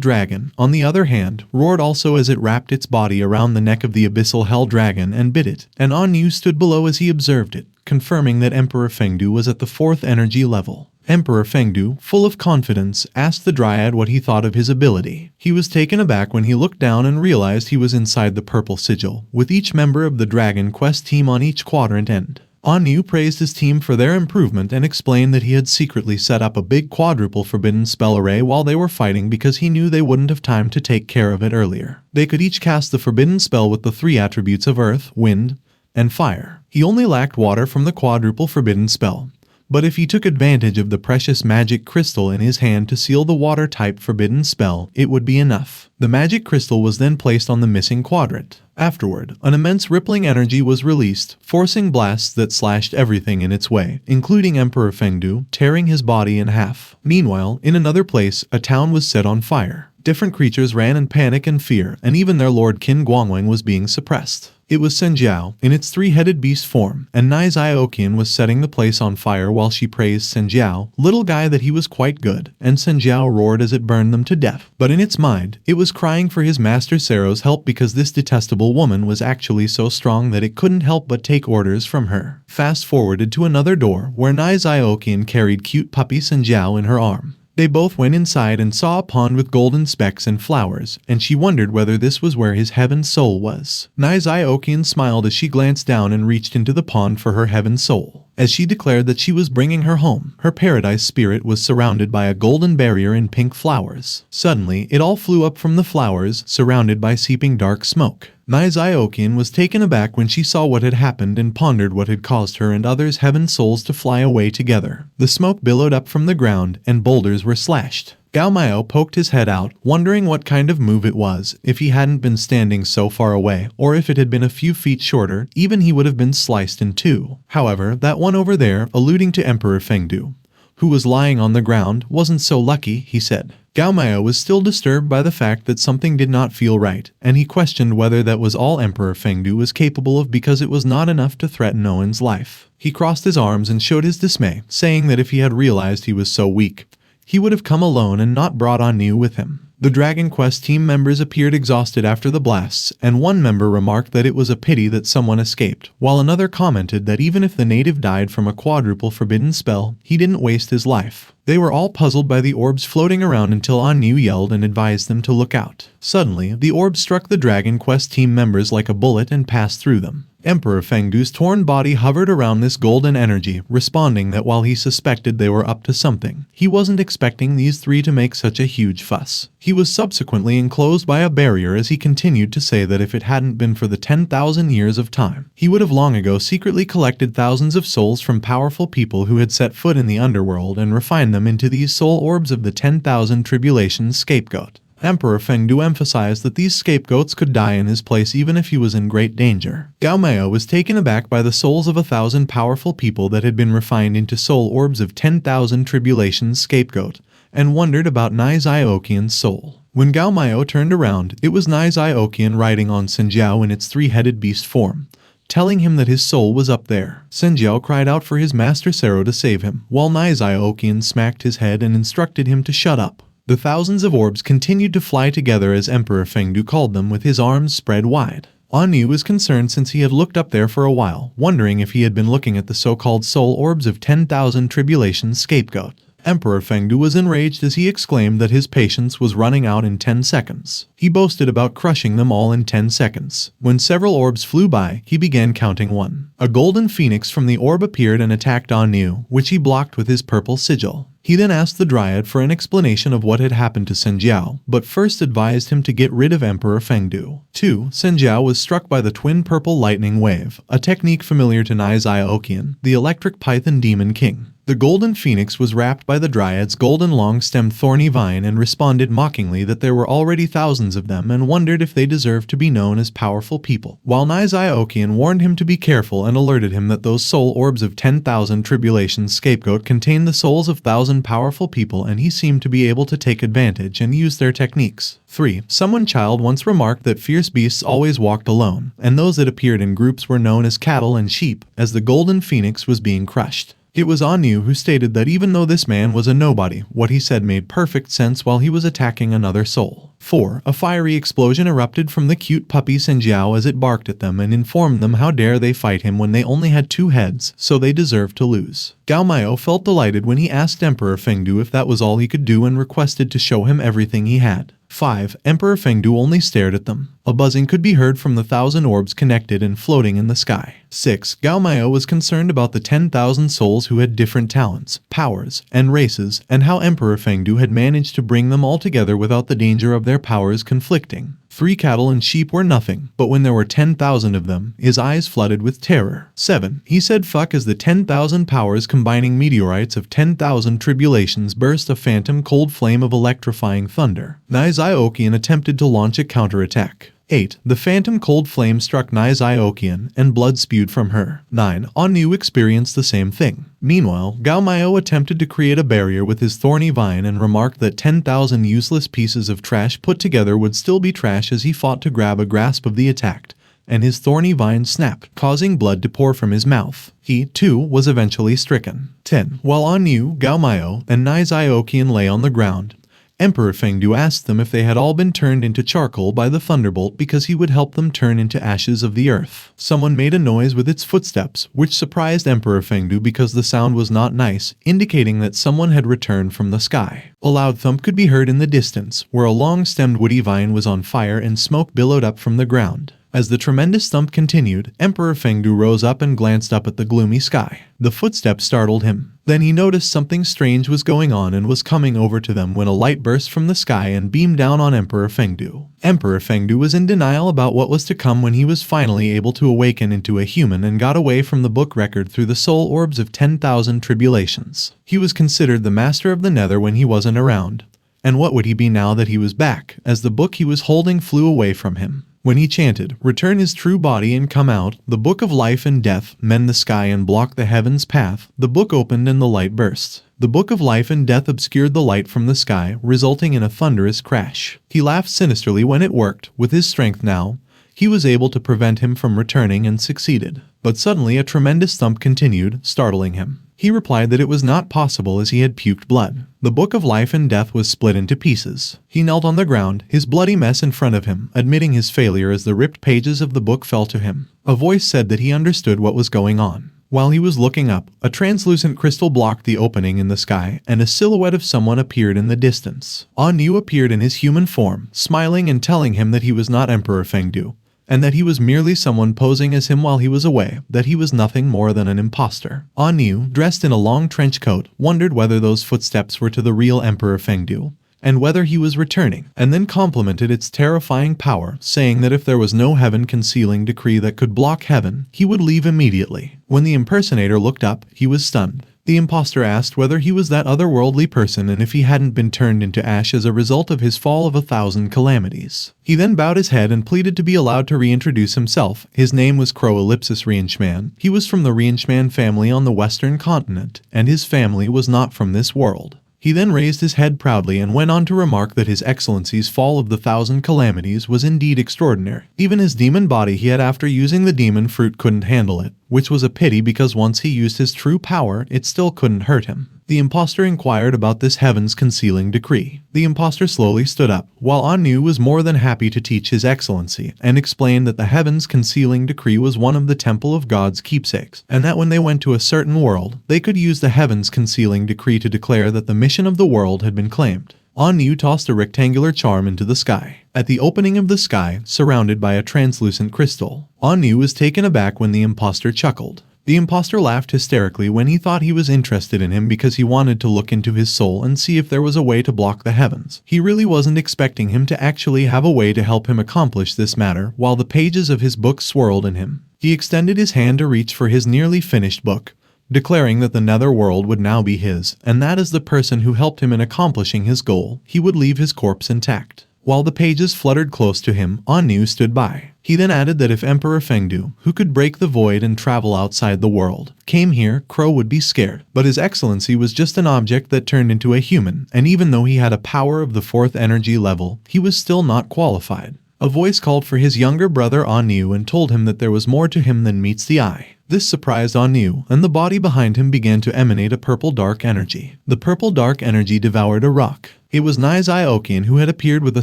dragon, on the other hand, roared also as it wrapped its body around the neck of the abyssal hell dragon and bit it, and On Yu stood below as he observed it, confirming that Emperor Fengdu was at the 4th energy level. Emperor Fengdu, full of confidence, asked the Dryad what he thought of his ability. He was taken aback when he looked down and realized he was inside the purple sigil, with each member of the Dragon Quest team on each quadrant end. On Yu praised his team for their improvement and explained that he had secretly set up a big quadruple forbidden spell array while they were fighting because he knew they wouldn't have time to take care of it earlier. They could each cast the forbidden spell with the 3 attributes of earth, wind, and fire. He only lacked water from the quadruple forbidden spell, but if he took advantage of the precious magic crystal in his hand to seal the water-type forbidden spell, it would be enough. The magic crystal was then placed on the missing quadrant. Afterward, an immense rippling energy was released, forcing blasts that slashed everything in its way, including Emperor Fengdu, tearing his body in half. Meanwhile, in another place, a town was set on fire. Different creatures ran in panic and fear, and even their lord Qin Guangwang was being suppressed. It was Senjiao, in its 3-headed beast form, and Nai Zioqian was setting the place on fire while she praised Senjiao, little guy, that he was quite good, and Senjiao roared as it burned them to death. But in its mind, it was crying for his master Sero's help because this detestable woman was actually so strong that it couldn't help but take orders from her. Fast forwarded to another door, where Nai Zioqian carried cute puppy Senjiao in her arm. They both went inside and saw a pond with golden specks and flowers, and she wondered whether this was where his heaven soul was. Nai Zioqian smiled as she glanced down and reached into the pond for her heaven soul. As she declared that she was bringing her home, her paradise spirit was surrounded by a golden barrier in pink flowers. Suddenly, it all flew up from the flowers, surrounded by seeping dark smoke. Nai Zioqian was taken aback when she saw what had happened and pondered what had caused her and others' heaven souls to fly away together. The smoke billowed up from the ground, and boulders were slashed. Gao Miao poked his head out, wondering what kind of move it was. If he hadn't been standing so far away, or if it had been a few feet shorter, even he would have been sliced in two. However, that one over there, alluding to Emperor Fengdu, who was lying on the ground, wasn't so lucky, he said. Gao Miao was still disturbed by the fact that something did not feel right, and he questioned whether that was all Emperor Fengdu was capable of because it was not enough to threaten Owen's life. He crossed his arms and showed his dismay, saying that if he had realized he was so weak, he would have come alone and not brought On Yu with him. The Dragon Quest team members appeared exhausted after the blasts, and one member remarked that it was a pity that someone escaped, while another commented that even if the native died from a quadruple forbidden spell, he didn't waste his life. They were all puzzled by the orbs floating around until On Yu yelled and advised them to look out. Suddenly, the orb struck the Dragon Quest team members like a bullet and passed through them. Emperor Fengdu's torn body hovered around this golden energy, responding that while he suspected they were up to something, he wasn't expecting these three to make such a huge fuss. He was subsequently enclosed by a barrier as he continued to say that if it hadn't been for the 10,000 years of time, he would have long ago secretly collected thousands of souls from powerful people who had set foot in the underworld and refined them into these soul orbs of the 10,000 tribulations scapegoat. Emperor Fengdu emphasized that these scapegoats could die in his place even if he was in great danger. Gao Miao was taken aback by the souls of 1,000 powerful people that had been refined into soul orbs of 10,000 tribulations scapegoat, and wondered about Nai Zioqian's soul. When Gao Miao turned around, it was Nai Zioqian riding on Senjiao in its 3-headed beast form, telling him that his soul was up there. Senjiao cried out for his master Sero to save him, while Nai Zioqian smacked his head and instructed him to shut up. The thousands of orbs continued to fly together as Emperor Fengdu called them with his arms spread wide. On Yu was concerned since he had looked up there for a while, wondering if he had been looking at the so-called soul orbs of 10,000 tribulations scapegoat. Emperor Fengdu was enraged as he exclaimed that his patience was running out in 10 seconds. He boasted about crushing them all in 10 seconds. When several orbs flew by, he began counting 1. A golden phoenix from the orb appeared and attacked Anu, which he blocked with his purple sigil. He then asked the Dryad for an explanation of what had happened to Senjiao, but first advised him to get rid of Emperor Fengdu. 2. Senjiao was struck by the twin purple lightning wave, a technique familiar to Nizai Okian, the electric python demon king. The golden phoenix was wrapped by the Dryad's golden long-stemmed thorny vine and responded mockingly that there were already thousands of them and wondered if they deserved to be known as powerful people. While Nizai Okian warned him to be careful and alerted him that those soul orbs of 10,000 tribulations scapegoat contained the souls of 1,000 powerful people, and he seemed to be able to take advantage and use their techniques. 3. Someone child once remarked that fierce beasts always walked alone, and those that appeared in groups were known as cattle and sheep, as the golden phoenix was being crushed. It was Anu who stated that even though this man was a nobody, what he said made perfect sense while he was attacking another soul. 4. A fiery explosion erupted from the cute puppy Senjiao as it barked at them and informed them how dare they fight him when they only had 2 heads, so they deserved to lose. Gao Miao felt delighted when he asked Emperor Fengdu if that was all he could do and requested to show him everything he had. 5. Emperor Fengdu only stared at them. A buzzing could be heard from the 1,000 orbs connected and floating in the sky. 6. Gao Miao was concerned about the 10,000 souls who had different talents, powers, and races, and how Emperor Fengdu had managed to bring them all together without the danger of their powers conflicting. 3 cattle and sheep were nothing, but when there were 10,000 of them, his eyes flooded with terror. 7. He said fuck as the 10,000 powers combining meteorites of 10,000 tribulations burst a phantom cold flame of electrifying thunder. Nizai Okian attempted to launch a counterattack. 8. The phantom cold flame struck Nizai Okian, and blood spewed from her. 9. Anu experienced the same thing. Meanwhile, Gao Miao attempted to create a barrier with his thorny vine and remarked that 10,000 useless pieces of trash put together would still be trash as he fought to grab a grasp of the attacked, and his thorny vine snapped, causing blood to pour from his mouth. He, too, was eventually stricken. 10. While Anu, Gao Miao, and Nizai Okian lay on the ground, Emperor Fengdu asked them if they had all been turned into charcoal by the thunderbolt because he would help them turn into ashes of the earth. Someone made a noise with its footsteps, which surprised Emperor Fengdu because the sound was not nice, indicating that someone had returned from the sky. A loud thump could be heard in the distance, where a long-stemmed woody vine was on fire and smoke billowed up from the ground. As the tremendous thump continued, Emperor Fengdu rose up and glanced up at the gloomy sky. The footsteps startled him. Then he noticed something strange was going on and was coming over to them when a light burst from the sky and beamed down on Emperor Fengdu. Emperor Fengdu was in denial about what was to come when he was finally able to awaken into a human and got away from the book record through the soul orbs of 10,000 tribulations. He was considered the master of the nether when he wasn't around. And what would he be now that he was back, as the book he was holding flew away from him? When he chanted, "Return his true body and come out, the book of life and death, mend the sky and block the heaven's path," the book opened and the light burst. The book of life and death obscured the light from the sky, resulting in a thunderous crash. He laughed sinisterly when it worked. With his strength now, he was able to prevent him from returning and succeeded. But suddenly a tremendous thump continued, startling him. He replied that it was not possible as he had puked blood. The book of life and death was split into pieces. He knelt on the ground, his bloody mess in front of him, admitting his failure as the ripped pages of the book fell to him. A voice said that he understood what was going on. While he was looking up, a translucent crystal blocked the opening in the sky, and a silhouette of someone appeared in the distance. Anu appeared in his human form, smiling and telling him that he was not Emperor Fengdu, and that he was merely someone posing as him while he was away, that he was nothing more than an imposter. Anu, dressed in a long trench coat, wondered whether those footsteps were to the real Emperor Fengdu, and whether he was returning, and then complimented its terrifying power, saying that if there was no heaven-concealing decree that could block heaven, he would leave immediately. When the impersonator looked up, he was stunned. The impostor asked whether he was that otherworldly person and if he hadn't been turned into ash as a result of his fall of 1,000 calamities. He then bowed his head and pleaded to be allowed to reintroduce himself. His name was Crow Ellipsis Rienchman. He was from the Rienchman family on the western continent, and his family was not from this world. He then raised his head proudly and went on to remark that His Excellency's fall of the 1,000 calamities was indeed extraordinary. Even his demon body he had after using the demon fruit couldn't handle it, which was a pity because once he used his true power, it still couldn't hurt him. The impostor inquired about this heaven's concealing decree. The impostor slowly stood up, while Anu was more than happy to teach His Excellency, and explained that the heaven's concealing decree was one of the Temple of God's keepsakes, and that when they went to a certain world, they could use the heaven's concealing decree to declare that the mission of the world had been claimed. Anu tossed a rectangular charm into the sky. At the opening of the sky, surrounded by a translucent crystal, Anu was taken aback when the impostor chuckled. The impostor laughed hysterically when he thought he was interested in him because he wanted to look into his soul and see if there was a way to block the heavens. He really wasn't expecting him to actually have a way to help him accomplish this matter while the pages of his book swirled in him. He extended his hand to reach for his nearly finished book, declaring that the nether world would now be his, and that as the person who helped him in accomplishing his goal, he would leave his corpse intact. While the pages fluttered close to him, Anu stood by. He then added that if Emperor Fengdu, who could break the void and travel outside the world, came here, Crow would be scared. But His Excellency was just an object that turned into a human, and even though he had a power of the 4th energy level, he was still not qualified. A voice called for his younger brother Anu and told him that there was more to him than meets the eye. This surprised Anu, and the body behind him began to emanate a purple dark energy. The purple dark energy devoured a rock. It was Nizai Okian who had appeared with a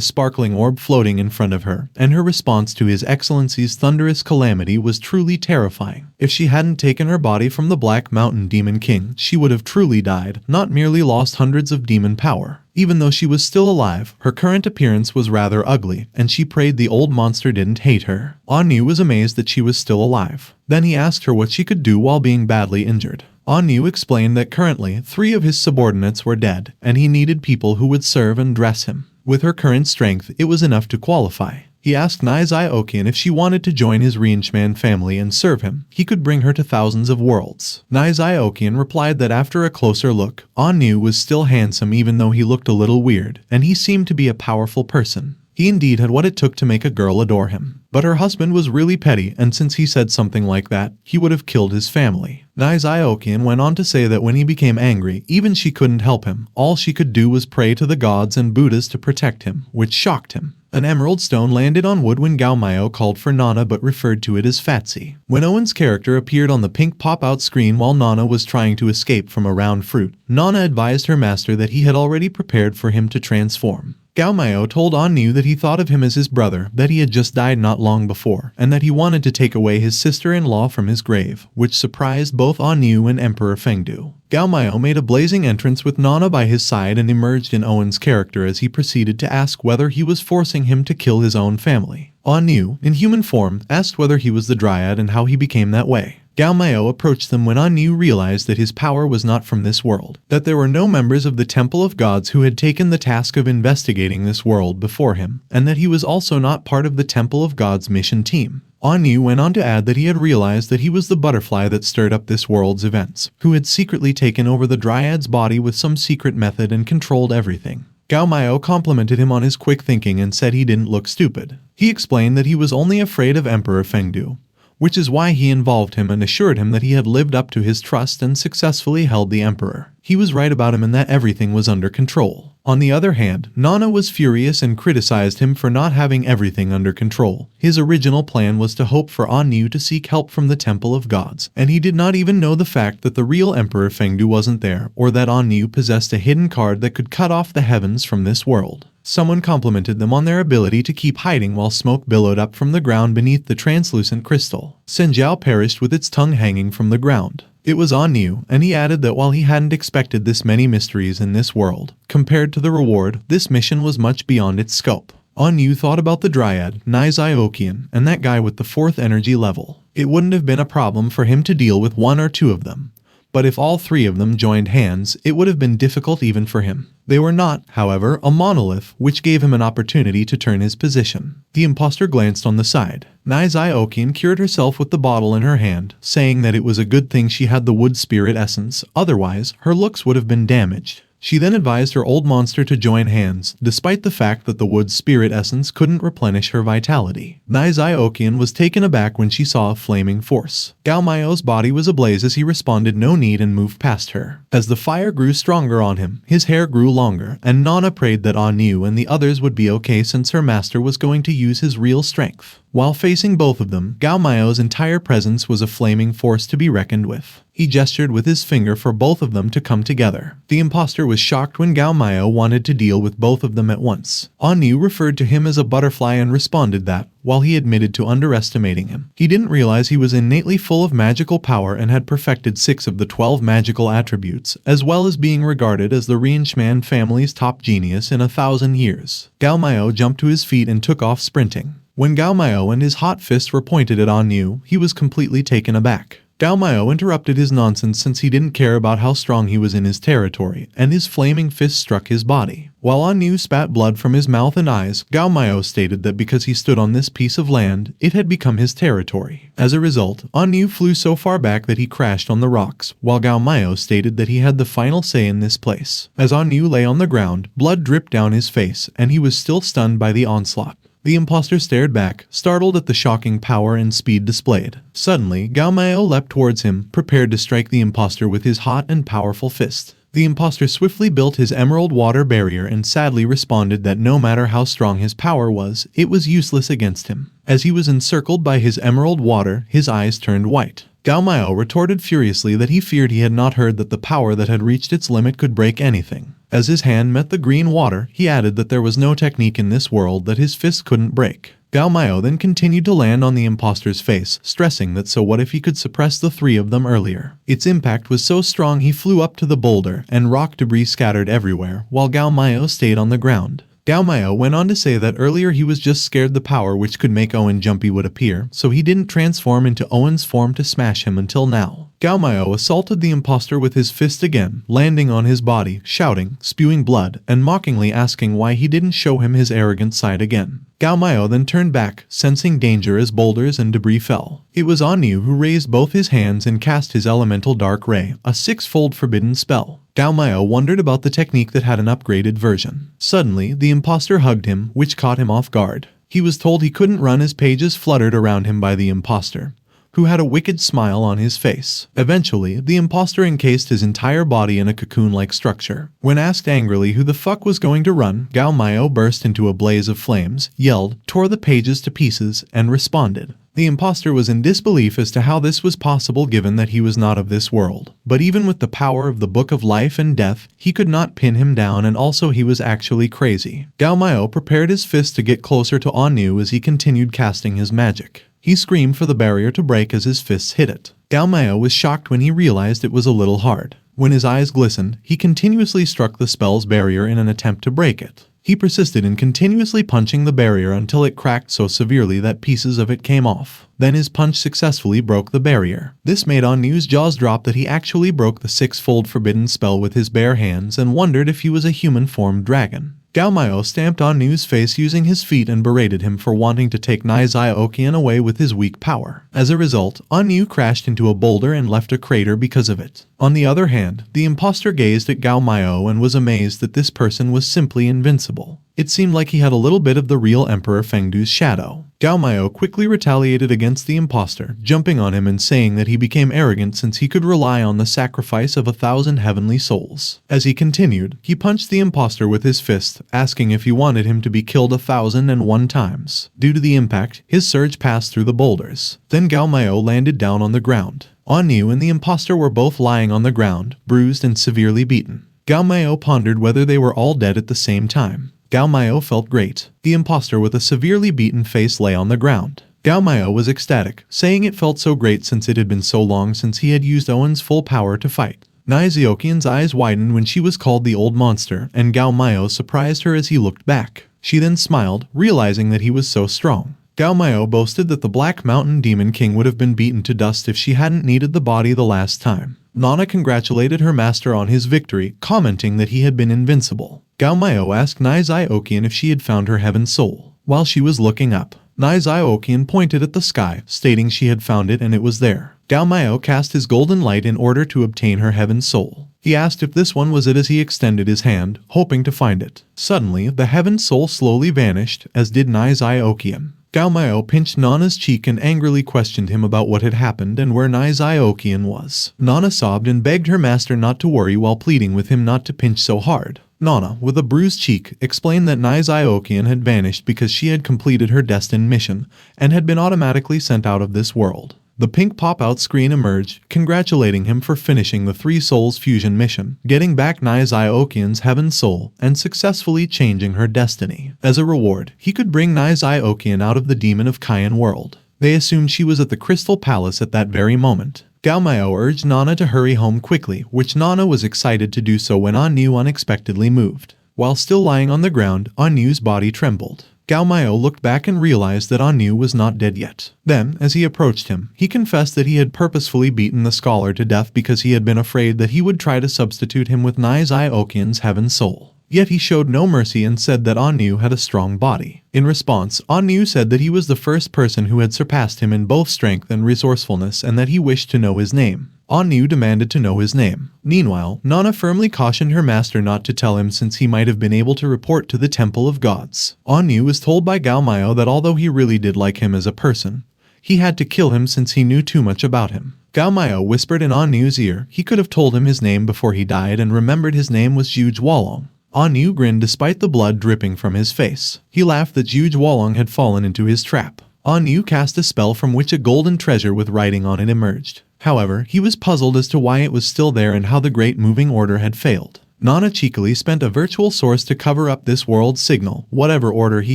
sparkling orb floating in front of her, and her response to His Excellency's thunderous calamity was truly terrifying. If she hadn't taken her body from the Black Mountain Demon King, she would have truly died, not merely lost hundreds of demon power. Even though she was still alive, her current appearance was rather ugly, and she prayed the old monster didn't hate her. Anu was amazed that she was still alive. Then he asked her what she could do while being badly injured. Anu explained that currently 3 of his subordinates were dead, and he needed people who would serve and dress him. With her current strength, it was enough to qualify. He asked Nizai Okian if she wanted to join his Rienchman family and serve him. He could bring her to thousands of worlds. Nizai Okian replied that after a closer look, Anu was still handsome even though he looked a little weird, and he seemed to be a powerful person. He indeed had what it took to make a girl adore him. But her husband was really petty, and since he said something like that, he would have killed his family. Nizai Okian went on to say that when he became angry, even she couldn't help him. All she could do was pray to the gods and Buddhas to protect him, which shocked him. An emerald stone landed on wood when Gao Miao called for Nana but referred to it as Fatsy. When Owen's character appeared on the pink pop-out screen while Nana was trying to escape from a round fruit, Nana advised her master that he had already prepared for him to transform. Gao Miao told Anu that he thought of him as his brother, that he had just died not long before, and that he wanted to take away his sister-in-law from his grave, which surprised both Anu and Emperor Fengdu. Gao Miao made a blazing entrance with Nana by his side and emerged in Owen's character as he proceeded to ask whether he was forcing him to kill his own family. Anu, in human form, asked whether he was the Dryad and how he became that way. Gao Miao approached them when Anu realized that his power was not from this world, that there were no members of the Temple of Gods who had taken the task of investigating this world before him, and that he was also not part of the Temple of Gods mission team. Anu went on to add that he had realized that he was the butterfly that stirred up this world's events, who had secretly taken over the Dryad's body with some secret method and controlled everything. Gao Miao complimented him on his quick thinking and said he didn't look stupid. He explained that he was only afraid of Emperor Fengdu, which is why he involved him and assured him that he had lived up to his trust and successfully held the emperor. He was right about him and that everything was under control. On the other hand, Nana was furious and criticized him for not having everything under control. His original plan was to hope for Anu to seek help from the Temple of Gods, and he did not even know the fact that the real Emperor Fengdu wasn't there, or that Anu possessed a hidden card that could cut off the heavens from this world. Someone complimented them on their ability to keep hiding while smoke billowed up from the ground beneath the translucent crystal. Senjiao perished with its tongue hanging from the ground. It was Anu, and he added that while he hadn't expected this many mysteries in this world, compared to the reward, this mission was much beyond its scope. Anu thought about the Dryad, Nizai Okian, and that guy with the 4th energy level. It wouldn't have been a problem for him to deal with 1 or 2 of them, but if all 3 of them joined hands, it would have been difficult even for him. They were not, however, a monolith, which gave him an opportunity to turn his position. The impostor glanced on the side. Nizai Okian cured herself with the bottle in her hand, saying that it was a good thing she had the wood spirit essence, otherwise, her looks would have been damaged. She then advised her old monster to join hands, despite the fact that the wood spirit essence couldn't replenish her vitality. Nizai Okian was taken aback when she saw a flaming force. Gao Miao's body was ablaze as he responded no need and moved past her. As the fire grew stronger on him, his hair grew longer, and Nana prayed that Anu and the others would be okay since her master was going to use his real strength. While facing both of them, Gao Miao's entire presence was a flaming force to be reckoned with. He gestured with his finger for both of them to come together. The imposter was shocked when Gao Miao wanted to deal with both of them at once. On Yu referred to him as a butterfly and responded that, while he admitted to underestimating him, he didn't realize he was innately full of magical power and had perfected 6 of the 12 magical attributes, as well as being regarded as the Rianshman family's top genius in 1,000 years. Gao Miao jumped to his feet and took off sprinting. When Gao Miao and his hot fists were pointed at On Yu, he was completely taken aback. Gao Miao interrupted his nonsense since he didn't care about how strong he was in his territory, and his flaming fist struck his body. While On Yu spat blood from his mouth and eyes, Gao Miao stated that because he stood on this piece of land, it had become his territory. As a result, On Yu flew so far back that he crashed on the rocks, while Gao Miao stated that he had the final say in this place. As On Yu lay on the ground, blood dripped down his face, and he was still stunned by the onslaught. The imposter stared back, startled at the shocking power and speed displayed. Suddenly, Gao Miao leapt towards him, prepared to strike the imposter with his hot and powerful fist. The imposter swiftly built his emerald water barrier and sadly responded that no matter how strong his power was, it was useless against him. As he was encircled by his emerald water, his eyes turned white. Gao Miao retorted furiously that he feared he had not heard that the power that had reached its limit could break anything. As his hand met the green water, he added that there was no technique in this world that his fist couldn't break. Gao Miao then continued to land on the imposter's face, stressing that so what if he could suppress the 3 of them earlier. Its impact was so strong he flew up to the boulder, and rock debris scattered everywhere, while Gao Miao stayed on the ground. Gao Miao went on to say that earlier he was just scared the power which could make Owen jumpy would appear, so he didn't transform into Owen's form to smash him until now. Gao Miao assaulted the imposter with his fist again, landing on his body, shouting, spewing blood, and mockingly asking why he didn't show him his arrogant side again. Gao Miao then turned back, sensing danger as boulders and debris fell. It was On Yu who raised both his hands and cast his elemental dark ray, a 6-fold forbidden spell. Gao Miao wondered about the technique that had an upgraded version. Suddenly, the imposter hugged him, which caught him off guard. He was told he couldn't run as pages fluttered around him by the imposter, who had a wicked smile on his face. Eventually, the imposter encased his entire body in a cocoon-like structure. When asked angrily who the fuck was going to run, Gao Miao burst into a blaze of flames, yelled, tore the pages to pieces, and responded. The imposter was in disbelief as to how this was possible given that he was not of this world. But even with the power of the Book of Life and Death, he could not pin him down, and also he was actually crazy. Gao Miao prepared his fist to get closer to On Yu as he continued casting his magic. He screamed for the barrier to break as his fists hit it. Gao Miao was shocked when he realized it was a little hard. When his eyes glistened, he continuously struck the spell's barrier in an attempt to break it. He persisted in continuously punching the barrier until it cracked so severely that pieces of it came off. Then his punch successfully broke the barrier. This made On Yu's jaws drop that he actually broke the 6-fold forbidden spell with his bare hands and wondered if he was a human-formed dragon. Gao Miao stamped On Yu's face using his feet and berated him for wanting to take Nizai Okian away with his weak power. As a result, On Yu crashed into a boulder and left a crater because of it. On the other hand, the imposter gazed at Gao Miao and was amazed that this person was simply invincible. It seemed like he had a little bit of the real Emperor Fengdu's shadow. Gao Miao quickly retaliated against the imposter, jumping on him and saying that he became arrogant since he could rely on the sacrifice of 1,000 heavenly souls. As he continued, he punched the imposter with his fist, asking if he wanted him to be killed 1,001 times. Due to the impact, his surge passed through the boulders. Then Gao Miao landed down on the ground. On Yu and the imposter were both lying on the ground, bruised and severely beaten. Gao Miao pondered whether they were all dead at the same time. Gao Miao felt great. The imposter with a severely beaten face lay on the ground. Gao Miao was ecstatic, saying it felt so great since it had been so long since he had used Owen's full power to fight. Niziokian's eyes widened when she was called the old monster, and Gao Miao surprised her as he looked back. She then smiled, realizing that he was so strong. Gao Miao boasted that the Black Mountain Demon King would have been beaten to dust if she hadn't needed the body the last time. Nana congratulated her master on his victory, commenting that he had been invincible. Gao Miao asked Nizai Okian if she had found her heaven soul. While she was looking up, Nizai Okian pointed at the sky, stating she had found it and it was there. Gao Miao cast his golden light in order to obtain her heaven soul. He asked if this one was it as he extended his hand, hoping to find it. Suddenly, the heaven soul slowly vanished, as did Nizai Okian. Gao Miao pinched Nana's cheek and angrily questioned him about what had happened and where Nizai Okian was. Nana sobbed and begged her master not to worry while pleading with him not to pinch so hard. Nana, with a bruised cheek, explained that Nizai Okian had vanished because she had completed her destined mission and had been automatically sent out of this world. The pink pop-out screen emerged, congratulating him for finishing the Three Souls fusion mission, getting back Nizai Okian's Heaven Soul, and successfully changing her destiny. As a reward, he could bring Nizai Okian out of the Demon of Kayan world. They assumed she was at the Crystal Palace at that very moment. Gao Miao urged Nana to hurry home quickly, which Nana was excited to do so when Anu unexpectedly moved. While still lying on the ground, Anu's body trembled. Gao Miao looked back and realized that Anu was not dead yet. Then, as he approached him, he confessed that he had purposefully beaten the scholar to death because he had been afraid that he would try to substitute him with Nizai Okian's Heaven Soul. Yet he showed no mercy and said that Anu had a strong body. In response, Anu said that he was the first person who had surpassed him in both strength and resourcefulness and that he wished to know his name. Anu demanded to know his name. Meanwhile, Nana firmly cautioned her master not to tell him since he might have been able to report to the Temple of Gods. Anu was told by Gao Miao that although he really did like him as a person, he had to kill him since he knew too much about him. Gao Miao whispered in Anu's ear he could have told him his name before he died and remembered his name was Zhuge Wolong. Anu grinned despite the blood dripping from his face. He laughed that Zhuge Wolong had fallen into his trap. Anu cast a spell from which a golden treasure with writing on it emerged. However, he was puzzled as to why it was still there and how the Great Moving Order had failed. Nana cheekily spent a virtual source to cover up this world's signal. Whatever order he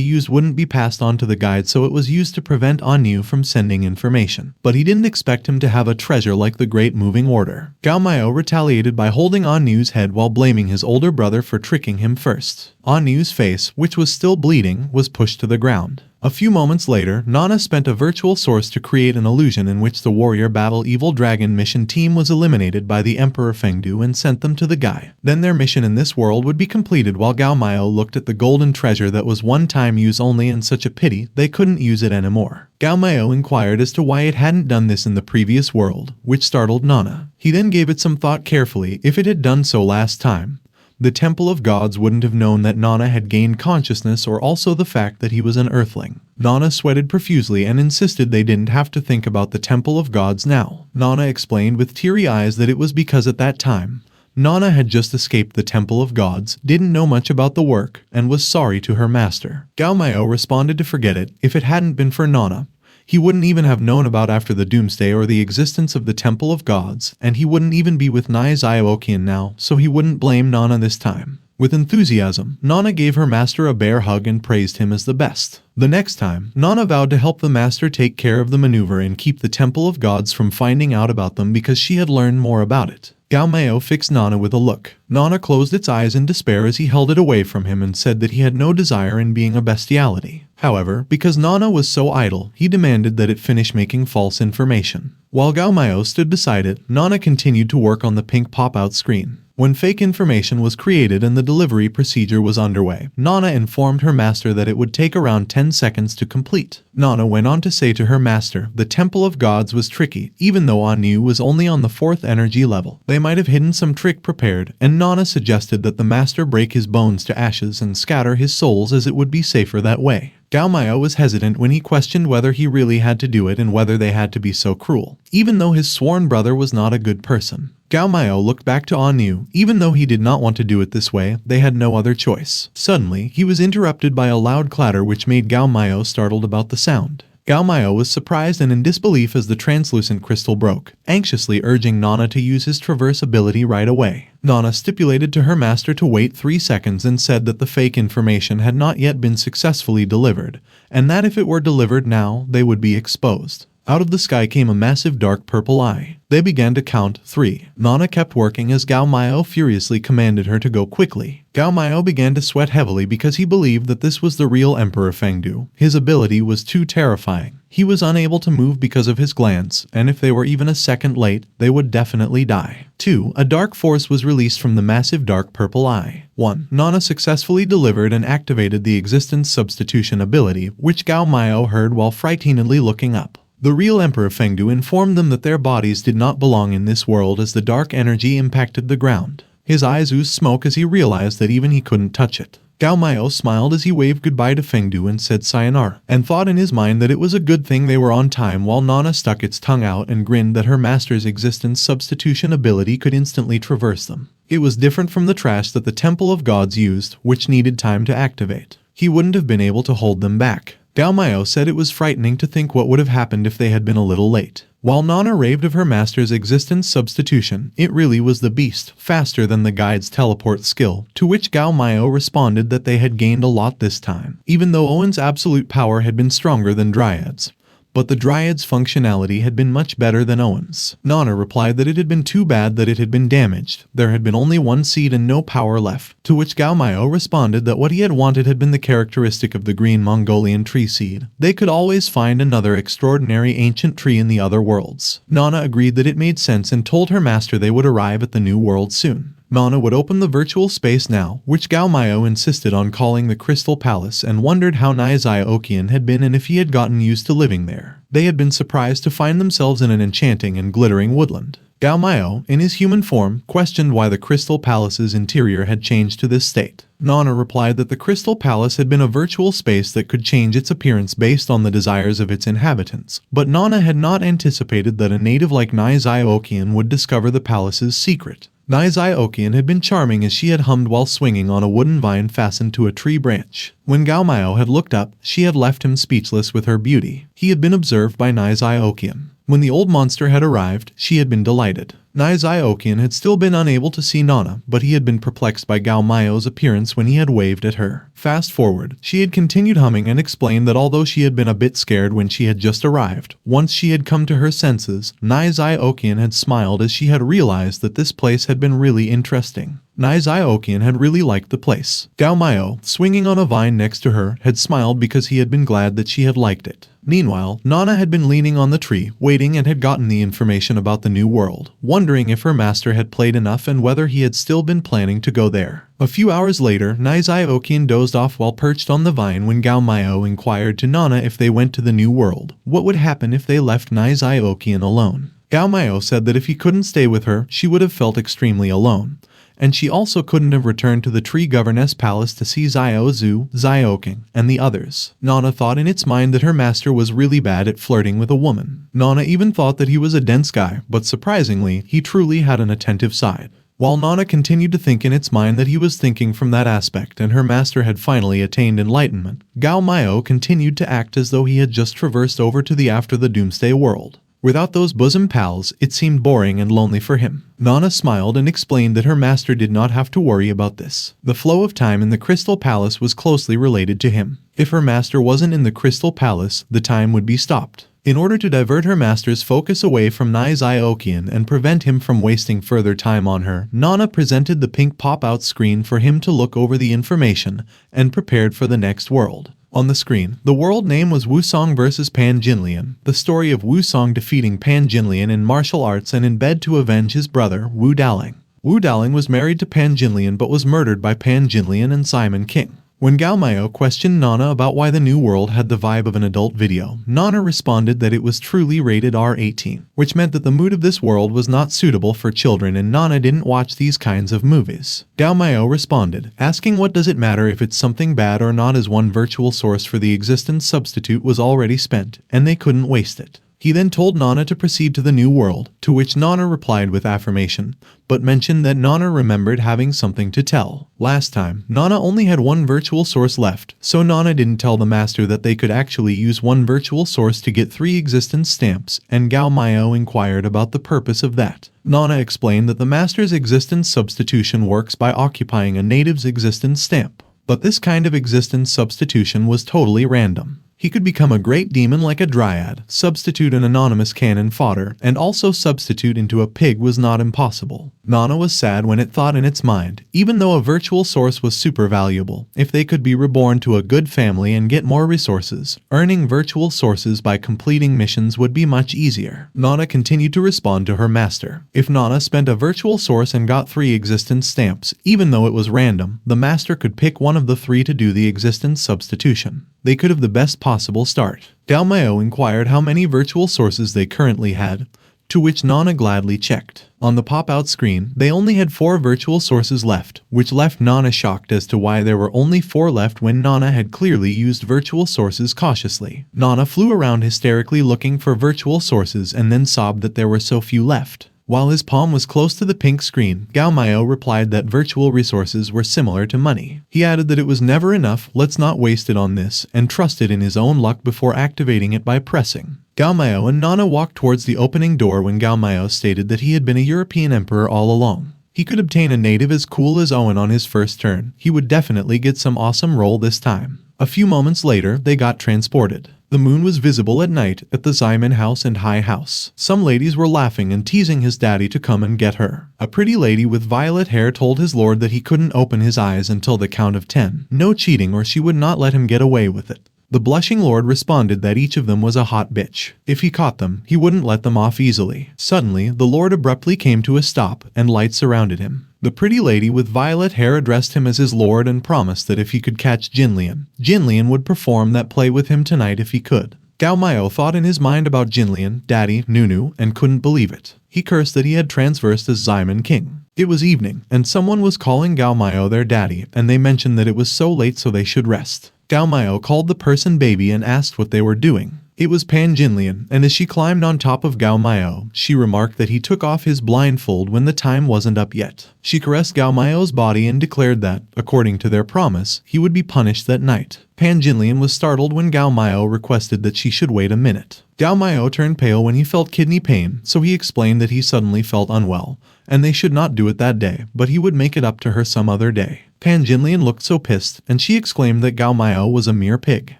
used wouldn't be passed on to the guide, so it was used to prevent Anu from sending information. But he didn't expect him to have a treasure like the Great Moving Order. Gao Miao retaliated by holding Anu's head while blaming his older brother for tricking him first. Anu's face, which was still bleeding, was pushed to the ground. A few moments later, Nana spent a virtual source to create an illusion in which the Warrior Battle Evil Dragon mission team was eliminated by the Emperor Fengdu and sent them to the guy. Then their mission in this world would be completed while Gao Miao looked at the golden treasure that was one-time use only and such a pity they couldn't use it anymore. Gao Miao inquired as to why it hadn't done this in the previous world, which startled Nana. He then gave it some thought carefully. If it had done so last time, the Temple of Gods wouldn't have known that Nana had gained consciousness or also the fact that he was an earthling. Nana sweated profusely and insisted they didn't have to think about the Temple of Gods now. Nana explained with teary eyes that it was because at that time, Nana had just escaped the Temple of Gods, didn't know much about the work, and was sorry to her master. Gao Miao responded to forget it. If it hadn't been for Nana, he wouldn't even have known about after the Doomsday or the existence of the Temple of Gods, and he wouldn't even be with Nizai Okian now, so he wouldn't blame Nana this time. With enthusiasm, Nana gave her master a bear hug and praised him as the best. The next time, Nana vowed to help the master take care of the maneuver and keep the Temple of Gods from finding out about them because she had learned more about it. Gao Miao fixed Nana with a look. Nana closed its eyes in despair as he held it away from him and said that he had no desire in being a bestiality. However, because Nana was so idle, he demanded that it finish making false information. While Gao Miao stood beside it, Nana continued to work on the pink pop-out screen. When fake information was created and the delivery procedure was underway, Nana informed her master that it would take around 10 seconds to complete. Nana went on to say to her master, the Temple of Gods was tricky, even though Anu was only on the 4th energy level. They might have hidden some trick prepared, and Nana suggested that the master break his bones to ashes and scatter his souls as it would be safer that way. Gao Miao was hesitant when he questioned whether he really had to do it and whether they had to be so cruel, even though his sworn brother was not a good person. Gao Miao looked back to Anu. Even though he did not want to do it this way, they had no other choice. Suddenly, he was interrupted by a loud clatter which made Gao Miao startled about the sound. Gao Miao was surprised and in disbelief as the translucent crystal broke, anxiously urging Nana to use his traverse ability right away. Nana stipulated to her master to wait 3 seconds and said that the fake information had not yet been successfully delivered, and that if it were delivered now, they would be exposed. Out of the sky came a massive dark purple eye. They began to count 3. Nana kept working as Gao Miao furiously commanded her to go quickly. Gao Miao began to sweat heavily because he believed that this was the real Emperor Fengdu. His ability was too terrifying. He was unable to move because of his glands, and if they were even a second late, they would definitely die. 2. A dark force was released from the massive dark purple eye. 1. Nana successfully delivered and activated the existence substitution ability, which Gao Miao heard while frighteningly looking up. The real Emperor Fengdu informed them that their bodies did not belong in this world as the dark energy impacted the ground. His eyes oozed smoke as he realized that even he couldn't touch it. Gao Miao smiled as he waved goodbye to Fengdu and said sayonara, and thought in his mind that it was a good thing they were on time while Nana stuck its tongue out and grinned that her master's existence substitution ability could instantly traverse them. It was different from the trash that the Temple of Gods used, which needed time to activate. He wouldn't have been able to hold them back. Gao Miao said it was frightening to think what would have happened if they had been a little late. While Nana raved of her master's existence substitution, it really was the beast, faster than the guide's teleport skill, to which Gao Miao responded that they had gained a lot this time, even though Owen's absolute power had been stronger than Dryad's. But the Dryad's functionality had been much better than Owen's. Nana replied that it had been too bad that it had been damaged. There had been only one seed and no power left, to which Gao Miao responded that what he had wanted had been the characteristic of the green Mongolian tree seed. They could always find another extraordinary ancient tree in the other worlds. Nana agreed that it made sense and told her master they would arrive at the new world soon. Nana would open the virtual space now, which Gao Miao insisted on calling the Crystal Palace, and wondered how Nizai Okian had been and if he had gotten used to living there. They had been surprised to find themselves in an enchanting and glittering woodland. Gao Miao, in his human form, questioned why the Crystal Palace's interior had changed to this state. Nana replied that the Crystal Palace had been a virtual space that could change its appearance based on the desires of its inhabitants, but Nana had not anticipated that a native like Nizai Okian would discover the palace's secret. Nizai Okian had been charming as she had hummed while swinging on a wooden vine fastened to a tree branch. When Gao Miao had looked up, she had left him speechless with her beauty. He had been observed by Nizai Okian. When the old monster had arrived, she had been delighted. Nizai Okian had still been unable to see Nana, but he had been perplexed by Gao Miao's appearance when he had waved at her. Fast forward, she had continued humming and explained that although she had been a bit scared when she had just arrived, once she had come to her senses, Nizai Okian had smiled as she had realized that this place had been really interesting. Nizai Okian had really liked the place. Gao Miao, swinging on a vine next to her, had smiled because he had been glad that she had liked it. Meanwhile, Nana had been leaning on the tree, waiting, and had gotten the information about the new world, wondering if her master had played enough and whether he had still been planning to go there. A few hours later, Nizai Okian dozed off while perched on the vine when Gao Miao inquired to Nana if they went to the new world, what would happen if they left Nizai Okian alone. Gao Miao said that if he couldn't stay with her, she would have felt extremely alone. And she also couldn't have returned to the tree governess palace to see Xiao Zhu, Xiaoking, and the others. Nana thought in its mind that her master was really bad at flirting with a woman. Nana even thought that he was a dense guy, but surprisingly, he truly had an attentive side. While Nana continued to think in its mind that he was thinking from that aspect and her master had finally attained enlightenment, Gao Miao continued to act as though he had just traversed over to the after the doomsday world. Without those bosom pals, it seemed boring and lonely for him. Nana smiled and explained that her master did not have to worry about this. The flow of time in the Crystal Palace was closely related to him. If her master wasn't in the Crystal Palace, the time would be stopped. In order to divert her master's focus away from Nizai Okian and prevent him from wasting further time on her, Nana presented the pink pop-out screen for him to look over the information and prepared for the next world. On the screen, the world name was Wusong vs. Pan Jinlian, the story of Wusong defeating Pan Jinlian in martial arts and in bed to avenge his brother, Wu Daling. Wu Daling was married to Pan Jinlian but was murdered by Pan Jinlian and Simon King. When Gao Miao questioned Nana about why the new world had the vibe of an adult video, Nana responded that it was truly rated R18, which meant that the mood of this world was not suitable for children and Nana didn't watch these kinds of movies. Gao Miao responded, asking what does it matter if it's something bad or not, as one virtual source for the existence substitute was already spent, and they couldn't waste it. He then told Nana to proceed to the new world, to which Nana replied with affirmation, but mentioned that Nana remembered having something to tell. Last time, Nana only had one virtual source left, so Nana didn't tell the master that they could actually use one virtual source to get 3 existence stamps, and Gao Miao inquired about the purpose of that. Nana explained that the master's existence substitution works by occupying a native's existence stamp, but this kind of existence substitution was totally random. He could become a great demon like a dryad, substitute an anonymous cannon fodder, and also substitute into a pig was not impossible. Nana was sad when it thought in its mind, even though a virtual source was super valuable, if they could be reborn to a good family and get more resources, earning virtual sources by completing missions would be much easier. Nana continued to respond to her master. If Nana spent a virtual source and got 3 existence stamps, even though it was random, the master could pick one of the 3 to do the existence substitution. They could have the best possible start. Gao Miao inquired how many virtual sources they currently had, to which Nana gladly checked. On the pop-out screen, they only had 4 virtual sources left, which left Nana shocked as to why there were only 4 left when Nana had clearly used virtual sources cautiously. Nana flew around hysterically looking for virtual sources and then sobbed that there were so few left. While his palm was close to the pink screen, Gao Miao replied that virtual resources were similar to money. He added that it was never enough, let's not waste it on this, and trusted in his own luck before activating it by pressing. Gao Miao and Nana walked towards the opening door when Gao Miao stated that he had been a European emperor all along. He could obtain a native as cool as Owen on his first turn. He would definitely get some awesome roll this time. A few moments later, they got transported. The moon was visible at night at the Ximen house and High house. Some ladies were laughing and teasing his daddy to come and get her. A pretty lady with violet hair told his lord that he couldn't open his eyes until the count of 10. No cheating or she would not let him get away with it. The blushing lord responded that each of them was a hot bitch. If he caught them, he wouldn't let them off easily. Suddenly, the lord abruptly came to a stop, and light surrounded him. The pretty lady with violet hair addressed him as his lord and promised that if he could catch Jinlian, Jinlian would perform that play with him tonight if he could. Gao Miao thought in his mind about Jinlian, daddy, Nunu, and couldn't believe it. He cursed that he had transversed as Ximen king. It was evening, and someone was calling Gao Miao their daddy, and they mentioned that it was so late so they should rest. Gao Miao called the person baby and asked what they were doing. It was Pan Jinlian, and as she climbed on top of Gao Miao, she remarked that he took off his blindfold when the time wasn't up yet. She caressed Gao Miao's body and declared that, according to their promise, he would be punished that night. Pan Jinlian was startled when Gao Miao requested that she should wait a minute. Gao Miao turned pale when he felt kidney pain, so he explained that he suddenly felt unwell, and they should not do it that day, but he would make it up to her some other day. Pan Jinlian looked so pissed, and she exclaimed that Gao Miao was a mere pig.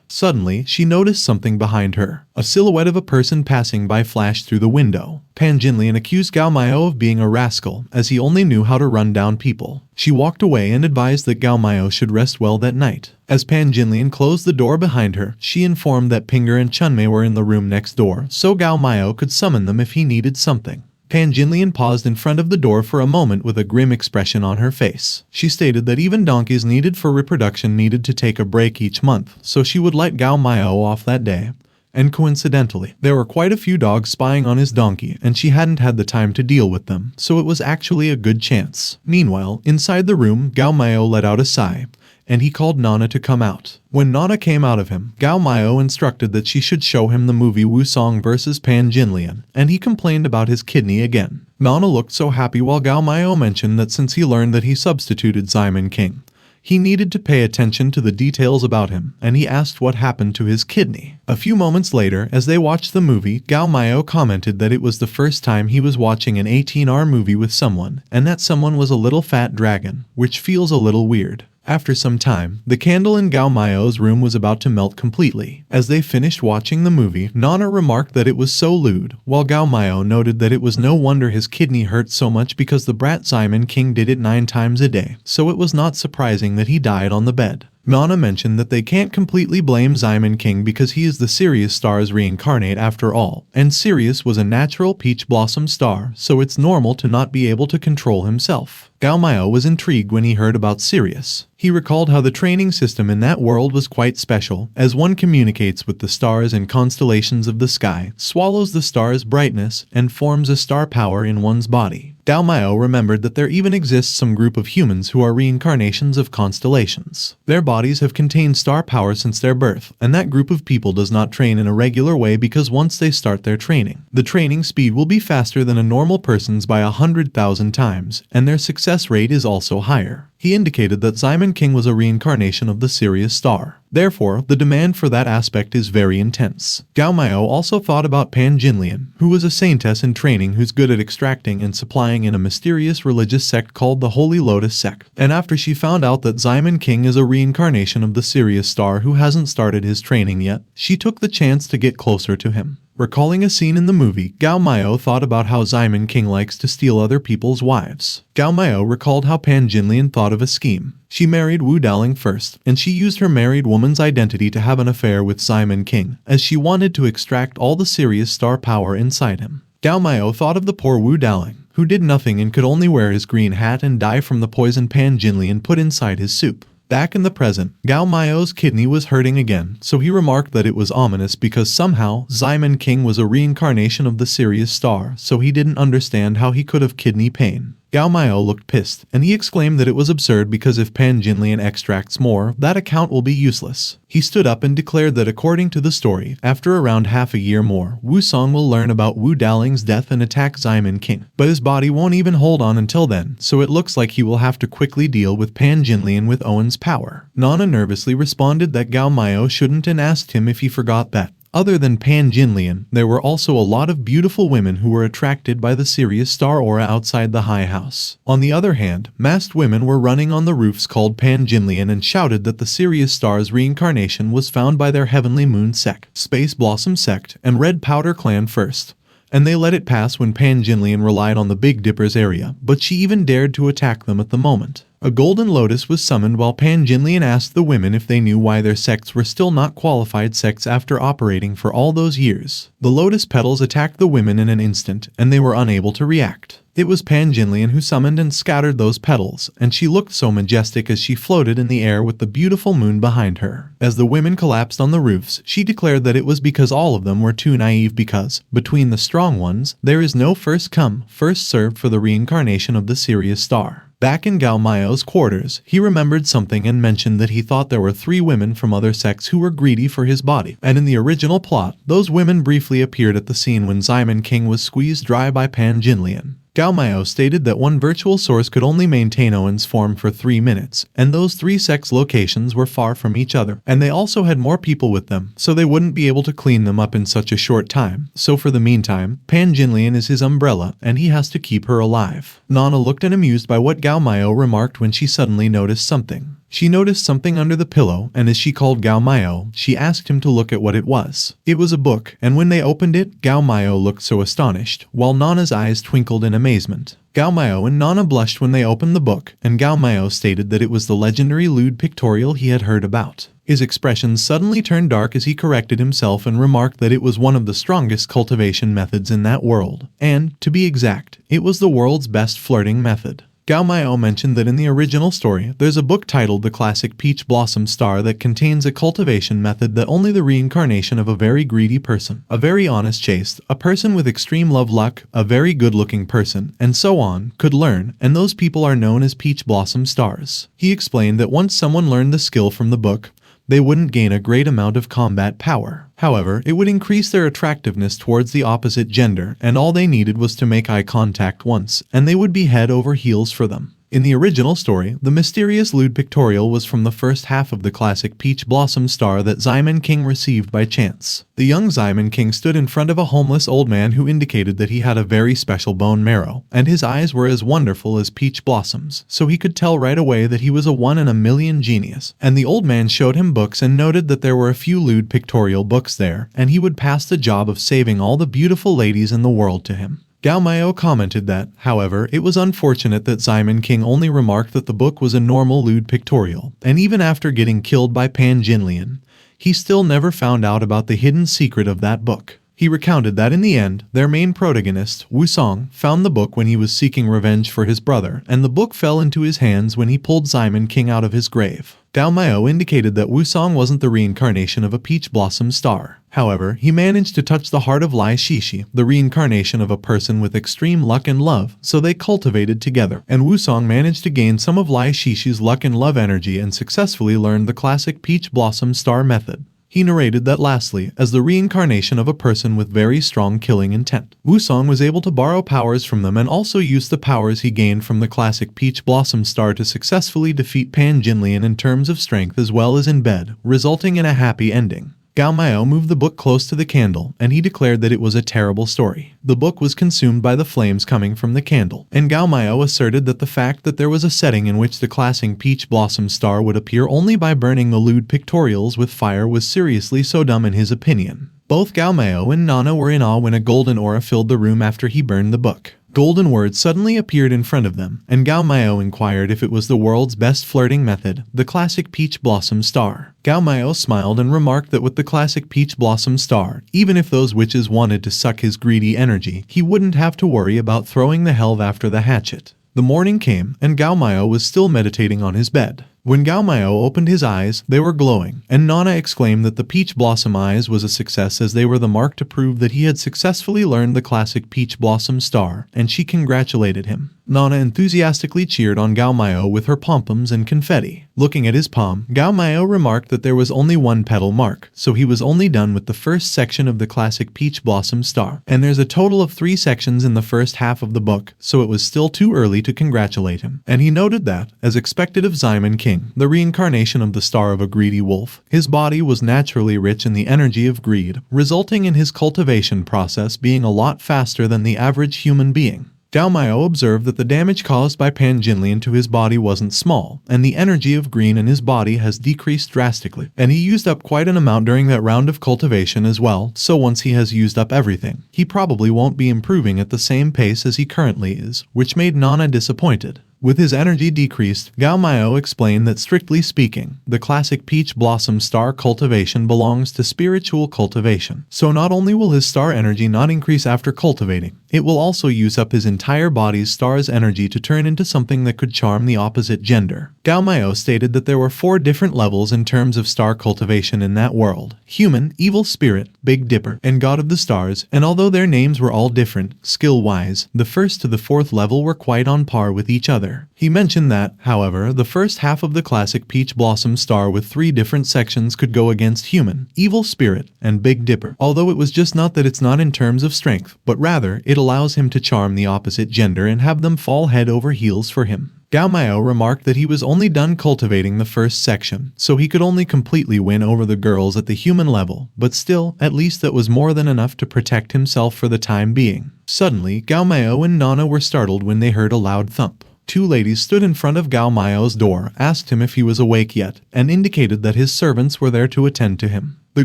Suddenly, she noticed something behind her. A silhouette of a person passing by flashed through the window. Pan Jinlian accused Gao Miao of being a rascal, as he only knew how to run down people. She walked away and advised that Gao Miao should rest well that night. As Pan Jinlian closed the door behind her, she informed that Pinger and Chunmei were in the room next door, so Gao Miao could summon them if he needed something. Pan Jinlian paused in front of the door for a moment with a grim expression on her face. She stated that even donkeys needed for reproduction needed to take a break each month, so she would let Gao Miao off that day. And coincidentally, there were quite a few dogs spying on his donkey, and she hadn't had the time to deal with them, so it was actually a good chance. Meanwhile, inside the room, Gao Miao let out a sigh, and he called Nana to come out. When Nana came out of him, Gao Miao instructed that she should show him the movie Wusong vs. Pan Jinlian, and he complained about his kidney again. Nana looked so happy while Gao Miao mentioned that since he learned that he substituted Ximen King, he needed to pay attention to the details about him, and he asked what happened to his kidney. A few moments later, as they watched the movie, Gao Miao commented that it was the first time he was watching an 18R movie with someone, and that someone was a little fat dragon, which feels a little weird. After some time, the candle in Gao Miao's room was about to melt completely. As they finished watching the movie, Nana remarked that it was so lewd, while Gao Miao noted that it was no wonder his kidney hurt so much because the brat Ximen King did it 9 times a day, so it was not surprising that he died on the bed. Nana mentioned that they can't completely blame Ximen King because he is the Sirius star's reincarnate after all, and Sirius was a natural peach blossom star, so it's normal to not be able to control himself. Gao Miao was intrigued when he heard about Sirius. He recalled how the training system in that world was quite special, as one communicates with the stars and constellations of the sky, swallows the star's brightness, and forms a star power in one's body. Gao Miao remembered that there even exists some group of humans who are reincarnations of constellations. Their bodies have contained star power since their birth, and that group of people does not train in a regular way because once they start their training, the training speed will be faster than a normal person's by 100,000 times, and their success rate is also higher. He indicated that Ximen King was a reincarnation of the Sirius star. Therefore, the demand for that aspect is very intense. Gao Miao also thought about Pan Jinlian, who was a saintess in training who's good at extracting and supplying in a mysterious religious sect called the Holy Lotus sect. And after she found out that Ximen King is a reincarnation of the Sirius star who hasn't started his training yet, she took the chance to get closer to him. Recalling a scene in the movie, Gao Miao thought about how Ximen King likes to steal other people's wives. Gao Miao recalled how Pan Jinlian thought of a scheme. She married Wu Daling first, and she used her married woman's identity to have an affair with Ximen King, as she wanted to extract all the Sirius star power inside him. Gao Miao thought of the poor Wu Daling, who did nothing and could only wear his green hat and die from the poison Pan Jinlian put inside his soup. Back in the present, Gao Miao's kidney was hurting again, so he remarked that it was ominous because somehow Ximen King was a reincarnation of the Sirius star, so he didn't understand how he could have kidney pain. Gao Miao looked pissed, and he exclaimed that it was absurd because if Pan Jinlian extracts more, that account will be useless. He stood up and declared that according to the story, after around half a year more, Wusong will learn about Wu Daling's death and attack Ximen King. But his body won't even hold on until then, so it looks like he will have to quickly deal with Pan Jinlian with Owen's power. Nana nervously responded that Gao Miao shouldn't and asked him if he forgot that, Other than Pan Jinlian, there were also a lot of beautiful women who were attracted by the Sirius star aura outside the high house. On the other hand, masked women were running on the roofs called Pan Jinlian and shouted that the Sirius star's reincarnation was found by their Heavenly Moon sect, Space Blossom sect, and Red Powder clan first. And they let it pass when Pan Jinlian relied on the Big Dipper's area, but she even dared to attack them at the moment. A golden lotus was summoned while Pan Jinlian asked the women if they knew why their sects were still not qualified sects after operating for all those years. The lotus petals attacked the women in an instant, and they were unable to react. It was Pan Jinlian who summoned and scattered those petals, and she looked so majestic as she floated in the air with the beautiful moon behind her. As the women collapsed on the roofs, she declared that it was because all of them were too naive because, between the strong ones, there is no first come, first served for the reincarnation of the Sirius star. Back in Gao Miao's quarters, he remembered something and mentioned that he thought there were 3 women from other sects who were greedy for his body. And in the original plot, those women briefly appeared at the scene when Ximon King was squeezed dry by Pan Jinlian. Gao Miao stated that one virtual source could only maintain Owen's form for 3 minutes, and those 3 sects' locations were far from each other, and they also had more people with them, so they wouldn't be able to clean them up in such a short time. So for the meantime, Pan Jinlian is his umbrella, and he has to keep her alive. Nana looked and amused by what Gao Miao remarked when she suddenly noticed something. She noticed something under the pillow, and as she called Gao Miao, she asked him to look at what it was. It was a book, and when they opened it, Gao Miao looked so astonished, while Nana's eyes twinkled in amazement. Gao Miao and Nana blushed when they opened the book, and Gao Miao stated that it was the legendary lewd pictorial he had heard about. His expression suddenly turned dark as he corrected himself and remarked that it was one of the strongest cultivation methods in that world, and, to be exact, it was the world's best flirting method. Gao Miao mentioned that in the original story, there's a book titled The Classic Peach Blossom Star that contains a cultivation method that only the reincarnation of a very greedy person, a very honest chaste, a person with extreme love luck, a very good-looking person, and so on, could learn, and those people are known as Peach Blossom Stars. He explained that once someone learned the skill from the book, they wouldn't gain a great amount of combat power. However, it would increase their attractiveness towards the opposite gender, and all they needed was to make eye contact once, and they would be head over heels for them. In the original story, the mysterious lewd pictorial was from the first half of the classic Peach Blossom Star that Ximon King received by chance. The young Ximon King stood in front of a homeless old man who indicated that he had a very special bone marrow, and his eyes were as wonderful as peach blossoms, so he could tell right away that he was a 1 in a million genius. And the old man showed him books and noted that there were a few lewd pictorial books there, and he would pass the job of saving all the beautiful ladies in the world to him. Gao Miao commented that, however, it was unfortunate that Ximon King only remarked that the book was a normal lewd pictorial, and even after getting killed by Pan Jinlian, he still never found out about the hidden secret of that book. He recounted that in the end, their main protagonist, Wu Song, found the book when he was seeking revenge for his brother, and the book fell into his hands when he pulled Ximon King out of his grave. Gao Miao indicated that Wu Song wasn't the reincarnation of a peach blossom star. However, he managed to touch the heart of Lai Shishi, the reincarnation of a person with extreme luck and love, so they cultivated together, and Wu Song managed to gain some of Lai Shishi's luck and love energy and successfully learned the classic peach blossom star method. He narrated that lastly, as the reincarnation of a person with very strong killing intent, Wu Song was able to borrow powers from them and also use the powers he gained from the classic Peach Blossom Star to successfully defeat Pan Jinlian in terms of strength as well as in bed, resulting in a happy ending. Gao Miao moved the book close to the candle, and he declared that it was a terrible story. The book was consumed by the flames coming from the candle, and Gao Miao asserted that the fact that there was a setting in which the classic Peach Blossom Star would appear only by burning the lewd pictorials with fire was seriously so dumb in his opinion. Both Gao Miao and Nana were in awe when a golden aura filled the room after he burned the book. Golden words suddenly appeared in front of them, and Gao Miao inquired if it was the world's best flirting method, the classic Peach Blossom Star. Gao Miao smiled and remarked that with the classic Peach Blossom Star, even if those witches wanted to suck his greedy energy, he wouldn't have to worry about throwing the helve after the hatchet. The morning came, and Gao Miao was still meditating on his bed. When Gao Miao opened his eyes, they were glowing, and Nana exclaimed that the Peach Blossom Eyes was a success as they were the mark to prove that he had successfully learned the classic Peach Blossom Star, and she congratulated him. Nana enthusiastically cheered on Gao Miao with her pom-poms and confetti. Looking at his palm, Gao Miao remarked that there was only one petal mark, so he was only done with the first section of the classic Peach Blossom Star, and there's a total of 3 sections in the first half of the book, so it was still too early to congratulate him. And he noted that, as expected of Ximon King, king, the reincarnation of the star of a greedy wolf. His body was naturally rich in the energy of greed, resulting in his cultivation process being a lot faster than the average human being. Gao Miao observed that the damage caused by Pan Jinlian to his body wasn't small, and the energy of green in his body has decreased drastically, and he used up quite an amount during that round of cultivation as well, so once he has used up everything, he probably won't be improving at the same pace as he currently is, which made Nana disappointed. With his energy decreased, Gao Miao explained that strictly speaking, the classic peach blossom star cultivation belongs to spiritual cultivation. So not only will his star energy not increase after cultivating, it will also use up his entire body's star's energy to turn into something that could charm the opposite gender. Gao Miao stated that there were 4 different levels in terms of star cultivation in that world: human, evil spirit, Big Dipper, and God of the Stars, and although their names were all different, skill-wise, the first to the 4th level were quite on par with each other. He mentioned that, however, the first half of the classic Peach Blossom star with 3 different sections could go against human, evil spirit, and Big Dipper, although it was just not that it's not in terms of strength, but rather it allows him to charm the opposite gender and have them fall head over heels for him. Gao Miao remarked that he was only done cultivating the first section, so he could only completely win over the girls at the human level, but still, at least that was more than enough to protect himself for the time being. Suddenly, Gao Miao and Nana were startled when they heard a loud thump. 2 ladies stood in front of Gao Miao's door, asked him if he was awake yet, and indicated that his servants were there to attend to him. The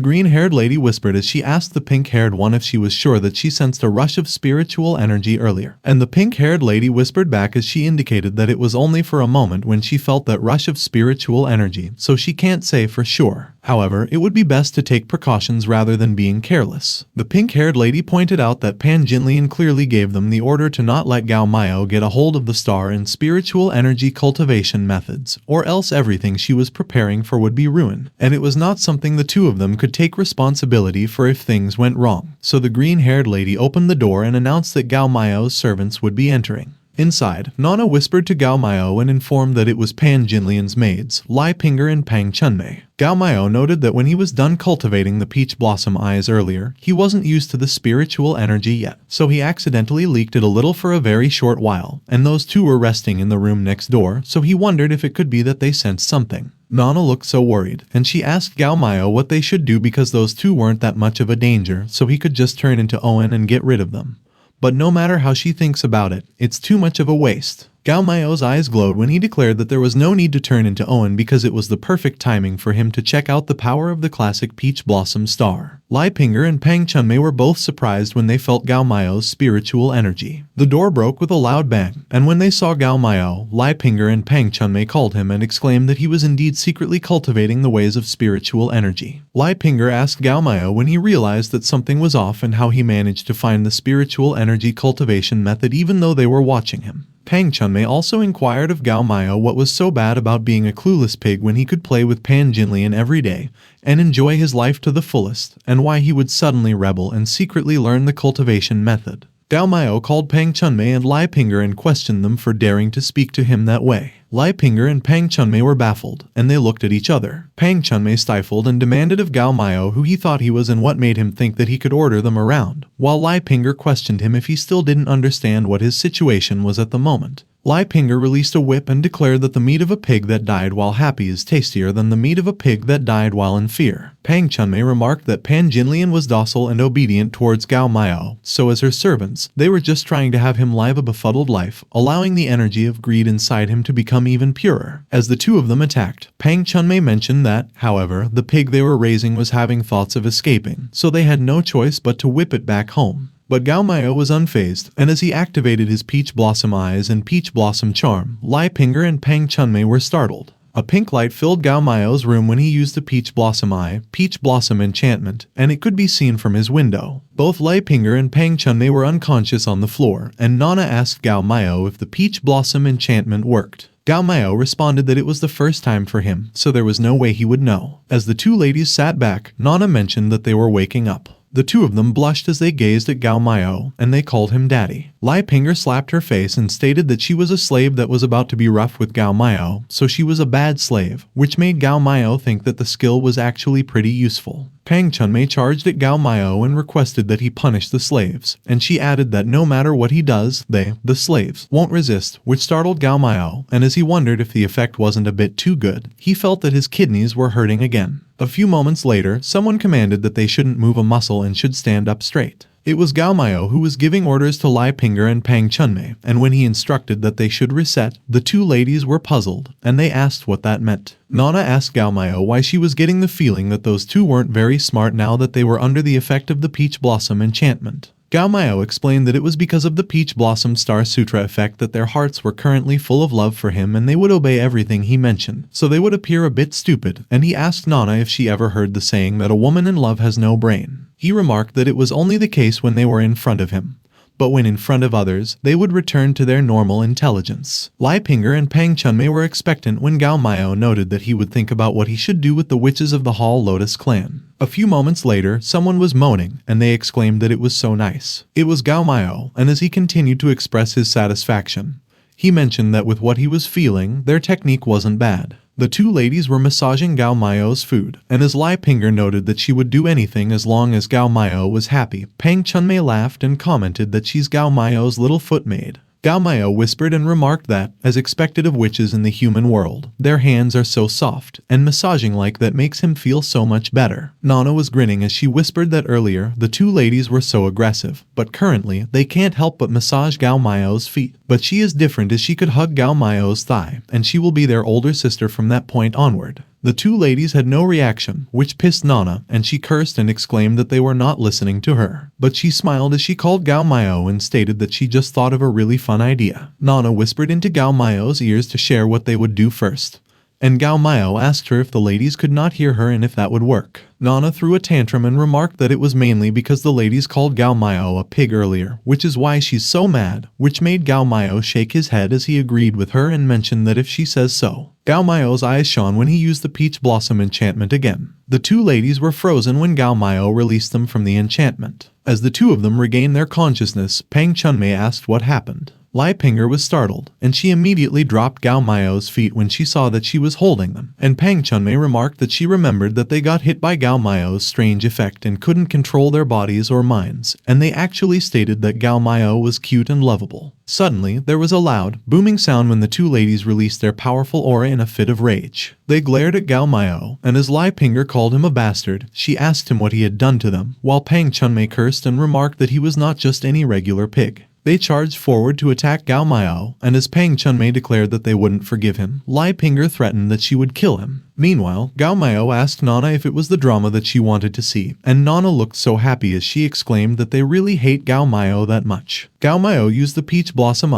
green-haired lady whispered as she asked the pink-haired one if she was sure that she sensed a rush of spiritual energy earlier, and the pink-haired lady whispered back as she indicated that it was only for a moment when she felt that rush of spiritual energy, so she can't say for sure. However, it would be best to take precautions rather than being careless. The pink-haired lady pointed out that Pan Jinlian clearly gave them the order to not let Gao Miao get a hold of the star and spiritual energy cultivation methods, or else everything she was preparing for would be ruined, and it was not something the 2 of them could take responsibility for if things went wrong. So the green-haired lady opened the door and announced that Gao Miao's servants would be entering. Inside, Nana whispered to Gao Miao and informed that it was Pan Jinlian's maids, Lai Pinger and Pang Chunmei. Gao Miao noted that when he was done cultivating the peach blossom eyes earlier, he wasn't used to the spiritual energy yet, so he accidentally leaked it a little for a very short while, and those 2 were resting in the room next door, so he wondered if it could be that they sensed something. Nana looked so worried, and she asked Gao Miao what they should do because those 2 weren't that much of a danger, so he could just turn into Owen and get rid of them. But no matter how she thinks about it, it's too much of a waste. Gao Miao's eyes glowed when he declared that there was no need to turn into Owen because it was the perfect timing for him to check out the power of the classic Peach Blossom star. Lai Pinger and Pang Chunmei were both surprised when they felt Gao Miao's spiritual energy. The door broke with a loud bang, and when they saw Gao Miao, Lai Pinger and Pang Chunmei called him and exclaimed that he was indeed secretly cultivating the ways of spiritual energy. Lai Pinger asked Gao Miao when he realized that something was off and how he managed to find the spiritual energy cultivation method even though they were watching him. Pang Chunmei also inquired of Gao Miao what was so bad about being a clueless pig when he could play with Pan Jinlian every day and enjoy his life to the fullest, and why he would suddenly rebel and secretly learn the cultivation method. Gao Miao called Pang Chunmei and Lai Pinger and questioned them for daring to speak to him that way. Lai Pinger and Pang Chunmei were baffled, and they looked at each other. Pang Chunmei stifled and demanded of Gao Miao who he thought he was and what made him think that he could order them around, while Lai Pinger questioned him if he still didn't understand what his situation was at the moment. Lai Pinger released a whip and declared that the meat of a pig that died while happy is tastier than the meat of a pig that died while in fear. Pang Chunmei remarked that Pan Jinlian was docile and obedient towards Gao Miao, so as her servants, they were just trying to have him live a befuddled life, allowing the energy of greed inside him to become even purer. As the 2 of them attacked, Pang Chunmei mentioned that, however, the pig they were raising was having thoughts of escaping, so they had no choice but to whip it back home. But Gao Miao was unfazed, and as he activated his Peach Blossom eyes and Peach Blossom charm, Lai Pinger and Pang Chunmei were startled. A pink light filled Gao Miao's room when he used the Peach Blossom eye, Peach Blossom enchantment, and it could be seen from his window. Both Lai Pinger and Pang Chunmei were unconscious on the floor, and Nana asked Gao Miao if the Peach Blossom enchantment worked. Gao Miao responded that it was the first time for him, so there was no way he would know. As the 2 ladies sat back, Nana mentioned that they were waking up. The 2 of them blushed as they gazed at Gao Miao, and they called him daddy. Lai Pinger slapped her face and stated that she was a slave that was about to be rough with Gao Miao, so she was a bad slave, which made Gao Miao think that the skill was actually pretty useful. Pang Chunmei charged at Gao Miao and requested that he punish the slaves, and she added that no matter what he does, they, the slaves, won't resist, which startled Gao Miao, and as he wondered if the effect wasn't a bit too good, he felt that his kidneys were hurting again. A few moments later, someone commanded that they shouldn't move a muscle and should stand up straight. It was Gao Miao who was giving orders to Lai Ping'er and Pang Chunmei, and when he instructed that they should reset, the two ladies were puzzled, and they asked what that meant. Nana asked Gao Miao why she was getting the feeling that those two weren't very smart now that they were under the effect of the Peach Blossom enchantment. Gao Miao explained that it was because of the Peach Blossom Star Sutra effect that their hearts were currently full of love for him and they would obey everything he mentioned, so they would appear a bit stupid, and he asked Nana if she ever heard the saying that a woman in love has no brain. He remarked that it was only the case when they were in front of him, but when in front of others, they would return to their normal intelligence. Lai Ping'er and Pang Chunmei were expectant when Gao Miao noted that he would think about what he should do with the witches of the Hall Lotus clan. A few moments later, someone was moaning, and they exclaimed that it was so nice. It was Gao Miao, and as he continued to express his satisfaction, he mentioned that with what he was feeling, their technique wasn't bad. The two ladies were massaging Gao Miao's food, and as Lai Ping'er noted that she would do anything as long as Gao Miao was happy, Pang Chunmei laughed and commented that she's Gao Miao's little footmaid. Gao Miao whispered and remarked that, as expected of witches in the human world, their hands are so soft, and massaging like that makes him feel so much better. Nana was grinning as she whispered that earlier, the two ladies were so aggressive, but currently, they can't help but massage Gao Miao's feet. But she is different as she could hug Gao Miao's thigh, and she will be their older sister from that point onward. The two ladies had no reaction, which pissed Nana, and she cursed and exclaimed that they were not listening to her. But she smiled as she called Gao Miao and stated that she just thought of a really fun idea. Nana whispered into Gao Miao's ears to share what they would do first, and Gao Miao asked her if the ladies could not hear her and if that would work. Nana threw a tantrum and remarked that it was mainly because the ladies called Gao Miao a pig earlier, which is why she's so mad, which made Gao Miao shake his head as he agreed with her and mentioned that if she says so. Gao Miao's eyes shone when he used the Peach Blossom enchantment again. The two ladies were frozen when Gao Miao released them from the enchantment. As the two of them regained their consciousness, Pang Chunmei asked what happened. Lai Ping'er was startled, and she immediately dropped Gao Miao's feet when she saw that she was holding them, and Pang Chunmei remarked that she remembered that they got hit by Gao Miao's strange effect and couldn't control their bodies or minds, and they actually stated that Gao Miao was cute and lovable. Suddenly, there was a loud, booming sound when the two ladies released their powerful aura in a fit of rage. They glared at Gao Miao, and as Lai Ping'er called him a bastard, she asked him what he had done to them, while Pang Chunmei cursed and remarked that he was not just any regular pig. They charged forward to attack Gao Miao, and as Pang Chunmei declared that they wouldn't forgive him, Lai Ping'er threatened that she would kill him. Meanwhile, Gao Miao asked Nana if it was the drama that she wanted to see, and Nana looked so happy as she exclaimed that they really hate Gao Miao that much. Gao Miao used the Peach Blossom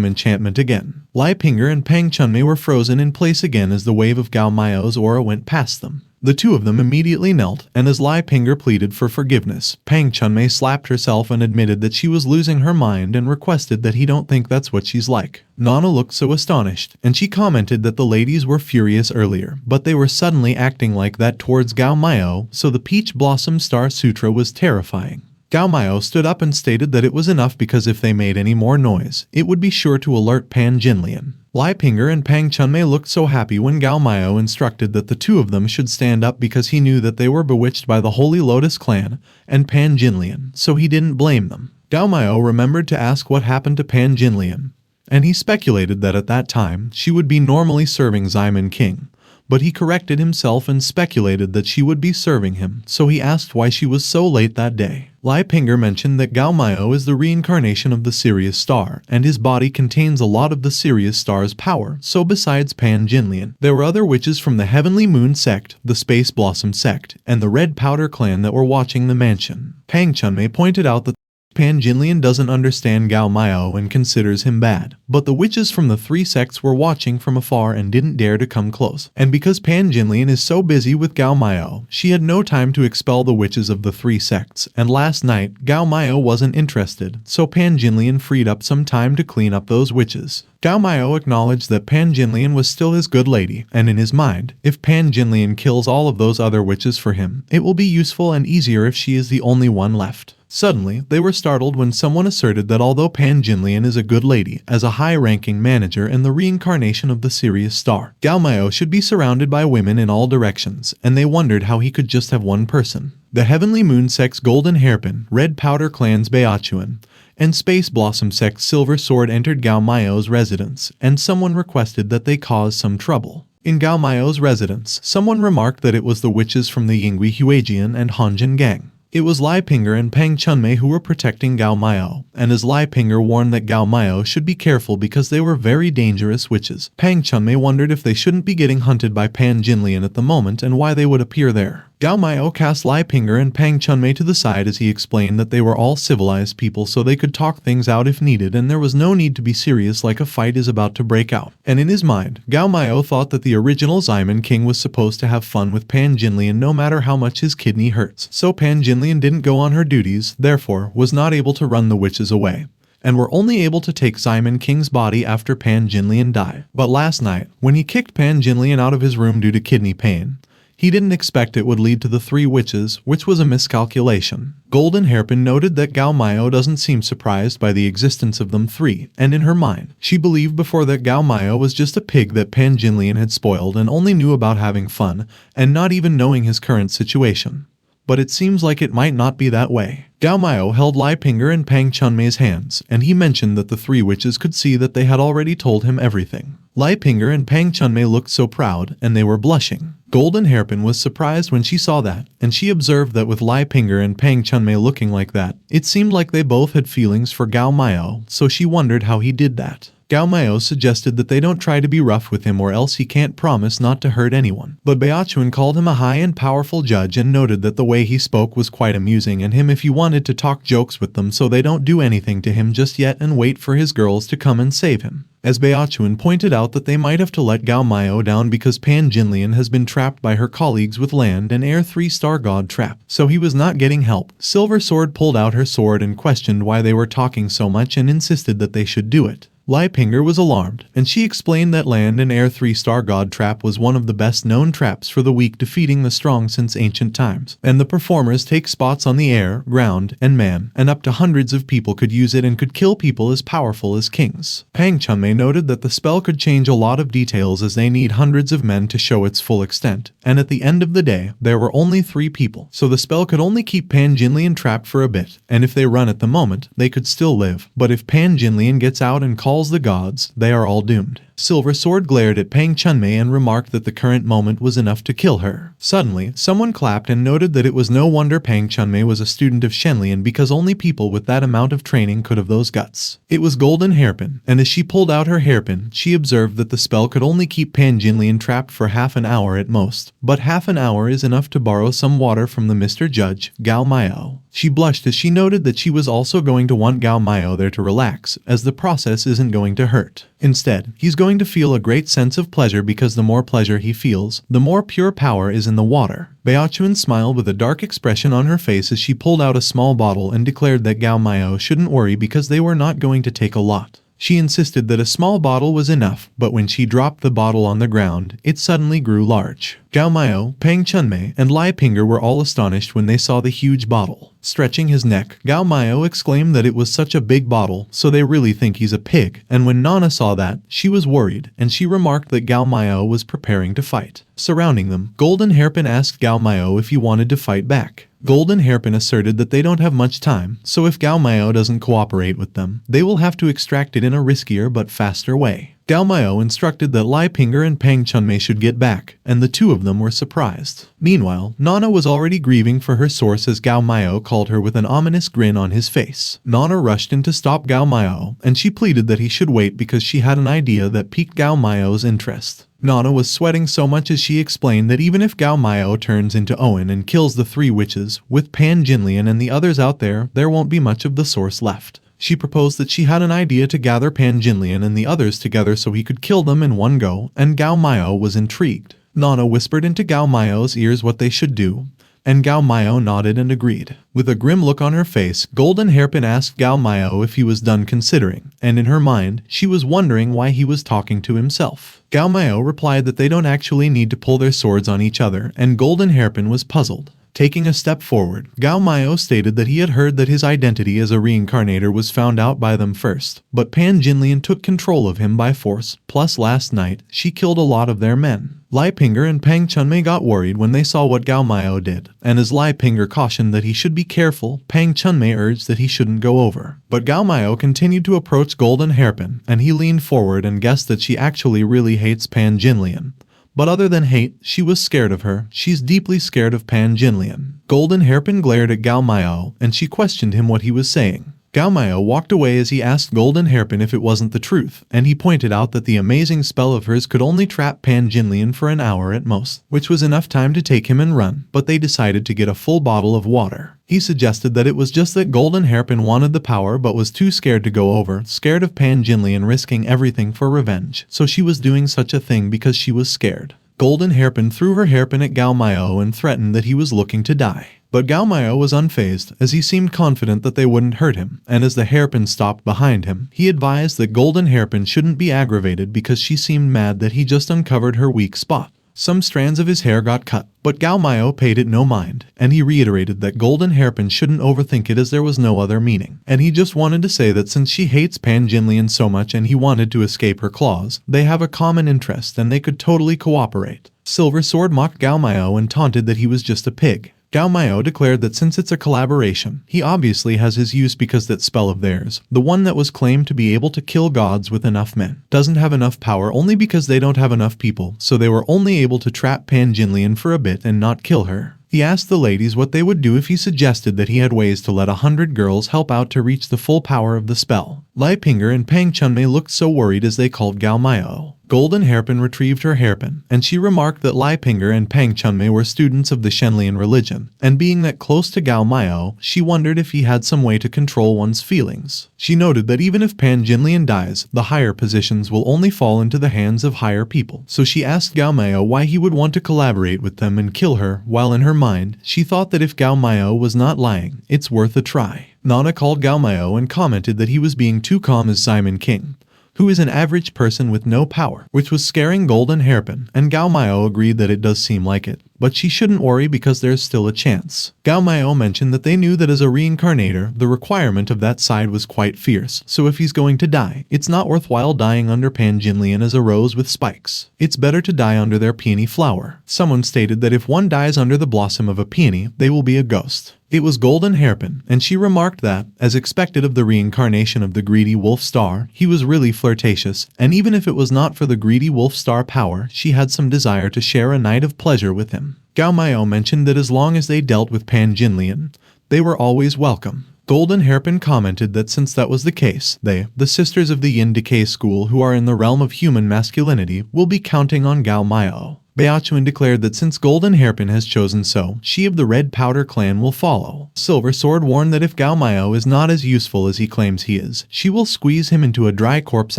enchantment again. Lai Ping'er and Pang Chunmei were frozen in place again as the wave of Gao Miao's aura went past them. The two of them immediately knelt, and as Lai Ping'er pleaded for forgiveness, Pang Chunmei slapped herself and admitted that she was losing her mind and requested that he don't think that's what she's like. Nana looked so astonished, and she commented that the ladies were furious earlier, but they were suddenly acting like that towards Gao Miao, so the Peach Blossom Star Sutra was terrifying. Gao Miao stood up and stated that it was enough because if they made any more noise, it would be sure to alert Pan Jinlian. Lai Ping'er and Pang Chunmei looked so happy when Gao Miao instructed that the two of them should stand up because he knew that they were bewitched by the Holy Lotus clan and Pan Jinlian, so he didn't blame them. Gao Miao remembered to ask what happened to Pan Jinlian, and he speculated that at that time she would be normally serving Ximen King. But he corrected himself and speculated that she would be serving him, so he asked why she was so late that day. Lai Ping'er mentioned that Gao Miao is the reincarnation of the Sirius star, and his body contains a lot of the Sirius star's power, so besides Pan Jinlian, there were other witches from the Heavenly Moon sect, the Space Blossom sect, and the Red Powder clan that were watching the mansion. Pang Chunmei pointed out that Pan Jinlian doesn't understand Gao Miao and considers him bad, but the witches from the three sects were watching from afar and didn't dare to come close. And because Pan Jinlian is so busy with Gao Miao, she had no time to expel the witches of the three sects, and last night, Gao Miao wasn't interested, so Pan Jinlian freed up some time to clean up those witches. Gao Miao acknowledged that Pan Jinlian was still his good lady, and in his mind, if Pan Jinlian kills all of those other witches for him, it will be useful and easier if she is the only one left. Suddenly, they were startled when someone asserted that although Pan Jinlian is a good lady, as a high-ranking manager and the reincarnation of the Sirius star, Gao Miao should be surrounded by women in all directions, and they wondered how he could just have one person. The Heavenly Moon Sect's Golden Hairpin, Red Powder Clan's Beiachuan, and Space Blossom Sect's Silver Sword entered Gao Miao's residence, and someone requested that they cause some trouble. In Gao Miao's residence, someone remarked that it was the witches from the Yinghui Huijian and Hanjin gang. It was Lai Pinger and Pang Chunmei who were protecting Gao Miao, and as Lai Pinger warned that Gao Miao should be careful because they were very dangerous witches, Pang Chunmei wondered if they shouldn't be getting hunted by Pan Jinlian at the moment and why they would appear there. Gao Miao cast Lai Pinger and Pang Chunmei to the side as he explained that they were all civilized people so they could talk things out if needed and there was no need to be serious like a fight is about to break out. And in his mind, Gao Miao thought that the original Ximen King was supposed to have fun with Pan Jinlian no matter how much his kidney hurts. So Pan Jinlian didn't go on her duties, therefore was not able to run the witches away, and were only able to take Ximen King's body after Pan Jinlian died. But last night, when he kicked Pan Jinlian out of his room due to kidney pain, he didn't expect it would lead to the three witches, which was a miscalculation. Golden Hairpin noted that Gao Miao doesn't seem surprised by the existence of them three, and in her mind, she believed before that Gao Miao was just a pig that Pan Jinlian had spoiled and only knew about having fun, and not even knowing his current situation. But it seems like it might not be that way. Gao Miao held Lai Pinger and Pang Chunmei's hands, and he mentioned that the three witches could see that they had already told him everything. Lai Pinger and Pang Chunmei looked so proud, and they were blushing. Golden Hairpin was surprised when she saw that, and she observed that with Lai Pinger and Pang Chunmei looking like that, it seemed like they both had feelings for Gao Miao, so she wondered how he did that. Gao Miao suggested that they don't try to be rough with him or else he can't promise not to hurt anyone. But Beiachuan called him a high and powerful judge and noted that the way he spoke was quite amusing and him if he wanted to talk jokes with them so they don't do anything to him just yet and wait for his girls to come and save him. As Beiachuan pointed out that they might have to let Gao Miao down because Pan Jinlian has been trapped by her colleagues with land and air 3-star god trap, so he was not getting help. Silver Sword pulled out her sword and questioned why they were talking so much and insisted that they should do it. Lai Pinger was alarmed, and she explained that land and air 3-star god trap was one of the best known traps for the weak defeating the strong since ancient times, and the performers take spots on the air, ground, and man, and up to hundreds of people could use it and could kill people as powerful as kings. Pang Chunmei noted that the spell could change a lot of details as they need hundreds of men to show its full extent, and at the end of the day, there were only 3 people, so the spell could only keep Pan Jinlian trapped for a bit, and if they run at the moment, they could still live, but if Pan Jinlian gets out and calls the gods, they are all doomed. Silver Sword glared at Pang Chunmei and remarked that the current moment was enough to kill her. Suddenly, someone clapped and noted that it was no wonder Pang Chunmei was a student of Shenlian because only people with that amount of training could have those guts. It was Golden Hairpin, and as she pulled out her hairpin, she observed that the spell could only keep Pan Jinlian trapped for half an hour at most, but half an hour is enough to borrow some water from the Mr. Judge, Gao Miao. She blushed as she noted that she was also going to want Gao Miao there to relax, as the process isn't going to hurt. Instead, he's going to feel a great sense of pleasure because the more pleasure he feels, the more pure power is in the water. Beiachuan smiled with a dark expression on her face as she pulled out a small bottle and declared that Gao Miao shouldn't worry because they were not going to take a lot. She insisted that a small bottle was enough, but when she dropped the bottle on the ground, it suddenly grew large. Gao Miao, Pang Chunmei, and Lai Pinger were all astonished when they saw the huge bottle. Stretching his neck, Gao Miao exclaimed that it was such a big bottle, so they really think he's a pig, and when Nana saw that, she was worried, and she remarked that Gao Miao was preparing to fight. Surrounding them, Golden Hairpin asked Gao Miao if he wanted to fight back. Golden Hairpin asserted that they don't have much time, so if Gao Miao doesn't cooperate with them, they will have to extract it in a riskier but faster way. Gao Miao instructed that Lai Pinger and Pang Chunmei should get back, and the two of them were surprised. Meanwhile, Nana was already grieving for her source as Gao Miao called her with an ominous grin on his face. Nana rushed in to stop Gao Miao, and she pleaded that he should wait because she had an idea that piqued Gao Miao's interest. Nana was sweating so much as she explained that even if Gao Miao turns into Owen and kills the 3 witches, with Pan Jinlian and the others out there, there won't be much of the source left. She proposed that she had an idea to gather Pan Jinlian and the others together so he could kill them in one go, and Gao Miao was intrigued. Nana whispered into Gao Miao's ears what they should do, And Gao Miao nodded and agreed. With a grim look on her face, Golden Hairpin asked Gao Miao if he was done considering, and in her mind, she was wondering why he was talking to himself. Gao Miao replied that they don't actually need to pull their swords on each other, and Golden Hairpin was puzzled. Taking a step forward, Gao Miao stated that he had heard that his identity as a reincarnator was found out by them first, but Pan Jinlian took control of him by force, plus last night, she killed a lot of their men. Lai Pinger and Pang Chunmei got worried when they saw what Gao Miao did, and as Lai Pinger cautioned that he should be careful, Pang Chunmei urged that he shouldn't go over. But Gao Miao continued to approach Golden Hairpin, and he leaned forward and guessed that she actually really hates Pan Jinlian. But other than hate, she was scared of her. She's deeply scared of Pan Jinlian. Golden Hairpin glared at Gao Miao, and she questioned him what he was saying. Gao Miao walked away as he asked Golden Hairpin if it wasn't the truth, and he pointed out that the amazing spell of hers could only trap Pan Jinlian for an hour at most, which was enough time to take him and run, but they decided to get a full bottle of water. He suggested that it was just that Golden Hairpin wanted the power but was too scared to go over, scared of Pan Jinlian risking everything for revenge, so she was doing such a thing because she was scared. Golden Hairpin threw her hairpin at Gao Miao and threatened that he was looking to die. But Gao Miao was unfazed, as he seemed confident that they wouldn't hurt him, and as the hairpin stopped behind him, he advised that Golden Hairpin shouldn't be aggravated because she seemed mad that he just uncovered her weak spot. Some strands of his hair got cut, but Gao Miao paid it no mind, and he reiterated that Golden Hairpin shouldn't overthink it as there was no other meaning. And he just wanted to say that since she hates Pan Jinlian so much and he wanted to escape her claws, they have a common interest and they could totally cooperate. Silver Sword mocked Gao Miao and taunted that he was just a pig. Gao Miao declared that since it's a collaboration, he obviously has his use because that spell of theirs, the one that was claimed to be able to kill gods with enough men, doesn't have enough power only because they don't have enough people, so they were only able to trap Pan Jinlian for a bit and not kill her. He asked the ladies what they would do if he suggested that he had ways to let 100 girls help out to reach the full power of the spell. Lai Pinger and Pang Chunmei looked so worried as they called Gao Miao. Golden Hairpin retrieved her hairpin, and she remarked that Lai Pinger and Pang Chunmei were students of the Shenlian religion, and being that close to Gao Miao, she wondered if he had some way to control one's feelings. She noted that even if Pan Jinlian dies, the higher positions will only fall into the hands of higher people, so she asked Gao Miao why he would want to collaborate with them and kill her, while in her mind, she thought that if Gao Miao was not lying, it's worth a try. Nana called Gao Miao and commented that he was being too calm as Simon King, who is an average person with no power, which was scaring Golden Hairpin, and Gao Miao agreed that it does seem like it, but she shouldn't worry because there's still a chance. Gao Miao mentioned that they knew that as a reincarnator, the requirement of that side was quite fierce, so if he's going to die, it's not worthwhile dying under Pan Jinlian as a rose with spikes. It's better to die under their peony flower. Someone stated that if one dies under the blossom of a peony, they will be a ghost. It was Golden Hairpin, and she remarked that, as expected of the reincarnation of the greedy wolf star, he was really flirtatious, and even if it was not for the greedy wolf star power, she had some desire to share a night of pleasure with him. Gao Miao mentioned that as long as they dealt with Pan Jinlian, they were always welcome. Golden Hairpin commented that since that was the case, they, the sisters of the Yin Decay School who are in the realm of human masculinity, will be counting on Gao Miao. Beachuan declared that since Golden Hairpin has chosen so, she of the Red Powder clan will follow. Silver Sword warned that if Gao Miao is not as useful as he claims he is, she will squeeze him into a dry corpse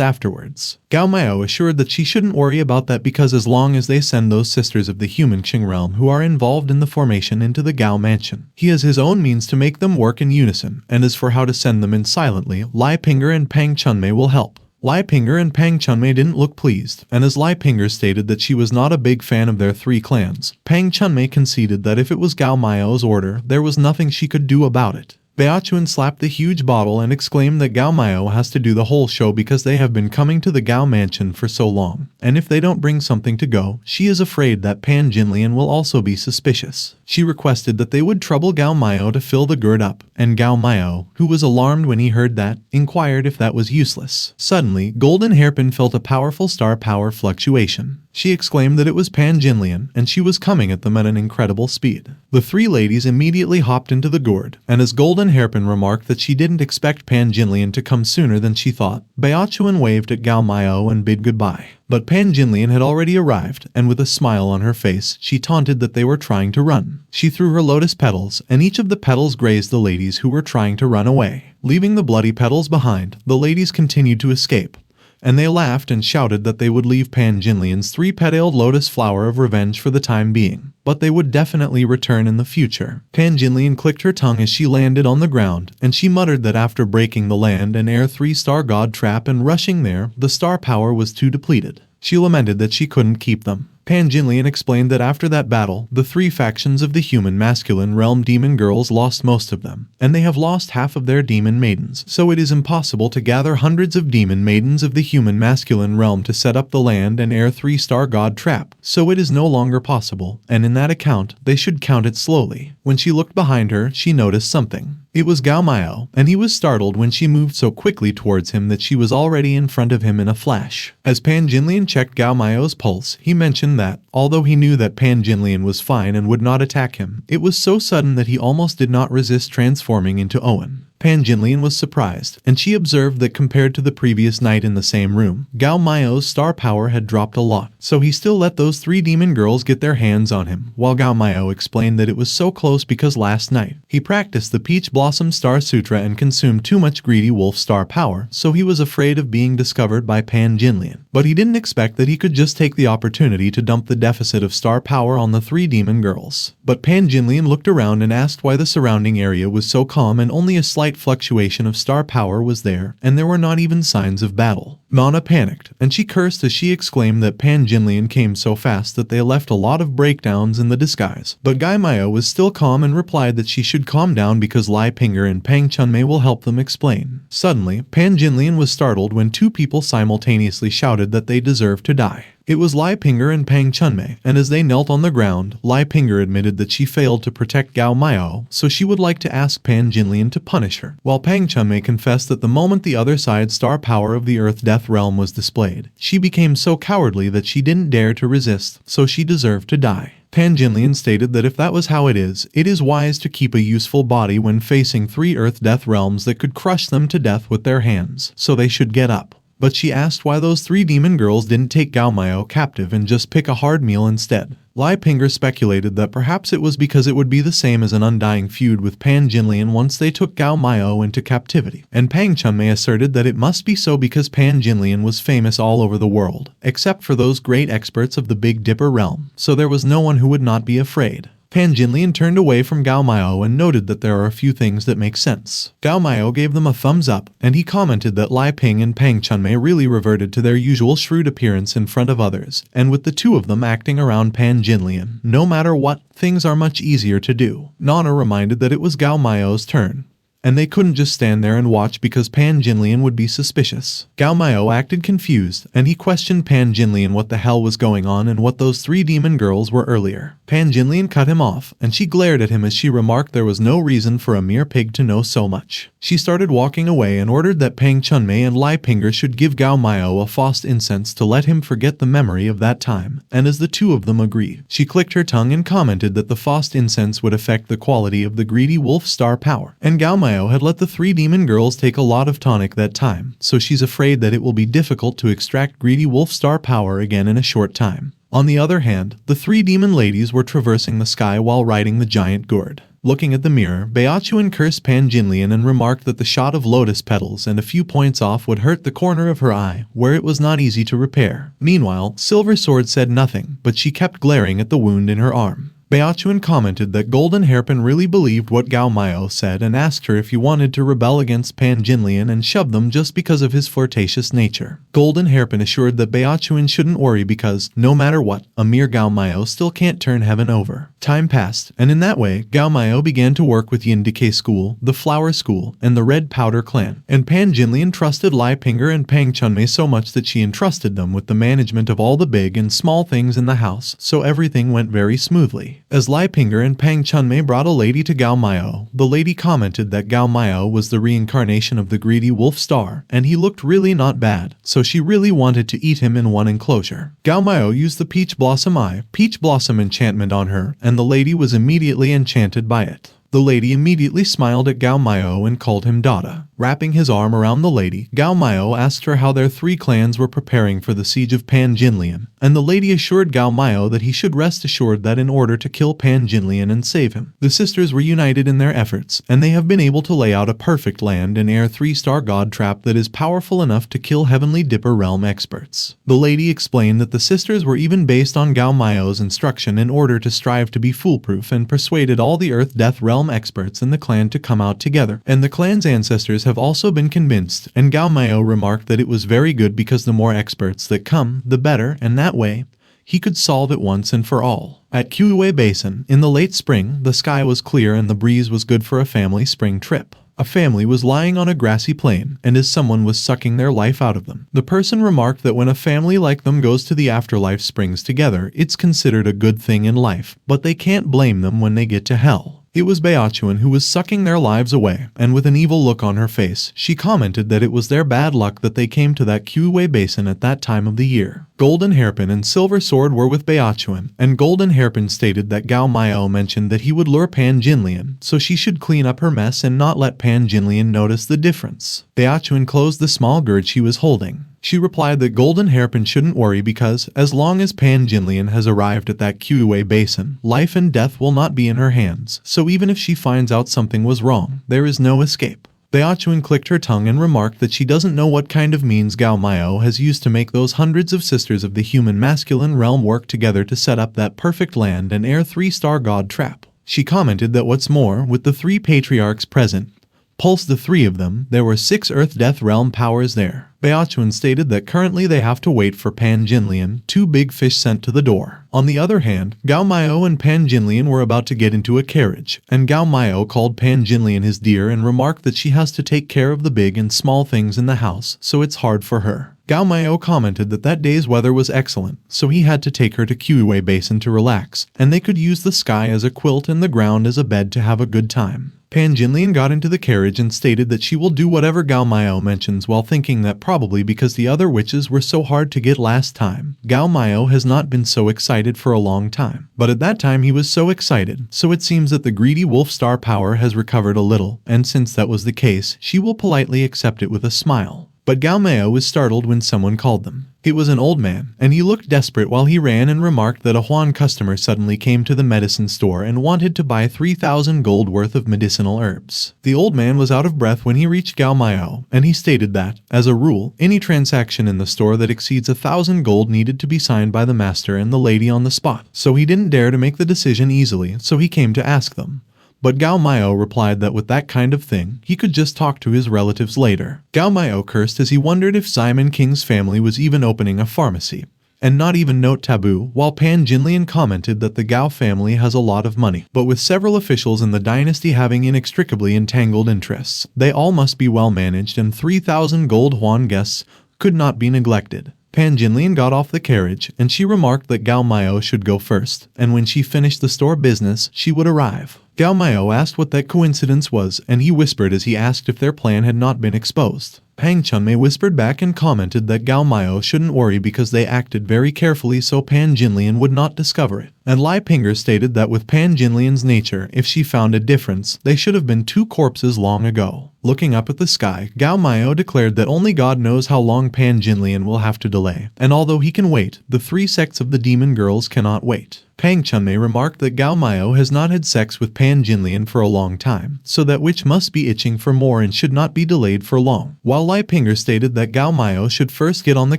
afterwards. Gao Miao assured that she shouldn't worry about that because as long as they send those sisters of the human Qing realm who are involved in the formation into the Gao mansion, he has his own means to make them work in unison, and as for how to send them in silently, Lai Pinger and Pang Chunmei will help. Lai Pinger and Pang Chunmei didn't look pleased, and as Lai Pinger stated that she was not a big fan of their three clans, Pang Chunmei conceded that if it was Gao Miao's order, there was nothing she could do about it. Beachuan slapped the huge bottle and exclaimed that Gao Miao has to do the whole show because they have been coming to the Gao mansion for so long, and if they don't bring something to go, she is afraid that Pan Jinlian will also be suspicious. She requested that they would trouble Gao Miao to fill the gourd up, and Gao Miao, who was alarmed when he heard that, inquired if that was useless. Suddenly, Golden Hairpin felt a powerful star power fluctuation. She exclaimed that it was Pan Jinlian, and she was coming at them at an incredible speed. The three ladies immediately hopped into the gourd, and as Golden Hairpin remarked that she didn't expect Pan Jinlian to come sooner than she thought, Beachuan waved at Gao Miao and bid goodbye. But Pan Jinlian had already arrived, and with a smile on her face, she taunted that they were trying to run. She threw her lotus petals, and each of the petals grazed the ladies who were trying to run away. Leaving the bloody petals behind, the ladies continued to escape. and they laughed and shouted that they would leave Pan Jinlian's 3-petaled lotus flower of revenge for the time being, but they would definitely return in the future. Pan Jinlian clicked her tongue as she landed on the ground, and she muttered that after breaking the land and air 3-star god trap and rushing there, the star power was too depleted. She lamented that she couldn't keep them. Pan Jinlian explained that after that battle, the 3 factions of the human masculine realm demon girls lost most of them, and they have lost half of their demon maidens, so it is impossible to gather hundreds of demon maidens of the human masculine realm to set up the land and air 3-star god trap, so it is no longer possible, and in that account, they should count it slowly. When she looked behind her, she noticed something. It was Gao Miao, and he was startled when she moved so quickly towards him that she was already in front of him in a flash. As Pan Jinlian checked Gao Miao's pulse, he mentioned that, although he knew that Pan Jinlian was fine and would not attack him, it was so sudden that he almost did not resist transforming into Owen. Pan Jinlian was surprised, and she observed that compared to the previous night in the same room, Gao Miao's star power had dropped a lot, so he still let those 3 demon girls get their hands on him, while Gao Miao explained that it was so close because last night, he practiced the Peach Blossom Star Sutra and consumed too much greedy wolf star power, so he was afraid of being discovered by Pan Jinlian. But he didn't expect that he could just take the opportunity to dump the deficit of star power on the 3 demon girls. But Pan Jinlian looked around and asked why the surrounding area was so calm and only a slight fluctuation of star power was there, and there were not even signs of battle. Mana panicked, and she cursed as she exclaimed that Pan Jinlian came so fast that they left a lot of breakdowns in the disguise. But Gao Miao was still calm and replied that she should calm down because Lai Pinger and Pang Chunmei will help them explain. Suddenly, Pan Jinlian was startled when 2 people simultaneously shouted that they deserved to die. It was Lai Pinger and Pang Chunmei, and as they knelt on the ground, Lai Pinger admitted that she failed to protect Gao Miao, so she would like to ask Pan Jinlian to punish her, while Pang Chunmei confessed that the moment the other side's star power of the Earth-Death realm was displayed, she became so cowardly that she didn't dare to resist, so she deserved to die. Pan Jinlian stated that if that was how it is wise to keep a useful body when facing 3 Earth-Death realms that could crush them to death with their hands, so they should get up. But she asked why those 3 demon girls didn't take Gao Miao captive and just pick a hard meal instead. Lai Pinger speculated that perhaps it was because it would be the same as an undying feud with Pan Jinlian once they took Gao Miao into captivity, and Pang Chunmei asserted that it must be so because Pan Jinlian was famous all over the world, except for those great experts of the Big Dipper realm, so there was no one who would not be afraid. Pan Jinlian turned away from Gao Miao and noted that there are a few things that make sense. Gao Miao gave them a thumbs up, and he commented that Lai Ping and Pang Chunmei really reverted to their usual shrewd appearance in front of others, and with the 2 of them acting around Pan Jinlian, no matter what, things are much easier to do. Nana reminded that it was Gao Miao's turn, and they couldn't just stand there and watch because Pan Jinlian would be suspicious. Gao Miao acted confused, and he questioned Pan Jinlian what the hell was going on and what those 3 demon girls were earlier. Pan Jinlian cut him off, and she glared at him as she remarked there was no reason for a mere pig to know so much. She started walking away and ordered that Pang Chunmei and Lai Pinger should give Gao Miao a Faust incense to let him forget the memory of that time, and as the 2 of them agreed, she clicked her tongue and commented that the Faust incense would affect the quality of the greedy wolf star power, and Gao Miao had let the 3 demon girls take a lot of tonic that time, so she's afraid that it will be difficult to extract greedy wolf star power again in a short time. On the other hand, the 3 demon ladies were traversing the sky while riding the giant gourd. Looking at the mirror, Beachuan cursed Pan Jinlian and remarked that the shot of lotus petals and a few points off would hurt the corner of her eye, where it was not easy to repair. Meanwhile, Silver Sword said nothing, but she kept glaring at the wound in her arm. Beachuan commented that Golden Hairpin really believed what Gao Miao said and asked her if he wanted to rebel against Pan Jinlian and shove them just because of his flirtatious nature. Golden Hairpin assured that Beachuan shouldn't worry because, no matter what, a mere Gao Miao still can't turn heaven over. Time passed, and in that way, Gao Miao began to work with Yin Decay School, the Flower School, and the Red Powder Clan. And Pan Jinlian trusted Lai Pinger and Pang Chunmei so much that she entrusted them with the management of all the big and small things in the house, so everything went very smoothly. As Lai Pinger and Pang Chunmei brought a lady to Gao Miao, the lady commented that Gao Miao was the reincarnation of the greedy wolf star, and he looked really not bad, so she really wanted to eat him in one enclosure. Gao Miao used the Peach Blossom enchantment on her, and the lady was immediately enchanted by it. The lady immediately smiled at Gao Miao and called him Dada. Wrapping his arm around the lady, Gao Miao asked her how their 3 clans were preparing for the siege of Pan Jinlian, and the lady assured Gao Miao that he should rest assured that in order to kill Pan Jinlian and save him, the sisters were united in their efforts, and they have been able to lay out a perfect land and air 3-star god trap that is powerful enough to kill Heavenly Dipper realm experts. The lady explained that the sisters were even based on Gao Miao's instruction in order to strive to be foolproof, and persuaded all the Earth Death realm experts in the clan to come out together, and the clan's ancestors have also been convinced, and Gao Miao remarked that it was very good because the more experts that come, the better, and that way, he could solve it once and for all. At Qiwei Basin, in the late spring, the sky was clear and the breeze was good for a family spring trip. A family was lying on a grassy plain, and as someone was sucking their life out of them. The person remarked that when a family like them goes to the afterlife springs together, it's considered a good thing in life, but they can't blame them when they get to hell. It was Baochuan who was sucking their lives away, and with an evil look on her face, she commented that it was their bad luck that they came to that Qiwei Basin at that time of the year. Golden Hairpin and Silver Sword were with Baochuan, and Golden Hairpin stated that Gao Miao mentioned that he would lure Pan Jinlian, so she should clean up her mess and not let Pan Jinlian notice the difference. Baochuan closed the small gourd she was holding. She replied that Golden Hairpin shouldn't worry because, as long as Pan Jinlian has arrived at that Qiwei Basin, life and death will not be in her hands, so even if she finds out something was wrong, there is no escape. Baochuan clicked her tongue and remarked that she doesn't know what kind of means Gao Miao has used to make those hundreds of sisters of the human masculine realm work together to set up that perfect land and air 3-star god trap. She commented that what's more, with the 3 patriarchs present, plus the 3 of them, there were 6 Earth Death realm powers there. Baochuan stated that currently they have to wait for Pan Jinlian, 2 big fish sent to the door. On the other hand, Gao Miao and Pan Jinlian were about to get into a carriage, and Gao Miao called Pan Jinlian his dear and remarked that she has to take care of the big and small things in the house, so it's hard for her. Gao Miao commented that that day's weather was excellent, so he had to take her to Qiwei Basin to relax, and they could use the sky as a quilt and the ground as a bed to have a good time. Pan Jinlian got into the carriage and stated that she will do whatever Gao Miao mentions, while thinking that probably because the other witches were so hard to get last time, Gao Miao has not been so excited for a long time. But at that time he was so excited, so it seems that the greedy wolf star power has recovered a little, and since that was the case, she will politely accept it with a smile. But Gao Miao was startled when someone called them. It was an old man, and he looked desperate while he ran and remarked that a Huan customer suddenly came to the medicine store and wanted to buy 3,000 gold worth of medicinal herbs. The old man was out of breath when he reached Gao Miao, and he stated that, as a rule, any transaction in the store that exceeds 1,000 gold needed to be signed by the master and the lady on the spot. So he didn't dare to make the decision easily, so he came to ask them. But Gao Miao replied that with that kind of thing, he could just talk to his relatives later. Gao Miao cursed as he wondered if Simon King's family was even opening a pharmacy, and not even note taboo, while Pan Jinlian commented that the Gao family has a lot of money, but with several officials in the dynasty having inextricably entangled interests, they all must be well managed, and 3,000 gold Huan guests could not be neglected. Pan Jinlian got off the carriage, and she remarked that Gao Miao should go first, and when she finished the store business, she would arrive. Gao Miao asked what that coincidence was, and he whispered as he asked if their plan had not been exposed. Pang Chunmei whispered back and commented that Gao Miao shouldn't worry because they acted very carefully so Pan Jinlian would not discover it. And Lai Pinger stated that with Pan Jinlian's nature, if she found a difference, they should have been 2 corpses long ago. Looking up at the sky, Gao Miao declared that only God knows how long Pan Jinlian will have to delay, and although he can wait, the 3 sects of the demon girls cannot wait. Pang Chunmei remarked that Gao Miao has not had sex with Pan Jinlian for a long time, so that witch must be itching for more and should not be delayed for long. While Lai Pinger stated that Gao Miao should first get on the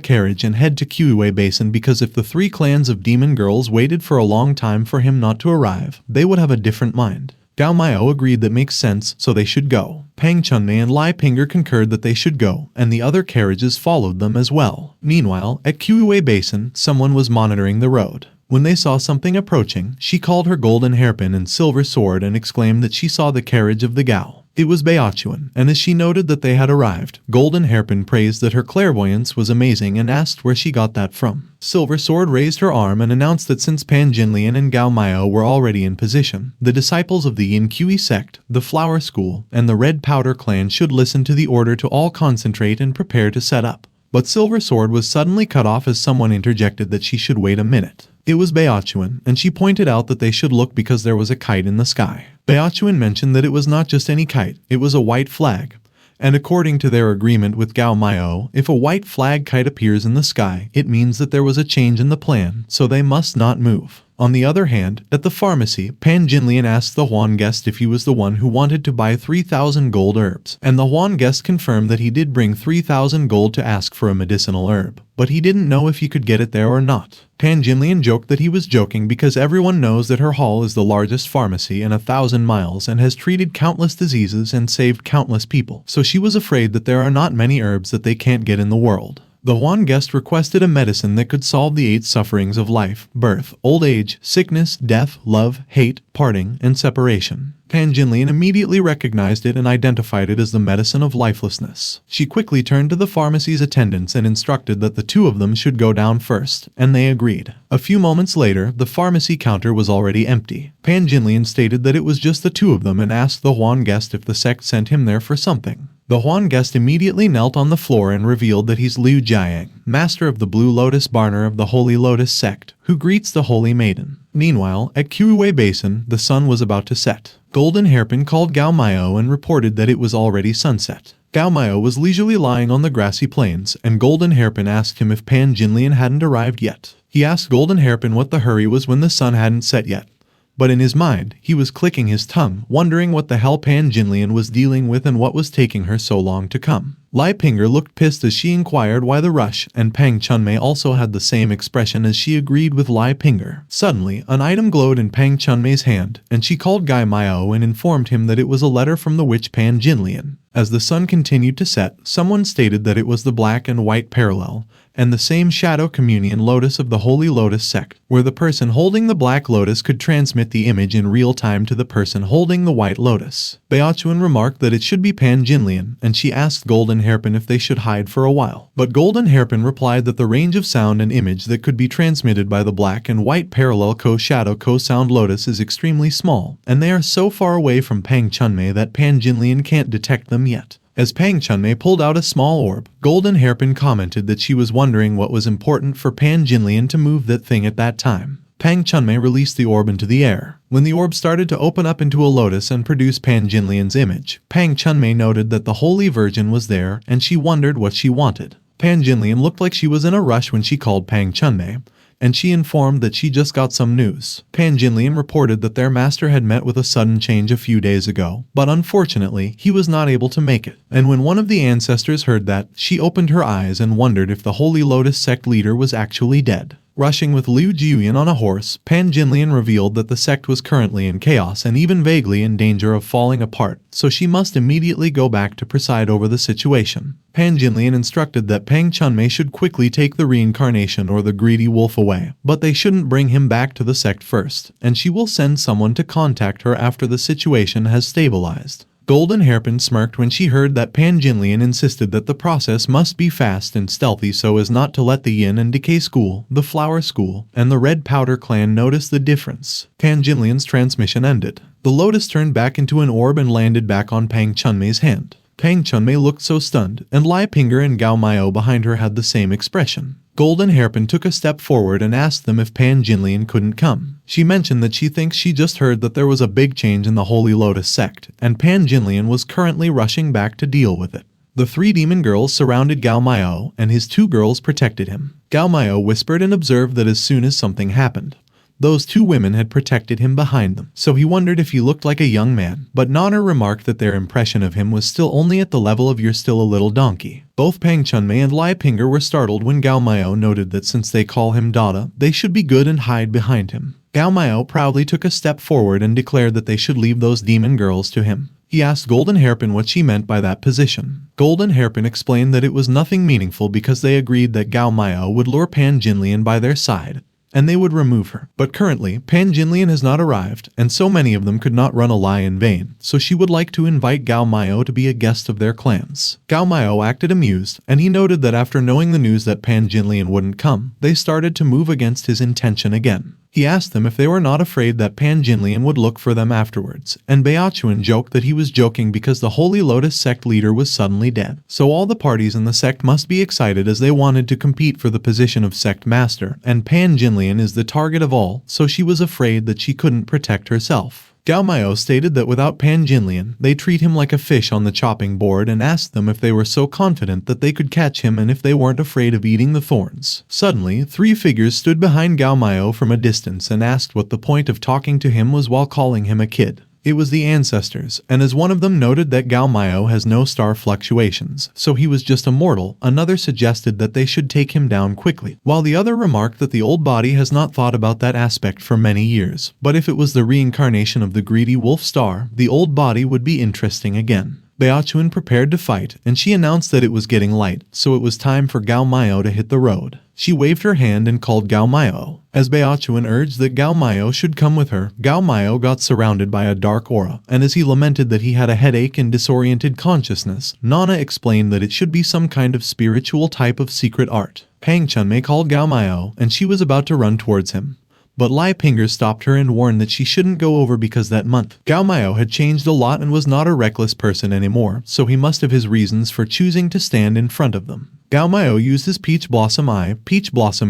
carriage and head to Qiwei Basin because if the 3 clans of demon girls waited for a long time for him not to arrive, they would have a different mind. Gao Miao agreed that makes sense, so they should go. Pang Chunmei and Lai Pinger concurred that they should go, and the other carriages followed them as well. Meanwhile, at Qiwei Basin, someone was monitoring the road. When they saw something approaching, she called her golden hairpin and silver sword and exclaimed that she saw the carriage of the Gao. It was Baochuan, and as she noted that they had arrived, Golden Hairpin praised that her clairvoyance was amazing and asked where she got that from. Silver Sword raised her arm and announced that since Pan Jinlian and Gao Miao were already in position, the disciples of the Yin Kui sect, the Flower School, and the Red Powder clan should listen to the order to all concentrate and prepare to set up. But Silver Sword was suddenly cut off as someone interjected that she should wait a minute. It was Baochuan, and she pointed out that they should look because there was a kite in the sky. Baochuan mentioned that it was not just any kite, it was a white flag. And according to their agreement with Gao Miao, if a white flag kite appears in the sky, it means that there was a change in the plan, so they must not move. On the other hand, at the pharmacy, Pan Jinlian asked the Huan guest if he was the one who wanted to buy 3,000 gold herbs, and the Huan guest confirmed that he did bring 3,000 gold to ask for a medicinal herb, but he didn't know if he could get it there or not. Pan Jinlian joked that he was joking because everyone knows that her hall is the largest pharmacy in 1,000 miles and has treated countless diseases and saved countless people, so she was afraid that there are not many herbs that they can't get in the world. The Huan guest requested a medicine that could solve the 8 sufferings of life: birth, old age, sickness, death, love, hate, parting, and separation. Pan Jinlian immediately recognized it and identified it as the medicine of lifelessness. She quickly turned to the pharmacy's attendants and instructed that the 2 of them should go down first, and they agreed. A few moments later, the pharmacy counter was already empty. Pan Jinlian stated that it was just the 2 of them and asked the Huan guest if the sect sent him there for something. The Huan guest immediately knelt on the floor and revealed that he's Liu Jiang, master of the Blue Lotus Barner of the Holy Lotus sect, who greets the Holy Maiden. Meanwhile, at Kuwei Basin, the sun was about to set. Golden Hairpin called Gao Miao and reported that it was already sunset. Gao Miao was leisurely lying on the grassy plains, and Golden Hairpin asked him if Pan Jinlian hadn't arrived yet. He asked Golden Hairpin what the hurry was when the sun hadn't set yet. But in his mind, he was clicking his tongue, wondering what the hell Pan Jinlian was dealing with and what was taking her so long to come. Lai Pinger looked pissed as she inquired why the rush, and Pang Chunmei also had the same expression as she agreed with Lai Pinger. Suddenly, an item glowed in Pang Chunmei's hand, and she called Gao Miao and informed him that it was a letter from the witch Pan Jinlian. As the sun continued to set, someone stated that it was the black and white parallel, and the same shadow communion lotus of the Holy Lotus sect, where the person holding the black lotus could transmit the image in real time to the person holding the white lotus. Baochuan remarked that it should be Pan Jinlian, and she asked Golden Hairpin if they should hide for a while. But Golden Hairpin replied that the range of sound and image that could be transmitted by the black and white parallel co-shadow co-sound lotus is extremely small, and they are so far away from Pang Chunmei that Pan Jinlian can't detect them yet. As Pang Chunmei pulled out a small orb, Golden Hairpin commented that she was wondering what was important for Pan Jinlian to move that thing at that time. Pang Chunmei released the orb into the air. When the orb started to open up into a lotus and produce Pan Jinlian's image, Pang Chunmei noted that the Holy Virgin was there and she wondered what she wanted. Pan Jinlian looked like she was in a rush when she called Pang Chunmei, and she informed that she just got some news. Pan Jinlian reported that their master had met with a sudden change a few days ago, but unfortunately, he was not able to make it. And when one of the ancestors heard that, she opened her eyes and wondered if the Holy Lotus sect leader was actually dead. Rushing with Liu Jiuyan on a horse, Pan Jinlian revealed that the sect was currently in chaos and even vaguely in danger of falling apart, so she must immediately go back to preside over the situation. Pan Jinlian instructed that Pang Chunmei should quickly take the reincarnation or the greedy wolf away, but they shouldn't bring him back to the sect first, and she will send someone to contact her after the situation has stabilized. Golden Hairpin smirked when she heard that Pan Jinlian insisted that the process must be fast and stealthy so as not to let the Yin and Decay School, the Flower School, and the Red Powder Clan notice the difference. Pan Jinlian's transmission ended. The lotus turned back into an orb and landed back on Pang Chunmei's hand. Pang Chunmei looked so stunned, and Lai Pinger and Gao Miao behind her had the same expression. Golden Hairpin took a step forward and asked them if Pan Jinlian couldn't come. She mentioned that she thinks she just heard that there was a big change in the Holy Lotus sect, and Pan Jinlian was currently rushing back to deal with it. The 3 demon girls surrounded Gao Miao, and his 2 girls protected him. Gao Miao whispered and observed that as soon as something happened, those 2 women had protected him behind them, so he wondered if he looked like a young man. But Nonner remarked that their impression of him was still only at the level of "you're still a little donkey." Both Pang Chunmei and Lai Pinger were startled when Gao Miao noted that since they call him Dada, they should be good and hide behind him. Gao Miao proudly took a step forward and declared that they should leave those demon girls to him. He asked Golden Hairpin what she meant by that position. Golden Hairpin explained that it was nothing meaningful because they agreed that Gao Miao would lure Pan Jinlian by their side, and they would remove her. But currently, Pan Jinlian has not arrived, and so many of them could not run a lie in vain, so she would like to invite Gao Miao to be a guest of their clans. Gao Miao acted amused, and he noted that after knowing the news that Pan Jinlian wouldn't come, they started to move against his intention again. He asked them if they were not afraid that Pan Jinlian would look for them afterwards, and Baochuan joked that he was joking because the Holy Lotus sect leader was suddenly dead. So all the parties in the sect must be excited as they wanted to compete for the position of sect master, and Pan Jinlian is the target of all, so she was afraid that she couldn't protect herself. Gao Miao stated that without Pan Jinlian, they treat him like a fish on the chopping board and asked them if they were so confident that they could catch him and if they weren't afraid of eating the thorns. Suddenly, 3 figures stood behind Gao Miao from a distance and asked what the point of talking to him was while calling him a kid. It was the ancestors, and as one of them noted that Gao Miao has no star fluctuations, so he was just a mortal, another suggested that they should take him down quickly, while the other remarked that the old body has not thought about that aspect for many years, but if it was the reincarnation of the greedy wolf star, the old body would be interesting again. Baochuan prepared to fight, and she announced that it was getting light, so it was time for Gao Miao to hit the road. She waved her hand and called Gao Miao. As Baochuan urged that Gao Miao should come with her, Gao Miao got surrounded by a dark aura, and as he lamented that he had a headache and disoriented consciousness, Nana explained that it should be some kind of spiritual type of secret art. Pang Chunmei called Gao Miao, and she was about to run towards him. But Lai Pinger stopped her and warned that she shouldn't go over because that month, Gao Miao had changed a lot and was not a reckless person anymore, so he must have his reasons for choosing to stand in front of them. Gao Miao used his Peach Blossom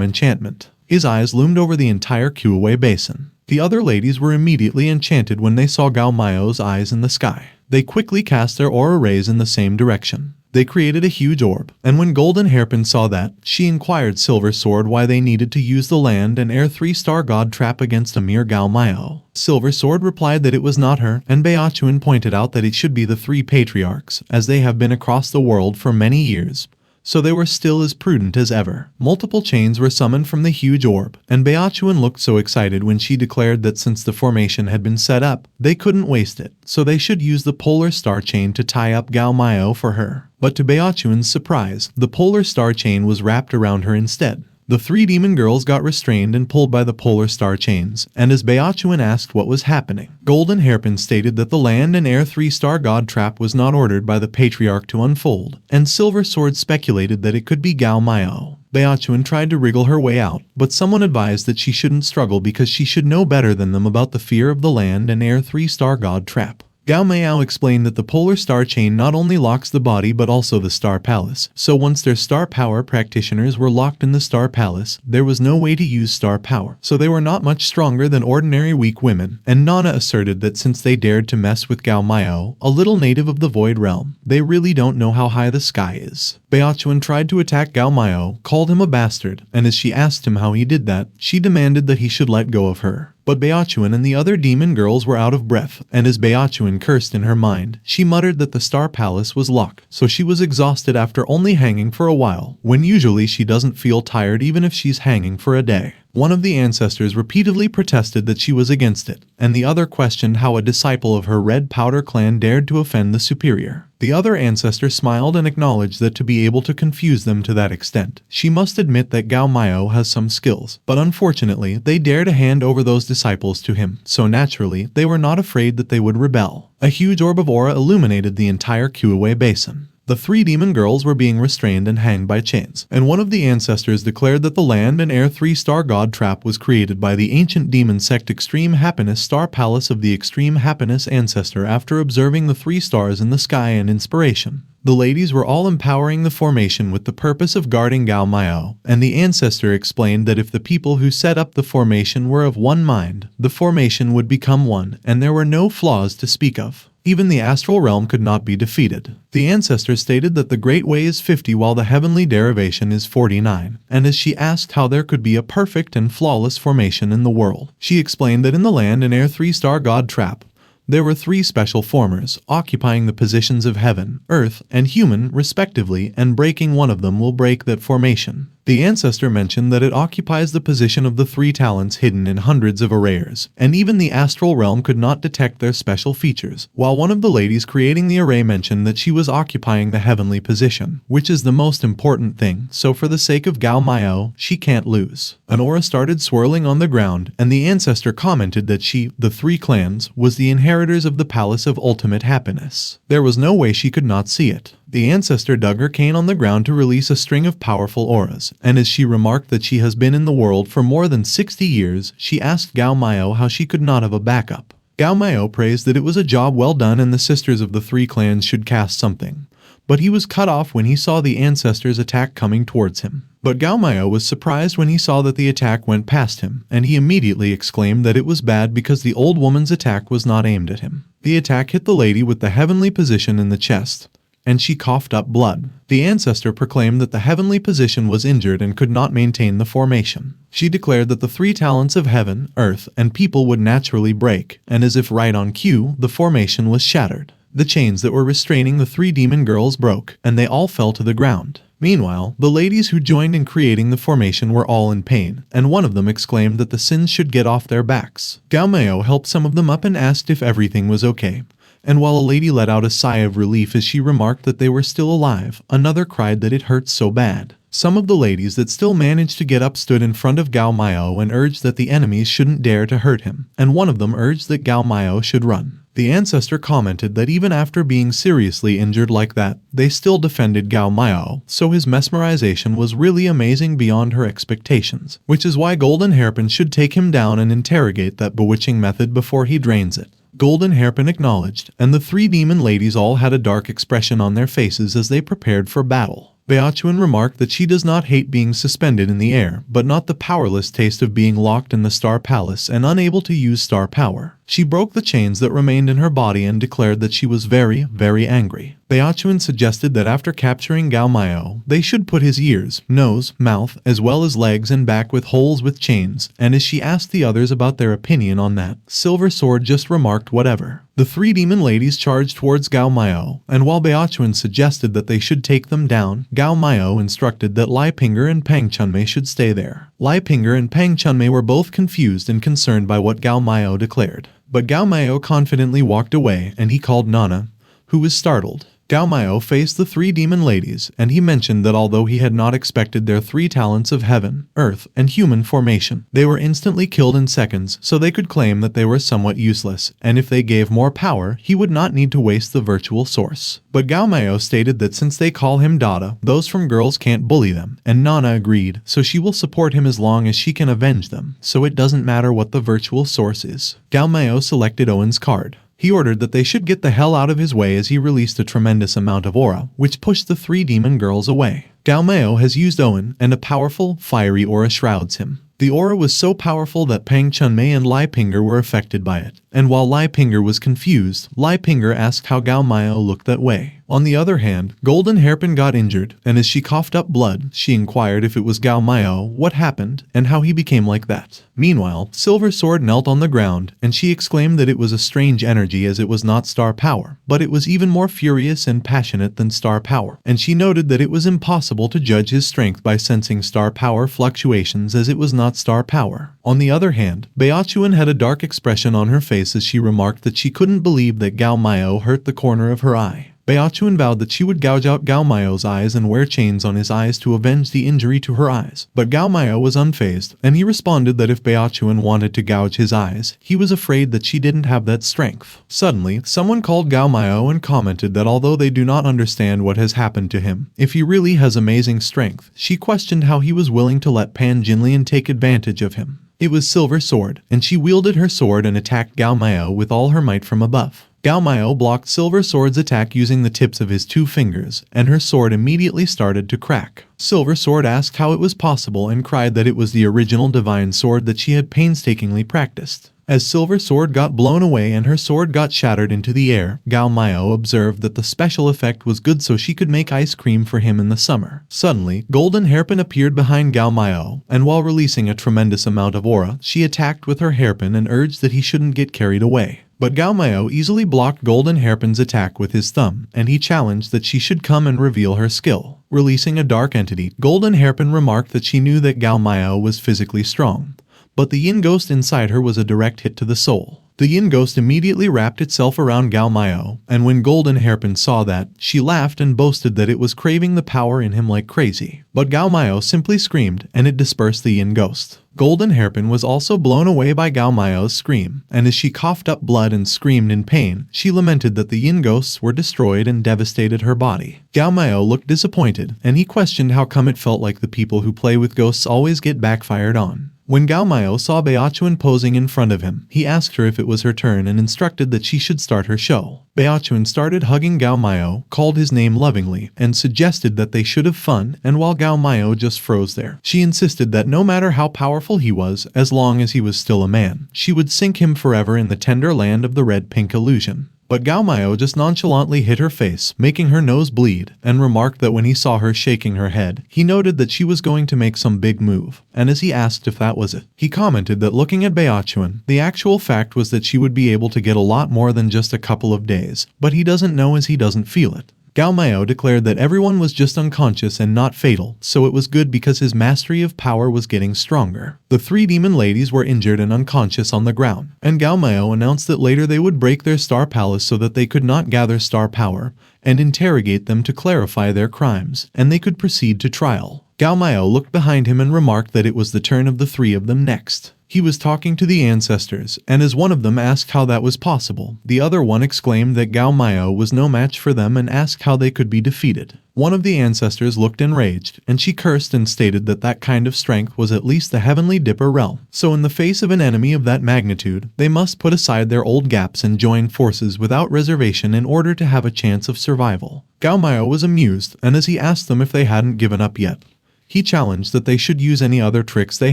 enchantment. His eyes loomed over the entire Kuwei basin. The other ladies were immediately enchanted when they saw Gao Miao's eyes in the sky. They quickly cast their aura rays in the same direction. They created a huge orb, and when Golden Hairpin saw that, she inquired Silver Sword why they needed to use the land and air 3-star god trap against a mere Gao Miao. Silver Sword replied that it was not her, and Baochuan pointed out that it should be the 3 patriarchs, as they have been across the world for many years. So they were still as prudent as ever. Multiple chains were summoned from the huge orb, and Baochuan looked so excited when she declared that since the formation had been set up, they couldn't waste it, so they should use the polar star chain to tie up Gao Miao for her. But to Baochuan's surprise, the polar star chain was wrapped around her instead. The 3 demon girls got restrained and pulled by the polar star chains, and as Baochuan asked what was happening, Golden Hairpin stated that the land and air 3-star god trap was not ordered by the patriarch to unfold, and Silver Sword speculated that it could be Gao Miao. Baochuan tried to wriggle her way out, but someone advised that she shouldn't struggle because she should know better than them about the fear of the land and air 3-star god trap. Gao Miao explained that the polar star chain not only locks the body but also the star palace, so once their star power practitioners were locked in the star palace, there was no way to use star power, so they were not much stronger than ordinary weak women, and Nana asserted that since they dared to mess with Gao Miao, a little native of the Void Realm, they really don't know how high the sky is. Baochuan tried to attack Gao Miao, called him a bastard, and as she asked him how he did that, she demanded that he should let go of her. But Baochuan and the other demon girls were out of breath, and as Baochuan cursed in her mind, she muttered that the Star Palace was locked, so she was exhausted after only hanging for a while, when usually she doesn't feel tired even if she's hanging for a day. One of the ancestors repeatedly protested that she was against it, and the other questioned how a disciple of her Red Powder clan dared to offend the superior. The other ancestor smiled and acknowledged that to be able to confuse them to that extent, she must admit that Gao Miao has some skills, but unfortunately, they dare to hand over those disciples to him, so naturally, they were not afraid that they would rebel. A huge orb of aura illuminated the entire Kuwei basin. The 3 demon girls were being restrained and hanged by chains, and one of the ancestors declared that the land and air 3-star god trap was created by the ancient demon sect Extreme Happiness Star Palace of the Extreme Happiness ancestor after observing the 3 stars in the sky and inspiration. The ladies were all empowering the formation with the purpose of guarding Gao Miao, and the ancestor explained that if the people who set up the formation were of one mind, the formation would become one, and there were no flaws to speak of. Even the astral realm could not be defeated. The ancestor stated that the Great Way is 50 while the heavenly derivation is 49, and as she asked how there could be a perfect and flawless formation in the world, she explained that in the land and air 3-star god trap, there were 3 special formers, occupying the positions of heaven, earth, and human, respectively, and breaking one of them will break that formation. The ancestor mentioned that it occupies the position of the 3 talents hidden in hundreds of arrays, and even the astral realm could not detect their special features, while one of the ladies creating the array mentioned that she was occupying the heavenly position, which is the most important thing, so for the sake of Gao Miao, she can't lose. An aura started swirling on the ground, and the ancestor commented that she, the three clans, was the inheritors of the Palace of Ultimate Happiness. There was no way she could not see it. The ancestor dug her cane on the ground to release a string of powerful auras, and as she remarked that she has been in the world for more than 60 years, she asked Gao Miao how she could not have a backup. Gao Miao praised that it was a job well done and the sisters of the three clans should cast something. But he was cut off when he saw the ancestor's attack coming towards him. But Gao Miao was surprised when he saw that the attack went past him, and he immediately exclaimed that it was bad because the old woman's attack was not aimed at him. The attack hit the lady with the heavenly position in the chest, and she coughed up blood. The ancestor proclaimed that the heavenly position was injured and could not maintain the formation. She declared that the three talents of heaven, earth, and people would naturally break, and as if right on cue, the formation was shattered. The chains that were restraining the three demon girls broke, and they all fell to the ground. Meanwhile, the ladies who joined in creating the formation were all in pain, and one of them exclaimed that the sins should get off their backs. Gao Miao helped some of them up and asked if everything was okay. And while a lady let out a sigh of relief as she remarked that they were still alive, another cried that it hurts so bad. Some of the ladies that still managed to get up stood in front of Gao Miao and urged that the enemies shouldn't dare to hurt him, and one of them urged that Gao Miao should run. The ancestor commented that even after being seriously injured like that, they still defended Gao Miao, so his mesmerization was really amazing beyond her expectations, which is why Golden Hairpin should take him down and interrogate that bewitching method before he drains it. Golden Hairpin acknowledged, and the three demon ladies all had a dark expression on their faces as they prepared for battle. Beachuan remarked that she does not hate being suspended in the air, but not the powerless taste of being locked in the Star Palace and unable to use star power. She broke the chains that remained in her body and declared that she was very, very angry. Beachuan suggested that after capturing Gao Miao, they should put his ears, nose, mouth, as well as legs and back with holes with chains, and as she asked the others about their opinion on that, Silver Sword just remarked whatever. The three demon ladies charged towards Gao Miao, and while Beachuan suggested that they should take them down, Gao Miao instructed that Lai Pinger and Pang Chunmei should stay there. Lai Pinger and Pang Chunmei were both confused and concerned by what Gao Miao declared. But Gao Miao confidently walked away, and he called Nana, who was startled. Gao Miao faced the three demon ladies, and he mentioned that although he had not expected their three talents of heaven, earth, and human formation, they were instantly killed in seconds, so they could claim that they were somewhat useless, and if they gave more power, he would not need to waste the virtual source. But Gao Miao stated that since they call him Dada, those from girls can't bully them, and Nana agreed, so she will support him as long as she can avenge them, so it doesn't matter what the virtual source is. Gao Miao selected Owen's card. He ordered that they should get the hell out of his way as he released a tremendous amount of aura, which pushed the three demon girls away. Gao Miao has used Owen, and a powerful, fiery aura shrouds him. The aura was so powerful that Pang Chunmei and Lai Pinger were affected by it, and while Lai Pinger was confused, Lai Pinger asked how Gao Miao looked that way. On the other hand, Golden Hairpin got injured, and as she coughed up blood, she inquired if it was Gao Miao, what happened, and how he became like that. Meanwhile, Silver Sword knelt on the ground, and she exclaimed that it was a strange energy as it was not star power, but it was even more furious and passionate than star power, and she noted that it was impossible to judge his strength by sensing star power fluctuations as it was not star power. On the other hand, Beachuan had a dark expression on her face as she remarked that she couldn't believe that Gao Miao hurt the corner of her eye. Beachuan vowed that she would gouge out Gao Miao's eyes and wear chains on his eyes to avenge the injury to her eyes. But Gao Miao was unfazed, and he responded that if Beachuan wanted to gouge his eyes, he was afraid that she didn't have that strength. Suddenly, someone called Gao Miao and commented that although they do not understand what has happened to him, if he really has amazing strength, she questioned how he was willing to let Pan Jinlian take advantage of him. It was Silver Sword, and she wielded her sword and attacked Gao Miao with all her might from above. Gao Miao blocked Silver Sword's attack using the tips of his 2 fingers, and her sword immediately started to crack. Silver Sword asked how it was possible and cried that it was the original divine sword that she had painstakingly practiced. As Silver Sword got blown away and her sword got shattered into the air, Gao Miao observed that the special effect was good so she could make ice cream for him in the summer. Suddenly, Golden Hairpin appeared behind Gao Miao, and while releasing a tremendous amount of aura, she attacked with her hairpin and urged that he shouldn't get carried away. But Gao Miao easily blocked Golden Hairpin's attack with his thumb, and he challenged that she should come and reveal her skill. Releasing a dark entity, Golden Hairpin remarked that she knew that Gao Miao was physically strong, but the yin ghost inside her was a direct hit to the soul. The yin ghost immediately wrapped itself around Gao Miao, and when Golden Hairpin saw that, she laughed and boasted that it was craving the power in him like crazy. But Gao Miao simply screamed, and it dispersed the yin ghost. Golden Hairpin was also blown away by Gao Miao's scream, and as she coughed up blood and screamed in pain, she lamented that the yin ghosts were destroyed and devastated her body. Gao Miao looked disappointed, and he questioned how come it felt like the people who play with ghosts always get backfired on. When Gao Miao saw Beachuan posing in front of him, he asked her if it was her turn and instructed that she should start her show. Beachuan started hugging Gao Miao, called his name lovingly, and suggested that they should have fun, and while Gao Miao just froze there, she insisted that no matter how powerful he was, as long as he was still a man, she would sink him forever in the tender land of the red-pink illusion. But Gao Miao just nonchalantly hit her face, making her nose bleed, and remarked that when he saw her shaking her head, he noted that she was going to make some big move, and as he asked if that was it, he commented that looking at Beachuan, the actual fact was that she would be able to get a lot more than just a couple of days, but he doesn't know as he doesn't feel it. Gao Miao declared that everyone was just unconscious and not fatal, so it was good because his mastery of power was getting stronger. The three demon ladies were injured and unconscious on the ground, and Gao Miao announced that later they would break their star palace so that they could not gather star power, and interrogate them to clarify their crimes, and they could proceed to trial. Gao Miao looked behind him and remarked that it was the turn of the three of them next. He was talking to the ancestors, and as one of them asked how that was possible, the other one exclaimed that Gao Miao was no match for them and asked how they could be defeated. One of the ancestors looked enraged, and she cursed and stated that that kind of strength was at least the heavenly dipper realm. So in the face of an enemy of that magnitude, they must put aside their old gaps and join forces without reservation in order to have a chance of survival. Gao Miao was amused, and as he asked them if they hadn't given up yet, he challenged that they should use any other tricks they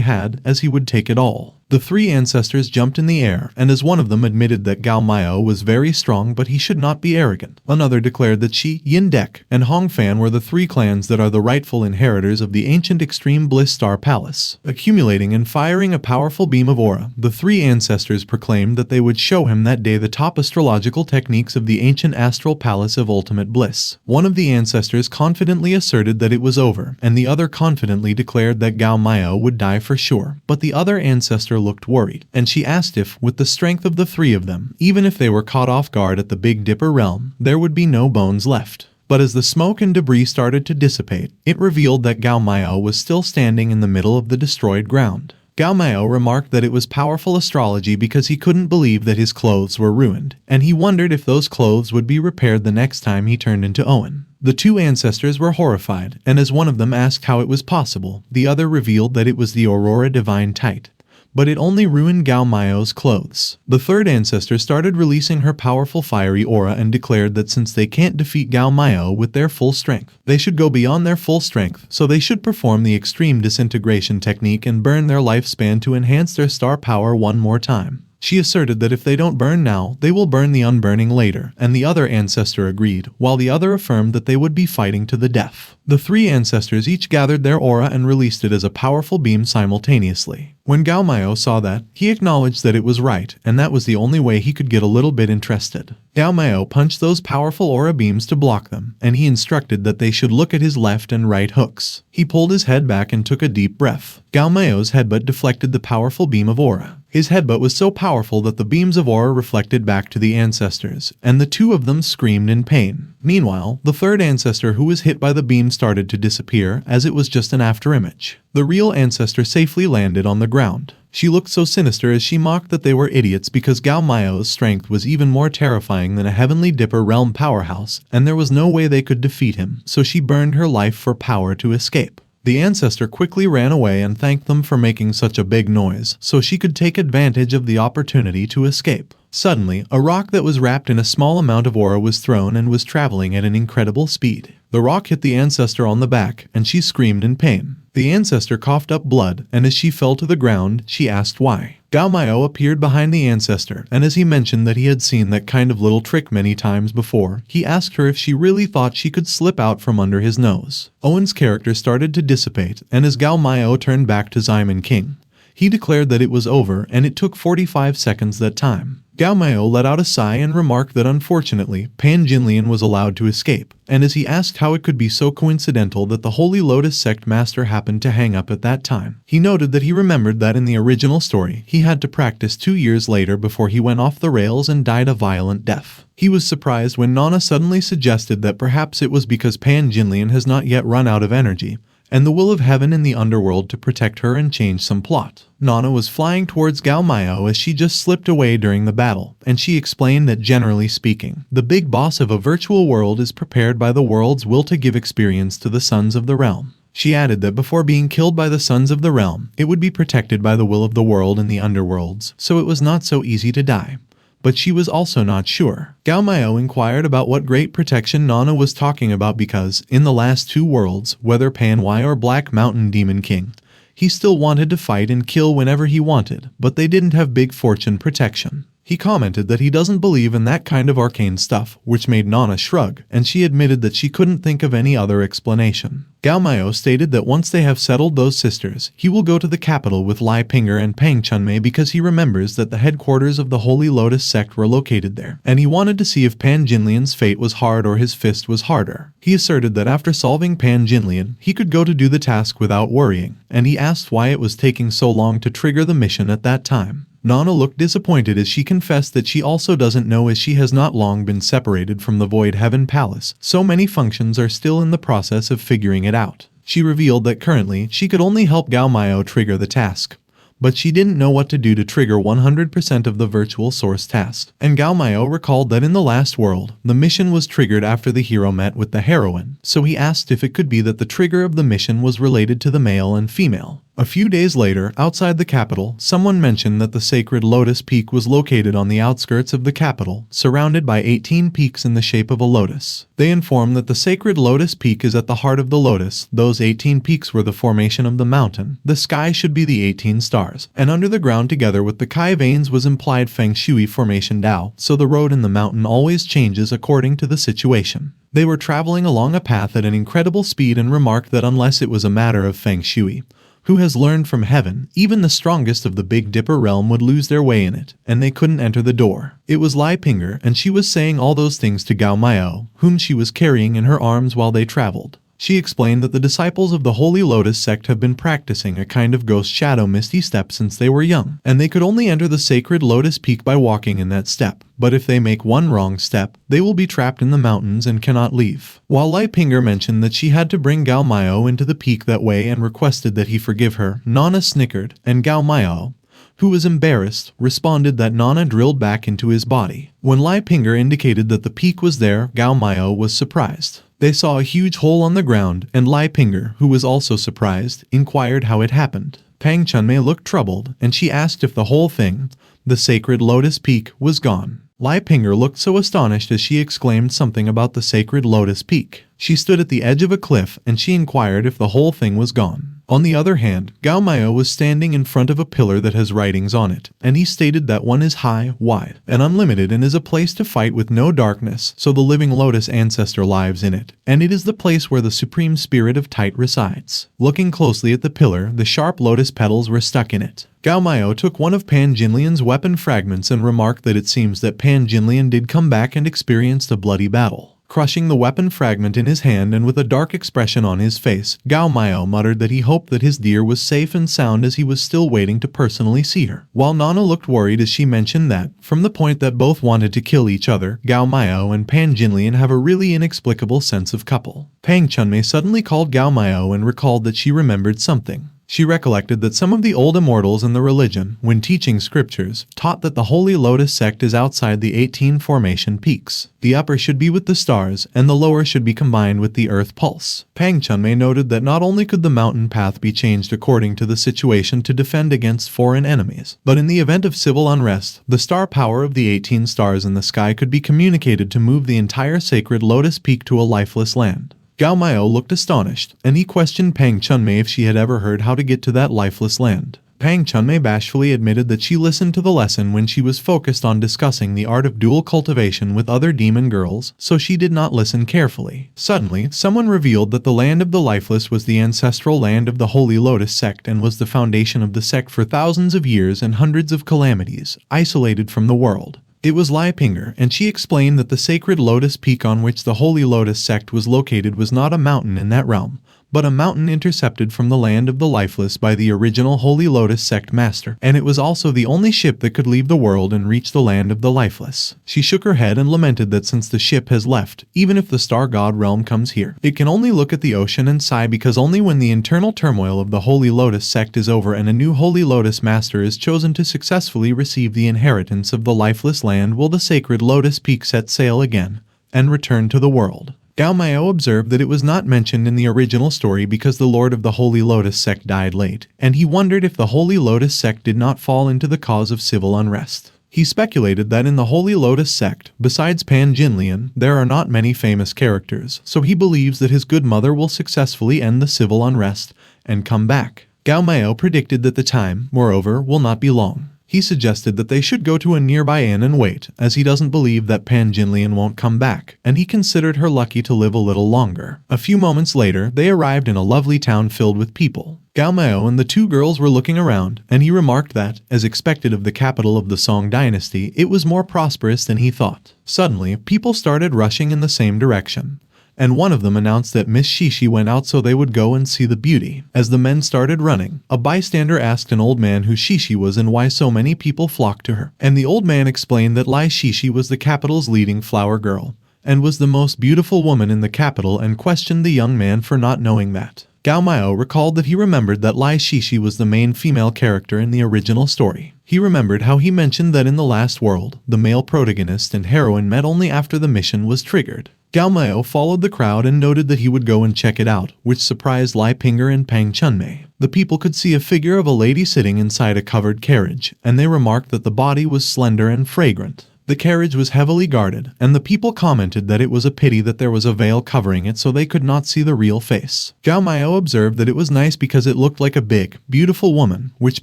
had, as he would take it all. The three ancestors jumped in the air, and as one of them admitted that Gao Miao was very strong but he should not be arrogant, another declared that she, Yin Dek, and Hong Fan were the three clans that are the rightful inheritors of the ancient Extreme Bliss Star Palace. Accumulating and firing a powerful beam of aura, the three ancestors proclaimed that they would show him that day the top astrological techniques of the ancient Astral Palace of Ultimate Bliss. One of the ancestors confidently asserted that it was over, and the other confidently declared that Gao Miao would die for sure, but the other ancestor looked worried, and she asked if, with the strength of the three of them, even if they were caught off guard at the Big Dipper realm, there would be no bones left. But as the smoke and debris started to dissipate, it revealed that Gao Miao was still standing in the middle of the destroyed ground. Gao Miao remarked that it was powerful astrology because he couldn't believe that his clothes were ruined, and he wondered if those clothes would be repaired the next time he turned into Owen. The two ancestors were horrified, and as one of them asked how it was possible, the other revealed that it was the Aurora Divine Tite. But it only ruined Gao Miao's clothes. The third ancestor started releasing her powerful fiery aura and declared that since they can't defeat Gao Miao with their full strength, they should go beyond their full strength, so they should perform the extreme disintegration technique and burn their lifespan to enhance their star power one more time. She asserted that if they don't burn now, they will burn the unburning later, and the other ancestor agreed, while the other affirmed that they would be fighting to the death. The three ancestors each gathered their aura and released it as a powerful beam simultaneously. When Gao Miao saw that, he acknowledged that it was right, and that was the only way he could get a little bit interested. Gao Miao punched those powerful aura beams to block them, and he instructed that they should look at his left and right hooks. He pulled his head back and took a deep breath. Gao Miao's headbutt deflected the powerful beam of aura. His headbutt was so powerful that the beams of aura reflected back to the ancestors, and the two of them screamed in pain. Meanwhile, the third ancestor who was hit by the beam started to disappear, as it was just an afterimage. The real ancestor safely landed on the ground. She looked so sinister as she mocked that they were idiots because Gao Miao's strength was even more terrifying than a Heavenly Dipper realm powerhouse, and there was no way they could defeat him, so she burned her life for power to escape. The ancestor quickly ran away and thanked them for making such a big noise, so she could take advantage of the opportunity to escape. Suddenly, a rock that was wrapped in a small amount of aura was thrown and was traveling at an incredible speed. The rock hit the ancestor on the back, and she screamed in pain. The ancestor coughed up blood, and as she fell to the ground, she asked why. Gao Miao appeared behind the ancestor, and as he mentioned that he had seen that kind of little trick many times before, he asked her if she really thought she could slip out from under his nose. Owen's character started to dissipate, and as Gao Miao turned back to Ximon King, he declared that it was over, and it took 45 seconds that time. Gao Miao let out a sigh and remarked that unfortunately, Pan Jinlian was allowed to escape, and as he asked how it could be so coincidental that the Holy Lotus sect master happened to hang up at that time, he noted that he remembered that in the original story, he had to practice 2 years later before he went off the rails and died a violent death. He was surprised when Nana suddenly suggested that perhaps it was because Pan Jinlian has not yet run out of energy, and the will of heaven in the underworld to protect her and change some plot. Nana was flying towards Gao Miao as she just slipped away during the battle, and she explained that generally speaking, the big boss of a virtual world is prepared by the world's will to give experience to the sons of the realm. She added that before being killed by the sons of the realm, it would be protected by the will of the world in the underworlds, so it was not so easy to die. But she was also not sure. Gao Miao inquired about what great protection Nana was talking about because, in the last 2 worlds, whether Manhwa or Black Mountain Demon King, he still wanted to fight and kill whenever he wanted, but they didn't have big fortune protection. He commented that he doesn't believe in that kind of arcane stuff, which made Nana shrug, and she admitted that she couldn't think of any other explanation. Gao Miao stated that once they have settled those sisters, he will go to the capital with Lai Pinger and Pang Chunmei because he remembers that the headquarters of the Holy Lotus sect were located there, and he wanted to see if Pan Jinlian's fate was hard or his fist was harder. He asserted that after solving Pan Jinlian, he could go to do the task without worrying, and he asked why it was taking so long to trigger the mission at that time. Nana looked disappointed as she confessed that she also doesn't know as she has not long been separated from the Void Heaven Palace, so many functions are still in the process of figuring it out. She revealed that currently she could only help Gao Miao trigger the task, but she didn't know what to do to trigger 100% of the virtual source task. And Gao Miao recalled that in the last world, the mission was triggered after the hero met with the heroine, so he asked if it could be that the trigger of the mission was related to the male and female. A few days later, outside the capital, someone mentioned that the sacred Lotus Peak was located on the outskirts of the capital, surrounded by 18 peaks in the shape of a lotus. They informed that the sacred Lotus Peak is at the heart of the lotus. Those 18 peaks were the formation of the mountain. The sky should be the 18 stars, and under the ground together with the Kai veins was implied Feng Shui formation Dao, so the road in the mountain always changes according to the situation. They were traveling along a path at an incredible speed and remarked that unless it was a matter of Feng Shui, who has learned from heaven, even the strongest of the Big Dipper realm would lose their way in it, and they couldn't enter the door. It was Lai Pinger, and she was saying all those things to Gao Miao, whom she was carrying in her arms while they traveled. She explained that the disciples of the Holy Lotus sect have been practicing a kind of ghost shadow misty step since they were young, and they could only enter the sacred Lotus Peak by walking in that step. But if they make one wrong step, they will be trapped in the mountains and cannot leave. While Lai Pinger mentioned that she had to bring Gao Miao into the peak that way and requested that he forgive her, Nana snickered, and Gao Miao, who was embarrassed, responded that Nana drilled back into his body. When Lai Pinger indicated that the peak was there, Gao Miao was surprised. They saw a huge hole on the ground, and Lai Pinger, who was also surprised, inquired how it happened. Pang Chunmei looked troubled, and she asked if the whole thing, the sacred Lotus Peak, was gone. Lai Pinger looked so astonished as she exclaimed something about the sacred Lotus Peak. She stood at the edge of a cliff, and she inquired if the whole thing was gone. On the other hand, Gao Miao was standing in front of a pillar that has writings on it, and he stated that one is high, wide, and unlimited and is a place to fight with no darkness, so the living lotus ancestor lives in it, and it is the place where the supreme spirit of Tight resides. Looking closely at the pillar, the sharp lotus petals were stuck in it. Gao Miao took one of Pan Jinlian's weapon fragments and remarked that it seems that Pan Jinlian did come back and experienced a bloody battle. Crushing the weapon fragment in his hand and with a dark expression on his face, Gao Miao muttered that he hoped that his dear was safe and sound as he was still waiting to personally see her. While Nana looked worried as she mentioned that, from the point that both wanted to kill each other, Gao Miao and Pan Jinlian have a really inexplicable sense of couple. Pang Chunmei suddenly called Gao Miao and recalled that she remembered something. She recollected that some of the old immortals in the religion, when teaching scriptures, taught that the Holy Lotus sect is outside the 18 formation peaks. The upper should be with the stars, and the lower should be combined with the earth pulse. Pang Chunmei noted that not only could the mountain path be changed according to the situation to defend against foreign enemies, but in the event of civil unrest, the star power of the 18 stars in the sky could be communicated to move the entire sacred Lotus Peak to a lifeless land. Gao Miao looked astonished, and he questioned Pang Chunmei if she had ever heard how to get to that lifeless land. Pang Chunmei bashfully admitted that she listened to the lesson when she was focused on discussing the art of dual cultivation with other demon girls, so she did not listen carefully. Suddenly, someone revealed that the land of the lifeless was the ancestral land of the Holy Lotus sect and was the foundation of the sect for thousands of years and hundreds of calamities, isolated from the world. It was Lai Pinger, and she explained that the sacred lotus peak on which the Holy Lotus sect was located was not a mountain in that realm, but a mountain intercepted from the land of the lifeless by the original Holy Lotus sect master, and it was also the only ship that could leave the world and reach the land of the lifeless. She shook her head and lamented that since the ship has left, even if the star god realm comes here, it can only look at the ocean and sigh, because only when the internal turmoil of the Holy Lotus sect is over and a new Holy Lotus master is chosen to successfully receive the inheritance of the lifeless land will the sacred Lotus Peak set sail again and return to the world. Gao Miao observed that it was not mentioned in the original story because the Lord of the Holy Lotus sect died late, and he wondered if the Holy Lotus sect did not fall into the cause of civil unrest. He speculated that in the Holy Lotus sect, besides Pan Jinlian, there are not many famous characters, so he believes that his good mother will successfully end the civil unrest and come back. Gao Miao predicted that the time, moreover, will not be long. He suggested that they should go to a nearby inn and wait, as he doesn't believe that Pan Jinlian won't come back, and he considered her lucky to live a little longer. A few moments later, they arrived in a lovely town filled with people. Gao Miao and the two girls were looking around, and he remarked that, as expected of the capital of the Song dynasty, it was more prosperous than he thought. Suddenly, people started rushing in the same direction, and one of them announced that Miss Shishi went out so they would go and see the beauty. As the men started running, a bystander asked an old man who Shishi was and why so many people flocked to her, and the old man explained that Lai Shishi was the capital's leading flower girl, and was the most beautiful woman in the capital, and questioned the young man for not knowing that. Gao Miao recalled that he remembered that Lai Shishi was the main female character in the original story. He remembered how he mentioned that in the last world, the male protagonist and heroine met only after the mission was triggered. Gao Miao followed the crowd and noted that he would go and check it out, which surprised Lai Pinger and Pang Chunmei. The people could see a figure of a lady sitting inside a covered carriage, and they remarked that the body was slender and fragrant. The carriage was heavily guarded, and the people commented that it was a pity that there was a veil covering it so they could not see the real face. Gao Miao observed that it was nice because it looked like a big, beautiful woman, which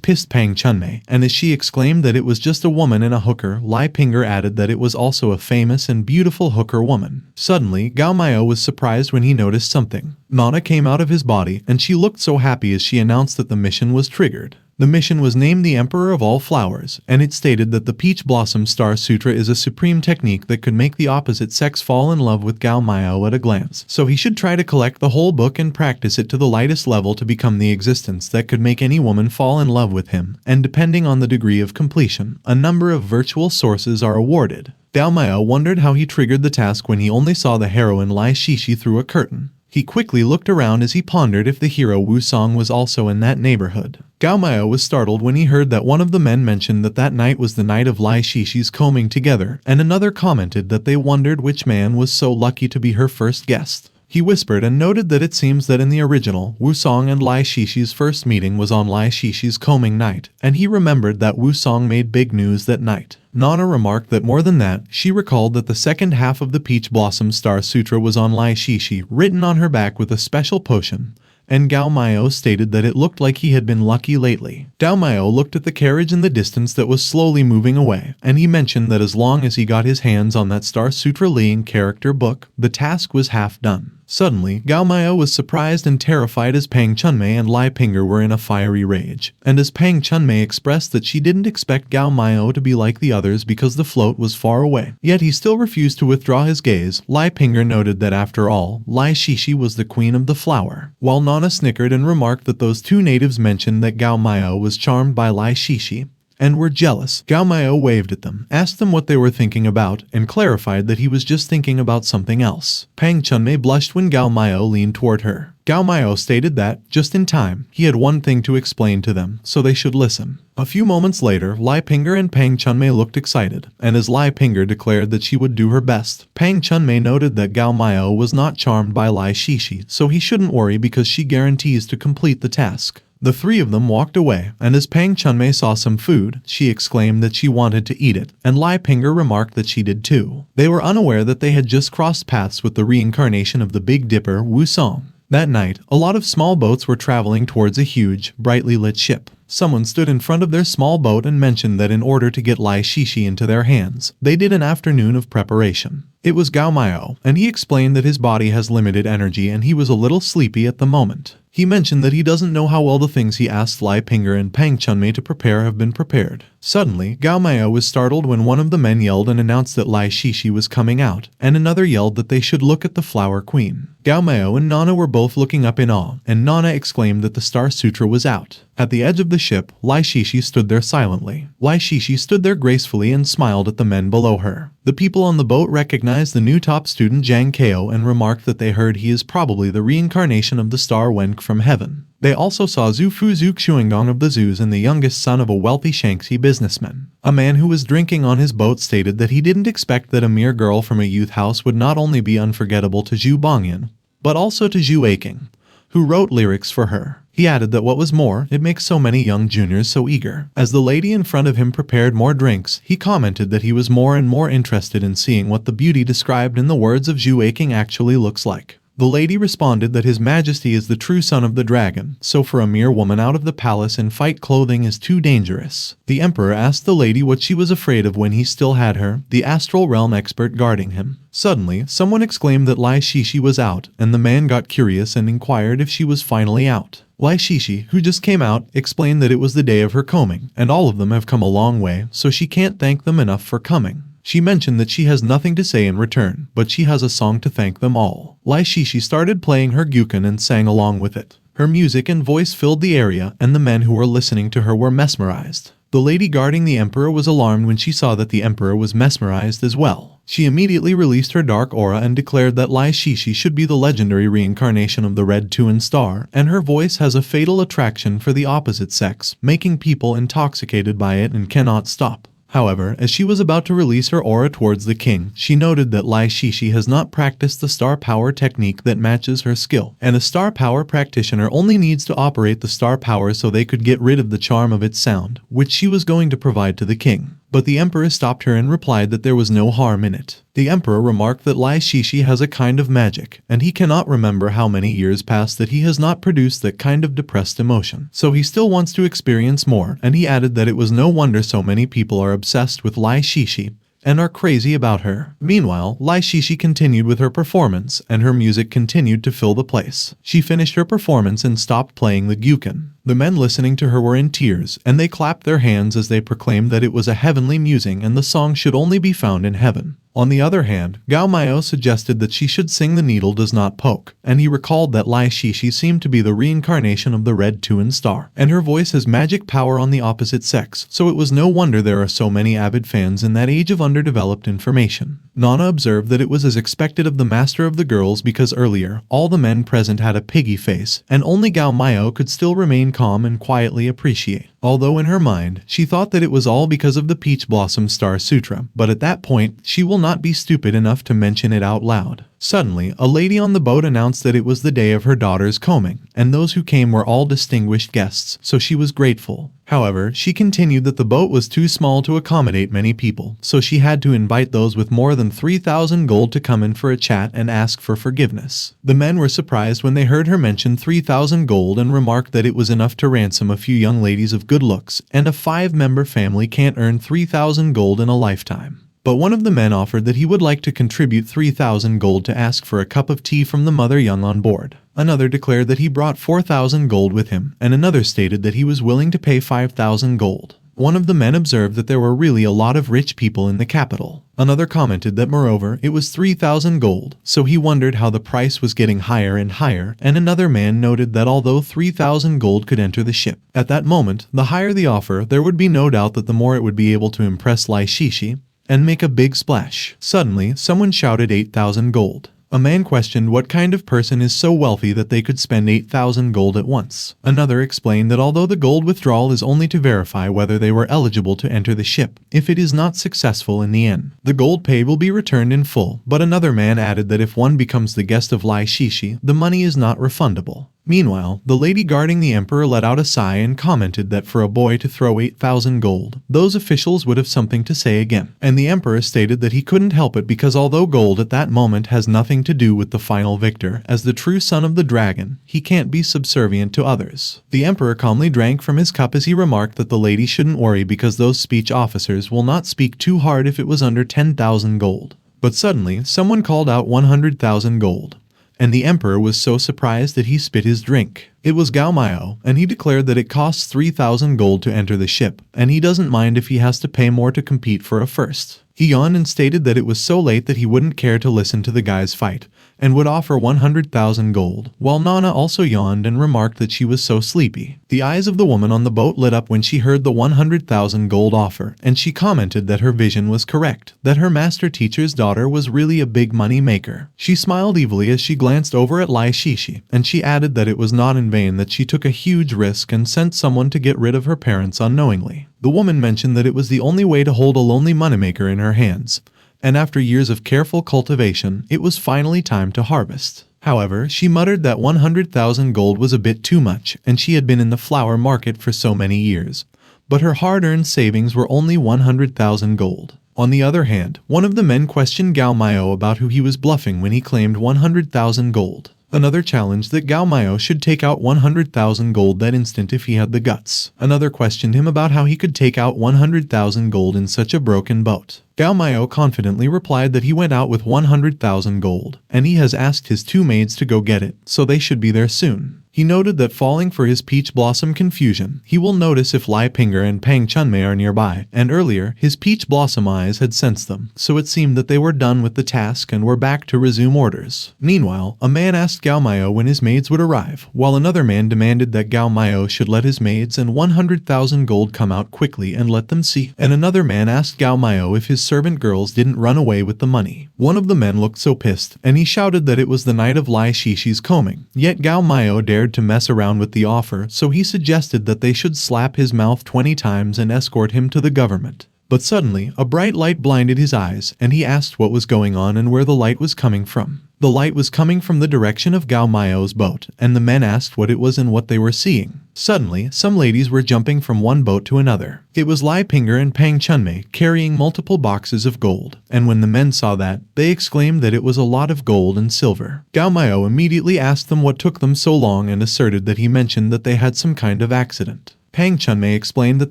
pissed Pang Chunmei, and as she exclaimed that it was just a woman and a hooker, Lai Pinger added that it was also a famous and beautiful hooker woman. Suddenly, Gao Miao was surprised when he noticed something. Nana came out of his body, and she looked so happy as she announced that the mission was triggered. The mission was named the Emperor of All Flowers, and it stated that the Peach Blossom Star Sutra is a supreme technique that could make the opposite sex fall in love with Gao Miao at a glance. So he should try to collect the whole book and practice it to the lightest level to become the existence that could make any woman fall in love with him, and depending on the degree of completion, a number of virtual sources are awarded. Gao Miao wondered how he triggered the task when he only saw the heroine Lai Shishi through a curtain. He quickly looked around as he pondered if the hero Wu Song was also in that neighborhood. Gao Miao was startled when he heard that one of the men mentioned that that night was the night of Lai Shishi's combing together, and another commented that they wondered which man was so lucky to be her first guest. He whispered and noted that it seems that in the original, Wu Song and Lai Shishi's first meeting was on Lai Shishi's combing night, and he remembered that Wu Song made big news that night. Nana remarked that more than that, she recalled that the second half of the Peach Blossom Star Sutra was on Lai Shishi, written on her back with a special potion, and Gao Miao stated that it looked like he had been lucky lately. Gao Miao looked at the carriage in the distance that was slowly moving away, and he mentioned that as long as he got his hands on that Star Sutra Liang character book, the task was half done. Suddenly, Gao Miao was surprised and terrified as Pang Chunmei and Lai Pinger were in a fiery rage, and as Pang Chunmei expressed that she didn't expect Gao Miao to be like the others because the float was far away. Yet he still refused to withdraw his gaze. Lai Pinger noted that after all, Lai Shishi was the queen of the flower, while Nana snickered and remarked that those two natives mentioned that Gao Miao was charmed by Lai Shishi and were jealous. Gao Miao waved at them, asked them what they were thinking about, and clarified that he was just thinking about something else. Pang Chunmei blushed when Gao Miao leaned toward her. Gao Miao stated that, just in time, he had one thing to explain to them, so they should listen. A few moments later, Lai Pinger and Pang Chunmei looked excited, and as Lai Pinger declared that she would do her best, Pang Chunmei noted that Gao Miao was not charmed by Lai Shishi, so he shouldn't worry because she guarantees to complete the task. The three of them walked away, and as Pang Chunmei saw some food, she exclaimed that she wanted to eat it, and Lai Pinger remarked that she did too. They were unaware that they had just crossed paths with the reincarnation of the Big Dipper, Wu Song. That night, a lot of small boats were traveling towards a huge, brightly lit ship. Someone stood in front of their small boat and mentioned that in order to get Lai Shishi into their hands, they did an afternoon of preparation. It was Gao Miao, and he explained that his body has limited energy and he was a little sleepy at the moment. He mentioned that he doesn't know how well the things he asked Lai Pinger and Pang Chunmei to prepare have been prepared, Suddenly, Gao Miao was startled when one of the men yelled and announced that Lai Shishi was coming out, and another yelled that they should look at the Flower Queen. Gao Miao and Nana were both looking up in awe, and Nana exclaimed that the Star Sutra was out. At the edge of the ship, Lai Shishi stood there silently. Lai Shishi stood there gracefully and smiled at the men below her. The people on the boat recognized the new top student Zhang Kao and remarked that they heard he is probably the reincarnation of the star Wenk from heaven. They also saw Zhu Fu Zhu Xuangdong of the zoos and the youngest son of a wealthy Shanxi businessman. A man who was drinking on his boat stated that he didn't expect that a mere girl from a youth house would not only be unforgettable to Zhu Bongyan, but also to Zhu Aiking, who wrote lyrics for her. He added that what was more, it makes so many young juniors so eager. As the lady in front of him prepared more drinks, he commented that he was more and more interested in seeing what the beauty described in the words of Zhu Aiking actually looks like. The lady responded that His Majesty is the true son of the dragon, so for a mere woman out of the palace in fight clothing is too dangerous. The emperor asked the lady what she was afraid of when he still had her, the astral realm expert guarding him. Suddenly, someone exclaimed that Lai Shishi was out, and the man got curious and inquired if she was finally out. Lai Shishi, who just came out, explained that it was the day of her coming, and all of them have come a long way, so she can't thank them enough for coming. She mentioned that she has nothing to say in return, but she has a song to thank them all. Lai Shishi started playing her gyukan and sang along with it. Her music and voice filled the area, and the men who were listening to her were mesmerized. The lady guarding the emperor was alarmed when she saw that the emperor was mesmerized as well. She immediately released her dark aura and declared that Lai Shishi should be the legendary reincarnation of the Red Tuan Star, and her voice has a fatal attraction for the opposite sex, making people intoxicated by it and cannot stop. However, as she was about to release her aura towards the king, she noted that Lai Shishi has not practiced the star power technique that matches her skill, and a star power practitioner only needs to operate the star power so they could get rid of the charm of its sound, which she was going to provide to the king. But the emperor stopped her and replied that there was no harm in it. The emperor remarked that Lai Shishi has a kind of magic, and he cannot remember how many years passed that he has not produced that kind of depressed emotion. So he still wants to experience more, and he added that it was no wonder so many people are obsessed with Lai Shishi and are crazy about her. Meanwhile, Lai Shishi continued with her performance, and her music continued to fill the place. She finished her performance and stopped playing the gyukan. The men listening to her were in tears, and they clapped their hands as they proclaimed that it was a heavenly musing and the song should only be found in heaven. On the other hand, Gao Miao suggested that she should sing The Needle Does Not Poke, and he recalled that Lai Shishi seemed to be the reincarnation of the Red Tuan Star, and her voice has magic power on the opposite sex, so it was no wonder there are so many avid fans in that age of underdeveloped information. Nana observed that it was as expected of the master of the girls because earlier, all the men present had a piggy face, and only Gao Miao could still remain calm and quietly appreciate. Although in her mind, she thought that it was all because of the Peach Blossom Star Sutra, but at that point, she will not be stupid enough to mention it out loud. Suddenly, a lady on the boat announced that it was the day of her daughter's combing, and those who came were all distinguished guests, so she was grateful. However, she continued that the boat was too small to accommodate many people, so she had to invite those with more than 3,000 gold to come in for a chat and ask for forgiveness. The men were surprised when they heard her mention 3,000 gold and remarked that it was enough to ransom a few young ladies of good looks, and a 5-member family can't earn 3,000 gold in a lifetime. But one of the men offered that he would like to contribute 3,000 gold to ask for a cup of tea from the mother young on board. Another declared that he brought 4,000 gold with him, and another stated that he was willing to pay 5,000 gold. One of the men observed that there were really a lot of rich people in the capital. Another commented that moreover, it was 3,000 gold, so he wondered how the price was getting higher and higher, and another man noted that although 3,000 gold could enter the ship, at that moment, the higher the offer, there would be no doubt that the more it would be able to impress Lai Shishi and make a big splash. Suddenly, someone shouted 8,000 gold. A man questioned what kind of person is so wealthy that they could spend 8,000 gold at once. Another explained that although the gold withdrawal is only to verify whether they were eligible to enter the ship, if it is not successful in the end, the gold paid will be returned in full. But another man added that if one becomes the guest of Lai Shishi, the money is not refundable. Meanwhile, the lady guarding the emperor let out a sigh and commented that for a boy to throw 8,000 gold, those officials would have something to say again. And the emperor stated that he couldn't help it because although gold at that moment has nothing to do with the final victor, as the true son of the dragon, he can't be subservient to others. The emperor calmly drank from his cup as he remarked that the lady shouldn't worry because those speech officers will not speak too hard if it was under 10,000 gold. But suddenly, someone called out 100,000 gold. and the emperor was so surprised that he spit his drink. It was Gao Miao, and he declared that it costs 3,000 gold to enter the ship, and he doesn't mind if he has to pay more to compete for a first. He yawned and stated that it was so late that he wouldn't care to listen to the guys fight, and would offer 100,000 gold, while Nana also yawned and remarked that she was so sleepy. The eyes of the woman on the boat lit up when she heard the 100,000 gold offer, and she commented that her vision was correct, that her master teacher's daughter was really a big money maker. She smiled evilly as she glanced over at Lai Shishi, and she added that it was not in vain that she took a huge risk and sent someone to get rid of her parents unknowingly. The woman mentioned that it was the only way to hold a lonely moneymaker in her hands, and after years of careful cultivation, it was finally time to harvest. However, she muttered that 100,000 gold was a bit too much, and she had been in the flower market for so many years. But her hard-earned savings were only 100,000 gold. On the other hand, one of the men questioned Gao Miao about who he was bluffing when he claimed 100,000 gold. Another challenged that Gao Miao should take out 100,000 gold that instant if he had the guts. Another questioned him about how he could take out 100,000 gold in such a broken boat. Gao Miao confidently replied that he went out with 100,000 gold, and he has asked his two maids to go get it, so they should be there soon. He noted that falling for his peach blossom confusion, he will notice if Lai Pinger and Pang Chunmei are nearby, and earlier, his peach blossom eyes had sensed them, so it seemed that they were done with the task and were back to resume orders. Meanwhile, a man asked Gao Miao when his maids would arrive, while another man demanded that Gao Miao should let his maids and 100,000 gold come out quickly and let them see, and another man asked Gao Miao if his servant girls didn't run away with the money. One of the men looked so pissed, and he shouted that it was the night of Lai Shishi's combing, yet Gao Miao dared to mess around with the offer, so he suggested that they should slap his mouth 20 times and escort him to the government. But suddenly, a bright light blinded his eyes, and he asked what was going on and where the light was coming from. The light was coming from the direction of Gao Miao's boat, and the men asked what it was and what they were seeing. Suddenly, some ladies were jumping from one boat to another. It was Lai Pinger and Pang Chunmei carrying multiple boxes of gold, and when the men saw that, they exclaimed that it was a lot of gold and silver. Gao Miao immediately asked them what took them so long and asserted that he mentioned that they had some kind of accident. Pang Chunmei explained that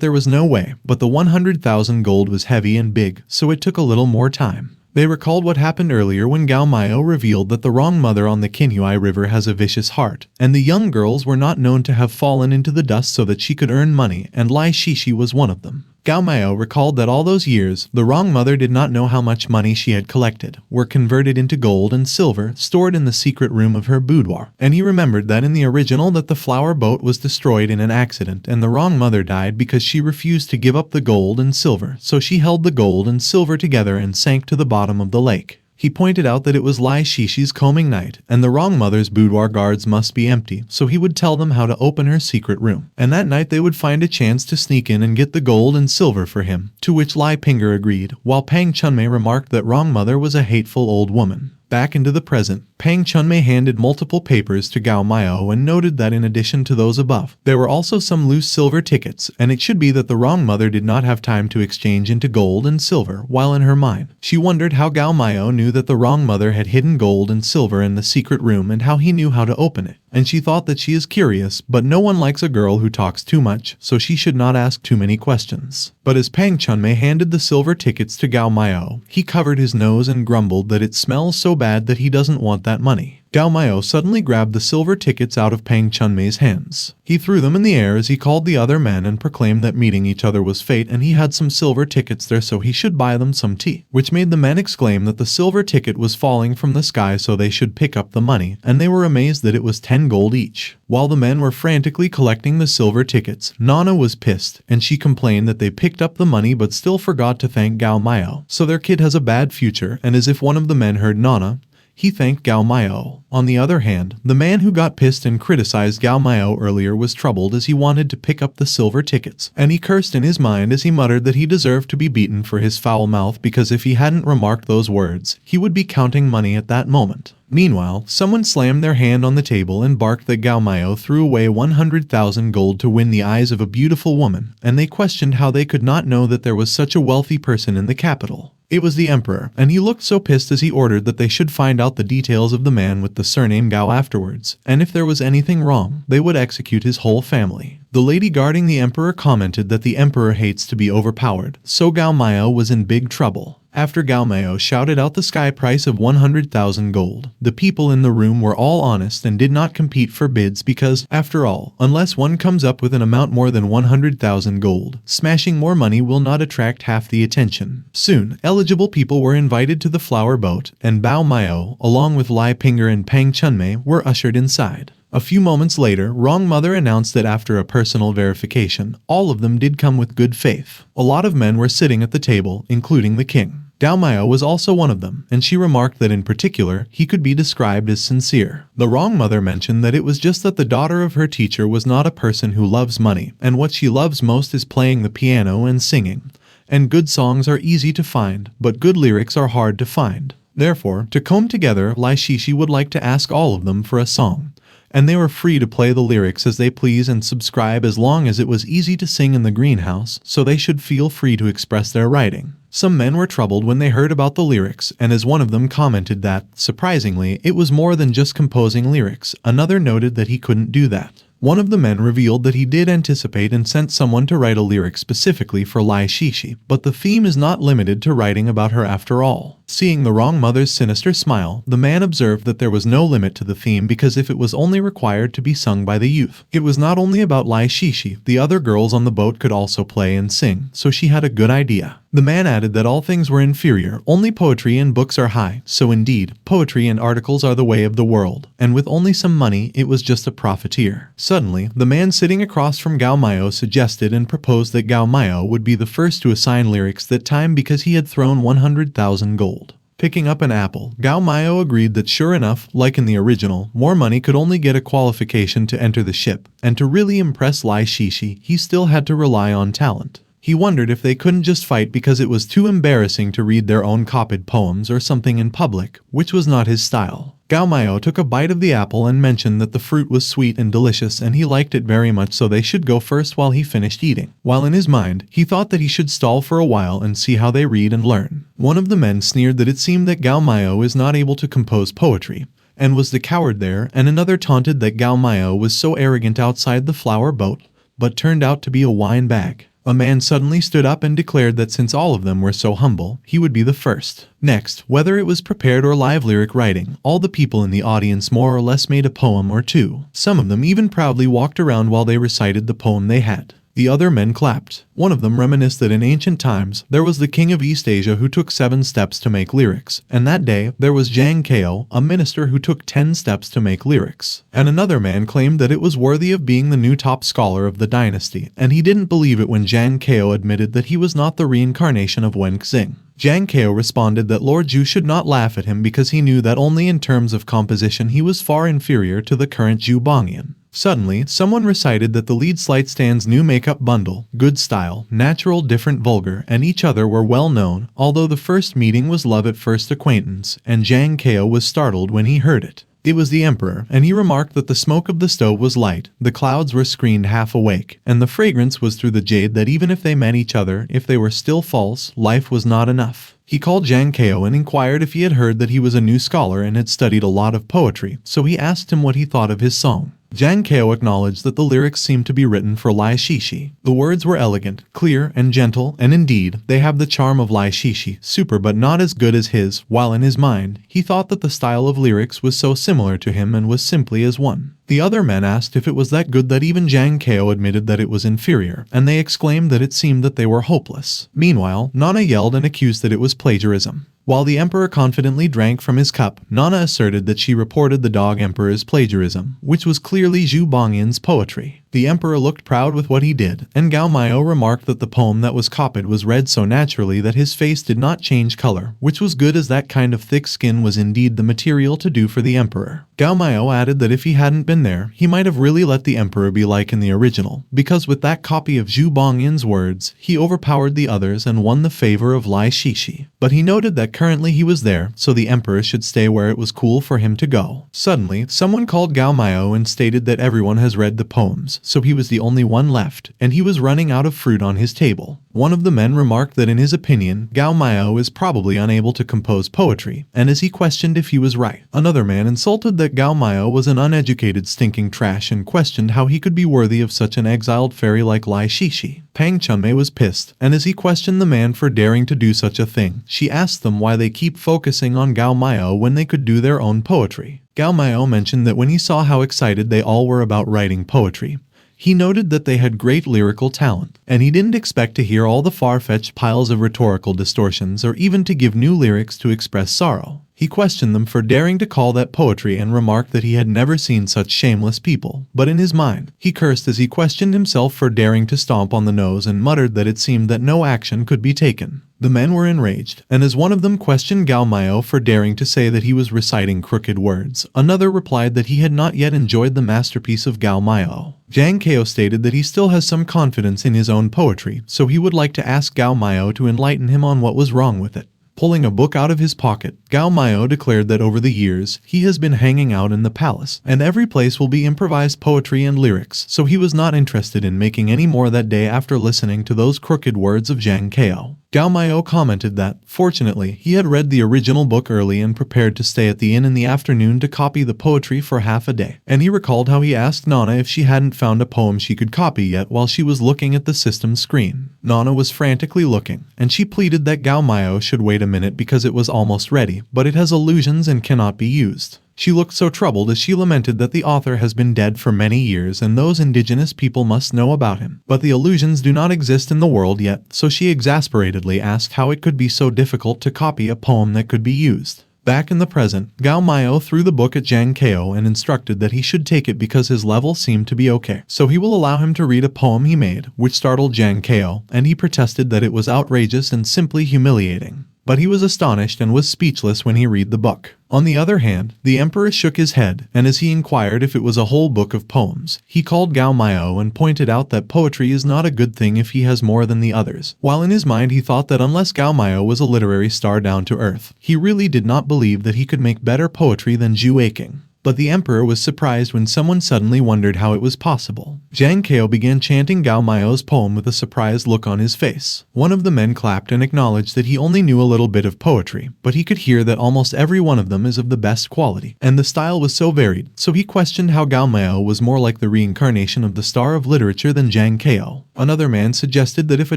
there was no way, but the 100,000 gold was heavy and big, so it took a little more time. They recalled what happened earlier when Gao Miao revealed that the wrong mother on the Qinhuai River has a vicious heart, and the young girls were not known to have fallen into the dust so that she could earn money, and Lai Shishi was one of them. Gao Miao recalled that all those years, the wrong mother did not know how much money she had collected, were converted into gold and silver, stored in the secret room of her boudoir, and he remembered that in the original that the flower boat was destroyed in an accident and the wrong mother died because she refused to give up the gold and silver, so she held the gold and silver together and sank to the bottom of the lake. He pointed out that it was Lai Shishi's combing night, and the wrong mother's boudoir guards must be empty, so he would tell them how to open her secret room. And that night they would find a chance to sneak in and get the gold and silver for him, to which Lai Pinger agreed, while Pang Chunmei remarked that wrong mother was a hateful old woman. Back into the present, Pang Chunmei handed multiple papers to Gao Miao and noted that in addition to those above, there were also some loose silver tickets, and it should be that the wrong mother did not have time to exchange into gold and silver, while in her mind, she wondered how Gao Miao knew that the wrong mother had hidden gold and silver in the secret room and how he knew how to open it. And she thought that she is curious, but no one likes a girl who talks too much, so she should not ask too many questions. But as Pang Chunmei handed the silver tickets to Gao Miao, he covered his nose and grumbled that it smells so bad that he doesn't want that money. Gao Miao suddenly grabbed the silver tickets out of Pang Chunmei's hands. He threw them in the air as he called the other men and proclaimed that meeting each other was fate and he had some silver tickets there so he should buy them some tea, which made the men exclaim that the silver ticket was falling from the sky so they should pick up the money, and they were amazed that it was 10 gold each. While the men were frantically collecting the silver tickets, Nana was pissed, and she complained that they picked up the money but still forgot to thank Gao Miao, so their kid has a bad future, and as if one of the men heard Nana, he thanked Gao Miao. On the other hand, the man who got pissed and criticized Gao Miao earlier was troubled as he wanted to pick up the silver tickets, and he cursed in his mind as he muttered that he deserved to be beaten for his foul mouth because if he hadn't remarked those words, he would be counting money at that moment. Meanwhile, someone slammed their hand on the table and barked that Gao Miao threw away 100,000 gold to win the eyes of a beautiful woman, and they questioned how they could not know that there was such a wealthy person in the capital. It was the emperor, and he looked so pissed as he ordered that they should find out the details of the man with the surname Gao afterwards, and if there was anything wrong, they would execute his whole family. The lady guarding the emperor commented that the emperor hates to be overpowered, so Gao Miao was in big trouble. After Gao Miao shouted out the sky price of 100,000 gold, the people in the room were all honest and did not compete for bids because, after all, unless one comes up with an amount more than 100,000 gold, smashing more money will not attract half the attention. Soon, eligible people were invited to the flower boat, and Bao Miao, along with Lai Pinger and Pang Chunmei, were ushered inside. A few moments later, Wrong Mother announced that after a personal verification, all of them did come with good faith. A lot of men were sitting at the table, including the king. Gao Miao was also one of them, and she remarked that in particular, he could be described as sincere. The Wrong Mother mentioned that it was just that the daughter of her teacher was not a person who loves money, and what she loves most is playing the piano and singing. And good songs are easy to find, but good lyrics are hard to find. Therefore, to comb together, Lai Shishi would like to ask all of them for a song. And they were free to play the lyrics as they please and subscribe as long as it was easy to sing in the greenhouse, so they should feel free to express their writing. Some men were troubled when they heard about the lyrics, and as one of them commented that, surprisingly, it was more than just composing lyrics, another noted that he couldn't do that. One of the men revealed that he did anticipate and sent someone to write a lyric specifically for Lai Shishi, but the theme is not limited to writing about her after all. Seeing the Wrong Mother's sinister smile, the man observed that there was no limit to the theme because if it was only required to be sung by the youth, it was not only about Lai Shishi, the other girls on the boat could also play and sing, so she had a good idea. The man added that all things were inferior, only poetry and books are high, so indeed, poetry and articles are the way of the world, and with only some money, it was just a profiteer. Suddenly, the man sitting across from Gao Miao suggested and proposed that Gao Miao would be the first to assign lyrics that time because he had thrown 100,000 gold. Picking up an apple, Gao Miao agreed that sure enough, like in the original, more money could only get a qualification to enter the ship, and to really impress Lai Shishi, he still had to rely on talent. He wondered if they couldn't just fight because it was too embarrassing to read their own copied poems or something in public, which was not his style. Gao Miao took a bite of the apple and mentioned that the fruit was sweet and delicious and he liked it very much, so they should go first while he finished eating. While in his mind, he thought that he should stall for a while and see how they read and learn. One of the men sneered that it seemed that Gao Miao is not able to compose poetry, and was the coward there, and another taunted that Gao Miao was so arrogant outside the flower boat, but turned out to be a wine bag. A man suddenly stood up and declared that since all of them were so humble, he would be the first. Next, whether it was prepared or live lyric writing, all the people in the audience more or less made a poem or two. Some of them even proudly walked around while they recited the poem they had. The other men clapped. One of them reminisced that in ancient times, there was the king of East Asia who took 7 steps to make lyrics, and that day, there was Zhang Kao, a minister who took 10 steps to make lyrics. And another man claimed that it was worthy of being the new top scholar of the dynasty, and he didn't believe it when Zhang Kao admitted that he was not the reincarnation of Wen Xing. Zhang Kao responded that Lord Zhu should not laugh at him because he knew that only in terms of composition he was far inferior to the current Zhu Bongyan. Suddenly, someone recited that the lead slight stand's new makeup bundle, good style, natural, different, vulgar, and each other were well known, although the first meeting was love at first acquaintance, and Zhang Kao was startled when he heard it. It was the emperor, and he remarked that the smoke of the stove was light, the clouds were screened half awake, and the fragrance was through the jade that even if they met each other, if they were still false, life was not enough. He called Zhang Kao and inquired if he had heard that he was a new scholar and had studied a lot of poetry, so he asked him what he thought of his song. Zhang Kao acknowledged that the lyrics seemed to be written for Lai Shishi. The words were elegant, clear, and gentle, and indeed, they have the charm of Lai Shishi, super but not as good as his, while in his mind, he thought that the style of lyrics was so similar to him and was simply as one. The other men asked if it was that good that even Zhang Kao admitted that it was inferior, and they exclaimed that it seemed that they were hopeless. Meanwhile, Nana yelled and accused that it was plagiarism. While the emperor confidently drank from his cup, Nana asserted that she reported the dog emperor's plagiarism, which was clearly Zhu Bongyan's poetry. The emperor looked proud with what he did, and Gao Miao remarked that the poem that was copied was read so naturally that his face did not change color, which was good as that kind of thick skin was indeed the material to do for the emperor. Gao Miao added that if he hadn't been there, he might have really let the emperor be like in the original, because with that copy of Zhu Bongyan's words, he overpowered the others and won the favor of Lai Shishi. But he noted that currently he was there, so the emperor should stay where it was cool for him to go. Suddenly, someone called Gao Miao and stated that everyone has read the poems, so he was the only one left, and he was running out of fruit on his table. One of the men remarked that in his opinion, Gao Miao is probably unable to compose poetry, and as he questioned if he was right, another man insulted that Gao Miao was an uneducated stinking trash and questioned how he could be worthy of such an exiled fairy like Lai Shishi. Pang Chunmei was pissed, and as he questioned the man for daring to do such a thing, she asked them why they keep focusing on Gao Miao when they could do their own poetry. Gao Miao mentioned that when he saw how excited they all were about writing poetry, he noted that they had great lyrical talent, and he didn't expect to hear all the far-fetched piles of rhetorical distortions or even to give new lyrics to express sorrow. He questioned them for daring to call that poetry and remarked that he had never seen such shameless people, but in his mind, he cursed as he questioned himself for daring to stomp on the nose and muttered that it seemed that no action could be taken. The men were enraged, and as one of them questioned Gao Miao for daring to say that he was reciting crooked words, another replied that he had not yet enjoyed the masterpiece of Gao Miao. Zhang Kao stated that he still has some confidence in his own poetry, so he would like to ask Gao Miao to enlighten him on what was wrong with it. Pulling a book out of his pocket, Gao Miao declared that over the years, he has been hanging out in the palace, and every place will be improvised poetry and lyrics, so he was not interested in making any more that day after listening to those crooked words of Zhang Kao. Gao Miao commented that, fortunately, he had read the original book early and prepared to stay at the inn in the afternoon to copy the poetry for half a day, and he recalled how he asked Nana if she hadn't found a poem she could copy yet while she was looking at the system screen. Nana was frantically looking, and she pleaded that Gao Miao should wait a minute because it was almost ready, but it has illusions and cannot be used. She looked so troubled as she lamented that the author has been dead for many years and those indigenous people must know about him. But the illusions do not exist in the world yet, so she exasperatedly asked how it could be so difficult to copy a poem that could be used. Back in the present, Gao Miao threw the book at Zhang Kao and instructed that he should take it because his level seemed to be okay. So he will allow him to read a poem he made, which startled Zhang Kao, and he protested that it was outrageous and simply humiliating. But he was astonished and was speechless when he read the book. On the other hand, the emperor shook his head, and as he inquired if it was a whole book of poems, he called Gao Miao and pointed out that poetry is not a good thing if he has more than the others, while in his mind he thought that unless Gao Miao was a literary star down to earth, he really did not believe that he could make better poetry than Zhu Eiking. But the emperor was surprised when someone suddenly wondered how it was possible. Zhang Kao began chanting Gao Miao's poem with a surprised look on his face. One of the men clapped and acknowledged that he only knew a little bit of poetry, but he could hear that almost every one of them is of the best quality, and the style was so varied, so he questioned how Gao Miao was more like the reincarnation of the star of literature than Zhang Kao. Another man suggested that if a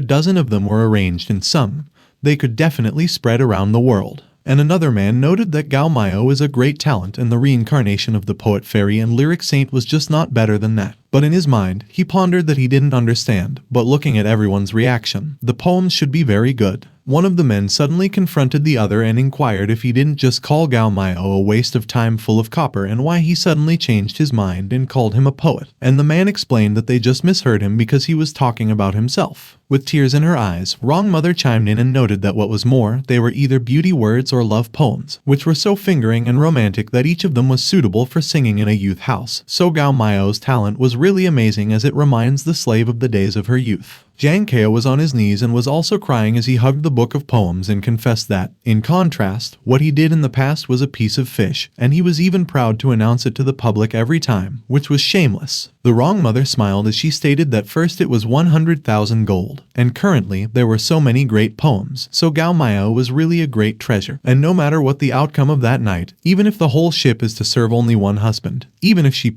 dozen of them were arranged and sung, they could definitely spread around the world. And another man noted that Gao Miao is a great talent and the reincarnation of the poet fairy and lyric saint was just not better than that. But in his mind, he pondered that he didn't understand, but looking at everyone's reaction, the poems should be very good. One of the men suddenly confronted the other and inquired if he didn't just call Gao Miao a waste of time full of copper and why he suddenly changed his mind and called him a poet. And the man explained that they just misheard him because he was talking about himself. With tears in her eyes, Wrong Mother chimed in and noted that what was more, they were either beauty words or love poems, which were so fingering and romantic that each of them was suitable for singing in a youth house. So Gao Miao's talent was really amazing as it reminds the slave of the days of her youth. Zhang Kao was on his knees and was also crying as he hugged the book of poems and confessed that, in contrast, what he did in the past was a piece of fish, and he was even proud to announce it to the public every time, which was shameless. The Wrong Mother smiled as she stated that first it was 100,000 gold, and currently there were so many great poems, so Gao Miao was really a great treasure, and no matter what the outcome of that night, even if the whole ship is to serve only one husband, even if she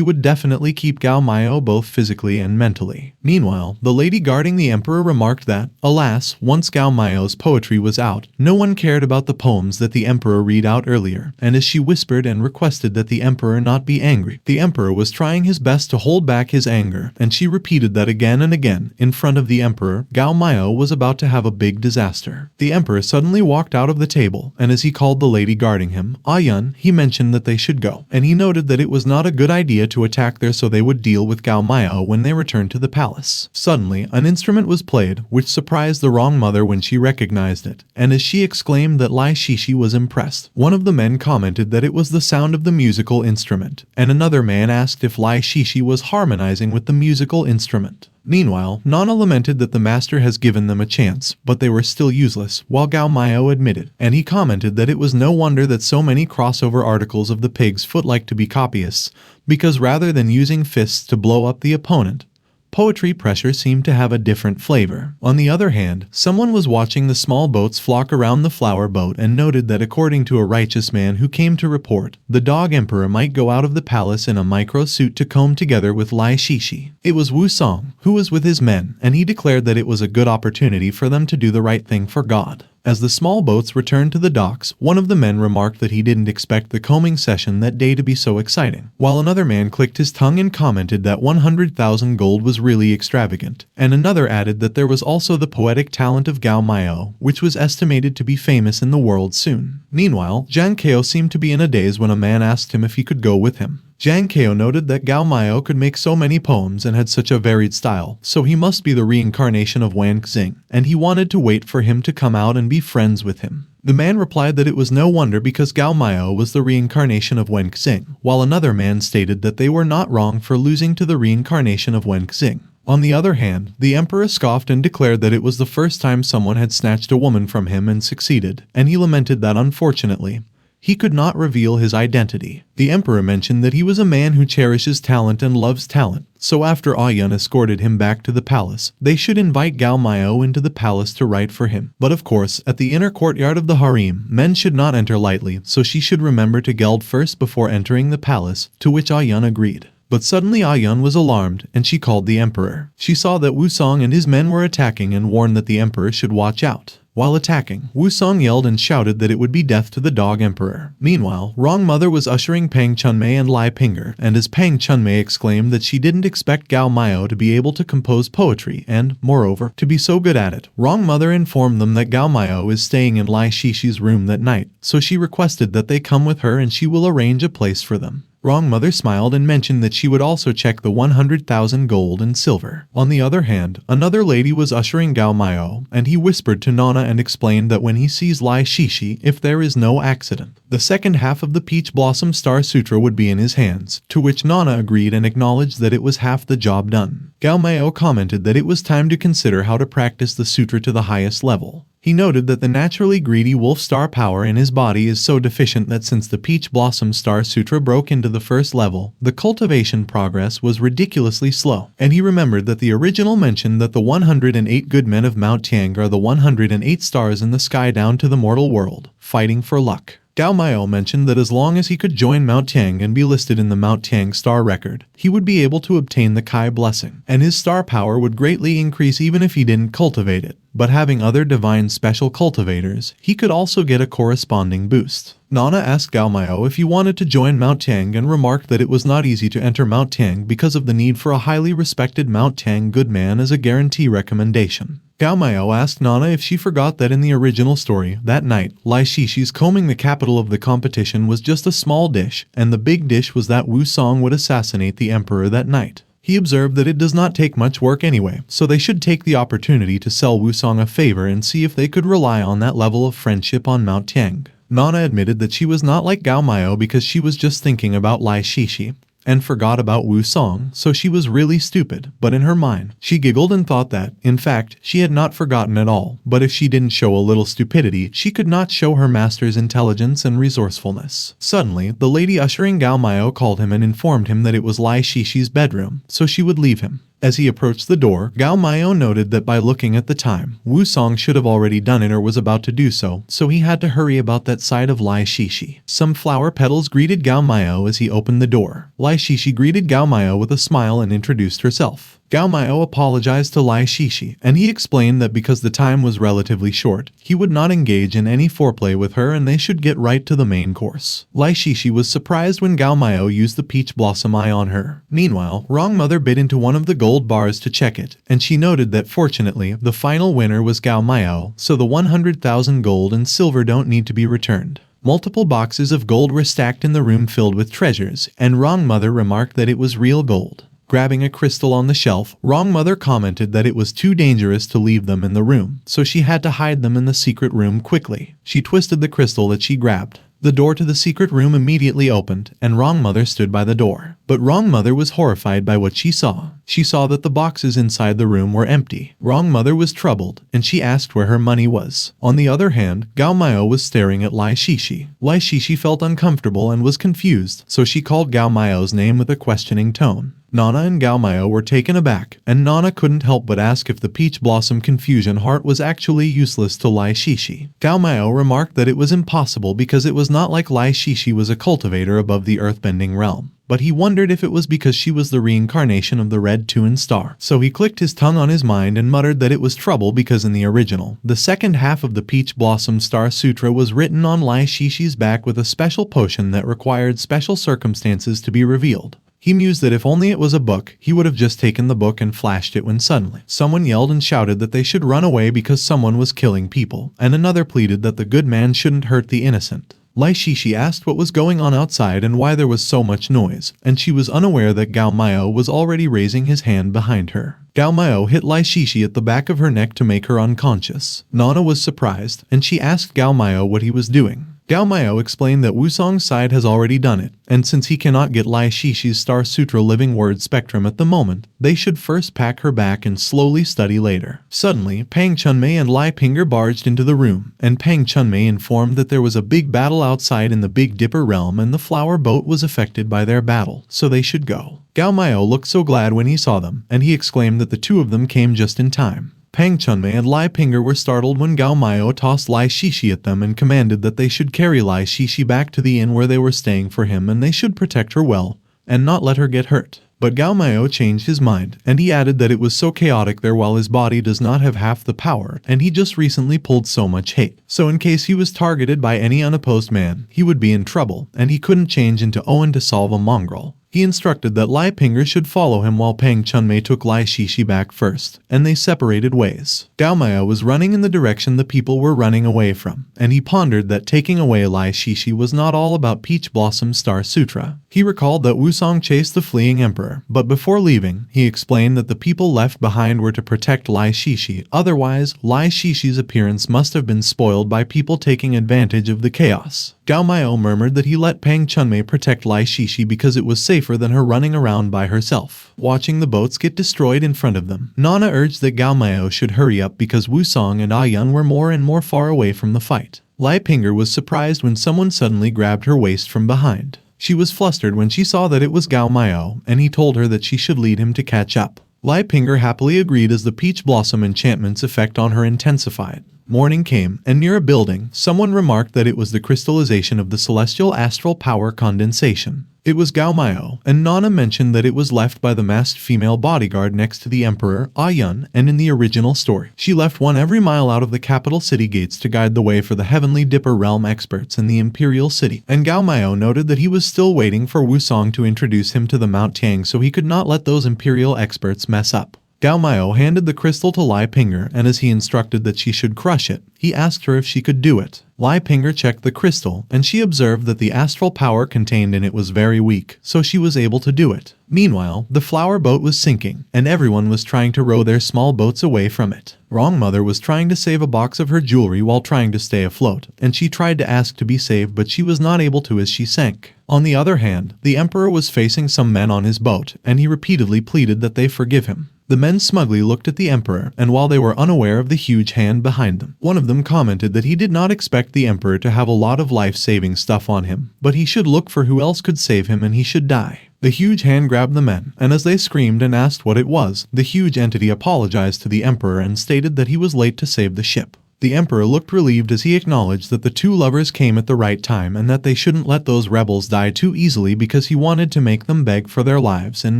would definitely keep Gao Miao both physically and mentally. Meanwhile, the lady guarding the emperor remarked that, alas, once Gao Miao's poetry was out, no one cared about the poems that the emperor read out earlier, and as she whispered and requested that the emperor not be angry, the emperor was trying his best to hold back his anger, and she repeated that again and again. In front of the emperor, Gao Miao was about to have a big disaster. The emperor suddenly walked out of the table, and as he called the lady guarding him, Ayun, he mentioned that they should go, and he noted that it was not a good idea to attack there so they would deal with Gao Miao when they returned to the palace. Suddenly, an instrument was played, which surprised the Wrong Mother when she recognized it, and as she exclaimed that Lai Shishi was impressed, one of the men commented that it was the sound of the musical instrument, and another man asked if Lai Shishi was harmonizing with the musical instrument. Meanwhile, Nana lamented that the master has given them a chance, but they were still useless, while Gao Miao admitted, and he commented that it was no wonder that so many crossover articles of the pig's foot like to be copyists, because rather than using fists to blow up the opponent, Poetry pressure seemed to have a different flavor. On the other hand, someone was watching the small boats flock around the flower boat and noted that according to a righteous man who came to report, the dog emperor might go out of the palace in a micro suit to comb together with Lai Shishi. It was Wu Song, who was with his men, and he declared that it was a good opportunity for them to do the right thing for God. As the small boats returned to the docks, one of the men remarked that he didn't expect the combing session that day to be so exciting, while another man clicked his tongue and commented that 100,000 gold was really extravagant, and another added that there was also the poetic talent of Gao Miao, which was estimated to be famous in the world soon. Meanwhile, Zhang Kao seemed to be in a daze when a man asked him if he could go with him. Zhang Kao noted that Gao Miao could make so many poems and had such a varied style, so he must be the reincarnation of Wan Xing, and he wanted to wait for him to come out and be friends with him. The man replied that it was no wonder because Gao Miao was the reincarnation of Wen Xing, while another man stated that they were not wrong for losing to the reincarnation of Wen Xing. On the other hand, the emperor scoffed and declared that it was the first time someone had snatched a woman from him and succeeded, and he lamented that unfortunately, he could not reveal his identity. The emperor mentioned that he was a man who cherishes talent and loves talent, so after Ayun escorted him back to the palace, they should invite Gao Miao into the palace to write for him. But of course, at the inner courtyard of the harem, men should not enter lightly, so she should remember to geld first before entering the palace, to which Ayun agreed. But suddenly Ayun was alarmed, and she called the emperor. She saw that Wu Song and his men were attacking and warned that the emperor should watch out. While attacking, Wu Song yelled and shouted that it would be death to the dog emperor. Meanwhile, Wrong Mother was ushering Pang Chunmei and Lai Pinger, and as Pang Chunmei exclaimed that she didn't expect Gao Miao to be able to compose poetry and, moreover, to be so good at it, Wrong Mother informed them that Gao Miao is staying in Lai Shishi's room that night, so she requested that they come with her and she will arrange a place for them. Wrong Mother smiled and mentioned that she would also check the 100,000 gold and silver. On the other hand, another lady was ushering Gao Miao, and he whispered to Nana and explained that when he sees Lai Shishi, if there is no accident, the second half of the Peach Blossom Star Sutra would be in his hands, to which Nana agreed and acknowledged that it was half the job done. Gao Miao commented that it was time to consider how to practice the sutra to the highest level. He noted that the naturally greedy wolf star power in his body is so deficient that since the Peach Blossom Star Sutra broke into the first level, the cultivation progress was ridiculously slow. And he remembered that the original mentioned that the 108 good men of Mount Tiang are the 108 stars in the sky down to the mortal world, fighting for luck. Gao Miao mentioned that as long as he could join Mount Tiang and be listed in the Mount Tiang star record, he would be able to obtain the Kai blessing, and his star power would greatly increase even if he didn't cultivate it. But having other divine special cultivators, he could also get a corresponding boost. Nana asked Gao Miao if he wanted to join Mount Tiang and remarked that it was not easy to enter Mount Tiang because of the need for a highly respected Mount Tiang good man as a guarantee recommendation. Gao Miao asked Nana if she forgot that in the original story, that night, Lai Shishi's combing the capital of the competition was just a small dish, and the big dish was that Wu Song would assassinate the emperor that night. He observed that it does not take much work anyway, so they should take the opportunity to sell Wu Song a favor and see if they could rely on that level of friendship on Mount Tiang. Nana admitted that she was not like Gao Miao because she was just thinking about Lai Shishi and forgot about Wu Song, so she was really stupid, but in her mind, she giggled and thought that, in fact, she had not forgotten at all, but if she didn't show a little stupidity, she could not show her master's intelligence and resourcefulness. Suddenly, the lady ushering Gao Miao called him and informed him that it was Lai Shishi's bedroom, so she would leave him. As he approached the door, Gao Miao noted that by looking at the time, Wu Song should have already done it or was about to do so, so he had to hurry about that side of Lai Shishi. Some flower petals greeted Gao Miao as he opened the door. Lai Shishi greeted Gao Miao with a smile and introduced herself. Gao Miao apologized to Lai Shishi, and he explained that because the time was relatively short, he would not engage in any foreplay with her and they should get right to the main course. Lai Shishi was surprised when Gao Miao used the peach blossom eye on her. Meanwhile, Wrong Mother bit into one of the gold bars to check it, and she noted that fortunately, the final winner was Gao Miao, so the 100,000 gold and silver don't need to be returned. Multiple boxes of gold were stacked in the room filled with treasures, and Wrong Mother remarked that it was real gold. Grabbing a crystal on the shelf, Wrong Mother commented that it was too dangerous to leave them in the room, so she had to hide them in the secret room quickly. She twisted the crystal that she grabbed. The door to the secret room immediately opened, and Wrong Mother stood by the door. But Wrong Mother was horrified by what she saw. She saw that the boxes inside the room were empty. Wrong Mother was troubled, and she asked where her money was. On the other hand, Gao Miao was staring at Lai Shishi. Lai Shishi felt uncomfortable and was confused, so she called Gao Miao's name with a questioning tone. Nana and Gao Miao were taken aback, and Nana couldn't help but ask if the Peach Blossom Confusion Heart was actually useless to Lai Shishi. Gao Miao remarked that it was impossible because it was not like Lai Shishi was a cultivator above the earthbending realm. But he wondered if it was because she was the reincarnation of the Red Tuan Star. So he clicked his tongue on his mind and muttered that it was trouble because in the original, the second half of the Peach Blossom Star Sutra was written on Lai Shishi's back with a special potion that required special circumstances to be revealed. He mused that if only it was a book, he would have just taken the book and flashed it when suddenly someone yelled and shouted that they should run away because someone was killing people, and another pleaded that the good man shouldn't hurt the innocent. Lai Shishi asked what was going on outside and why there was so much noise, and she was unaware that Gao Miao was already raising his hand behind her. Gao Miao hit Lai Shishi at the back of her neck to make her unconscious. Nana was surprised, and she asked Gao Miao what he was doing. Gao Miao explained that Wusong's side has already done it, and since he cannot get Lai Shishi's Star Sutra living word spectrum at the moment, they should first pack her back and slowly study later. Suddenly, Pang Chunmei and Lai Pinger barged into the room, and Pang Chunmei informed that there was a big battle outside in the Big Dipper realm and the flower boat was affected by their battle, so they should go. Gao Miao looked so glad when he saw them, and he exclaimed that the two of them came just in time. Pang Chunmei and Lai Pinger were startled when Gao Miao tossed Lai Shishi at them and commanded that they should carry Lai Shishi back to the inn where they were staying for him and they should protect her well, and not let her get hurt. But Gao Miao changed his mind, and he added that it was so chaotic there while his body does not have half the power, and he just recently pulled so much hate. So in case he was targeted by any unopposed man, he would be in trouble, and he couldn't change into Owen to solve a mongrel. He instructed that Lai Pinger should follow him while Pang Chunmei took Lai Shishi back first, and they separated ways. Gao Miao was running in the direction the people were running away from, and he pondered that taking away Lai Shishi was not all about Peach Blossom Star Sutra. He recalled that Wusong chased the fleeing emperor, but before leaving, he explained that the people left behind were to protect Lai Shishi, otherwise, Lai Shishi's appearance must have been spoiled by people taking advantage of the chaos. Gao Miao murmured that he let Pang Chunmei protect Lai Shishi because it was safer than her running around by herself. Watching the boats get destroyed in front of them, Nana urged that Gao Miao should hurry up because Wusong and Yun were more and more far away from the fight. Lai Pinger was surprised when someone suddenly grabbed her waist from behind. She was flustered when she saw that it was Gao Miao, and he told her that she should lead him to catch up. Lai Pinger happily agreed as the Peach Blossom enchantment's effect on her intensified. Morning came, and near a building, someone remarked that it was the crystallization of the celestial astral power condensation. It was Gao Miao, and Nana mentioned that it was left by the masked female bodyguard next to the Emperor, Yun, and in the original story, she left one every mile out of the capital city gates to guide the way for the Heavenly Dipper realm experts in the Imperial City. And Gao Miao noted that he was still waiting for Wusong to introduce him to the Mount Tiang so he could not let those Imperial experts mess up. Gao Miao handed the crystal to Lai Pinger, and as he instructed that she should crush it, he asked her if she could do it. Lai Pinger checked the crystal, and she observed that the astral power contained in it was very weak, so she was able to do it. Meanwhile, the flower boat was sinking, and everyone was trying to row their small boats away from it. Wrong Mother was trying to save a box of her jewelry while trying to stay afloat, and she tried to ask to be saved but she was not able to as she sank. On the other hand, the Emperor was facing some men on his boat, and he repeatedly pleaded that they forgive him. The men smugly looked at the Emperor, and while they were unaware of the huge hand behind them, one of them commented that he did not expect the Emperor to have a lot of life-saving stuff on him, but he should look for who else could save him and he should die. The huge hand grabbed the men, and as they screamed and asked what it was, the huge entity apologized to the Emperor and stated that he was late to save the ship. The Emperor looked relieved as he acknowledged that the two lovers came at the right time and that they shouldn't let those rebels die too easily because he wanted to make them beg for their lives and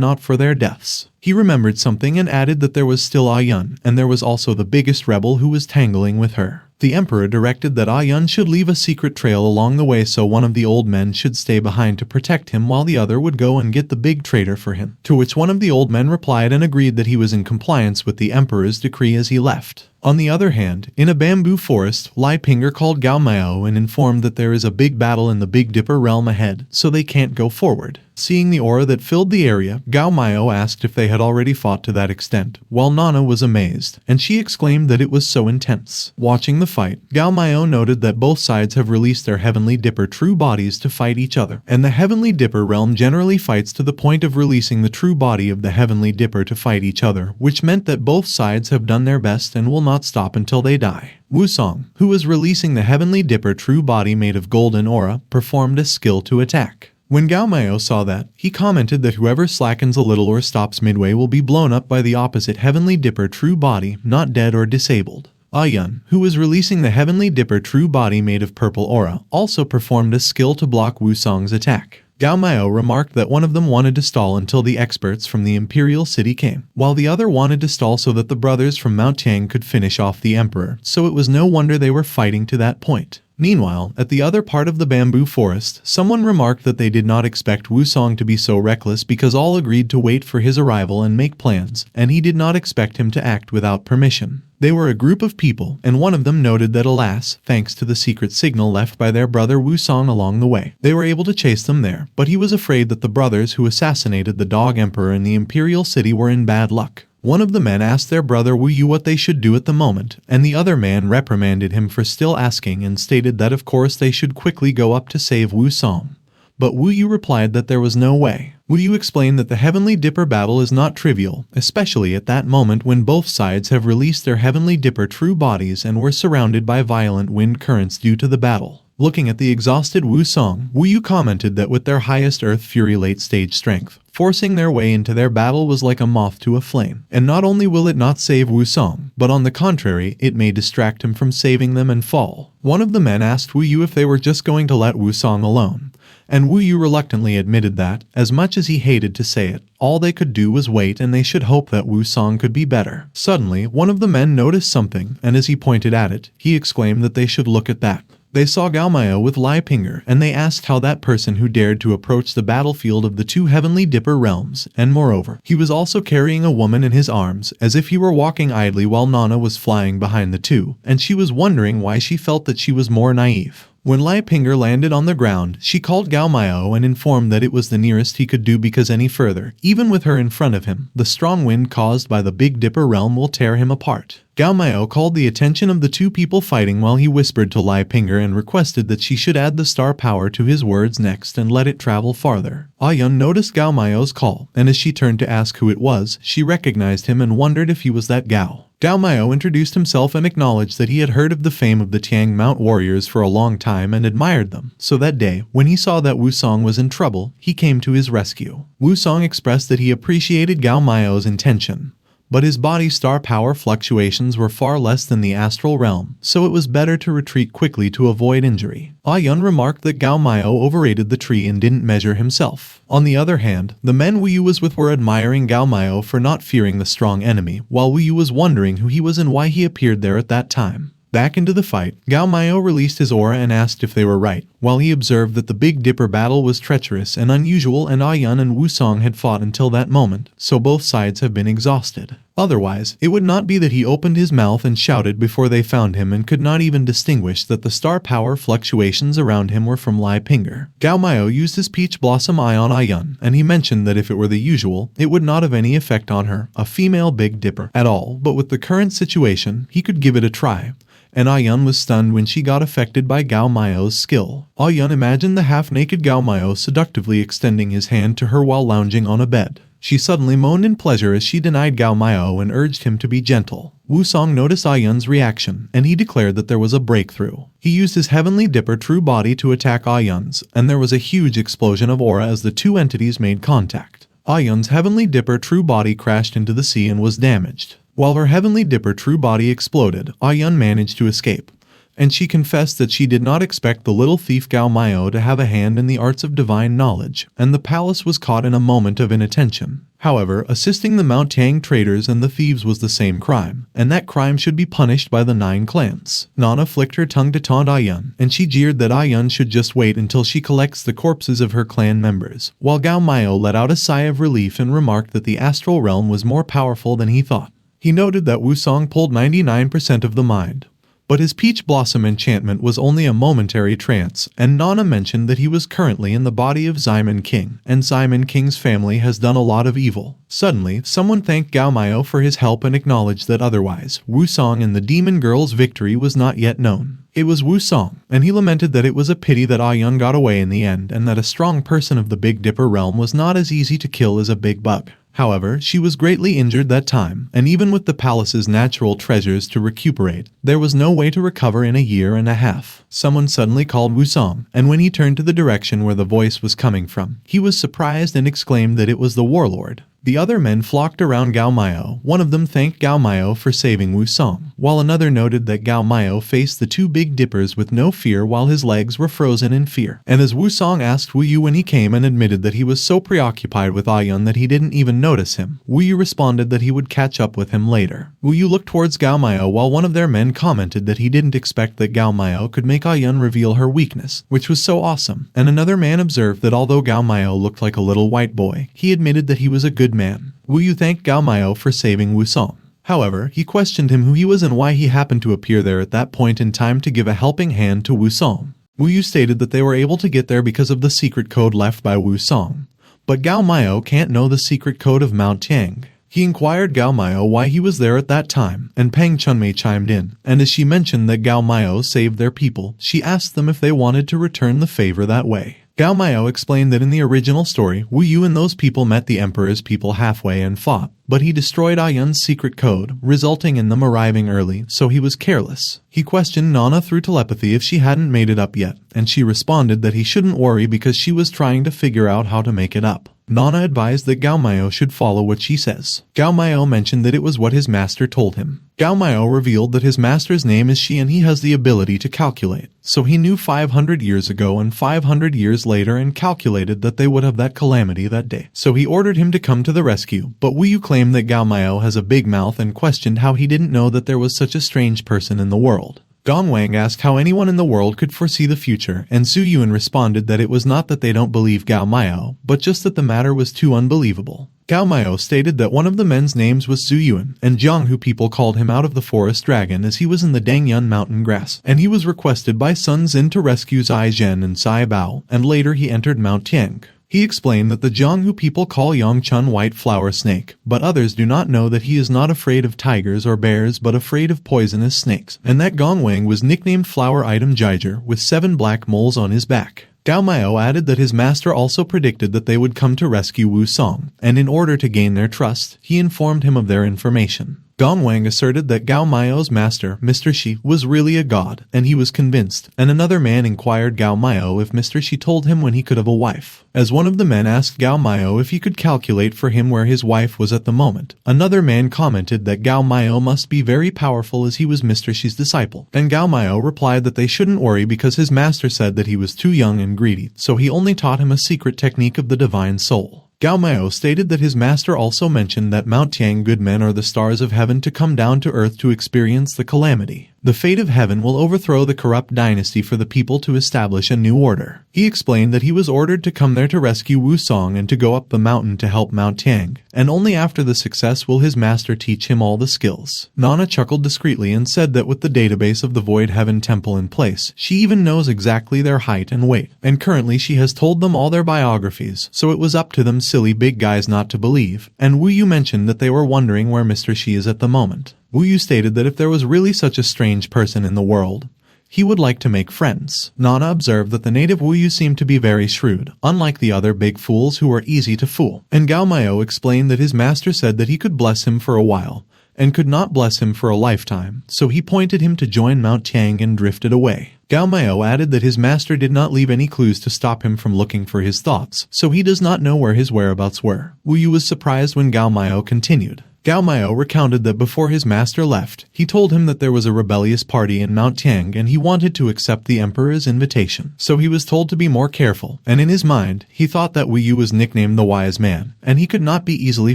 not for their deaths. He remembered something and added that there was still Yun, and there was also the biggest rebel who was tangling with her. The Emperor directed that Yun should leave a secret trail along the way so one of the old men should stay behind to protect him while the other would go and get the big traitor for him. To which one of the old men replied and agreed that he was in compliance with the Emperor's decree as he left. On the other hand, in a bamboo forest, Lai Pinger called Gao Miao and informed that there is a big battle in the Big Dipper realm ahead, so they can't go forward. Seeing the aura that filled the area, Gao Miao asked if they had already fought to that extent, while Nana was amazed, and she exclaimed that it was so intense. Watching the fight, Gao Miao noted that both sides have released their Heavenly Dipper true bodies to fight each other, and the Heavenly Dipper realm generally fights to the point of releasing the true body of the Heavenly Dipper to fight each other, which meant that both sides have done their best and will not stop until they die. Wusong, who was releasing the Heavenly Dipper true body made of golden aura, performed a skill to attack. When Gao Miao saw that, he commented that whoever slackens a little or stops midway will be blown up by the opposite Heavenly Dipper true body, not dead or disabled. Yun, who was releasing the Heavenly Dipper true body made of purple aura, also performed a skill to block Wusong's attack. Gao Miao remarked that one of them wanted to stall until the experts from the Imperial City came, while the other wanted to stall so that the brothers from Mount Tiang could finish off the Emperor, so it was no wonder they were fighting to that point. Meanwhile, at the other part of the bamboo forest, someone remarked that they did not expect Wusong to be so reckless because all agreed to wait for his arrival and make plans, and he did not expect him to act without permission. They were a group of people, and one of them noted that alas, thanks to the secret signal left by their brother Wusong along the way, they were able to chase them there, but he was afraid that the brothers who assassinated the Dog Emperor in the Imperial City were in bad luck. One of the men asked their brother Wu Yu what they should do at the moment, and the other man reprimanded him for still asking and stated that of course they should quickly go up to save Wusong. But Wu Yu replied that there was no way. Wu Yu explained that the Heavenly Dipper battle is not trivial, especially at that moment when both sides have released their Heavenly Dipper true bodies and were surrounded by violent wind currents due to the battle. Looking at the exhausted Wusong, Wu Yu commented that with their highest Earth Fury late-stage strength, forcing their way into their battle was like a moth to a flame, and not only will it not save Wusong, but on the contrary, it may distract him from saving them and fall. One of the men asked Wu Yu if they were just going to let Wusong alone, and Wu Yu reluctantly admitted that, as much as he hated to say it, all they could do was wait and they should hope that Wusong could be better. Suddenly, one of the men noticed something, and as he pointed at it, he exclaimed that they should look at that. They saw Gao Miao with Lai Pinger, and they asked how that person who dared to approach the battlefield of the two Heavenly Dipper realms, and moreover, he was also carrying a woman in his arms, as if he were walking idly while Nana was flying behind the two, and she was wondering why she felt that she was more naive. When Lai Pinger landed on the ground, she called Gao Miao and informed that it was the nearest he could do because any further, even with her in front of him, the strong wind caused by the Big Dipper realm will tear him apart. Gao Miao called the attention of the two people fighting while he whispered to Lai Pinger and requested that she should add the star power to his words next and let it travel farther. Yun noticed Gao Miao's call, and as she turned to ask who it was, she recognized him and wondered if he was that Gao. Gao Miao introduced himself and acknowledged that he had heard of the fame of the Tiang Mount warriors for a long time and admired them, so that day, when he saw that Wusong was in trouble, he came to his rescue. Wusong expressed that he appreciated Gao Miao's intention, but his body star power fluctuations were far less than the astral realm, so it was better to retreat quickly to avoid injury. Yun remarked that Gao Miao overrated the tree and didn't measure himself. On the other hand, the men Wu Yu was with were admiring Gao Miao for not fearing the strong enemy, while Wu Yu was wondering who he was and why he appeared there at that time. Back into the fight, Gao Miao released his aura and asked if they were right, while he observed that the Big Dipper battle was treacherous and unusual and Yun and Wusong had fought until that moment, so both sides have been exhausted. Otherwise, it would not be that he opened his mouth and shouted before they found him and could not even distinguish that the star power fluctuations around him were from Lai Pinger. Gao Miao used his peach blossom eye on Yun, and he mentioned that if it were the usual, it would not have any effect on her, a female Big Dipper, at all, but with the current situation, he could give it a try. And Yun was stunned when she got affected by Gao Miao's skill. Yun imagined the half-naked Gao Miao seductively extending his hand to her while lounging on a bed. She suddenly moaned in pleasure as she denied Gao Miao and urged him to be gentle. Wusong noticed Yun's reaction, and he declared that there was a breakthrough. He used his Heavenly Dipper true body to attack Yun's, and there was a huge explosion of aura as the two entities made contact. Yun's Heavenly Dipper true body crashed into the sea and was damaged. While her Heavenly Dipper true body exploded, Yun managed to escape, and she confessed that she did not expect the little thief Gao Miao to have a hand in the arts of divine knowledge, and the palace was caught in a moment of inattention. However, assisting the Mount Tiang traders and the thieves was the same crime, and that crime should be punished by the 9 clans. Nana flicked her tongue to taunt Yun, and she jeered that Yun should just wait until she collects the corpses of her clan members, while Gao Miao let out a sigh of relief and remarked that the astral realm was more powerful than he thought. He noted that Wusong pulled 99% of the mind, but his peach blossom enchantment was only a momentary trance, and Nana mentioned that he was currently in the body of Ximon King, and Ximon King's family has done a lot of evil. Suddenly, someone thanked Gao Miao for his help and acknowledged that otherwise, Wusong and the demon girl's victory was not yet known. It was Wusong, and he lamented that it was a pity that Yun got away in the end and that a strong person of the Big Dipper realm was not as easy to kill as a big bug. However, she was greatly injured that time, and even with the palace's natural treasures to recuperate, there was no way to recover in a year and a half. Someone suddenly called Wusong, and when he turned to the direction where the voice was coming from, he was surprised and exclaimed that it was the warlord. The other men flocked around Gao Miao. One of them thanked Gao Miao for saving Wusong, while another noted that Gao Miao faced the two big dippers with no fear while his legs were frozen in fear. And as Wusong asked Wu Yu when he came and admitted that he was so preoccupied with Ayun that he didn't even notice him, Wu Yu responded that he would catch up with him later. Wu Yu looked towards Gao Miao while one of their men commented that he didn't expect that Gao Miao could make Ayun reveal her weakness, which was so awesome. And another man observed that although Gao Miao looked like a little white boy, he admitted that he was a good man. Wu Yu thanked Gao Miao for saving Wusong. However, he questioned him who he was and why he happened to appear there at that point in time to give a helping hand to Wusong. Wu Yu stated that they were able to get there because of the secret code left by Wusong. But Gao Miao can't know the secret code of Mount Tiang. He inquired Gao Miao why he was there at that time, and Pang Chunmei chimed in, and as she mentioned that Gao Miao saved their people, she asked them if they wanted to return the favor that way. Gao Miao explained that in the original story, Wu Yu and those people met the emperor's people halfway and fought, but he destroyed Ayun's secret code, resulting in them arriving early, so he was careless. He questioned Nana through telepathy if she hadn't made it up yet, and she responded that he shouldn't worry because she was trying to figure out how to make it up. Nana advised that Gao Miao should follow what she says. Gao Miao mentioned that it was what his master told him. Gao Miao revealed that his master's name is Shi and he has the ability to calculate. So he knew 500 years ago and 500 years later and calculated that they would have that calamity that day. So he ordered him to come to the rescue, but Wu Yu claimed that Gao Miao has a big mouth and questioned how he didn't know that there was such a strange person in the world. Gong Wang asked how anyone in the world could foresee the future, and Zhu Yuan responded that it was not that they don't believe Gao Miao, but just that the matter was too unbelievable. Gao Miao stated that one of the men's names was Zhu Yuan, and Jianghu people called him out of the forest dragon as he was in the Dangyun mountain grass, and he was requested by Sun Xin to rescue Zai Zhen and Sai Bao, and later he entered Mount Tiang. He explained that the Jianghu people call Yongchun white flower snake, but others do not know that he is not afraid of tigers or bears but afraid of poisonous snakes, and that Gongwang was nicknamed flower item Jiger with 7 black moles on his back. Gao Miao added that his master also predicted that they would come to rescue Wusong, and in order to gain their trust, he informed him of their information. Gong Wang asserted that Gao Miao's master, Mr. Shi, was really a god, and he was convinced, and another man inquired Gao Miao if Mr. Shi told him when he could have a wife. As one of the men asked Gao Miao if he could calculate for him where his wife was at the moment, another man commented that Gao Miao must be very powerful as he was Mr. Shi's disciple, and Gao Miao replied that they shouldn't worry because his master said that he was too young and greedy, so he only taught him a secret technique of the divine soul. Gao Miao stated that his master also mentioned that Mount Tiang good men are the stars of heaven to come down to earth to experience the calamity. The fate of heaven will overthrow the corrupt dynasty for the people to establish a new order. He explained that he was ordered to come there to rescue Wusong and to go up the mountain to help Mount Tiang, and only after the success will his master teach him all the skills. Nana chuckled discreetly and said that with the database of the Void Heaven Temple in place, she even knows exactly their height and weight, and currently she has told them all their biographies, so it was up to them silly big guys not to believe, and Wu Yu mentioned that they were wondering where Mr. Shi is at the moment. Wu Yu stated that if there was really such a strange person in the world, he would like to make friends. Nana observed that the native Wu Yu seemed to be very shrewd, unlike the other big fools who were easy to fool, and Gao Miao explained that his master said that he could bless him for a while, and could not bless him for a lifetime, so he pointed him to join Mount Tiang and drifted away. Gao Miao added that his master did not leave any clues to stop him from looking for his thoughts, so he does not know where his whereabouts were. Wu Yu was surprised when Gao Miao continued. Gao Miao recounted that before his master left, he told him that there was a rebellious party in Mount Tiang and he wanted to accept the emperor's invitation. So he was told to be more careful, and in his mind, he thought that Wu Yu was nicknamed the Wise Man, and he could not be easily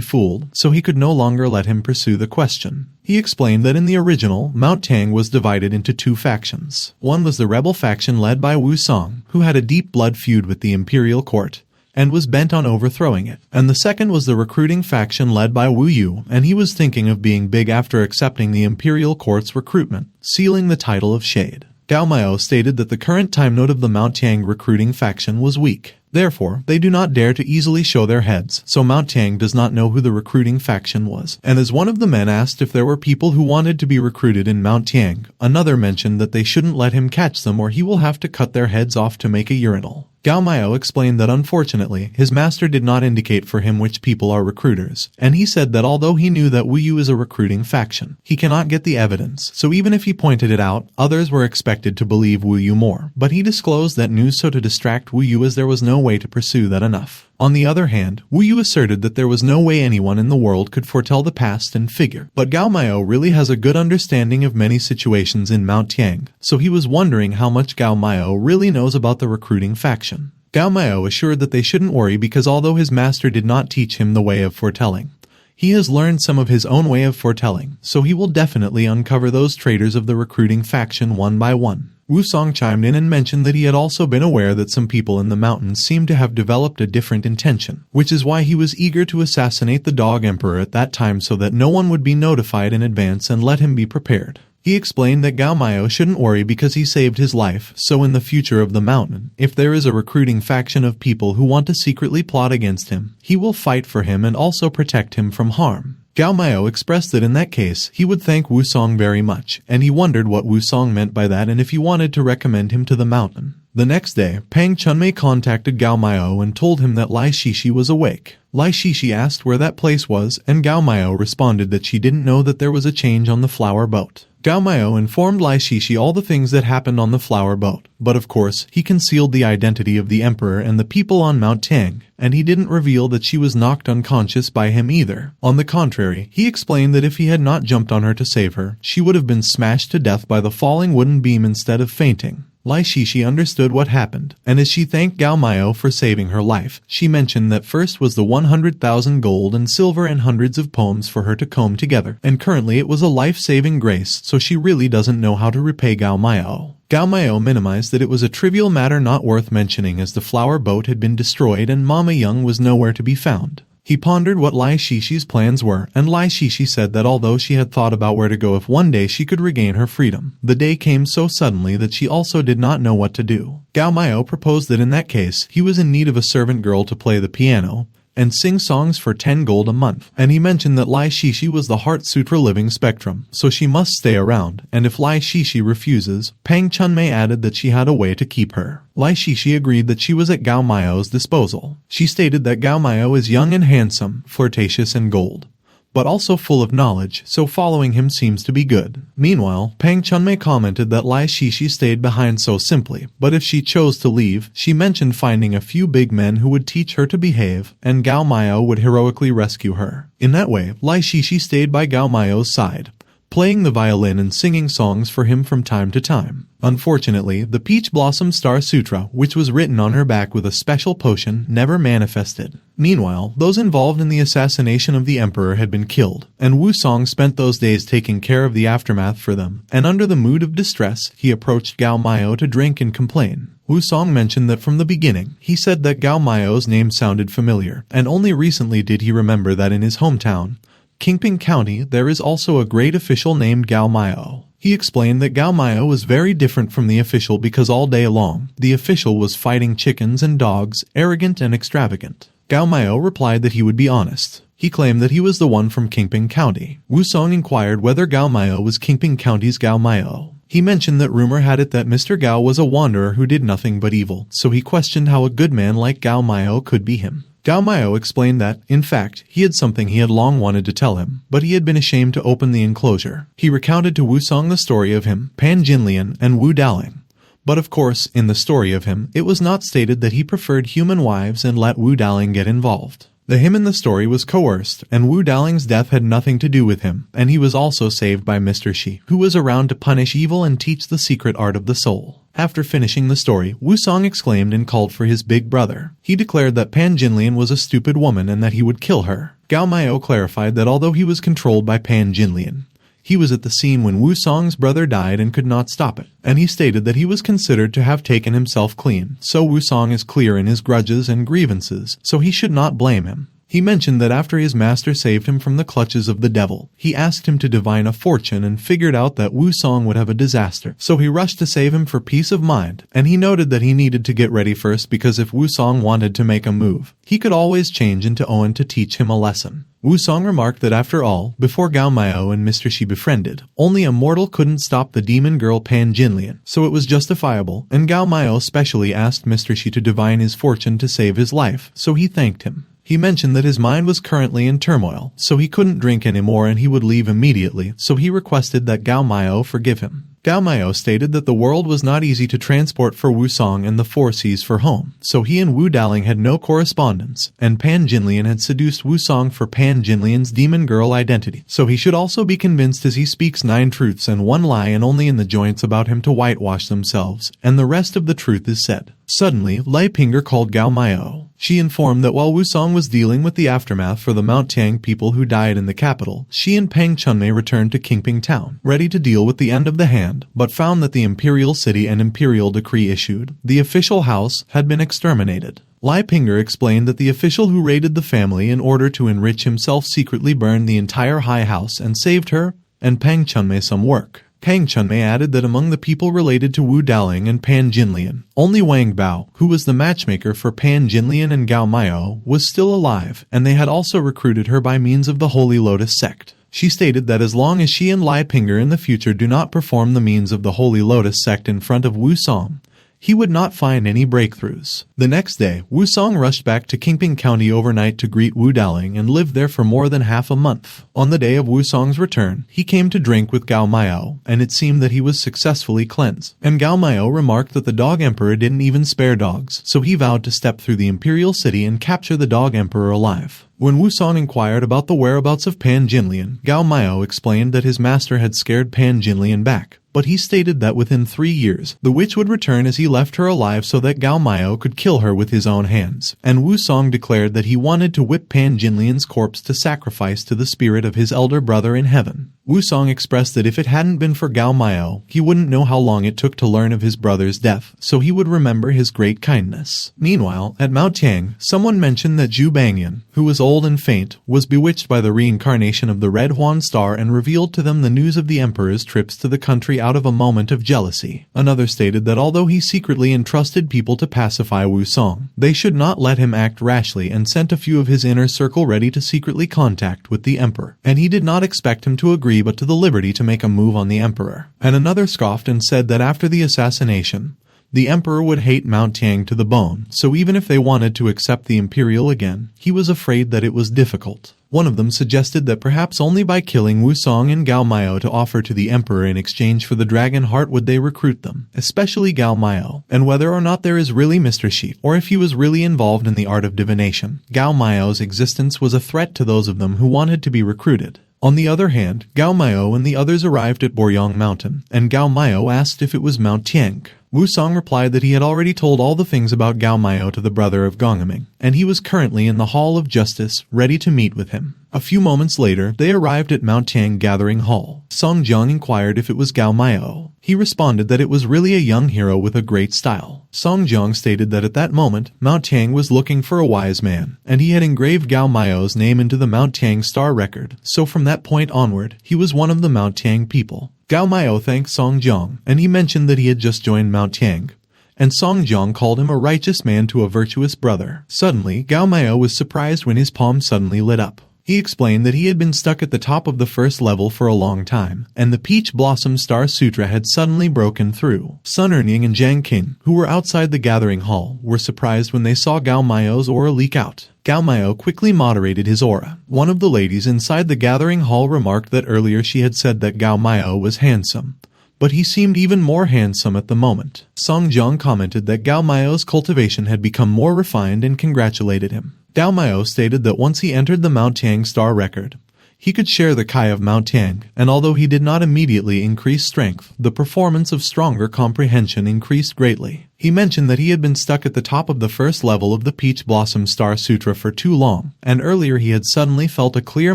fooled, so he could no longer let him pursue the question. He explained that in the original, Mount Tiang was divided into 2 factions. One was the rebel faction led by Wusong, who had a deep blood feud with the imperial court, and was bent on overthrowing it. And the second was the recruiting faction led by Wu Yu, and he was thinking of being big after accepting the imperial court's recruitment, sealing the title of Shade. Gao Miao stated that the current time node of the Mount Tiang recruiting faction was weak. Therefore, they do not dare to easily show their heads, so Mount Tiang does not know who the recruiting faction was. And as one of the men asked if there were people who wanted to be recruited in Mount Tiang, another mentioned that they shouldn't let him catch them or he will have to cut their heads off to make a urinal. Gao Miao explained that unfortunately, his master did not indicate for him which people are recruiters, and he said that although he knew that Wu Yu is a recruiting faction, he cannot get the evidence, so even if he pointed it out, others were expected to believe Wu Yu more, but he disclosed that news so to distract Wu Yu as there was no way to pursue that enough. On the other hand, Wu Yu asserted that there was no way anyone in the world could foretell the past and figure, but Gao Miao really has a good understanding of many situations in Mount Tiang, so he was wondering how much Gao Miao really knows about the recruiting faction. Gao Miao assured that they shouldn't worry because although his master did not teach him the way of foretelling, he has learned some of his own way of foretelling, so he will definitely uncover those traitors of the recruiting faction one by one. Wu Song chimed in and mentioned that he had also been aware that some people in the mountains seemed to have developed a different intention, which is why he was eager to assassinate the Dog Emperor at that time so that no one would be notified in advance and let him be prepared. He explained that Gao Miao shouldn't worry because he saved his life, so in the future of the mountain, if there is a recruiting faction of people who want to secretly plot against him, he will fight for him and also protect him from harm. Gao Miao expressed that in that case, he would thank Wu Song very much, and he wondered what Wu Song meant by that and if he wanted to recommend him to the mountain. The next day, Pang Chunmei contacted Gao Miao and told him that Lai Shishi was awake. Lai Shishi asked where that place was, and Gao Miao responded that she didn't know that there was a change on the flower boat. Gao Miao informed Lai Shishi all the things that happened on the flower boat, but of course, he concealed the identity of the emperor and the people on Mount Tiang, and he didn't reveal that she was knocked unconscious by him either. On the contrary, he explained that if he had not jumped on her to save her, she would have been smashed to death by the falling wooden beam instead of fainting. Lai Shishi understood what happened, and as she thanked Gao Miao for saving her life, she mentioned that first was the 100,000 gold and silver and hundreds of poems for her to comb together, and currently it was a life-saving grace, so she really doesn't know how to repay Gao Miao. Gao Miao minimized that it was a trivial matter not worth mentioning as the flower boat had been destroyed and Mama Young was nowhere to be found. He pondered what Lai Shishi's plans were, and Lai Shishi said that although she had thought about where to go if one day she could regain her freedom, the day came so suddenly that she also did not know what to do. Gao Miao proposed that in that case, he was in need of a servant girl to play the piano and sing songs for 10 gold a month, and he mentioned that Lai Shishi was the Heart Sutra living spectrum, so she must stay around, and if Lai Shishi refuses, Pang Chunmei added that she had a way to keep her. Lai Shishi agreed that she was at Gao Miao's disposal. She stated that Gao Miao is young and handsome, flirtatious and gold, but also full of knowledge, so following him seems to be good. Meanwhile, Pang Chunmei commented that Lai Shishi stayed behind so simply, but if she chose to leave, she mentioned finding a few big men who would teach her to behave, and Gao Miao would heroically rescue her. In that way, Lai Shishi stayed by Gao Miao's side, playing the violin and singing songs for him from time to time. Unfortunately, the Peach Blossom Star Sutra, which was written on her back with a special potion, never manifested. Meanwhile, those involved in the assassination of the emperor had been killed, and Wu Song spent those days taking care of the aftermath for them, and under the mood of distress, he approached Gao Miao to drink and complain. Wu Song mentioned that from the beginning, he said that Gao Miao's name sounded familiar, and only recently did he remember that in his hometown, Qingping County, there is also a great official named Gao Miao. He explained that Gao Miao was very different from the official because all day long, the official was fighting chickens and dogs, arrogant and extravagant. Gao Miao replied that he would be honest. He claimed that he was the one from Qingping County. Wu Song inquired whether Gao Miao was Qingping County's Gao Miao. He mentioned that rumor had it that Mr. Gao was a wanderer who did nothing but evil, so he questioned how a good man like Gao Miao could be him. Gao Miao explained that, in fact, he had something he had long wanted to tell him, but he had been ashamed to open the enclosure. He recounted to Wu Song the story of him, Pan Jinlian, and Wu Daling. But of course, in the story of him, it was not stated that he preferred human wives and let Wu Daling get involved. The him in the story was coerced, and Wu Daling's death had nothing to do with him, and he was also saved by Mr. Shi, who was around to punish evil and teach the secret art of the soul. After finishing the story, Wu Song exclaimed and called for his big brother. He declared that Pan Jinlian was a stupid woman and that he would kill her. Gao Miao clarified that although he was controlled by Pan Jinlian, he was at the scene when Wu Song's brother died and could not stop it, and he stated that he was considered to have taken himself clean, so Wu Song is clear in his grudges and grievances, so he should not blame him. He mentioned that after his master saved him from the clutches of the devil, he asked him to divine a fortune and figured out that Wu Song would have a disaster. So he rushed to save him for peace of mind, and he noted that he needed to get ready first because if Wu Song wanted to make a move, he could always change into Owen to teach him a lesson. Wu Song remarked that after all, before Gao Miao and Mr. Shi befriended, only a mortal couldn't stop the demon girl Pan Jinlian, so it was justifiable, and Gao Miao specially asked Mr. Shi to divine his fortune to save his life, so he thanked him. He mentioned that his mind was currently in turmoil, so he couldn't drink anymore and he would leave immediately, so he requested that Gao Miao forgive him. Gao Miao stated that the world was not easy to transport for Wu Song and the four seas for home, so he and Wu Daling had no correspondence, and Pan Jinlian had seduced Wu Song for Pan Jinlian's demon girl identity, so he should also be convinced as he speaks 9 truths and 1 lie and only in the joints about him to whitewash themselves, and the rest of the truth is said. Suddenly, Lai Pinger called Gao Miao. She informed that while Wu Song was dealing with the aftermath for the Mount Tiang people who died in the capital, she and Pang Chunmei returned to Qingping town, ready to deal with the end of the hand, but found that the imperial city and imperial decree issued, the official house, had been exterminated. Lai Pinger explained that the official who raided the family in order to enrich himself secretly burned the entire high house and saved her and Pang Chunmei some work. Pang Chunmei added that among the people related to Wu Daling and Pan Jinlian, only Wang Bao, who was the matchmaker for Pan Jinlian and Gao Miao, was still alive, and they had also recruited her by means of the Holy Lotus sect. She stated that as long as she and Lai Pinger in the future do not perform the means of the Holy Lotus sect in front of Wu Song, he would not find any breakthroughs. The next day, Wu Song rushed back to Qingping County overnight to greet Wu Daling and lived there for more than half a month. On the day of Wu Song's return, he came to drink with Gao Miao, and it seemed that he was successfully cleansed. And Gao Miao remarked that the Dog Emperor didn't even spare dogs, so he vowed to step through the imperial city and capture the Dog Emperor alive. When Wu Song inquired about the whereabouts of Pan Jinlian, Gao Miao explained that his master had scared Pan Jinlian back, but he stated that within 3 years, the witch would return as he left her alive so that Gao Miao could kill her with his own hands. And Wu Song declared that he wanted to whip Pan Jinlian's corpse to sacrifice to the spirit of his elder brother in heaven. Wu Song expressed that if it hadn't been for Gao Miao, he wouldn't know how long it took to learn of his brother's death, so he would remember his great kindness. Meanwhile, at Mount Tiang, someone mentioned that Zhu Bangyan, who was old and faint, was bewitched by the reincarnation of the Red Huan Star and revealed to them the news of the emperor's trips to the country out of a moment of jealousy. Another stated that although he secretly entrusted people to pacify Wu Song, they should not let him act rashly and sent a few of his inner circle ready to secretly contact with the emperor, and he did not expect him to agree but to the liberty to make a move on the emperor. And another scoffed and said that after the assassination, the emperor would hate Mount Tiang to the bone, so even if they wanted to accept the imperial again, he was afraid that it was difficult. One of them suggested that perhaps only by killing Wu Song and Gao Miao to offer to the emperor in exchange for the dragon heart would they recruit them, especially Gao Miao, and whether or not there is really Mr. Shi, or if he was really involved in the art of divination. Gao Miao's existence was a threat to those of them who wanted to be recruited. On the other hand, Gao Miao and the others arrived at Boryong Mountain, and Gao Miao asked if it was Mount Tiang. Wu Song replied that he had already told all the things about Gao Miao to the brother of Gongming, and he was currently in the Hall of Justice, ready to meet with him. A few moments later, they arrived at Mount Tiang Gathering Hall. Song Jiang inquired if it was Gao Miao. He responded that it was really a young hero with a great style. Song Jiang stated that at that moment, Mount Tiang was looking for a wise man, and he had engraved Gao Miao's name into the Mount Tiang star record, so from that point onward, he was one of the Mount Tiang people. Gao Miao thanked Song Jiang, and he mentioned that he had just joined Mount Tiang, and Song Jiang called him a righteous man to a virtuous brother. Suddenly, Gao Miao was surprised when his palm suddenly lit up. He explained that he had been stuck at the top of the first level for a long time, and the Peach Blossom Star Sutra had suddenly broken through. Sun Erning and Jiang Qing, who were outside the gathering hall, were surprised when they saw Gao Miao's aura leak out. Gao Miao quickly moderated his aura. One of the ladies inside the gathering hall remarked that earlier she had said that Gao Miao was handsome, but he seemed even more handsome at the moment. Song Jiang commented that Gao Miao's cultivation had become more refined and congratulated him. Gao Miao stated that once he entered the Mount Tiang star record, He could share the Kai of Mount Tiang, and although he did not immediately increase strength, the performance of stronger comprehension increased greatly. He mentioned that he had been stuck at the top of the first level of the Peach Blossom Star Sutra for too long, and earlier he had suddenly felt a clear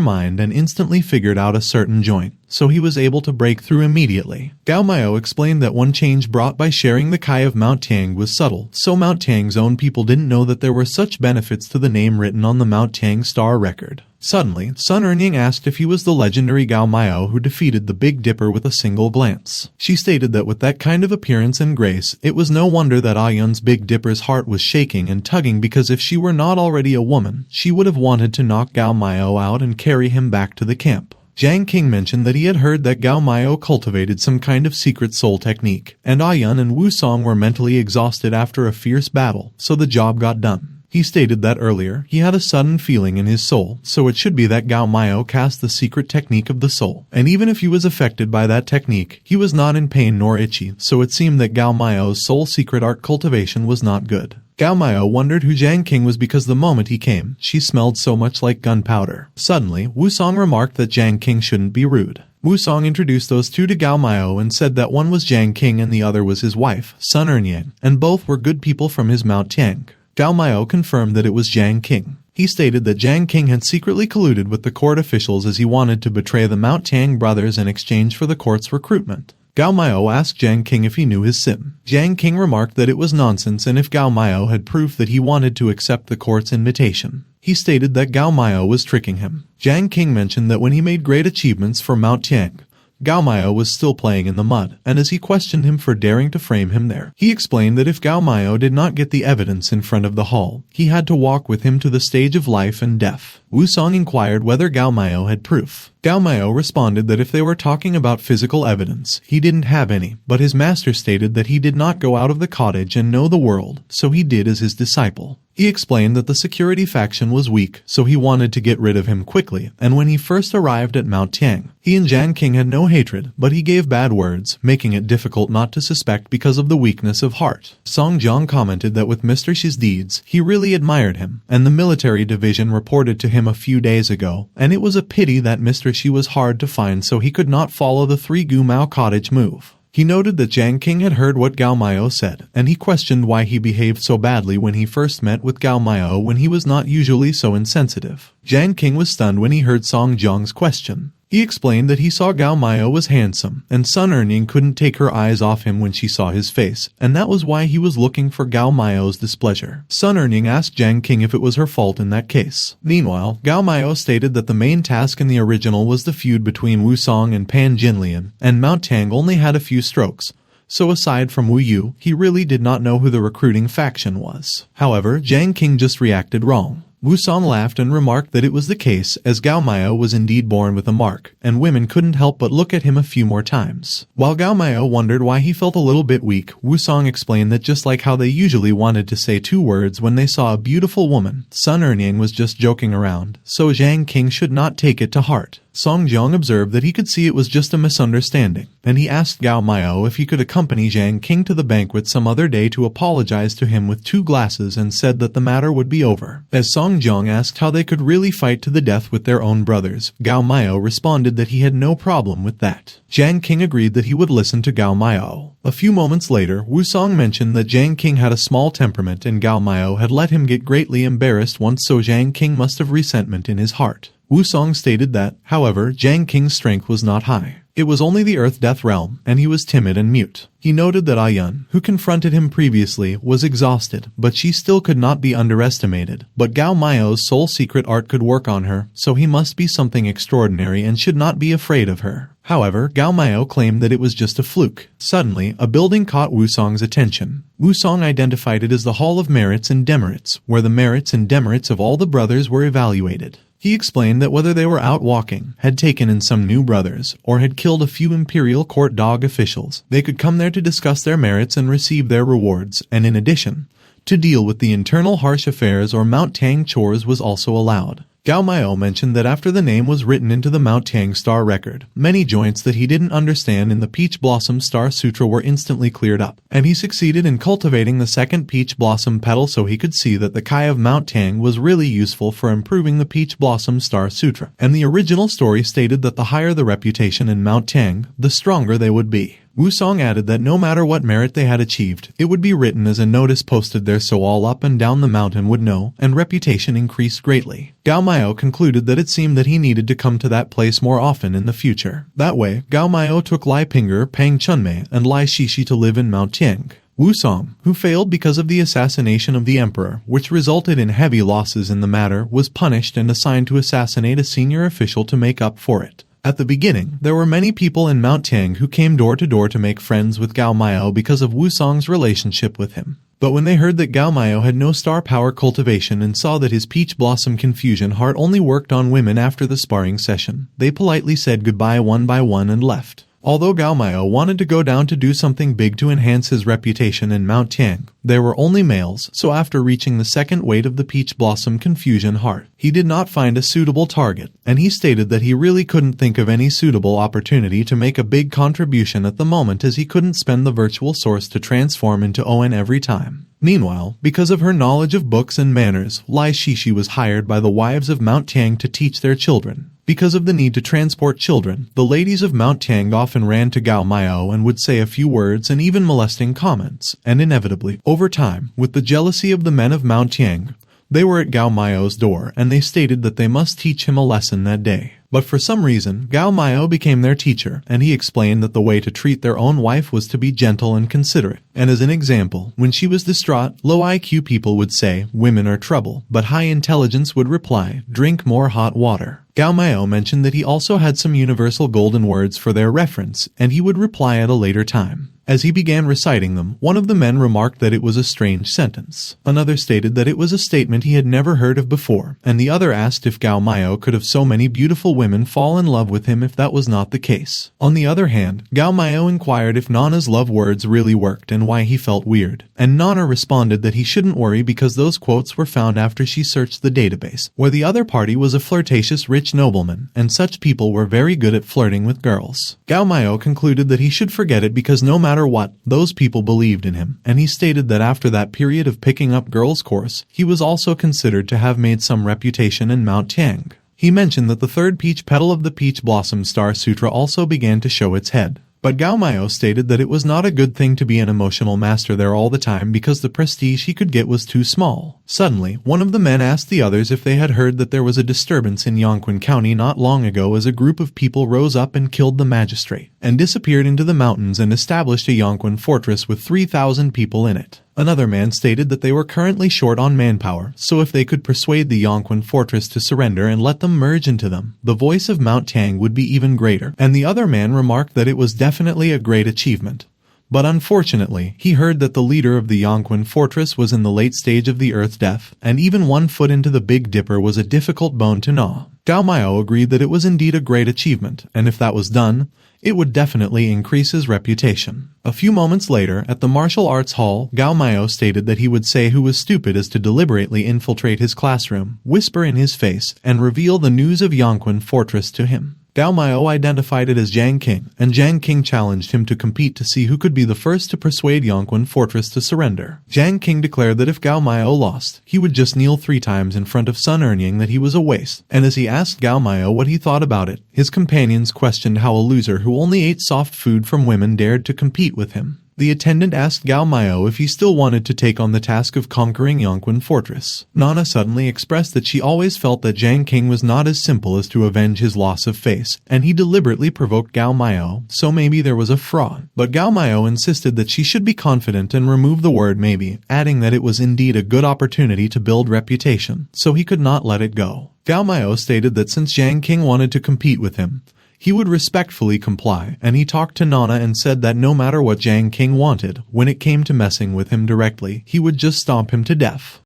mind and instantly figured out a certain joint, so he was able to break through immediately. Gao Miao explained that one change brought by sharing the Kai of Mount Tiang was subtle, so Mount Tiang's own people didn't know that there were such benefits to the name written on the Mount Tiang star record. Suddenly, Sun Ernying asked if he was the legendary Gao Miao who defeated the Big Dipper with a single glance. She stated that with that kind of appearance and grace, it was no wonder that Yun's Big Dipper's heart was shaking and tugging, because if she were not already a woman, she would have wanted to knock Gao Miao out and carry him back to the camp. Jiang King mentioned that he had heard that Gao Miao cultivated some kind of secret soul technique, and Yun and Wu Song were mentally exhausted after a fierce battle, so the job got done. He stated that earlier, he had a sudden feeling in his soul, so it should be that Gao Miao cast the secret technique of the soul, and even if he was affected by that technique, he was not in pain nor itchy, so it seemed that Gao Miao's soul secret art cultivation was not good. Gao Miao wondered who Jiang King was because the moment he came, she smelled so much like gunpowder. Suddenly, Wu Song remarked that Jiang King shouldn't be rude. Wu Song introduced those two to Gao Miao and said that one was Jiang King and the other was his wife, Sun Ernying, and both were good people from his Mount Tiang. Gao Miao confirmed that it was Jiang King. He stated that Jiang King had secretly colluded with the court officials as he wanted to betray the Mount Tiang brothers in exchange for the court's recruitment. Gao Miao asked Jiang King if he knew his sim. Jiang King remarked that it was nonsense and if Gao Miao had proof that he wanted to accept the court's invitation. He stated that Gao Miao was tricking him. Jiang King mentioned that when he made great achievements for Mount Tiang, Gao Miao was still playing in the mud, and as he questioned him for daring to frame him there, he explained that if Gao Miao did not get the evidence in front of the hall, he had to walk with him to the stage of life and death. Wu Song inquired whether Gao Miao had proof. Gao Miao responded that if they were talking about physical evidence, he didn't have any, but his master stated that he did not go out of the cottage and know the world, so he did as his disciple. He explained that the security faction was weak, so he wanted to get rid of him quickly, and when he first arrived at Mount Tiang, he and Jiang King had no hatred, but he gave bad words, making it difficult not to suspect because of the weakness of heart. Song Jiang commented that with Mr. Shi's deeds, he really admired him, and the military division reported to him a few days ago, and it was a pity that Mr. Shi was hard to find so he could not follow the 3 Gao Miao cottage move. He noted that Jiang King had heard what Gao Miao said, and he questioned why he behaved so badly when he first met with Gao Miao when he was not usually so insensitive. Jiang King was stunned when he heard Song Jiang's question. He explained that he saw Gao Miao was handsome, and Sun Ernying couldn't take her eyes off him when she saw his face, and that was why he was looking for Gao Miao's displeasure. Sun Ernying asked Jiang King if it was her fault in that case. Meanwhile, Gao Miao stated that the main task in the original was the feud between Wu Song and Pan Jinlian, and Mount Tang only had a few strokes. So aside from Wu Yu, he really did not know who the recruiting faction was. However, Jiang King just reacted wrong. Wu Song laughed and remarked that it was the case, as Gao Miao was indeed born with a mark, and women couldn't help but look at him a few more times. While Gao Miao wondered why he felt a little bit weak, Wu Song explained that just like how they usually wanted to say 2 words when they saw a beautiful woman, Sun Ernying was just joking around, so Jiang King should not take it to heart. Song Jiang observed that he could see it was just a misunderstanding, and he asked Gao Miao if he could accompany Jiang King to the banquet some other day to apologize to him with 2 glasses and said that the matter would be over. As Song Jiang asked how they could really fight to the death with their own brothers, Gao Miao responded that he had no problem with that. Jiang King agreed that he would listen to Gao Miao. A few moments later, Wu Song mentioned that Jiang King had a small temperament and Gao Miao had let him get greatly embarrassed once, so Jiang King must have resentment in his heart. Wu Song stated that, however, Jiang King's strength was not high. It was only the Earth-Death realm, and he was timid and mute. He noted that Yun, who confronted him previously, was exhausted, but she still could not be underestimated. But Gao Miao's soul secret art could work on her, so he must be something extraordinary and should not be afraid of her. However, Gao Miao claimed that it was just a fluke. Suddenly, a building caught Wu Song's attention. Wu Song identified it as the Hall of Merits and Demerits, where the merits and demerits of all the brothers were evaluated. He explained that whether they were out walking, had taken in some new brothers, or had killed a few imperial court dog officials, they could come there to discuss their merits and receive their rewards, and in addition, to deal with the internal harsh affairs or Mount Tang chores was also allowed. Gao Miao mentioned that after the name was written into the Mount Tiang Star record, many joints that he didn't understand in the Peach Blossom Star Sutra were instantly cleared up, and he succeeded in cultivating the second Peach Blossom petal so he could see that the Kai of Mount Tiang was really useful for improving the Peach Blossom Star Sutra, and the original story stated that the higher the reputation in Mount Tiang, the stronger they would be. Wusong added that no matter what merit they had achieved, it would be written as a notice posted there so all up and down the mountain would know, and reputation increased greatly. Gao Miao concluded that it seemed that he needed to come to that place more often in the future. That way, Gao Miao took Lai Pinger, Pang Chunmei, and Lai Shishi to live in Mount Tiang. Wusong, who failed because of the assassination of the emperor, which resulted in heavy losses in the matter, was punished and assigned to assassinate a senior official to make up for it. At the beginning, there were many people in Mount Tiang who came door to door to make friends with Gao Miao because of Wusong's relationship with him. But when they heard that Gao Miao had no star power cultivation and saw that his Peach Blossom Confusion heart only worked on women after the sparring session, they politely said goodbye one by one and left. Although Gao Miao wanted to go down to do something big to enhance his reputation in Mount Tiang, there were only males, so after reaching the second weight of the Peach Blossom Confusion heart, he did not find a suitable target, and he stated that he really couldn't think of any suitable opportunity to make a big contribution at the moment as he couldn't spend the virtual source to transform into Owen every time. Meanwhile, because of her knowledge of books and manners, Lai Shishi was hired by the wives of Mount Tiang to teach their children. Because of the need to transport children, the ladies of Mount Tiang often ran to Gao Miao and would say a few words and even molesting comments, and inevitably, over time, with the jealousy of the men of Mount Tiang, they were at Gao Miao's door and they stated that they must teach him a lesson that day. But for some reason, Gao Miao became their teacher, and he explained that the way to treat their own wife was to be gentle and considerate. And as an example, when she was distraught, low IQ people would say, "Women are trouble," but high intelligence would reply, "Drink more hot water." Gao Miao mentioned that he also had some universal golden words for their reference, and he would reply at a later time. As he began reciting them, one of the men remarked that it was a strange sentence. Another stated that it was a statement he had never heard of before, and the other asked if Gao Miao could have so many beautiful women fall in love with him if that was not the case. On the other hand, Gao Miao inquired if Nana's love words really worked and why he felt weird, and Nana responded that he shouldn't worry because those quotes were found after she searched the database, where the other party was a flirtatious rich nobleman, and such people were very good at flirting with girls. Gao Miao concluded that he should forget it because no matter what, those people believed in him, and he stated that after that period of picking up girls' course, he was also considered to have made some reputation in Mount Tiang. He mentioned that the third peach petal of the Peach Blossom Star Sutra also began to show its head. But Gao Miao stated that it was not a good thing to be an emotional master there all the time because the prestige he could get was too small. Suddenly, one of the men asked the others if they had heard that there was a disturbance in Yongqing County not long ago as a group of people rose up and killed the magistrate, and disappeared into the mountains and established a Yongqing fortress with 3,000 people in it. Another man stated that they were currently short on manpower, so if they could persuade the Yongqing fortress to surrender and let them merge into them, the voice of Mount Tiang would be even greater, and the other man remarked that it was definitely a great achievement. But unfortunately, he heard that the leader of the Yongqing fortress was in the late stage of the Earth Death, and even 1 foot into the Big Dipper was a difficult bone to gnaw. Gao Miao agreed that it was indeed a great achievement, and if that was done, it would definitely increase his reputation. A few moments later, at the martial arts hall, Gao Miao stated that he would say who was stupid as to deliberately infiltrate his classroom, whisper in his face, and reveal the news of Yongqing fortress to him. Gao Miao identified it as Jiang King, and Jiang King challenged him to compete to see who could be the first to persuade Yongqing fortress to surrender. Jiang King declared that if Gao Miao lost, he would just kneel 3 times in front of Sun Ernying that he was a waste, and as he asked Gao Miao what he thought about it, his companions questioned how a loser who only ate soft food from women dared to compete with him. The attendant asked Gao Miao if he still wanted to take on the task of conquering Yongqing fortress. Nana suddenly expressed that she always felt that Jiang King was not as simple as to avenge his loss of face, and he deliberately provoked Gao Miao, so maybe there was a fraud. But Gao Miao insisted that she should be confident and remove the word maybe, adding that it was indeed a good opportunity to build reputation, so he could not let it go. Gao Miao stated that since Jiang King wanted to compete with him, he would respectfully comply, and he talked to Nana and said that no matter what Jiang King wanted, when it came to messing with him directly, he would just stomp him to death.